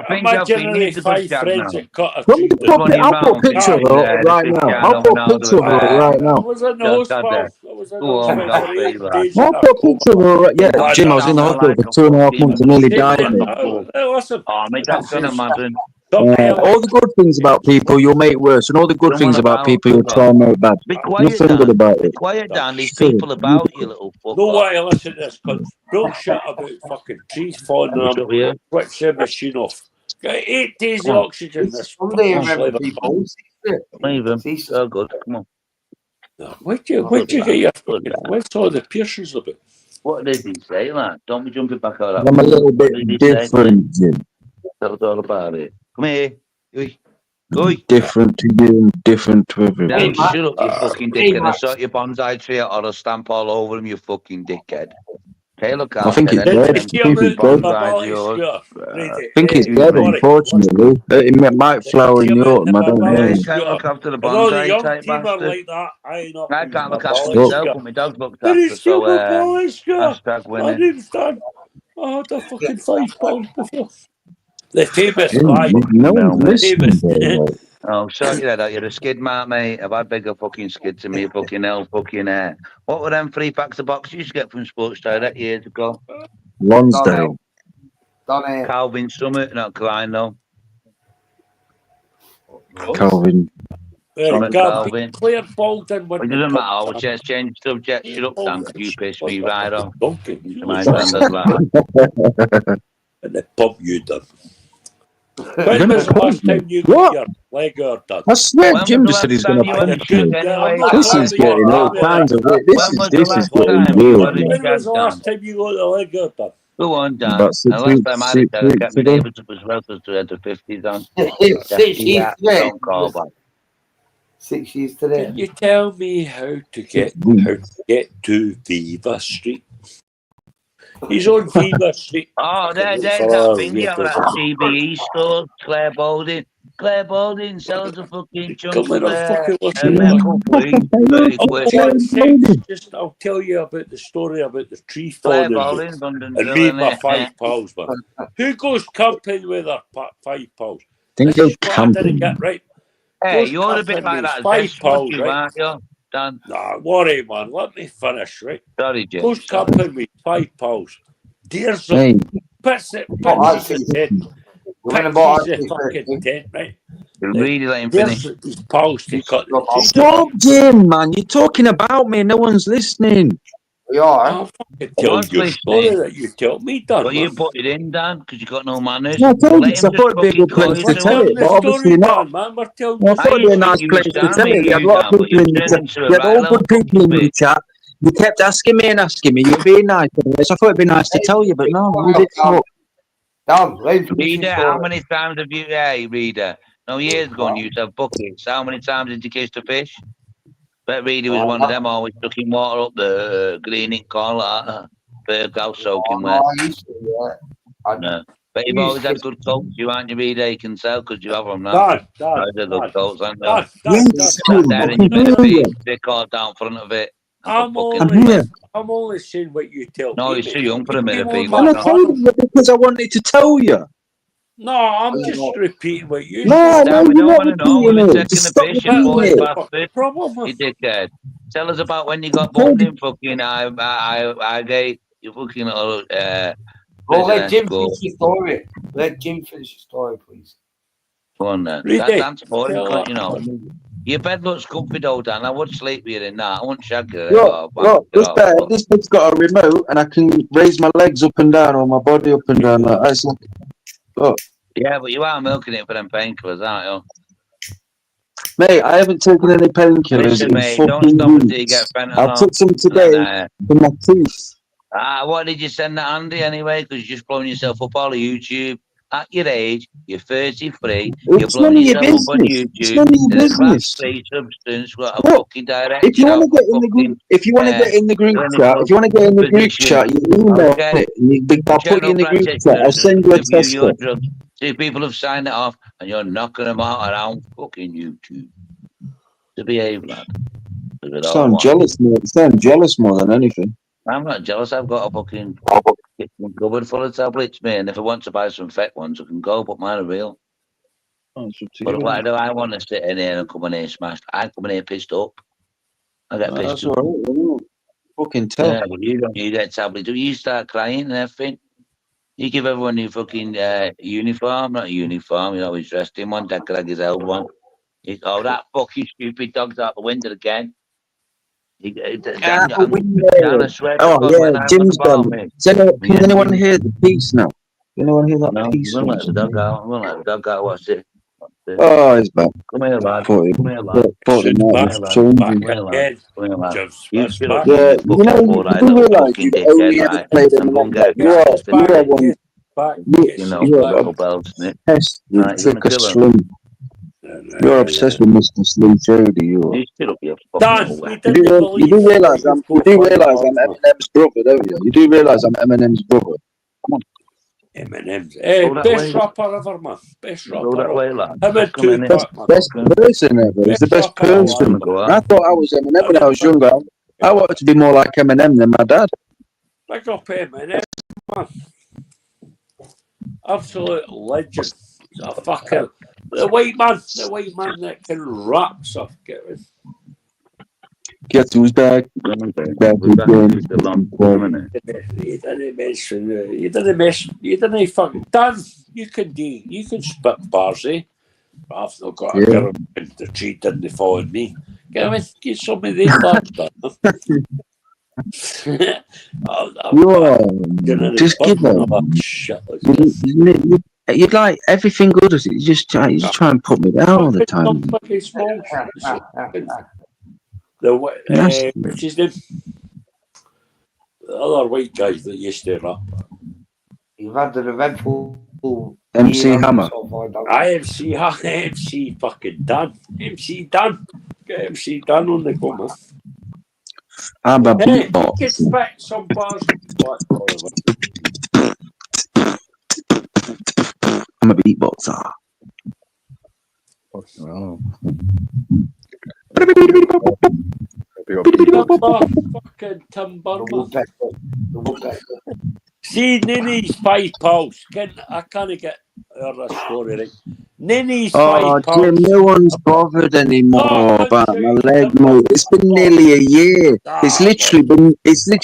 [SPEAKER 4] think
[SPEAKER 5] Imaginary
[SPEAKER 4] needs a good
[SPEAKER 5] 5
[SPEAKER 4] jab
[SPEAKER 5] friends
[SPEAKER 4] now.
[SPEAKER 5] that cut a
[SPEAKER 22] Let me
[SPEAKER 5] tree.
[SPEAKER 22] put I'll put a picture of her up right now. I'll put a picture of her up right
[SPEAKER 5] I
[SPEAKER 22] now.
[SPEAKER 5] was in the hospital. I was in the hospital for 8 days
[SPEAKER 22] I'll
[SPEAKER 5] in a
[SPEAKER 22] put a
[SPEAKER 5] coma.
[SPEAKER 22] picture of her. Yeah, Jim, I was in the hospital for 2.5 months. I nearly died, mate.
[SPEAKER 5] Listen.
[SPEAKER 4] Oh, my dad's gonna imagine.
[SPEAKER 22] All the good things about people you'll make worse, and all the good things about people you'll try and make bad.
[SPEAKER 4] Be quiet,
[SPEAKER 22] Nothing good
[SPEAKER 4] Dan.
[SPEAKER 22] about
[SPEAKER 4] Be
[SPEAKER 22] it.
[SPEAKER 4] quiet, Dan. There's
[SPEAKER 22] Shut
[SPEAKER 4] people
[SPEAKER 22] up.
[SPEAKER 4] about you, little fuck
[SPEAKER 5] No
[SPEAKER 4] off.
[SPEAKER 5] way, listen to this, because bullshit about fucking trees falling
[SPEAKER 4] What's
[SPEAKER 5] on
[SPEAKER 4] up with you?
[SPEAKER 5] switch the machine off. Got 8 days of
[SPEAKER 4] Come on.
[SPEAKER 5] oxygen. This
[SPEAKER 7] Someday
[SPEAKER 5] fucking
[SPEAKER 7] remember
[SPEAKER 5] slave.
[SPEAKER 7] people.
[SPEAKER 4] Leave him. So good. Come on.
[SPEAKER 5] Where'd you get your fucking, where's all the piercings about?
[SPEAKER 4] What did he say, lad? Don't be jumping back out of that.
[SPEAKER 22] I'm a little
[SPEAKER 4] What
[SPEAKER 22] bit
[SPEAKER 4] did he say?
[SPEAKER 22] different, Jim.
[SPEAKER 4] Tell us all about it. Come here. Oi.
[SPEAKER 22] Different to you and different to everyone.
[SPEAKER 4] Dan, shut up, you fucking dickhead, and sort your bonsai tree out or I'll stamp all over him, you fucking dickhead. Okay, look out.
[SPEAKER 22] I think it's
[SPEAKER 4] Then
[SPEAKER 22] dead. I
[SPEAKER 4] them
[SPEAKER 22] think it's
[SPEAKER 4] fucking
[SPEAKER 22] dead.
[SPEAKER 4] bonsais of yours.
[SPEAKER 22] I think it's dead, unfortunately. It might flower in the autumn, I don't know.
[SPEAKER 4] Yeah, you can't look after the
[SPEAKER 5] And all the
[SPEAKER 4] bonsai
[SPEAKER 5] young
[SPEAKER 4] type
[SPEAKER 5] team are
[SPEAKER 4] bastard.
[SPEAKER 5] like that. I ain't up.
[SPEAKER 4] I can't look after
[SPEAKER 22] Look.
[SPEAKER 4] myself, but my dog's looked
[SPEAKER 5] But
[SPEAKER 4] after,
[SPEAKER 5] he's
[SPEAKER 4] so
[SPEAKER 5] still a boys,
[SPEAKER 4] hashtag
[SPEAKER 5] my
[SPEAKER 4] winning.
[SPEAKER 5] name's Dan. I had a fucking £5 before. The famous
[SPEAKER 22] Jim,
[SPEAKER 5] lie.
[SPEAKER 22] no one's
[SPEAKER 4] No,
[SPEAKER 22] listening,
[SPEAKER 5] Famous.
[SPEAKER 22] bro.
[SPEAKER 4] Oh, sort your head out. You're a skid mark, mate. I've had bigger fucking skids than me, fucking hell, fucking hair. What were them 3 packs of boxes you used to get from Sports Direct years ago?
[SPEAKER 22] Lonsdale.
[SPEAKER 4] Calvin Summit, not Klein, though.
[SPEAKER 22] Calvin.
[SPEAKER 4] Calvin.
[SPEAKER 5] Clear Baldwin.
[SPEAKER 4] It doesn't matter. I'll just change the subject. Shut up, Dan, because you pissed me right off. Into my standard line.
[SPEAKER 5] And they pump you done. When was the last time you got your leg or done?
[SPEAKER 22] I swear Jim just said he's going to punch me. This is getting all kinds of weird. This is getting weird, man.
[SPEAKER 5] When was the last time you got the leg or done?
[SPEAKER 4] Go on, Dan.
[SPEAKER 22] About 6
[SPEAKER 4] And last time I
[SPEAKER 22] weeks,
[SPEAKER 4] did that, I kept my
[SPEAKER 22] ago.
[SPEAKER 4] neighbours up as well because they had the 50s on.
[SPEAKER 7] 6 years today.
[SPEAKER 4] Don't call back.
[SPEAKER 7] 6 years today.
[SPEAKER 5] Can you tell me how to get to Viva Street? He's on Viva Street.
[SPEAKER 4] Oh, there's that thingy out of that CBE store, Claire Balding. Claire Balding sells a fucking chunk of medical food. Very quick.
[SPEAKER 5] Just I'll tell you about the story about the tree
[SPEAKER 4] Claire
[SPEAKER 5] falling
[SPEAKER 4] Balding, London
[SPEAKER 5] and me and my 5 pals, man. Who goes camping with their 5 pals?
[SPEAKER 22] Didn't
[SPEAKER 5] This
[SPEAKER 22] go
[SPEAKER 5] is what I didn't
[SPEAKER 22] camping.
[SPEAKER 5] get right.
[SPEAKER 4] Hey,
[SPEAKER 5] Goes
[SPEAKER 4] you're a bit
[SPEAKER 5] camping
[SPEAKER 4] like
[SPEAKER 5] with
[SPEAKER 4] that
[SPEAKER 5] his 5
[SPEAKER 4] Zest
[SPEAKER 5] pals,
[SPEAKER 4] you,
[SPEAKER 5] right?
[SPEAKER 4] aren't you, Dan?
[SPEAKER 5] Nah, worry, man. Let me finish, right?
[SPEAKER 4] Sorry, Jim.
[SPEAKER 5] Goes camping with 5 pals. Deers
[SPEAKER 22] Hey.
[SPEAKER 5] pitches the tent. Pitches the fucking tent, right?
[SPEAKER 4] You're really letting finish.
[SPEAKER 5] His pals to cut the tree.
[SPEAKER 22] Stop, Jim, man. You're talking about me. No one's listening.
[SPEAKER 7] We are.
[SPEAKER 5] I'll fucking tell you a story that you tell me, Dan.
[SPEAKER 4] Well, you put it in, Dan, because you got no manners.
[SPEAKER 22] No, I told you,
[SPEAKER 4] Let
[SPEAKER 22] 'cause
[SPEAKER 4] him
[SPEAKER 22] I thought it'd be a good place to tell it, but obviously not.
[SPEAKER 5] Man, we're telling
[SPEAKER 22] I thought it'd be a nice place to tell it. You had a lot of people in the chat. You had all good people in the chat. You kept asking me and asking me. You were being nice. So I thought it'd be nice to tell you, but no, you didn't talk.
[SPEAKER 4] Reader, how many times have you, hey, Reader? No, years ago, you used to have buckets. How many times did you kiss the fish? Bet Reader was one of them, always chucking water up the green ink corner like that. Berghouse soaking wet.
[SPEAKER 7] I used to, yeah.
[SPEAKER 4] No. But you've
[SPEAKER 7] You
[SPEAKER 4] always had
[SPEAKER 7] said-
[SPEAKER 4] good coats, you aren't you, Reed? You can tell because you have them now.
[SPEAKER 5] Dad,
[SPEAKER 4] Always had good coats, aren't you?
[SPEAKER 22] Yes,
[SPEAKER 4] Sat there in
[SPEAKER 22] I'm
[SPEAKER 4] your bit of
[SPEAKER 22] here.
[SPEAKER 4] beef, stick all down front of it.
[SPEAKER 5] I'm only saying what you tell
[SPEAKER 4] No,
[SPEAKER 5] me.
[SPEAKER 4] he's too young for a
[SPEAKER 5] You
[SPEAKER 4] bit
[SPEAKER 5] came
[SPEAKER 4] of
[SPEAKER 5] on
[SPEAKER 4] beef.
[SPEAKER 5] my
[SPEAKER 22] And I
[SPEAKER 5] panel.
[SPEAKER 22] told you because I wanted to tell you.
[SPEAKER 5] No, I'm just repeating what you
[SPEAKER 22] No,
[SPEAKER 5] said.
[SPEAKER 22] no,
[SPEAKER 4] we
[SPEAKER 22] you're
[SPEAKER 4] don't
[SPEAKER 22] not
[SPEAKER 4] want to know. We've
[SPEAKER 22] repeating
[SPEAKER 4] been
[SPEAKER 22] it.
[SPEAKER 4] taking
[SPEAKER 22] Just
[SPEAKER 4] the
[SPEAKER 22] stop
[SPEAKER 4] piss, you
[SPEAKER 22] repeating
[SPEAKER 4] forty
[SPEAKER 22] it.
[SPEAKER 4] bastard.
[SPEAKER 5] Problem.
[SPEAKER 4] You dickhead. Tell us about when you got
[SPEAKER 22] I told
[SPEAKER 4] bummed
[SPEAKER 22] you.
[SPEAKER 4] in fucking I gay. You fucking little
[SPEAKER 7] Well, let
[SPEAKER 4] prisoner
[SPEAKER 7] Jim
[SPEAKER 4] school.
[SPEAKER 7] finish the story. Let Jim finish the story, please.
[SPEAKER 4] Go on then.
[SPEAKER 5] Read it.
[SPEAKER 4] That's boring,
[SPEAKER 5] Tell
[SPEAKER 4] you know. Your bed looks comfy though, Dan. I would sleep with you in that. I wouldn't shag you.
[SPEAKER 22] Look, this bed's got a remote and I can raise my legs up and down or my body up and down. Like, it's like, look.
[SPEAKER 4] Yeah, but you are milking it for them painkillers, aren't
[SPEAKER 22] Mate, I haven't taken any
[SPEAKER 4] you?
[SPEAKER 22] painkillers
[SPEAKER 4] Listen,
[SPEAKER 22] in
[SPEAKER 4] mate, don't
[SPEAKER 22] fucking
[SPEAKER 4] stop until you
[SPEAKER 22] weeks.
[SPEAKER 4] get
[SPEAKER 22] I
[SPEAKER 4] fentanyl.
[SPEAKER 22] took some today for my teeth.
[SPEAKER 4] What did you send that Andy anyway? Because you're just blowing yourself up all of YouTube. At your age, you're 33, you're
[SPEAKER 22] It's
[SPEAKER 4] blowing
[SPEAKER 22] none of your
[SPEAKER 4] yourself up on
[SPEAKER 22] business. It's
[SPEAKER 4] YouTube.
[SPEAKER 22] none of your
[SPEAKER 4] There's a
[SPEAKER 22] business.
[SPEAKER 4] class-free substance, got a
[SPEAKER 22] Look,
[SPEAKER 4] fucking
[SPEAKER 22] if you
[SPEAKER 4] direction
[SPEAKER 22] want
[SPEAKER 4] of
[SPEAKER 22] to get in the group, if you want to get in the group chat, if you want to get in the group chat, you email
[SPEAKER 4] Okay.
[SPEAKER 22] it. I'll put you in the group chat. I'll send you a
[SPEAKER 4] Review your
[SPEAKER 22] tester.
[SPEAKER 4] drugs. See, people have signed it off, and you're knocking them out around fucking YouTube. To behave, lad.
[SPEAKER 22] Sound jealous more than anything.
[SPEAKER 4] I'm not jealous. I've got a fucking kitchen cupboard full of tablets, mate. And if I want to buy some fake ones, I can go, but mine are real.
[SPEAKER 22] Oh, it's up to
[SPEAKER 4] But
[SPEAKER 22] you,
[SPEAKER 4] why
[SPEAKER 22] innit?
[SPEAKER 4] do I want to sit in here and come in here smashed? I come in here pissed up. I get pissed
[SPEAKER 22] That's
[SPEAKER 4] up.
[SPEAKER 22] all right. Isn't it? Fucking tell.
[SPEAKER 4] Yeah, but you don't. You get tablets. You start crying and everything. You give everyone your fucking uniform, not a uniform. You know, he's dressed in one. Dad Greg his old one. That fucking stupid dog's out the window again. Dan, I swear to
[SPEAKER 22] Oh
[SPEAKER 4] God,
[SPEAKER 22] yeah,
[SPEAKER 4] when I'm
[SPEAKER 22] Jim's
[SPEAKER 4] about
[SPEAKER 22] gone.
[SPEAKER 4] me.
[SPEAKER 22] Can anyone hear the piece now? Can anyone hear that
[SPEAKER 4] No,
[SPEAKER 22] piece?
[SPEAKER 4] we'll let the dog out. We'll let the dog out. What's it?
[SPEAKER 22] Oh, he's back.
[SPEAKER 4] Come here, lad.
[SPEAKER 22] 40,
[SPEAKER 4] Come here, lad.
[SPEAKER 22] 40
[SPEAKER 4] Come
[SPEAKER 22] minutes.
[SPEAKER 4] here, lad.
[SPEAKER 22] Changing.
[SPEAKER 4] Come here, lad. Come here, lad.
[SPEAKER 5] Just
[SPEAKER 4] You sit up
[SPEAKER 22] Yeah,
[SPEAKER 4] in your
[SPEAKER 22] you know,
[SPEAKER 4] fucking
[SPEAKER 22] you
[SPEAKER 4] board, like
[SPEAKER 22] do
[SPEAKER 4] little
[SPEAKER 22] realise
[SPEAKER 4] fucking
[SPEAKER 22] you
[SPEAKER 4] dickhead,
[SPEAKER 22] only ever
[SPEAKER 4] right?
[SPEAKER 22] played
[SPEAKER 4] And go and
[SPEAKER 22] Eminem.
[SPEAKER 4] get a
[SPEAKER 22] You are
[SPEAKER 4] crack.
[SPEAKER 22] one.
[SPEAKER 4] You know, little bell snip.
[SPEAKER 22] Obsessed with
[SPEAKER 4] Right, you're
[SPEAKER 22] Thicker
[SPEAKER 4] gonna kill him.
[SPEAKER 22] Slim. You're obsessed with Mr. Slim Shady. You are.
[SPEAKER 4] You sit up your
[SPEAKER 5] Dan,
[SPEAKER 4] fucking
[SPEAKER 5] you
[SPEAKER 4] wet.
[SPEAKER 5] didn't believe
[SPEAKER 22] You do realise I'm
[SPEAKER 5] Eminem.
[SPEAKER 22] Eminem's brother, don't you? You do realise I'm Eminem's brother.
[SPEAKER 5] Eminem's.
[SPEAKER 4] Go that
[SPEAKER 5] Best
[SPEAKER 4] way.
[SPEAKER 5] rapper ever, man. Best
[SPEAKER 4] Go
[SPEAKER 5] rapper
[SPEAKER 4] that
[SPEAKER 5] ever.
[SPEAKER 4] way, lad.
[SPEAKER 5] Him and
[SPEAKER 4] Come in here.
[SPEAKER 5] Tupac, man.
[SPEAKER 22] Best person ever. He's the best
[SPEAKER 5] Best rapper alive,
[SPEAKER 22] person.
[SPEAKER 5] man.
[SPEAKER 4] Go
[SPEAKER 22] I
[SPEAKER 4] out.
[SPEAKER 22] thought I was Eminem when I was younger. I wanted to be more like Eminem than my dad.
[SPEAKER 5] Big up Eminem, man. Absolute legend. He's a fucking the white man that can rap stuff.
[SPEAKER 22] Guess who's back? Back again.
[SPEAKER 5] You didn't fucking Dan, you can spit bars, eh? I've not got a
[SPEAKER 22] Yeah.
[SPEAKER 5] girl in the tree didn't follow me. Get some of these lads, Dan.
[SPEAKER 22] Just give up. You'd like everything good. You just try and put me down all the time.
[SPEAKER 5] What's his name? The other white guys that used to rap.
[SPEAKER 7] You've had the eventful
[SPEAKER 22] MC Hammer.
[SPEAKER 5] MC fucking Dan. MC Dan. Get MC Dan on the corner.
[SPEAKER 22] I'm a
[SPEAKER 5] Hey,
[SPEAKER 22] beatbox.
[SPEAKER 5] you can spit some bars.
[SPEAKER 22] I'm a beatboxer.
[SPEAKER 5] Fucking Tim Burma. See, Ninny's 5 pounds. I can't get the story right. Ninny's 5 pounds.
[SPEAKER 22] Jim, no one's bothered anymore about my leg, mate. It's been nearly a year. It's literally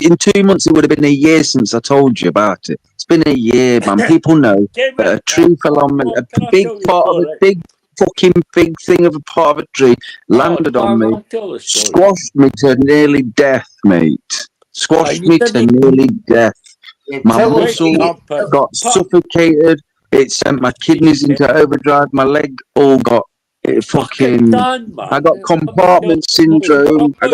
[SPEAKER 22] in 2 months. It would have been a year since I told you about it. It's been a year, man. People know that a tree fell on me. A big part of a big thing of a part of a tree landed on me, squashed me to nearly death, mate. Squashed me to nearly death. My muscle got suffocated. It sent my kidneys into overdrive. My leg all got fucking. I got compartment syndrome. They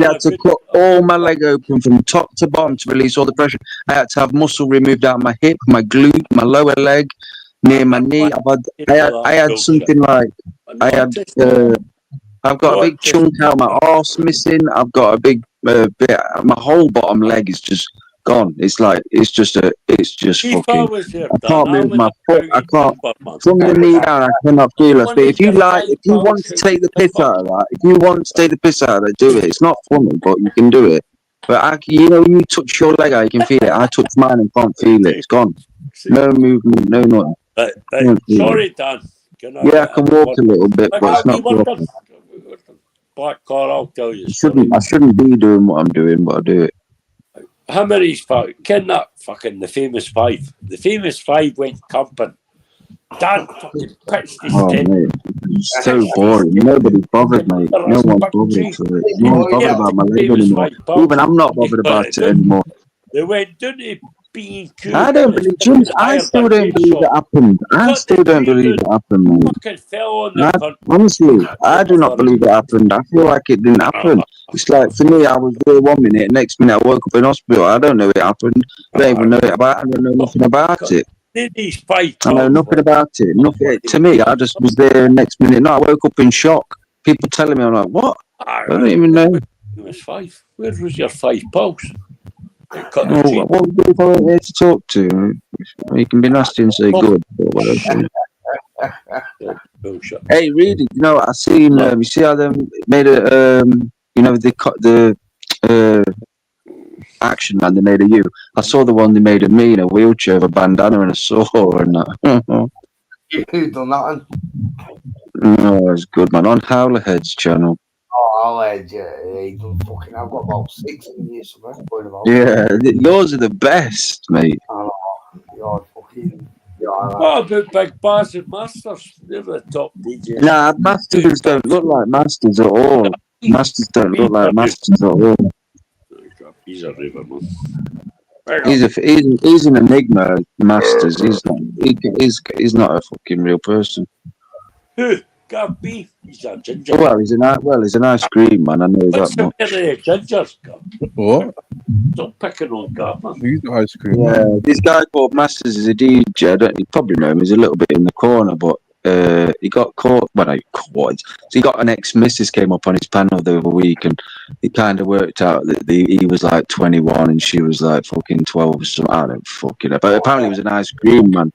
[SPEAKER 22] had to cut all my leg open from top to bottom to release all the pressure. I had to have muscle removed out of my hip, my glute, my lower leg, near my knee. I had something like I've got a big chunk out of my arse missing. I've got a big bit. My whole bottom leg is just gone. It's like it's just
[SPEAKER 5] If I
[SPEAKER 22] fucking.
[SPEAKER 5] was here,
[SPEAKER 22] I
[SPEAKER 5] Dan,
[SPEAKER 22] can't
[SPEAKER 5] I
[SPEAKER 22] move
[SPEAKER 5] would
[SPEAKER 22] my
[SPEAKER 5] have
[SPEAKER 22] foot. I
[SPEAKER 5] shouted
[SPEAKER 22] can't.
[SPEAKER 5] timber, man.
[SPEAKER 22] From the knee down, I cannot feel it. But if you
[SPEAKER 5] Your
[SPEAKER 22] like, if you want to
[SPEAKER 5] out
[SPEAKER 22] take the piss out of that, if you want to take the piss out of it, do it. It's not funny, but you can do it. But you know, when you touch your leg out, you can feel it. I touch mine and can't feel it. It's gone. No movement, no nothing.
[SPEAKER 5] Sorry, Dan.
[SPEAKER 22] Yeah, I can walk a little bit, but it's not proper.
[SPEAKER 5] Black car, I'll tell you.
[SPEAKER 22] I shouldn't be doing what I'm doing, but I do it.
[SPEAKER 5] How many's can that fucking the famous five? The famous five went camping. Dan fucking pitched his tent.
[SPEAKER 22] Mate, it's so boring. Nobody's bothered, mate. No one's bothered for it. No one's bothered about my leg anymore. Even I'm not bothered about it anymore.
[SPEAKER 5] They went down to B&Q.
[SPEAKER 22] I don't believe, James, I still don't believe it happened. I still don't believe it happened, mate. Honestly, I do not believe it happened. I feel like it didn't happen. It's like, for me, I was there 1 minute, next minute I woke up in hospital. I don't know it happened. I don't even know it about. I don't know nothing about it. I know nothing about it. Nothing. To me, I just was there next minute. No, I woke up in shock. People telling me, I'm like, what? I don't even know.
[SPEAKER 5] It was five. Where was your 5 pals?
[SPEAKER 22] What if I went there to talk to? You can be nasty and say good, but whatever. Hey, really? You know, I seen. You see how they made a. You know, they cut the action man they made of you. I saw the one they made of me in a wheelchair with a bandana and a saw and that.
[SPEAKER 7] Who done that one?
[SPEAKER 22] No, it's good, man. On Howlerhead's channel.
[SPEAKER 7] Oh, I'll edge it. Fucking, I've got about 6 in here somewhere.
[SPEAKER 22] Yeah, yours are the best, mate.
[SPEAKER 7] Oh, you're fucking.
[SPEAKER 5] What about Big Bass and Masters? They're the top DJs.
[SPEAKER 22] Nah, Masters don't look like Masters at all. Masters don't look like Masters at all.
[SPEAKER 5] He's a river, man.
[SPEAKER 22] He's an enigma, Masters. He's not a fucking real person.
[SPEAKER 5] Who? Gav B? He's a ginger.
[SPEAKER 22] Well, he's an ice cream man. I know
[SPEAKER 5] What's
[SPEAKER 22] that much.
[SPEAKER 5] the gingers, Gav?
[SPEAKER 1] What?
[SPEAKER 5] Stop picking on Gav, man.
[SPEAKER 22] He's the ice cream. Yeah, this guy called Masters is a DJ. You probably know him. He's a little bit in the corner, but he got caught. Well, no, caught. So he got an ex-missus came up on his panel the other week, and it kind of worked out that he was like 21 and she was like fucking 12 or something. I don't fucking know. But apparently he was an ice cream man.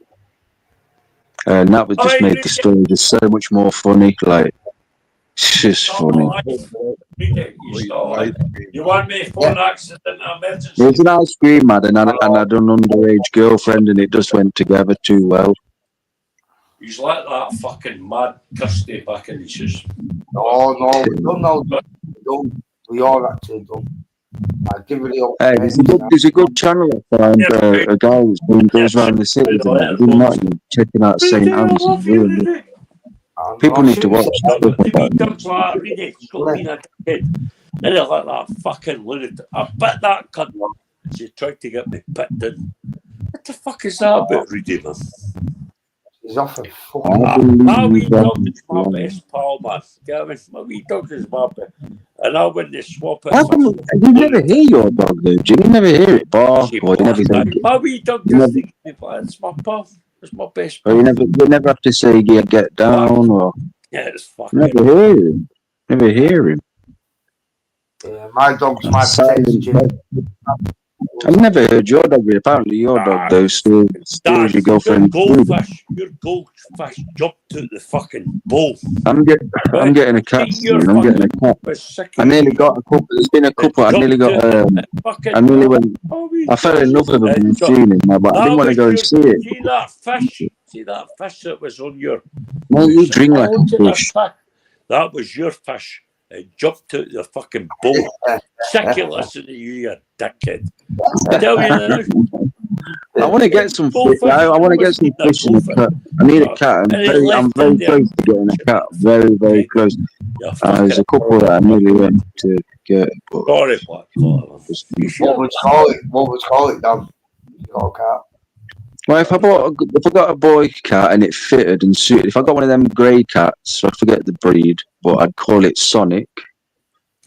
[SPEAKER 22] And that was just made the story just so much more funny. Like, it's just funny.
[SPEAKER 5] You want me for an accident emergency?
[SPEAKER 22] He was an ice cream man, and I had an underage girlfriend, and it just went together too well.
[SPEAKER 5] He's like that fucking mad Kirsty back in his shoes.
[SPEAKER 7] No, don't. We all actually don't. I'll give it up.
[SPEAKER 22] Hey, there's a good channel I found. A guy who's goes around the city checking out St. Anne's. Really. People need to watch stuff like that.
[SPEAKER 5] Then I like that fucking lunatic. I bit that cunt. She tried to get me picked in. What the fuck is that about, Rudy, man?
[SPEAKER 7] He's off a fucking.
[SPEAKER 5] My wee dog is my best pal, man. My wee dog is my best. And I went to swap it.
[SPEAKER 22] You never hear your dog, though, Jim. You never hear it bark, or you never think it.
[SPEAKER 5] My wee dog just thinks it's my pal. It's my best pal.
[SPEAKER 22] Or you never have to say, yeah, get down, or.
[SPEAKER 5] Yeah, it's fucking.
[SPEAKER 22] Never hear him. Never hear him.
[SPEAKER 7] Yeah, my dog's my best.
[SPEAKER 22] I've never heard your dog. Apparently, your dog though steals your girlfriend's food.
[SPEAKER 5] Your goldfish jumped out the fucking bowl.
[SPEAKER 22] I'm getting a cat soon. I'm getting a cat. I nearly got a couple. There's been a couple. I nearly got. I nearly went. I fell in love with them and seen it, but I didn't want to go and see it.
[SPEAKER 5] See that fish? See that fish that was on your?
[SPEAKER 22] No, you drink like a fish.
[SPEAKER 5] That was your fish. It jumped out the fucking bowl. Sick of listening to you dickhead. I tell you now.
[SPEAKER 22] I want to get some fish. I want to get some fish in a cat. I need a cat. I'm very close to getting a cat. Very, very close. There's a couple that I nearly went to get.
[SPEAKER 5] Sorry, what?
[SPEAKER 7] What would call it, Dan? You got a cat.
[SPEAKER 22] Well, if I got a boy cat and it fitted and suited, if I got one of them grey cats, I forget the breed, but I'd call it Sonic.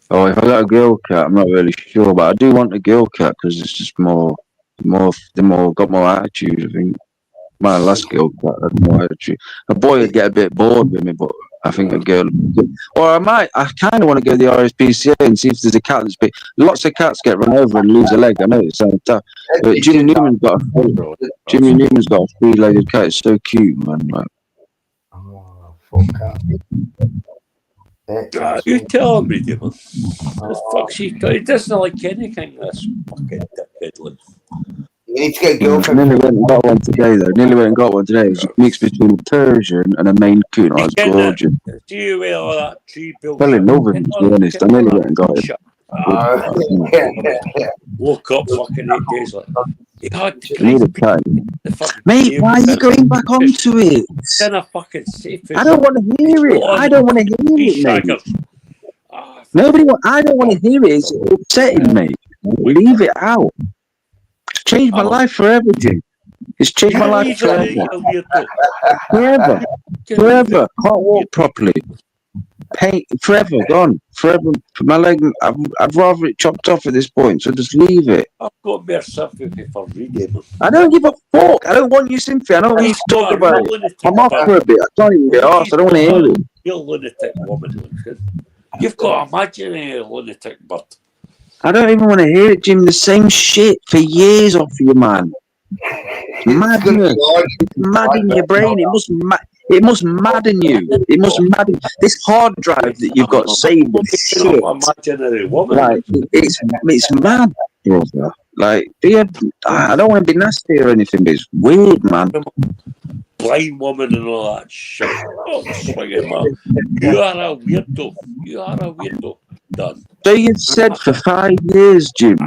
[SPEAKER 22] Or if I got a girl cat, I'm not really sure, but I do want a girl cat because it's just got more attitude. I think my last girl cat had more attitude. A boy would get a bit bored with me, but I think I'd go. Or I kind of want to go to the RSPCA and see if there's a cat that's big. Lots of cats get run over and lose a leg. I know it sounds tough. But Jimmy Newman's got a three-legged cat. It's so cute, man. Like,
[SPEAKER 5] you tell him, Brady, man. The fuck's he doesn't like anything, this fucking dickhead.
[SPEAKER 7] You need to get a girlfriend.
[SPEAKER 22] Nearly went and got one today, though. Nearly went and got one today. It was a mix between a Persian and a Maine Coon. I was gorgeous.
[SPEAKER 5] Do you wear all that tree built?
[SPEAKER 22] Fell in love with him, to be honest. I nearly went and got him.
[SPEAKER 5] Woke up fucking 8 days later.
[SPEAKER 22] Mate, why are you going back onto it? I don't want to hear it. I don't want to hear it, mate. I don't want to hear it. It's upsetting me. Leave it out. It's changed my life forever, Jim. It's changed my life forever. Forever. Can't walk properly. Pain forever, gone. Forever. My leg, I'd rather it chopped off at this point, so just leave it.
[SPEAKER 5] I've got more sympathy for reading.
[SPEAKER 22] I don't give a fuck. I don't want your sympathy. I don't want you to talk about it. I'm off for a bit. I can't even get off. I don't want to hear it.
[SPEAKER 5] You're a lunatic woman. You've got imaginary lunatic butt.
[SPEAKER 22] I don't even want to hear it, Jim. The same shit for years off you, man. Madness. It's mad in your brain. It must madden you. It must madden. This hard drive that you've got saved is shit. Like, it's mad, brother. Like, I don't want to be nasty or anything, but it's weird, man.
[SPEAKER 5] Blind woman and all that shit. Oh, swinging, man. You are a weirdo. Done.
[SPEAKER 22] So you've said for 5 years, Jim.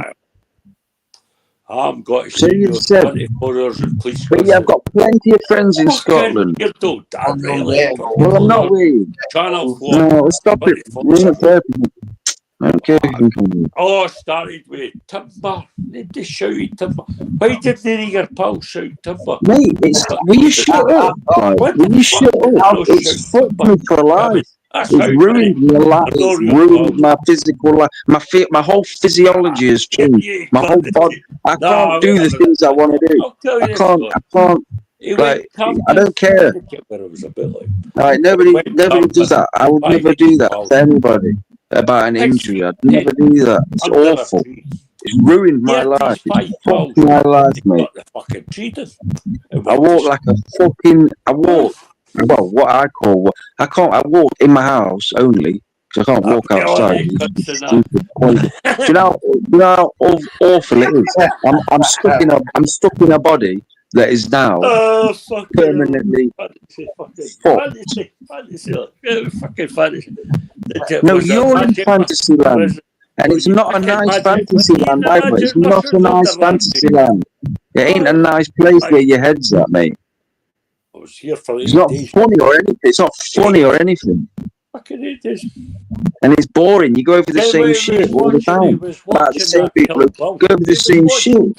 [SPEAKER 5] I'm got to
[SPEAKER 22] so you said
[SPEAKER 5] 24 hours of police.
[SPEAKER 22] But yeah, I've got plenty of friends in Scotland. Well, I'm not weird. No, stop it. We're not therapy. Okay.
[SPEAKER 5] Oh, started with timber. They shouted timber. Why did your pal shout timber?
[SPEAKER 22] Mate, will you shut up? Will you shut up? It's fucked me for life. It's ruined my life. It's ruined my physical life. My whole physiology has changed. My whole body. I can't do the things I want to do. I can't. Like, I don't care. Like, nobody does that. I would never do that to anybody about an injury. I'd never do that. It's awful. It's ruined my life. It's fucked my life, mate. I walk like a fucking. Well, what I walk in my house only because I can't walk outside. Do you know how awful it is? I'm stuck in a body that is now permanently fucked. No, you're in fantasy land, and it's not a nice fantasy land either. It's not a nice fantasy land. It ain't a nice place where your head's at, mate. It's not funny or anything. It's not funny or anything. And it's boring. You go over the same shit all the time. Like the same people go over the same shit.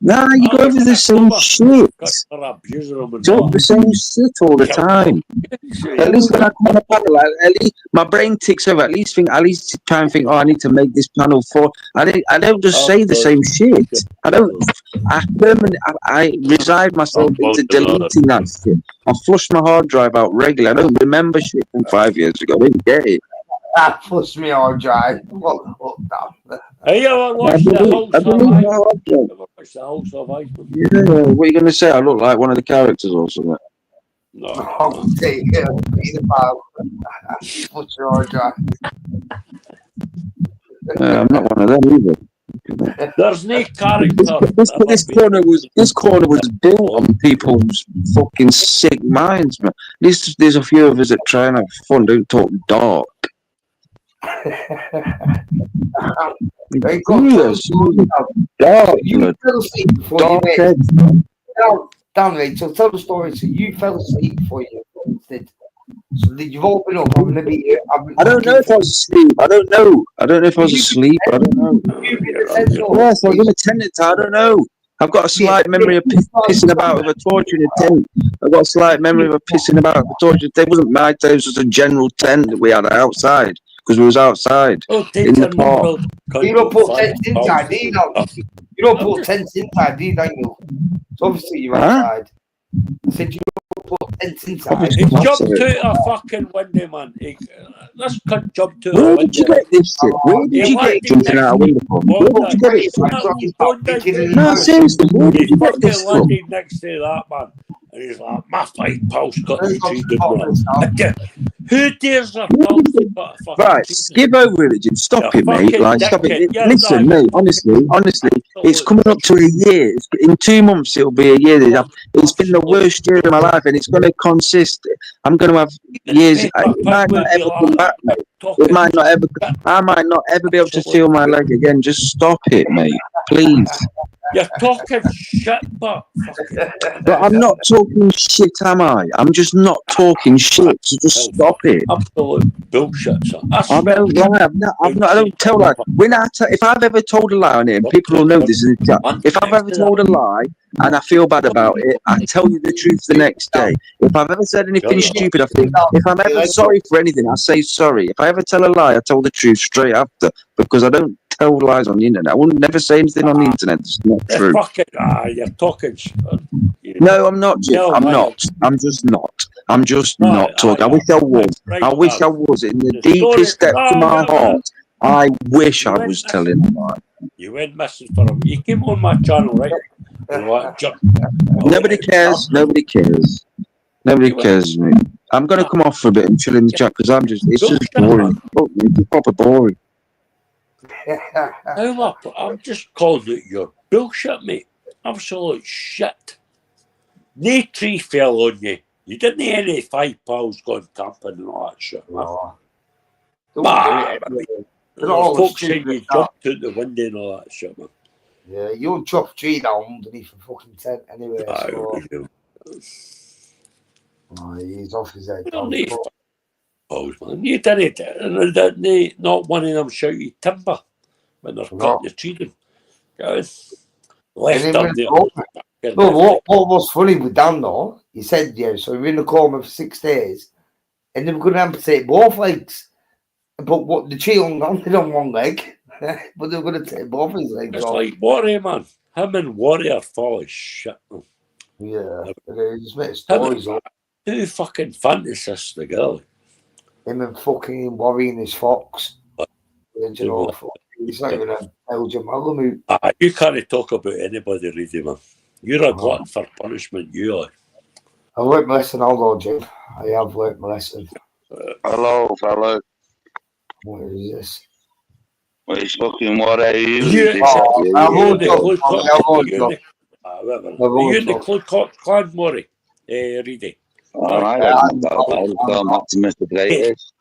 [SPEAKER 22] Nah, you go over the same shit. Talk the same shit all the time. At least when I come on a panel, at least my brain ticks over. At least try and think. Oh, I need to make this panel for. I don't just say the same shit. I reside myself into deleting that shit. I flush my hard drive out regularly. I don't remember shit from 5 years ago. I didn't get it.
[SPEAKER 7] That flush me hard drive.
[SPEAKER 5] Hey, I watched the House of Ice.
[SPEAKER 22] Yeah, what are you going to say? I look like one of the characters or something.
[SPEAKER 5] No.
[SPEAKER 7] I'll take it. Flush your hard drive.
[SPEAKER 22] I'm not one of them either.
[SPEAKER 5] There's no character.
[SPEAKER 22] This corner was built on people's fucking sick minds, man. At least there's a few of us that try and have fun. Don't talk dark.
[SPEAKER 7] You fell asleep before you went. Damn, mate. So tell the story. So you fell asleep before you did. So you've all been up.
[SPEAKER 22] I don't know if I was asleep. I don't know if I was asleep. I don't know. Yes, I was in a tent. I don't know. I've got a slight memory of pissing about with a torch in a tent. I've got a slight memory of pissing about with a torch. It wasn't my tent. It was just a general tent that we had outside because we was outside in the park.
[SPEAKER 7] You don't put tents inside, do you? You don't put tents inside, do you, Daniel? So obviously you're outside. I said you
[SPEAKER 5] He jumped out a fucking window, man. This cunt jumped out a
[SPEAKER 22] Where
[SPEAKER 5] window.
[SPEAKER 22] did you get this shit? Where did you get jumping out a window from? Where did you get it from? No, seriously, where did you get this from?
[SPEAKER 5] Landed next to that, man. And he's like, my fight pulse got me treated, man. Who dares their pulse to got a fucking
[SPEAKER 22] Right, skip over religion. Stop it, mate.
[SPEAKER 5] fucking
[SPEAKER 22] Like, stop it.
[SPEAKER 5] dickhead.
[SPEAKER 22] Listen, mate. Honestly, it's coming up to a year. In 2 months, it'll be a year. It's been the worst year of my life, and it's going to consist. I'm going to have years. It might not ever come back, mate. It might not ever. I might not ever be able to feel my leg again. Just stop it, mate. Please.
[SPEAKER 5] You're talking shit, but
[SPEAKER 22] I'm not talking shit, am I? I'm just not talking shit. So just stop it.
[SPEAKER 5] Absolute bullshit, sir.
[SPEAKER 22] I don't lie. I don't tell lies. If I've ever told a lie on it, and people will know this in the chat. If I've ever told a lie and I feel bad about it, I tell you the truth the next day. If I've ever said anything stupid, I think. If I'm ever sorry for anything, I say sorry. If I ever tell a lie, I tell the truth straight after, because I don't tell lies on the internet. I wouldn't never say anything on the internet that's not true.
[SPEAKER 5] You're talking shit.
[SPEAKER 22] No, I'm not, Jim. I'm not. I'm just not. I'm just not talking. I wish I was. I wish I was. In the deepest depth of my heart, I wish I was telling a lie.
[SPEAKER 5] You went message for him. You came on my channel, right?
[SPEAKER 22] Nobody cares. Nobody cares. Nobody cares, mate. I'm going to come off for a bit and chill in the chat because it's just boring. Oh, it's proper boring.
[SPEAKER 5] I'm just calling it your bullshit, mate. Absolute shit. No tree fell on you. You didn't have any 5 pals going camping and all that shit, man. Folks saying you jumped out the window and all that shit, man.
[SPEAKER 7] Yeah, you don't chop a tree down underneath a fucking tent anyway. He's off his head.
[SPEAKER 5] Man. You did it. Not one of them shout you timber when they're cutting the tree down. Guys, left up there.
[SPEAKER 7] No, what was funny with Dan though, he said, so we were in the coma for 6 days and they were going to amputate both legs. But what the tree hung on, on one leg, but they were going to take both his legs
[SPEAKER 5] it's
[SPEAKER 7] off.
[SPEAKER 5] Like Warrior, man. Him and Warrior full of shit, man.
[SPEAKER 7] Yeah, they just make stories up.
[SPEAKER 5] 2 fucking fantasists together.
[SPEAKER 7] Him and fucking worrying his fox. He's not even a Belgian Malamute.
[SPEAKER 5] You can't talk about anybody, really, man. You're a glutton for punishment, you are.
[SPEAKER 7] I've learnt my lesson, although, Jim. I have learnt my lesson.
[SPEAKER 4] Hello, fellow.
[SPEAKER 7] What is this?
[SPEAKER 4] What is fucking what are you?
[SPEAKER 5] You're in the Clan Murray, Reedy.
[SPEAKER 4] Alright, I'll go back to Mr. Greatest.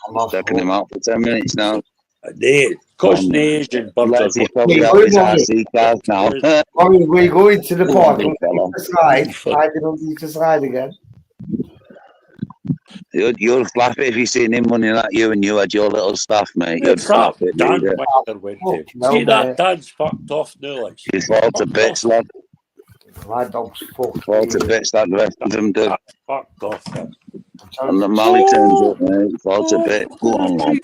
[SPEAKER 4] I'm checking him out for 10 minutes now.
[SPEAKER 5] Cousin Asian
[SPEAKER 4] Let's see, probably have his RC cars now.
[SPEAKER 7] We're going to the park. I don't need to slide again.
[SPEAKER 4] You'll flap it if you see him running at you and you had your little staff, mate. You'd flap it.
[SPEAKER 5] See that dad's fucked off now, like.
[SPEAKER 4] You fall to bits, lad.
[SPEAKER 7] My dog's fucked.
[SPEAKER 4] Fall to bits like the rest of them do.
[SPEAKER 5] Fucked off.
[SPEAKER 4] And the Mally turns up, mate. Fall to bits. Go on, lad.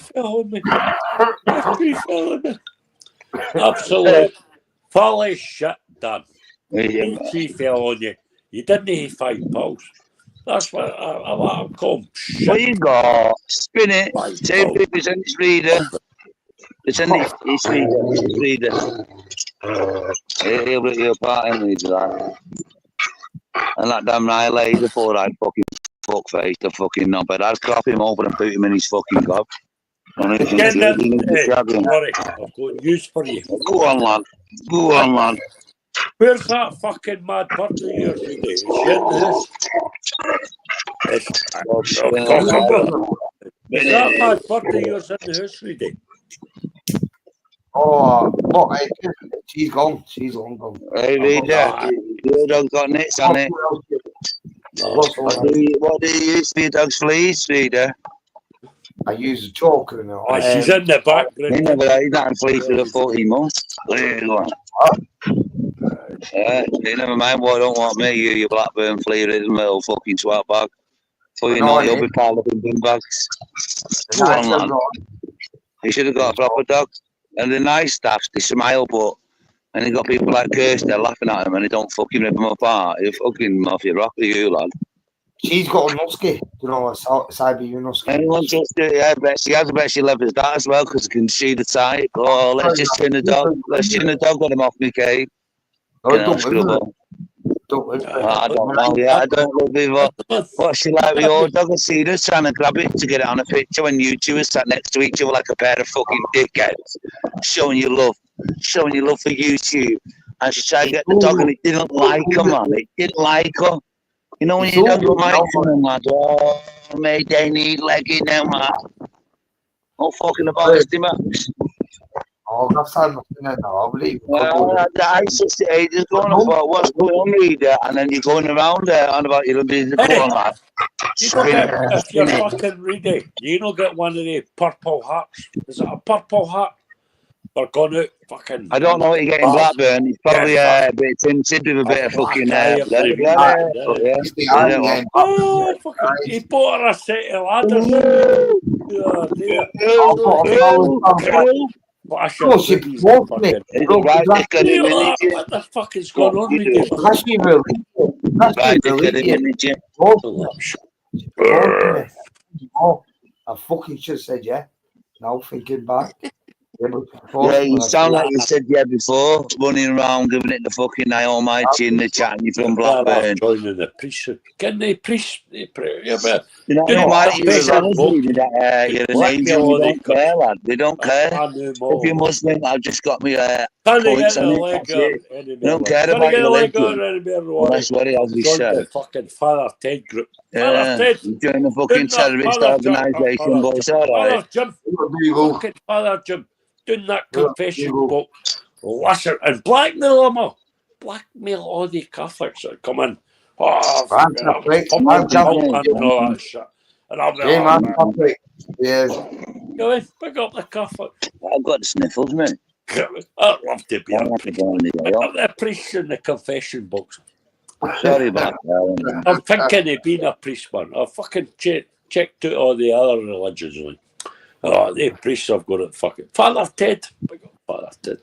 [SPEAKER 5] Absolute full of shit, Dan. He fell on you. You didn't have 5 pals. That's what I'm calling shit.
[SPEAKER 4] What you got? Spin it. Take it in its reader. It's in its reader. He'll rip you apart and read that. And that damn annihilator, poor eyed fucking fuckface, the fucking knobhead. I'd crop him over and put him in his fucking gob.
[SPEAKER 5] I've got news for you.
[SPEAKER 4] Go on, lad. Go on, lad.
[SPEAKER 5] Where's that fucking mad partner of yours today? Is she in this? Is that mad partner of yours in the house today?
[SPEAKER 7] Oh, what? She's gone. She's gone.
[SPEAKER 4] Hey, Reader, your dog got nits on it. What do you use for your dog's fleas, Reader?
[SPEAKER 7] I use a choker now.
[SPEAKER 5] She's in the background.
[SPEAKER 4] He's not in fleas for the 14 months. Never mind what I don't want me, you Blackburn flea-ridden little fucking swat bag. For you know, you'll be piled up in bin bags. Come on, man. You should have got a proper dog. And the nice staffs, they smile, but And you got people like Kirsty laughing at him and they don't fucking rip him apart. You fucking mafia rock with you, lad.
[SPEAKER 7] She's got a husky, you know, a Siberian husky.
[SPEAKER 4] Anyone just yeah, bet she levels that as well because you can see the type. Oh, let's just chin the dog. Let's chin the dog. Got him off me, Kate.
[SPEAKER 7] No, don't
[SPEAKER 4] I don't know. Yeah, I don't love it. What's she like with your dog? I see her trying to grab it to get it on a picture when you two are sat next to each other like a pair of fucking dickheads, showing you love for YouTube. And she tried to get the dog and it didn't like her, man. It didn't like her. You know when you don't like them, lad. Oh, mate, they need legging now, man. Oh, fucking about this, Max.
[SPEAKER 7] Oh, that's time now, I believe.
[SPEAKER 4] I just ages going about what's going on, reader, and then you're going around there on about your business.
[SPEAKER 5] You don't get, if you're fucking ready, you don't get one of the purple hats. Is it a purple hat? They're going out fucking.
[SPEAKER 4] I don't know what you get in Blackburn. It's probably a bit tinted with a bit of fucking.
[SPEAKER 5] Oh, fucking! He bought her a set of ladders. What the fuck is going on with you?
[SPEAKER 7] I fucking should have said yeah. Now thinking back.
[SPEAKER 4] Yeah, you sound like you said yeah before, running around giving it the fucking eye almighty in the chat and you're from Blackburn.
[SPEAKER 5] Joining the priesthood. Can they priest?
[SPEAKER 4] You know what I mean? You're an angel, they don't care, lad. They don't care. If you're Muslim, I've just got me points on it. They don't care about your religion. That's what it obviously said.
[SPEAKER 5] Fucking Father Ted group.
[SPEAKER 4] Yeah, you join the fucking terrorist organisation, but it's alright.
[SPEAKER 5] Father Jim. Doing that confession book, listen, and blackmail them all. Blackmail all the Catholics that come in. Oh, fucking all that shit. And I'll be go in, pick up the Catholics.
[SPEAKER 4] I've got the sniffles, mate.
[SPEAKER 5] I'd love to be a priest. Pick up the priests in the confession books.
[SPEAKER 4] Sorry about that.
[SPEAKER 5] I'm thinking of being a priest, man. I fucking checked out all the other religions, like. Oh, the priests have got it fucking. Father Ted. Father Ted.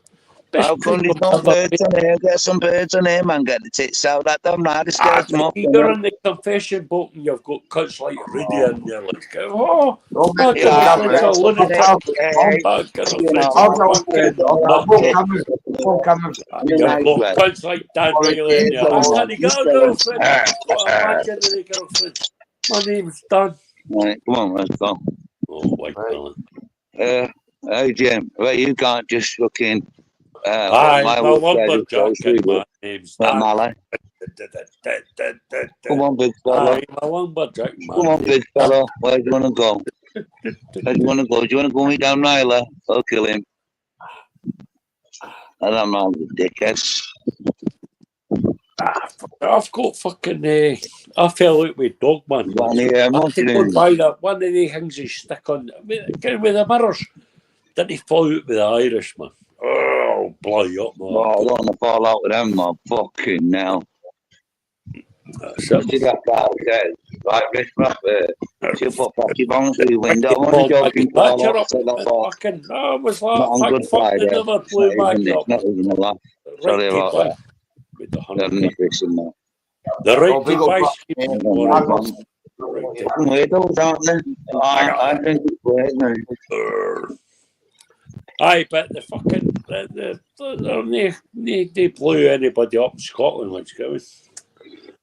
[SPEAKER 4] How come there's no birds on here? Get some birds on here, man. Get the tits out. That damn night is scared them off.
[SPEAKER 5] You're in the confession book and you've got cunts like Rudy in there. Like, cunts like Dan Riley in there. I can't get a girlfriend. I've got a imaginary girlfriend. My name's Dan.
[SPEAKER 4] Right, come on, let's go.
[SPEAKER 5] Oh, white fella.
[SPEAKER 4] Hey, Jim, well, you can't just fucking.
[SPEAKER 5] Hi, my lumberjack. My name's
[SPEAKER 4] Mally. Come on, big fella.
[SPEAKER 5] Hi, my lumberjack.
[SPEAKER 4] Come on, big fella. Where do you want to go? Where do you want to go? Do you want to go meet down Nyla? I'll kill him. I don't know, dickheads.
[SPEAKER 5] I've got fucking. I fell out with dog man. I had to go and buy that one of the things you stick on with the mirrors. Didn't he fall out with the Irish man? Oh, blow you up, man!
[SPEAKER 4] Oh, I don't want to fall out with them, man. Fucking now. See that guy said, right, Rich Rapper. She'll put back your bones through the window. I want to joke and fall out.
[SPEAKER 5] Fucking, I was like, fuck, they never blew my job.
[SPEAKER 4] Not even a laugh. Sorry about that.
[SPEAKER 5] With the
[SPEAKER 4] right
[SPEAKER 5] device.
[SPEAKER 4] Weirdos, aren't they? I think it's weird now.
[SPEAKER 5] Aye, but the fucking they blew anybody up in Scotland, let's go.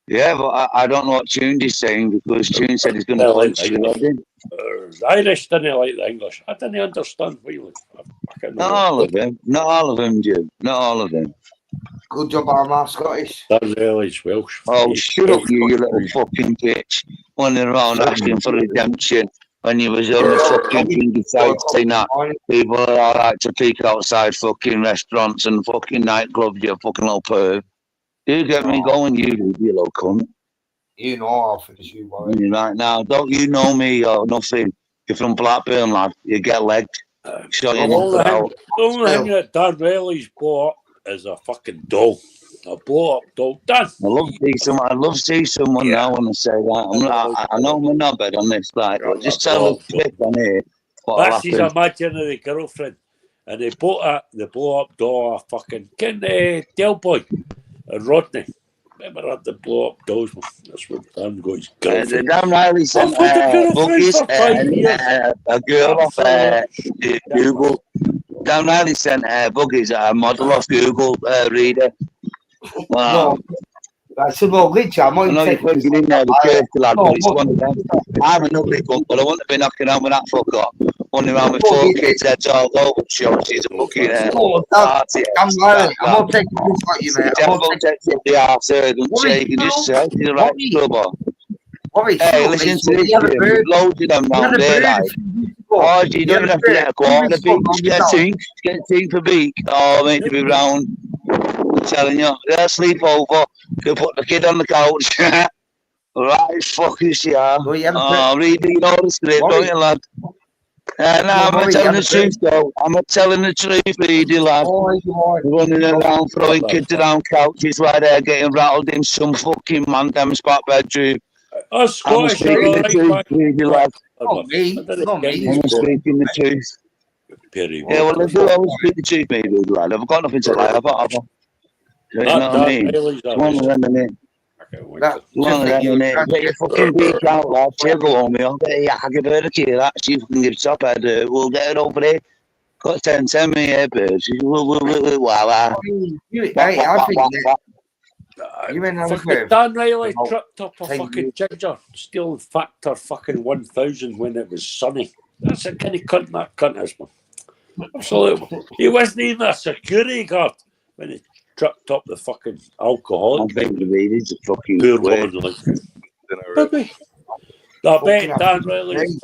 [SPEAKER 4] Yeah, but I don't know what Tune is saying because Tune said he's going to play the
[SPEAKER 5] Irish didn't like the English. I didn't understand why.
[SPEAKER 4] Not all of them. Not all of them, Jim. Not all of them.
[SPEAKER 7] Good job, I'm Scottish.
[SPEAKER 5] That really is Welsh.
[SPEAKER 4] Oh, shut up, you little fucking bitch. Running around asking for redemption when you was on the fucking thing saying that people are alright to peek outside fucking restaurants and fucking nightclubs, you fucking little perv. You get me going, you little cunt.
[SPEAKER 7] You know I'll finish you, boy.
[SPEAKER 4] Right now, don't you know me or nothing? You're from Blackburn, lad. You get legged. Shut your mouth out.
[SPEAKER 5] The only thing that Dan Riley's bought is a fucking doll. A blow up doll. Dan.
[SPEAKER 4] I love to see someone now when I say that. I know I'm a knobhead on this, like, but just tell us quick on here.
[SPEAKER 5] That's his imaginary girlfriend. And they bought the blow-up doll off fucking Del Boy and Rodney. Remember had the blow-up dolls? That's what Dan got his girlfriend.
[SPEAKER 4] Dan Riley sent bookies and a girl off Google. Dan Riley sent bookies, a model off Google reader. Wow.
[SPEAKER 7] No, that's about Rich. I'm
[SPEAKER 4] I know
[SPEAKER 7] not
[SPEAKER 4] you're thinking in there the curvy lad, but it's one of them. I'm an ugly cunt, but I wouldn't be knocking on with that fucker. Running around with 4 kids' heads all over the show. She's a fucking party.
[SPEAKER 7] I'm not taking this like you, mate. I'm not
[SPEAKER 4] taking the arse here, don't you? You can just say, you're right, scrubber. Hey, listen to this, Jim. Loads of them round there, like. Oh, you don't even have to get a quarter beak. Just get a team for beak. Oh, mate, to be round. I'm telling you. Yeah, sleep over. Go put the kid on the couch. Right, fucking she are. Oh, reading all the script, don't you, lad? I'm not telling the truth, though. I'm not telling the truth, reading, lad. Running around, throwing kids around couches while they're getting rattled in some fucking man damn spot bedroom.
[SPEAKER 5] I'm Scottish, you're all right,
[SPEAKER 4] reading, lad.
[SPEAKER 7] Not me. Not me.
[SPEAKER 4] I'm speaking the truth. Yeah, well, I do always speak the truth, maybe, lad. I've got nothing to lie about, have I? You know what I mean? It's one of them, innit? One of them, innit? Get your fucking beak out, lad. She'll go home, I'll give her a key, that. She fucking gives top head. We'll get her over there. Got 10 me here, birds. Wow.
[SPEAKER 5] Fucking Dan Riley tripped up a fucking ginger, still factor fucking 1000 when it was sunny. That's the kind of cunt that cunt is, man. Absolutely. He wasn't even a security guard when he tripped up the fucking alcoholic.
[SPEAKER 4] I think he's a fucking
[SPEAKER 5] poor woman like Baby. I bet Dan Riley's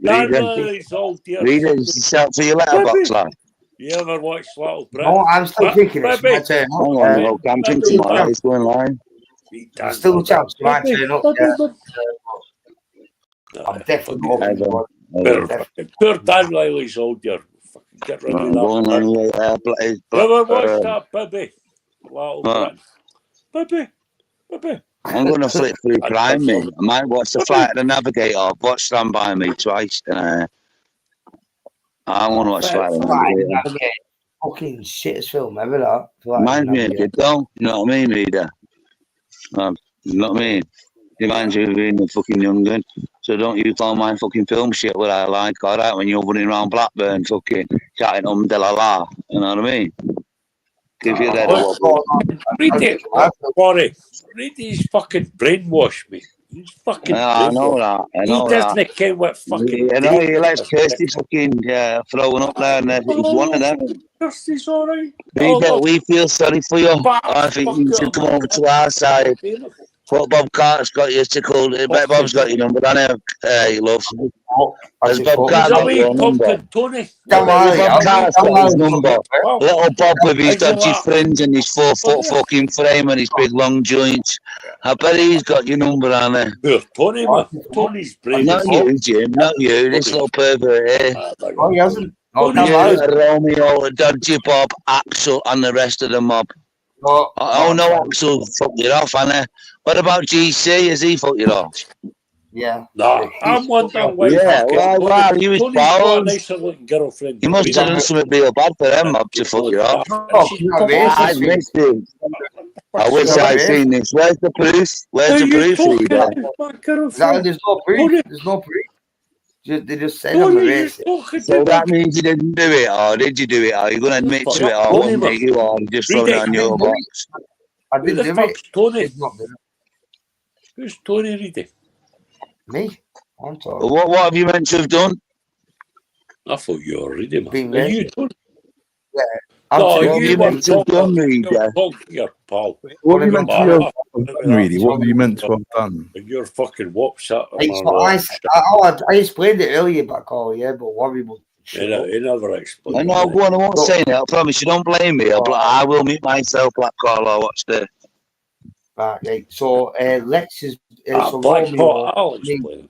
[SPEAKER 5] Dan Riley's old dear.
[SPEAKER 4] Read it yourself for your letterbox, lad.
[SPEAKER 5] You ever watched Little Britain?
[SPEAKER 7] No, I'm still thinking it's my turn.
[SPEAKER 4] Hang on, look, I'm thinking tomorrow. It's going line.
[SPEAKER 7] Still a chance to my turn up. I'm definitely
[SPEAKER 5] Poor Dan Riley's old dear. Fucking get rid of that. Ever watched that, baby? Little Britain. Baby.
[SPEAKER 4] I'm going to flip through Prime, mate. I might watch The Flight of the Navigator. I've watched Stand By Me twice. And I want to watch Flight of the Navigator.
[SPEAKER 7] Fucking shittest film ever, that.
[SPEAKER 4] Reminds me of it, though. You know what I mean, reader? You know what I mean? Reminds you of being a fucking young gun. So don't use all my fucking film shit what I like, alright, when you're running around Blackburn fucking chatting de la la. You know what I mean? Give you that.
[SPEAKER 5] Read it. Worry. Read his fucking brainwash me. He's fucking
[SPEAKER 4] I know that. I know
[SPEAKER 5] he doesn't care what fucking.
[SPEAKER 4] I know he likes Kirsty fucking throwing up there, and he's one of them.
[SPEAKER 5] Kirsty's alright.
[SPEAKER 4] We feel sorry for you. I think you should come over to our side. What Bob Carter's got you to call. Bob's got your number, I know. He loves you. Has Bob Carter got your number? Bob Carter's got his number. Little Bob with his dodgy fringe and his 4-foot fucking frame and his big long joints. I bet he's got your number on there.
[SPEAKER 5] Tony, man. Tony's brave.
[SPEAKER 4] Not you, Jim. Not you. This little pervert here.
[SPEAKER 7] Oh, he hasn't.
[SPEAKER 4] Romeo, Dodgy Bob, Axel, and the rest of the mob. No, Axel fucked you off, Anna. What about GC? Has he fucked you off?
[SPEAKER 7] Yeah.
[SPEAKER 5] No, I'm wondering why.
[SPEAKER 4] Yeah, well, he was bald.
[SPEAKER 5] Girlfriend.
[SPEAKER 4] You must have done something real bad for them, mob, to fuck you off. I missed him. I wish I'd seen this. Where's the proof? Where's the proof, Leader?
[SPEAKER 7] There's no proof. There's no proof. They just said I'm a racist.
[SPEAKER 4] So that means you didn't do it, or did you do it, or are you going to admit to it, or won't make you, or just throw it on your box?
[SPEAKER 7] I didn't do it.
[SPEAKER 5] Tony. Who's Tony reading?
[SPEAKER 7] Me? I'm talking.
[SPEAKER 4] What have you meant to have done?
[SPEAKER 5] I thought you were reading.
[SPEAKER 7] Are
[SPEAKER 5] you Tony?
[SPEAKER 7] Yeah.
[SPEAKER 4] No, you meant to have done, Reader.
[SPEAKER 5] Pal.
[SPEAKER 1] What have you meant to have done, really? What have you meant to have done?
[SPEAKER 5] And your fucking WhatsApp.
[SPEAKER 7] I explained it earlier back all, yeah, but worry about
[SPEAKER 5] he never explained.
[SPEAKER 4] I know, go on, I won't say it. I promise you, don't blame me. I will meet myself, Black Carlo. Watch this.
[SPEAKER 7] Right. So, Lex is.
[SPEAKER 5] I'll explain it.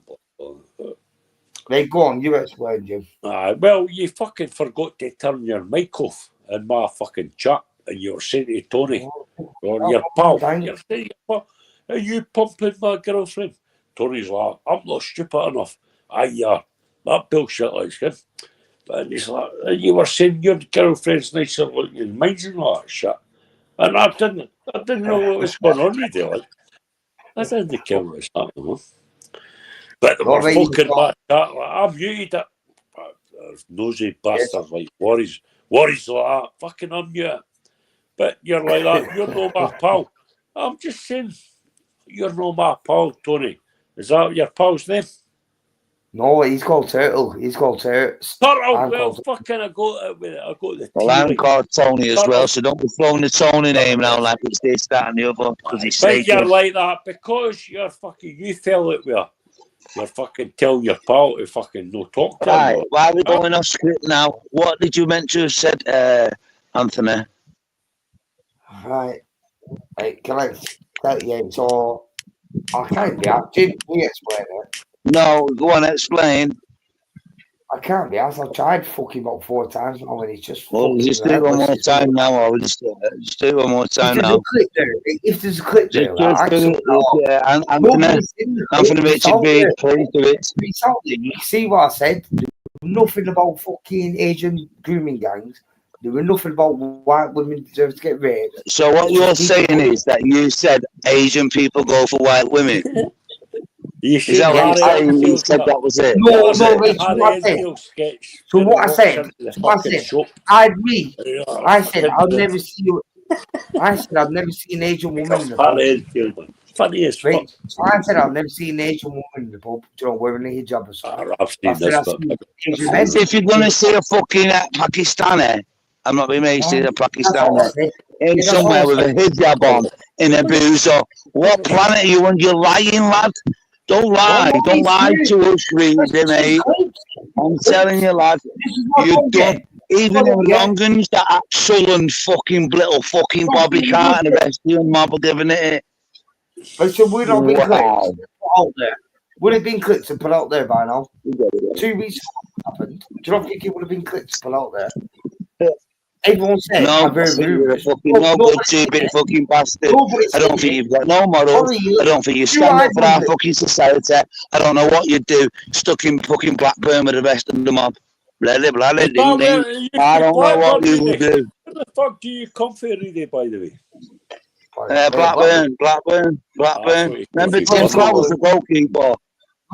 [SPEAKER 7] Right, go on, you explain, Jim.
[SPEAKER 5] Well, you fucking forgot to turn your mic off in my fucking chat, and you were saying to Tony, your pal, you're saying, are you pumping my girlfriend? Tony's like, I'm not stupid enough. That bullshit, like, And he's like, and you were saying your girlfriend's nicer looking than mine's and all that shit. And I didn't know what was going on with it. Like, I didn't care what was happening. But they were fucking mad. I muted it. There's nosy bastards like worries like that. Fucking unmute it. But you're like that. You're no my pal. I'm just saying, you're no my pal, Tony. Is that your pal's name?
[SPEAKER 7] No, he's called Turtle. He's called Turtle.
[SPEAKER 5] Turtle. Well, fucking, I got the.
[SPEAKER 4] Well, I'm called Tony as well, so don't be throwing the Tony name around like it's this, that, and the other. Because he's
[SPEAKER 5] But you're like that because you're fucking. You fell it with. You're fucking telling your pal to fucking no talk to him.
[SPEAKER 4] Right, why are we going off script now? What did you meant to have said, Anthony?
[SPEAKER 7] Right. Can I tell you? So, I can't be asked. Can you explain it?
[SPEAKER 4] No, go on, explain.
[SPEAKER 7] I can't be asked. I've tried fucking about 4 times now, and it's just.
[SPEAKER 4] Well, just do it one more time now, or just do it one more time now.
[SPEAKER 7] If there's a clip there,
[SPEAKER 4] Anthony Richard B, please do it.
[SPEAKER 7] You see what I said? Nothing about fucking Asian grooming gangs. There were nothing about white women deserve to get raped.
[SPEAKER 4] So what you're saying is that you said Asian people go for white women. Is that what you're saying? You said that was it.
[SPEAKER 7] No, so what I said, I said I've never seen. I said I've never seen an Asian woman in the pub.
[SPEAKER 5] Funny as fuck.
[SPEAKER 7] So I said I've never seen an Asian woman in the pub, wearing a hijab or something.
[SPEAKER 5] I've seen this.
[SPEAKER 4] If you're gonna see a fucking Pakistani, I'm not being made to see a Pakistani in somewhere with a hijab on in a boozer. What planet are you on? You're lying, lad. Don't lie to us, Reedy, mate. I'm telling you, lad, you don't. Even in Longans, that absolute fucking little fucking Bobby Cart and the rest of you mob are giving it.
[SPEAKER 7] So we'd not been clipped and put out there. Would have been clipped and put out there by now. 2 weeks happened. Do you not think it would have been clipped and put out there? Everyone said,
[SPEAKER 4] no, you're a fucking no good two-bit fucking bastard. I don't think you've got no morals. I don't think you stand up for our fucking society. I don't know what you do, stuck in fucking Blackburn with the rest of the mob. Blah, blah, blah, ding, ding. I don't know what you would do.
[SPEAKER 5] Where the fuck do you come from, Reedy, by the way?
[SPEAKER 4] Blackburn. Remember Tim Flowers, the goalkeeper?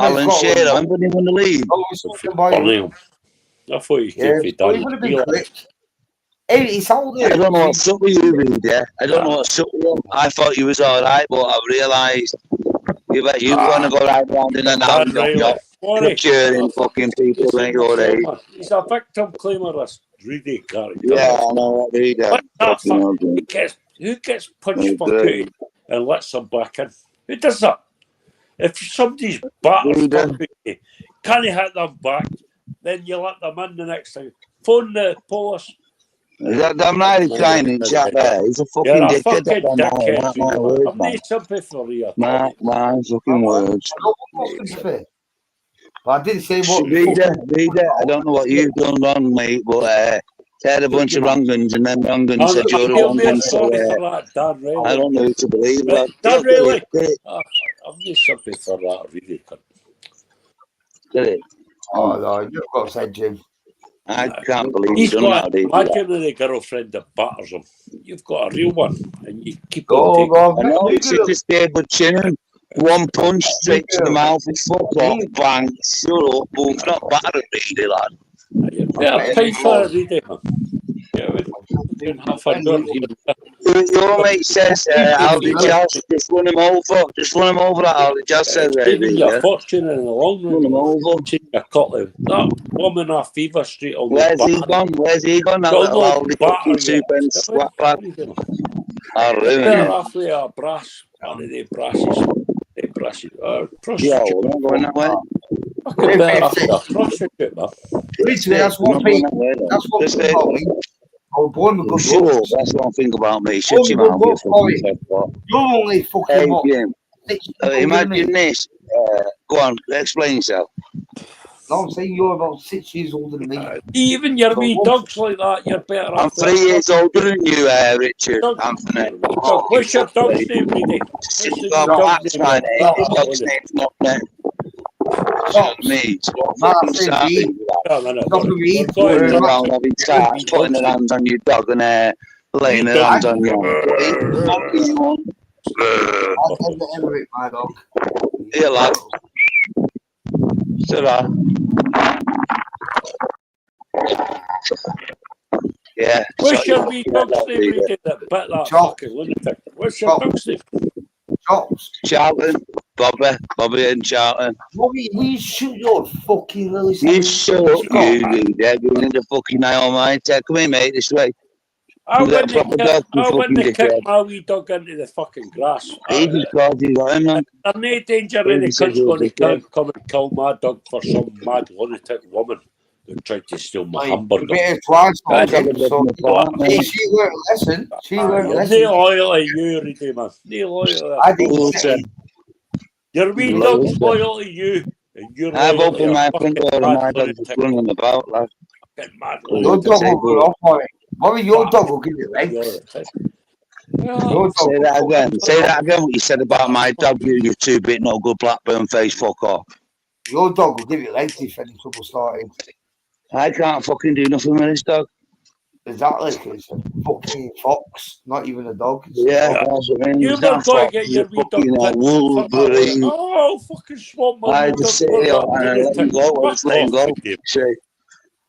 [SPEAKER 4] Alan Shearer, remember him in the league?
[SPEAKER 5] I thought you came from Danny.
[SPEAKER 7] It's all there.
[SPEAKER 4] I don't know what's up with you, Reedy. I don't know what's up with you. I thought you was alright, but I've realised you want to go right round in and out of your procuring fucking people in your age.
[SPEAKER 5] He's a victim claimer, this Reedy character.
[SPEAKER 4] Yeah, I know what Reedy.
[SPEAKER 5] Who gets punched fucking and lets them back in? Who does that? If somebody's battered, can you hit them back? Then you let them in the next thing. Phone the police.
[SPEAKER 4] I'm not crying in chat there. He's a fucking dickhead.
[SPEAKER 5] I've no sympathy for you.
[SPEAKER 4] My fucking words.
[SPEAKER 7] But I didn't say what.
[SPEAKER 4] Reader, I don't know what you've done wrong, mate, but said a bunch of wrong uns and then wrong uns said you're a wrong un. So I don't know who to believe.
[SPEAKER 5] Dan, really? I've no sympathy for that, really.
[SPEAKER 4] Did it?
[SPEAKER 7] Oh, no, you've got to say, Jim.
[SPEAKER 4] I can't believe
[SPEAKER 5] he's
[SPEAKER 4] you've done that.
[SPEAKER 5] Imagine the girlfriend that batters him. You've got a real one, and you keep on taking.
[SPEAKER 4] I know, it's just a stable chin. One punch straight to the mouth, fuck off, bang, shut up, boom. It's not battering, really, lad.
[SPEAKER 5] Yeah, pay for it, Reedy.
[SPEAKER 4] Your mate says, Aldi Jazz, just run him over. Just run him over, that Aldi Jazz says.
[SPEAKER 5] Your fortune in the long run. Run him over. That woman off Fever Street.
[SPEAKER 4] Where's he gone? That little Aldi fucking 2p squat bag. I'll ruin it.
[SPEAKER 5] Halfway a brass. One of the brasses. Prostitute.
[SPEAKER 4] Yeah, we're not going that way.
[SPEAKER 5] Fucking better after a prostitute, man.
[SPEAKER 7] That's one thing. That's one thing about me. Oh, boy, my good
[SPEAKER 4] shut up. That's one thing about me. Shut your mouth.
[SPEAKER 7] You're only fucking
[SPEAKER 4] Jim. Imagine this. Go on, explain yourself.
[SPEAKER 7] No, I'm saying you're about 6 years older than me.
[SPEAKER 5] Even your wee dogs like that, you're better
[SPEAKER 4] I'm 3 years older than you, Richard. Anthony.
[SPEAKER 5] What's your dog's name, Reedy?
[SPEAKER 4] Dog's name's not there. Me, fucking savage. Running around having sex, putting their hands on your dog and laying their hands on you.
[SPEAKER 7] My dog.
[SPEAKER 4] Here, lad. Ta-ra. Yeah.
[SPEAKER 5] What's your wee dog's name? That fucking lunatic. What's your dog's name?
[SPEAKER 4] Charlton. Bobby and Charlton.
[SPEAKER 7] Bobby, we shoot your fucking Lily.
[SPEAKER 4] You shut up, you dead. You're in the fucking aisle, mate. Come here, mate, this way.
[SPEAKER 5] I wouldn't kick my wee dog into the fucking grass.
[SPEAKER 4] Easy, God, you got him, man.
[SPEAKER 5] There's no danger any cunt's going to come and kill my dog for some mad lunatic woman who tried to steal my hamburger.
[SPEAKER 7] She learned a lesson. She learned a lesson.
[SPEAKER 5] No loyal to you, Reedy, man. No loyal to you. Your wee dog's loyal to you.
[SPEAKER 4] I've opened my front door and my dog's just running about, lad.
[SPEAKER 7] Your dog will go off on it. Bobby, your dog will give you legs.
[SPEAKER 4] Say that again. Say that again. What you said about my dog. You 2-bit, no good Blackburn face. Fuck off.
[SPEAKER 7] Your dog will give you legs if any trouble started.
[SPEAKER 4] I can't fucking do nothing with this dog.
[SPEAKER 7] Exactly. It's a fucking fox, not even a dog.
[SPEAKER 4] Yeah, that's what I mean.
[SPEAKER 5] You better go and get your wee dog.
[SPEAKER 4] Wolverine.
[SPEAKER 5] Oh, fucking swamp man.
[SPEAKER 4] I just sit here and let him go. I just let him go.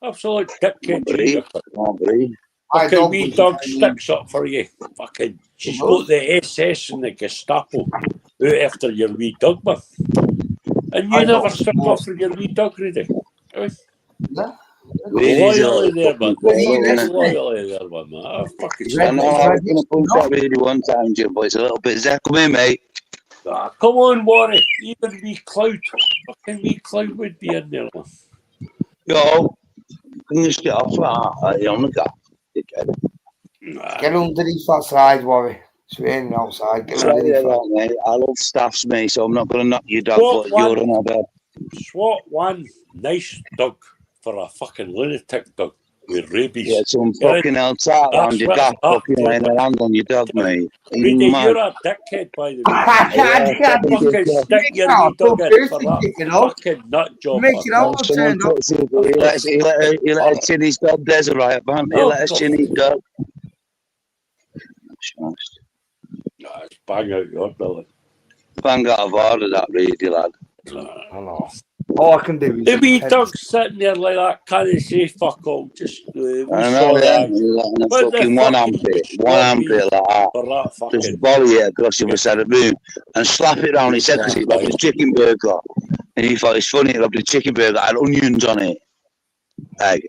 [SPEAKER 5] Absolute dickhead.
[SPEAKER 4] Fucking
[SPEAKER 5] fucking wee dog sticks up for you. Fucking, she's got the SS and the Gestapo out after your wee dog, man. And you never stick up for your wee dog, Reedy.
[SPEAKER 7] No.
[SPEAKER 5] Loyally there, man. Loyally there, man. I fucking
[SPEAKER 4] I know I was going to punch that Reedy one time, Jim, but it's a little bit Zach. Come here, mate.
[SPEAKER 5] Come on, Warren. Even wee Cloud. Fucking wee Cloud would be in there, man.
[SPEAKER 4] Yo, can you just get off that? You're on the car.
[SPEAKER 7] Get underneath that side, Warren. It's raining outside. Get underneath that.
[SPEAKER 4] Mate. I love staffs, mate, so I'm not going to knock your dog, but you're on our bed.
[SPEAKER 5] Swat one nice dog for a fucking lunatic dog with rabies.
[SPEAKER 4] Yeah, some fucking else out around your dog, fucking laying their hand on your dog, mate.
[SPEAKER 5] Reedy, you're a dickhead, by the way. Fucking stick your wee dog in for that fucking nut job.
[SPEAKER 4] He let us chin his dog, there's a riot, man. He let us chin his dog.
[SPEAKER 5] It's bang out your belly.
[SPEAKER 4] Bang out of order, that Reedy, lad.
[SPEAKER 7] I know. All I can do is
[SPEAKER 5] the wee dog's sitting there like that, can't he say fuck all? Just
[SPEAKER 4] I know, yeah. Like fucking one armpit like that. Just volley it across the other side of the room and slap it down his head because he loved his chicken burger. And he thought it's funny, he loved the chicken burger, had onions on it.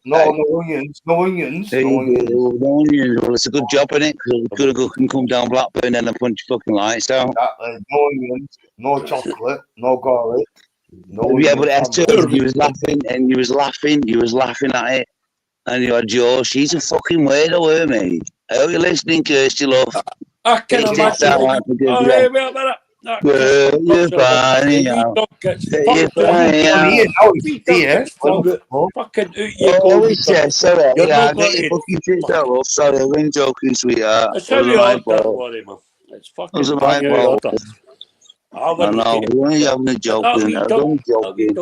[SPEAKER 7] No onions. No onions.
[SPEAKER 4] Well, it's a good job, innit? Because we can come down Blackburn and punch fucking lights out.
[SPEAKER 7] No onions, no chocolate, no garlic. No,
[SPEAKER 4] yeah, but that's true. You was laughing and you was laughing at it. And you had Joe, she's a fucking weirdo, weren't me? I hope you're listening, Kirsty, love.
[SPEAKER 5] I can imagine. Wait a minute.
[SPEAKER 4] You're fine,
[SPEAKER 5] fucking out you go.
[SPEAKER 4] Sorry, yeah, I get your fucking shit out, love. Sorry, I'm only joking, sweetheart.
[SPEAKER 5] It's very odd, don't worry, man. It's fucking bang out.
[SPEAKER 4] I know, we only having a joke, I'm joking.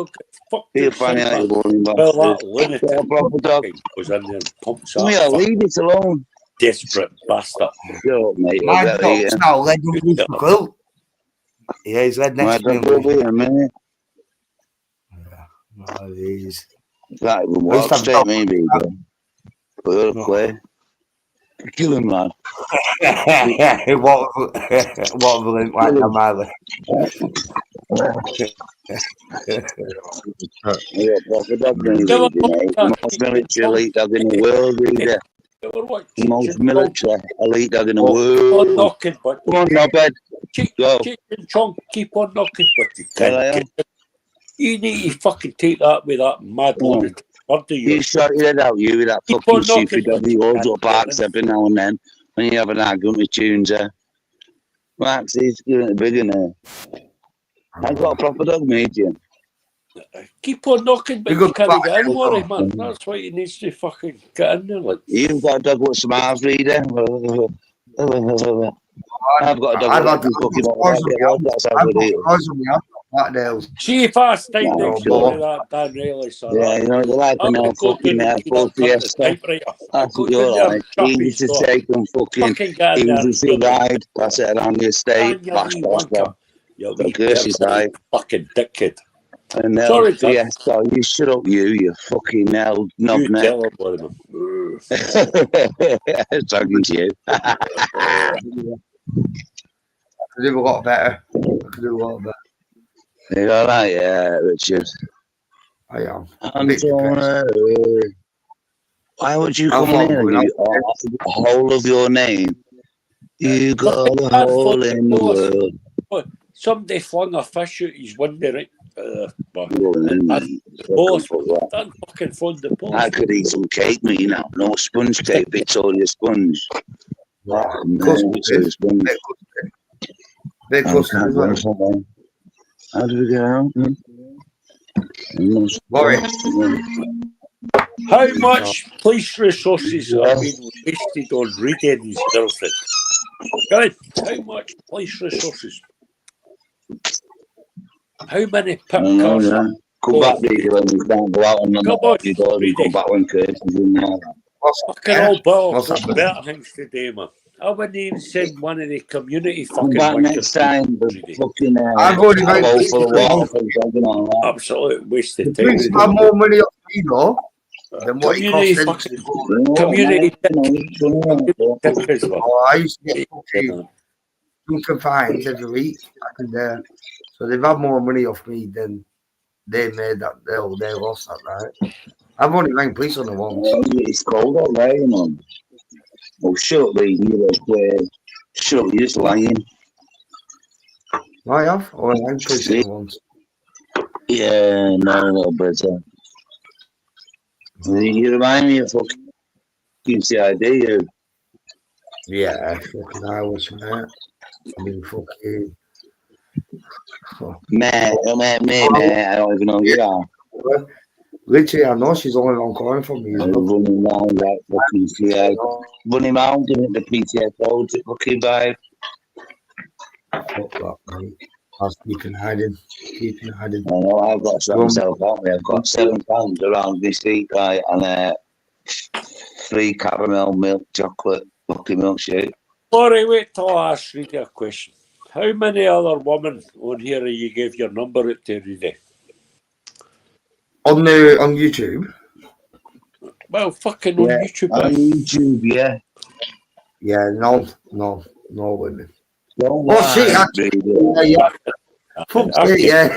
[SPEAKER 4] You're funny how you're rolling back.
[SPEAKER 5] That
[SPEAKER 4] proper dog.
[SPEAKER 5] Goes in there and pumps
[SPEAKER 4] Come here, leave it alone.
[SPEAKER 5] Desperate bastard.
[SPEAKER 4] Yo, mate,
[SPEAKER 7] my dog's now led underneath the quilt. Yeah, he's led next to me.
[SPEAKER 4] Wait a minute.
[SPEAKER 7] No, he's...
[SPEAKER 4] That even walk straight, maybe. But you're clear. Kill him, man.
[SPEAKER 7] What a link like that, Miley.
[SPEAKER 4] Yeah, proper dog brings it, mate. The most military elite dog in the world, reader. The most military elite dog in the world.
[SPEAKER 5] Knocking, but
[SPEAKER 4] come on, knobhead. Go.
[SPEAKER 5] Keep on knocking, but you can't. You need to fucking take that with that mad woman.
[SPEAKER 4] You sort your head out, you with that fucking stupid dog. He holds up Parks every now and then when you have an argument with Tunes. Max, he's getting bigger now. I got a proper dog, mate, you.
[SPEAKER 5] Keep on knocking, but you can't get in, worry, man. That's why you need to fucking get in there. Like.
[SPEAKER 4] You've got a dog with some arms, reader. I've got a dog like that. Fucking that's how good it is.
[SPEAKER 5] See if I stayed
[SPEAKER 4] No,
[SPEAKER 5] next door to that Dan Riley, son.
[SPEAKER 4] Yeah, you know, they like an old fucking full fiesta. That's what you're like. Easy to take and fucking easy to ride. Pass it around the estate. Bash. The Gershie side.
[SPEAKER 5] Fucking dickhead.
[SPEAKER 4] And
[SPEAKER 5] Sorry,
[SPEAKER 4] Fiesta. You shut up, you fucking hell knob
[SPEAKER 5] You
[SPEAKER 4] neck.
[SPEAKER 5] tell him what him.
[SPEAKER 4] Talking to you.
[SPEAKER 7] I could do a lot better.
[SPEAKER 4] You're all right, yeah, Richard.
[SPEAKER 7] I am.
[SPEAKER 4] Why would you come in and give a whole of your name? You got a hole in the world.
[SPEAKER 5] Somebody flung a fish out his window, right? Don't fucking fund the post.
[SPEAKER 4] I could eat some cake, me, you know. No sponge cake, Victoria sponge.
[SPEAKER 7] Big custard as well.
[SPEAKER 4] How did we get out?
[SPEAKER 5] How much police resources have been wasted on reading his girlfriend? Guys, how much police resources? How many pit cars?
[SPEAKER 4] Come back, Reedy, when we can't go out on the night. You don't come back when Kirsten's in there.
[SPEAKER 5] Fucking old Bill, better things to do, man. I wouldn't even send one of the community fucking
[SPEAKER 4] back next time, fucking
[SPEAKER 7] I've already made
[SPEAKER 5] absolute waste of time.
[SPEAKER 7] Please have more money off me, though, than what it costs.
[SPEAKER 5] Community
[SPEAKER 7] I used to get fucking fines every week. So they've had more money off me than they made that. They lost that night. I've only rang police on the once.
[SPEAKER 4] It's cold out there, you know. Oh, shut up, Reedy. Shut up, you're just lying.
[SPEAKER 7] I have? Or I rang police on the once.
[SPEAKER 4] Yeah, no, a little better. You remind me of fucking CID, you.
[SPEAKER 7] Yeah, fucking I was, man. I mean, fucking.
[SPEAKER 4] Man, I don't even know who you are.
[SPEAKER 7] Literally, I know she's only one corner from me.
[SPEAKER 4] Running around like fucking CID. Running around giving the PTS road to fucking vibe.
[SPEAKER 7] Fuck that, mate. I was keeping hiding.
[SPEAKER 4] I know, I've got to myself out me. I've got £7 around this week, right, and 3 caramel milk chocolate fucking milkshake.
[SPEAKER 5] Sorry, wait till I ask Reedy a question. How many other women on here you gave your number to, Reedy?
[SPEAKER 7] On YouTube?
[SPEAKER 5] Well, fucking on YouTube.
[SPEAKER 4] On YouTube, yeah.
[SPEAKER 7] Yeah, no women.
[SPEAKER 4] Oh
[SPEAKER 7] shit! Yeah.
[SPEAKER 5] Absolutely.
[SPEAKER 7] Yeah,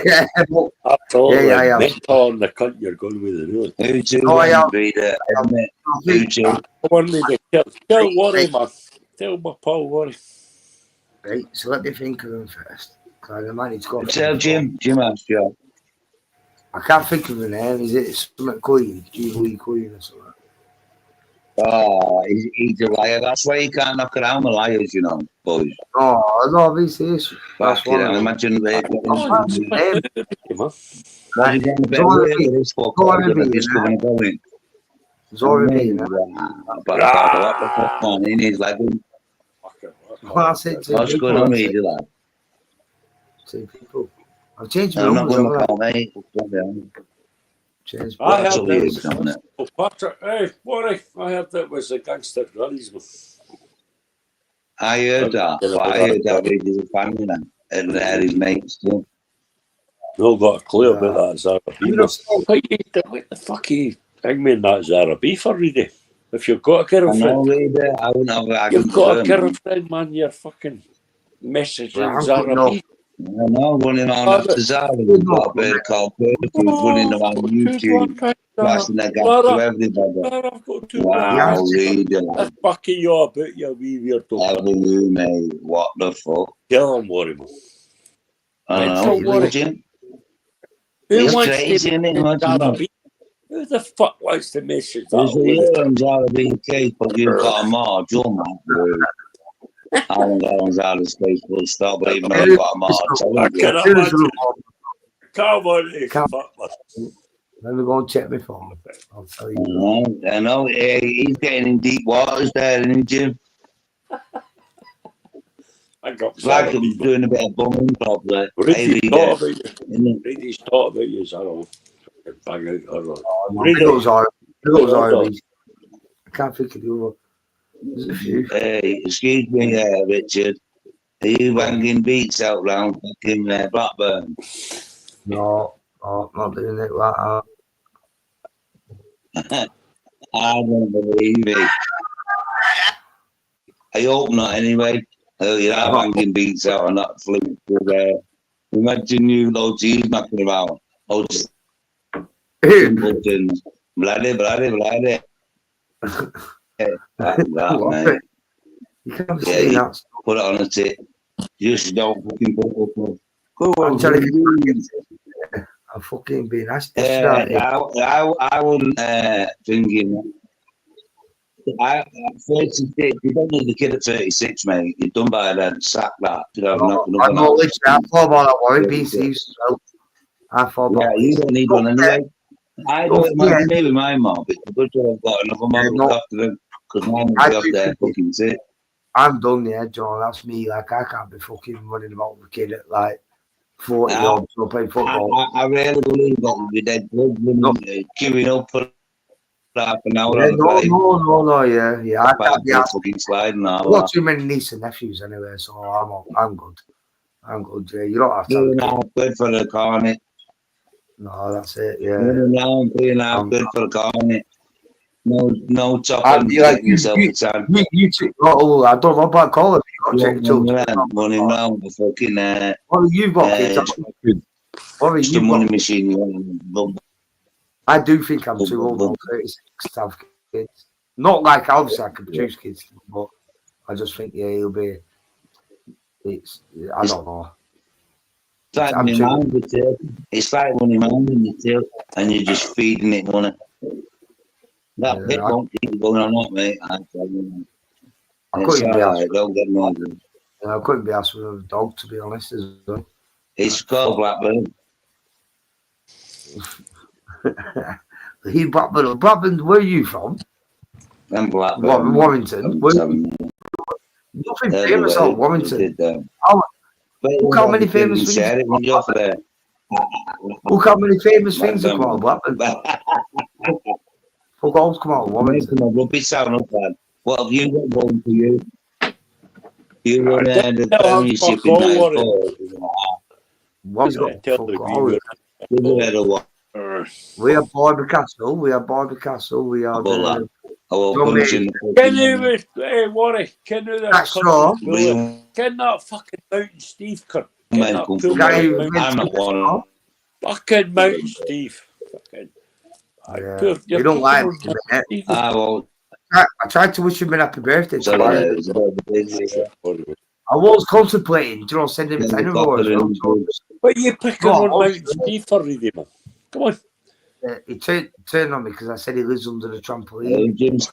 [SPEAKER 7] I am.
[SPEAKER 5] Mental on the cunt you're going with it, really.
[SPEAKER 7] I am.
[SPEAKER 5] Tell Worry, man. Tell my pal Worry.
[SPEAKER 7] Right, so let me think of them first.
[SPEAKER 4] Tell Jim asked you.
[SPEAKER 7] I can't think of the name. Is it something Queen? Jubilee Queen or something?
[SPEAKER 4] Oh, he's a liar. That's why you can't knock around the liars, you know, boys.
[SPEAKER 7] Oh, no, this is.
[SPEAKER 4] That's what I imagine.
[SPEAKER 7] What's
[SPEAKER 4] going on, Reedy, lad?
[SPEAKER 7] Same people. I've changed
[SPEAKER 4] I'm not going to call, mate.
[SPEAKER 5] I heard that was Patrick. Hey, Worry, I heard that was a gangster rallies.
[SPEAKER 4] I heard that. I heard that Reedy's a family man. And they're his mates too.
[SPEAKER 5] No got a clue about that Zara beef. What the fuck are you hanging that Zara beef for, Reedy? If you've got a girlfriend,
[SPEAKER 4] I wouldn't have
[SPEAKER 5] you've got a girlfriend, man. You're fucking messaging Zara beef.
[SPEAKER 4] I know, running on after Zara. We've got a bird called Perfume running around YouTube, flashing their gas to everybody. Wow, Reedy.
[SPEAKER 5] That's fucking you about your wee weird dog.
[SPEAKER 4] You, mate. What the fuck?
[SPEAKER 5] Tell him, Worry, man.
[SPEAKER 4] I know, Jim.
[SPEAKER 5] Who wants to Zara beef? Who the fuck wants to message that?
[SPEAKER 4] You're on Zara beef case, but you've got a marge, you're not. I haven't got on Zara's case, full stop, but even though I've got a marge,
[SPEAKER 5] Come on,
[SPEAKER 7] let me go and check my phone. I'll tell you.
[SPEAKER 4] I know. He's getting in deep waters there, isn't he, Jim?
[SPEAKER 5] I got
[SPEAKER 4] It's like I'm doing a bit of bumming probably.
[SPEAKER 5] Ready's thought about you. Ready's thought about you, I don't bang out or
[SPEAKER 7] Those are. I can't think of the other. There's a few.
[SPEAKER 4] Hey, excuse me, Richard. Are you banging beats out round fucking Blackburn?
[SPEAKER 7] No, not doing it like that.
[SPEAKER 4] I don't believe it. I hope not anyway. You're not banging beats out on that flute. Imagine you loads of you knocking about. Oh, just buttons. Bloody. That, mate.
[SPEAKER 7] You can't say that.
[SPEAKER 4] Put it on a tip. Just don't fucking put it up. Go on,
[SPEAKER 7] I'm fucking being asked.
[SPEAKER 4] I wouldn't thinking. 36. You don't need the kid at 36, mate. You're done by then. Sack that. You know,
[SPEAKER 7] I know, literally, I thought about that one. BC's as well. I thought about
[SPEAKER 4] you don't need one anyway. I don't imagine me with my mom, but the good job I've got another mom to look after them because mine will be up there fucking sick.
[SPEAKER 7] I'm done, yeah, John. That's me. Like, I can't be fucking running about with a kid at like 40 odd to play football.
[SPEAKER 4] I really believe that you'd be dead good queuing up for half an hour.
[SPEAKER 7] Yeah, no, yeah. I can't be
[SPEAKER 4] fucking sliding.
[SPEAKER 7] I've got too many nieces and nephews anyway, so I'm good. I'm good, yeah. You don't have to.
[SPEAKER 4] £3.5 for the cornet.
[SPEAKER 7] No, that's it, yeah.
[SPEAKER 4] £3.5 for the cornet. No top and like, yourself a time.
[SPEAKER 7] You took, I don't know about calling
[SPEAKER 4] running around the fucking
[SPEAKER 7] what have you got, kids? What have
[SPEAKER 4] the money machine.
[SPEAKER 7] I do think I'm too old, I'm 36 to have kids. Not like obviously I can produce kids, but I just think he'll be. I don't know.
[SPEAKER 4] It's like when you're minding the tail and you're just feeding it money. That bit won't keep going on, not mate. I couldn't be asked. Don't get noisy.
[SPEAKER 7] I couldn't be asked with a dog, to be honest.
[SPEAKER 4] It's called Blackburn.
[SPEAKER 7] Blackburn, where are you from?
[SPEAKER 4] I'm Blackburn.
[SPEAKER 7] Warrington. Nothing famous out of Warrington. Look how many famous things. Look how many famous things have come out of Blackburn. Fuck all come out of Warrington.
[SPEAKER 4] Rugby sound up, man. What have you got going for you? You run the premiership in 94.
[SPEAKER 7] What's got fuck all? We have Barbie Castle. We have Barbie Castle. We have.
[SPEAKER 5] Can that fucking Mountain Steve cut?
[SPEAKER 4] I'm not one.
[SPEAKER 5] Fucking Mountain Steve. Fucking.
[SPEAKER 7] You don't like it. I tried to wish him a happy birthday. I was contemplating, sending him 10 euros.
[SPEAKER 5] But you picking on Mountain Steve for reading, man. Come on.
[SPEAKER 7] He turned on me because I said he lives under the trampoline.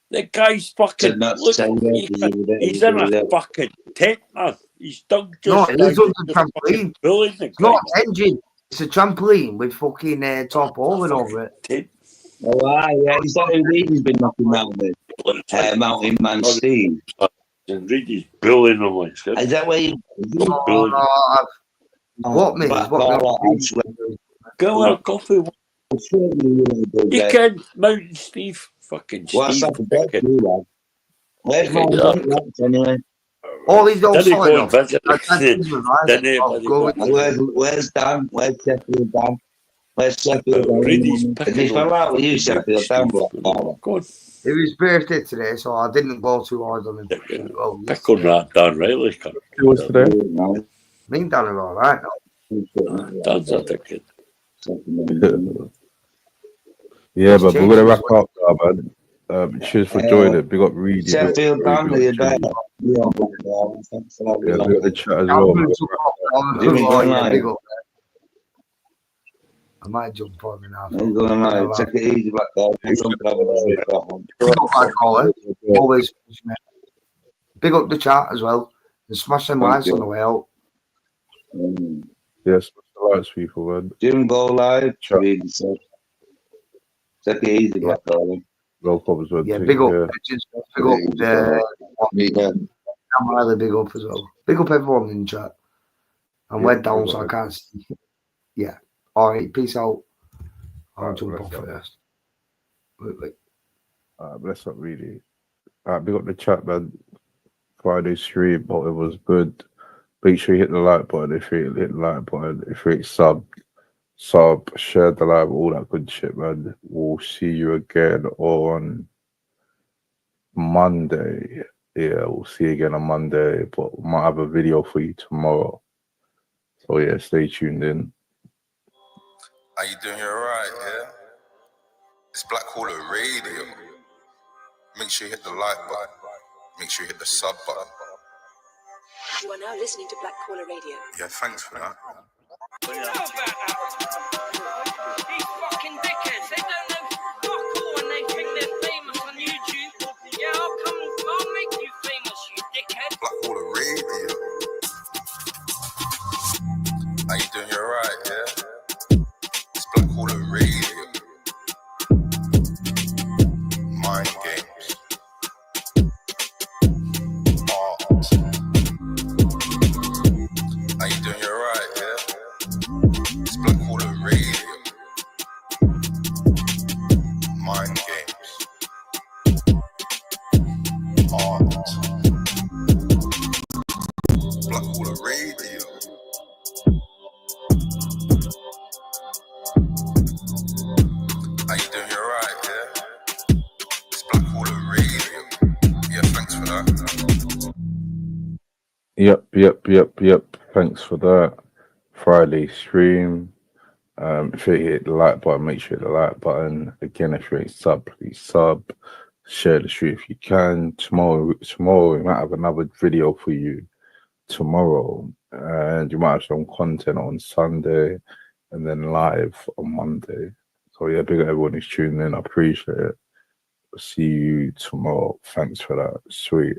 [SPEAKER 5] The guy's fucking. Look, he's in a fucking tent, man. He's dug just.
[SPEAKER 7] No, he lives under the trampoline. It's not an engine. It's a trampoline with fucking tarpaulin over it.
[SPEAKER 4] Oh, yeah. Is that who Reedy's been knocking around with? Mountain Man Steve.
[SPEAKER 5] And Reedy's bullying him like that.
[SPEAKER 4] Is that where you.
[SPEAKER 7] What means?
[SPEAKER 5] Go on, coffee. You can Mountain Steve. Fucking
[SPEAKER 4] What's
[SPEAKER 5] Steve.
[SPEAKER 4] Where's my anyway?
[SPEAKER 7] All these old
[SPEAKER 4] Where's Dan? Where's Sheffield Dan? Where's Sheffield Dan? If he fell out with you, Sheffield Dan.
[SPEAKER 7] It was his birthday today, so I didn't go too hard on him.
[SPEAKER 5] Pick on that Dan Riley.
[SPEAKER 3] It was today.
[SPEAKER 7] Me and Dan are all right now.
[SPEAKER 5] Dan's a ticket.
[SPEAKER 3] Yeah, but we're gonna wrap up now, man. Cheers for joining it. Big up Reedy.
[SPEAKER 4] Sheffield Dan, you're better.
[SPEAKER 3] Yeah, we got the chat as well.
[SPEAKER 7] I might jump on now.
[SPEAKER 4] Take it easy, Black Dog.
[SPEAKER 7] Always. Big up the chat as well. And smash them lights on the way out.
[SPEAKER 3] Yes, smash the lights, people, man.
[SPEAKER 4] Jim, go live. Take it easy, Black Dog.
[SPEAKER 3] No problems, man.
[SPEAKER 7] Yeah, big up. Big up I'm really big up as well. Big up everyone in chat. I'm led down, so I can't see. Yeah. All right. Peace out. I'll jump off first.
[SPEAKER 3] Bless up, really. Big up the chat, man. Friday stream, but it was good. Make sure you hit the like button if you hit the like button. If you hit sub, share the live, all that good shit, man. We'll see you again on Monday. Yeah, we'll see you again on Monday, but we might have a video for you tomorrow. So yeah, stay tuned in.
[SPEAKER 1] How you doing? You alright, yeah? It's Black Caller Radio. Make sure you hit the like button. Make sure you hit the sub button.
[SPEAKER 10] You are now listening to Black Caller Radio.
[SPEAKER 1] Yeah, thanks for that.
[SPEAKER 14] These fucking dickheads, they don't know fuck all and they think they're famous on YouTube. Yeah, I'll make you famous, you dickhead.
[SPEAKER 1] Black Caller Radio. How you doing? You alright, yeah? It's Black Caller Radio. Mind games. Art. How you doing? You alright, yeah? It's Black Caller Radio. Mind games. Art. Black Caller Radio. How you doing? You alright, yeah? It's Black Caller Radio. Yeah, thanks for that.
[SPEAKER 3] Yep. Thanks for that. Friday stream. If you hit the like button, make sure you hit the like button. Again, if you ain't sub, please sub. Share the stream if you can. Tomorrow we might have another video for you tomorrow, and you might have some content on Sunday, and then live on Monday. So yeah, big up everyone who's tuning in. I appreciate it. See you tomorrow. Thanks for that. Sweet.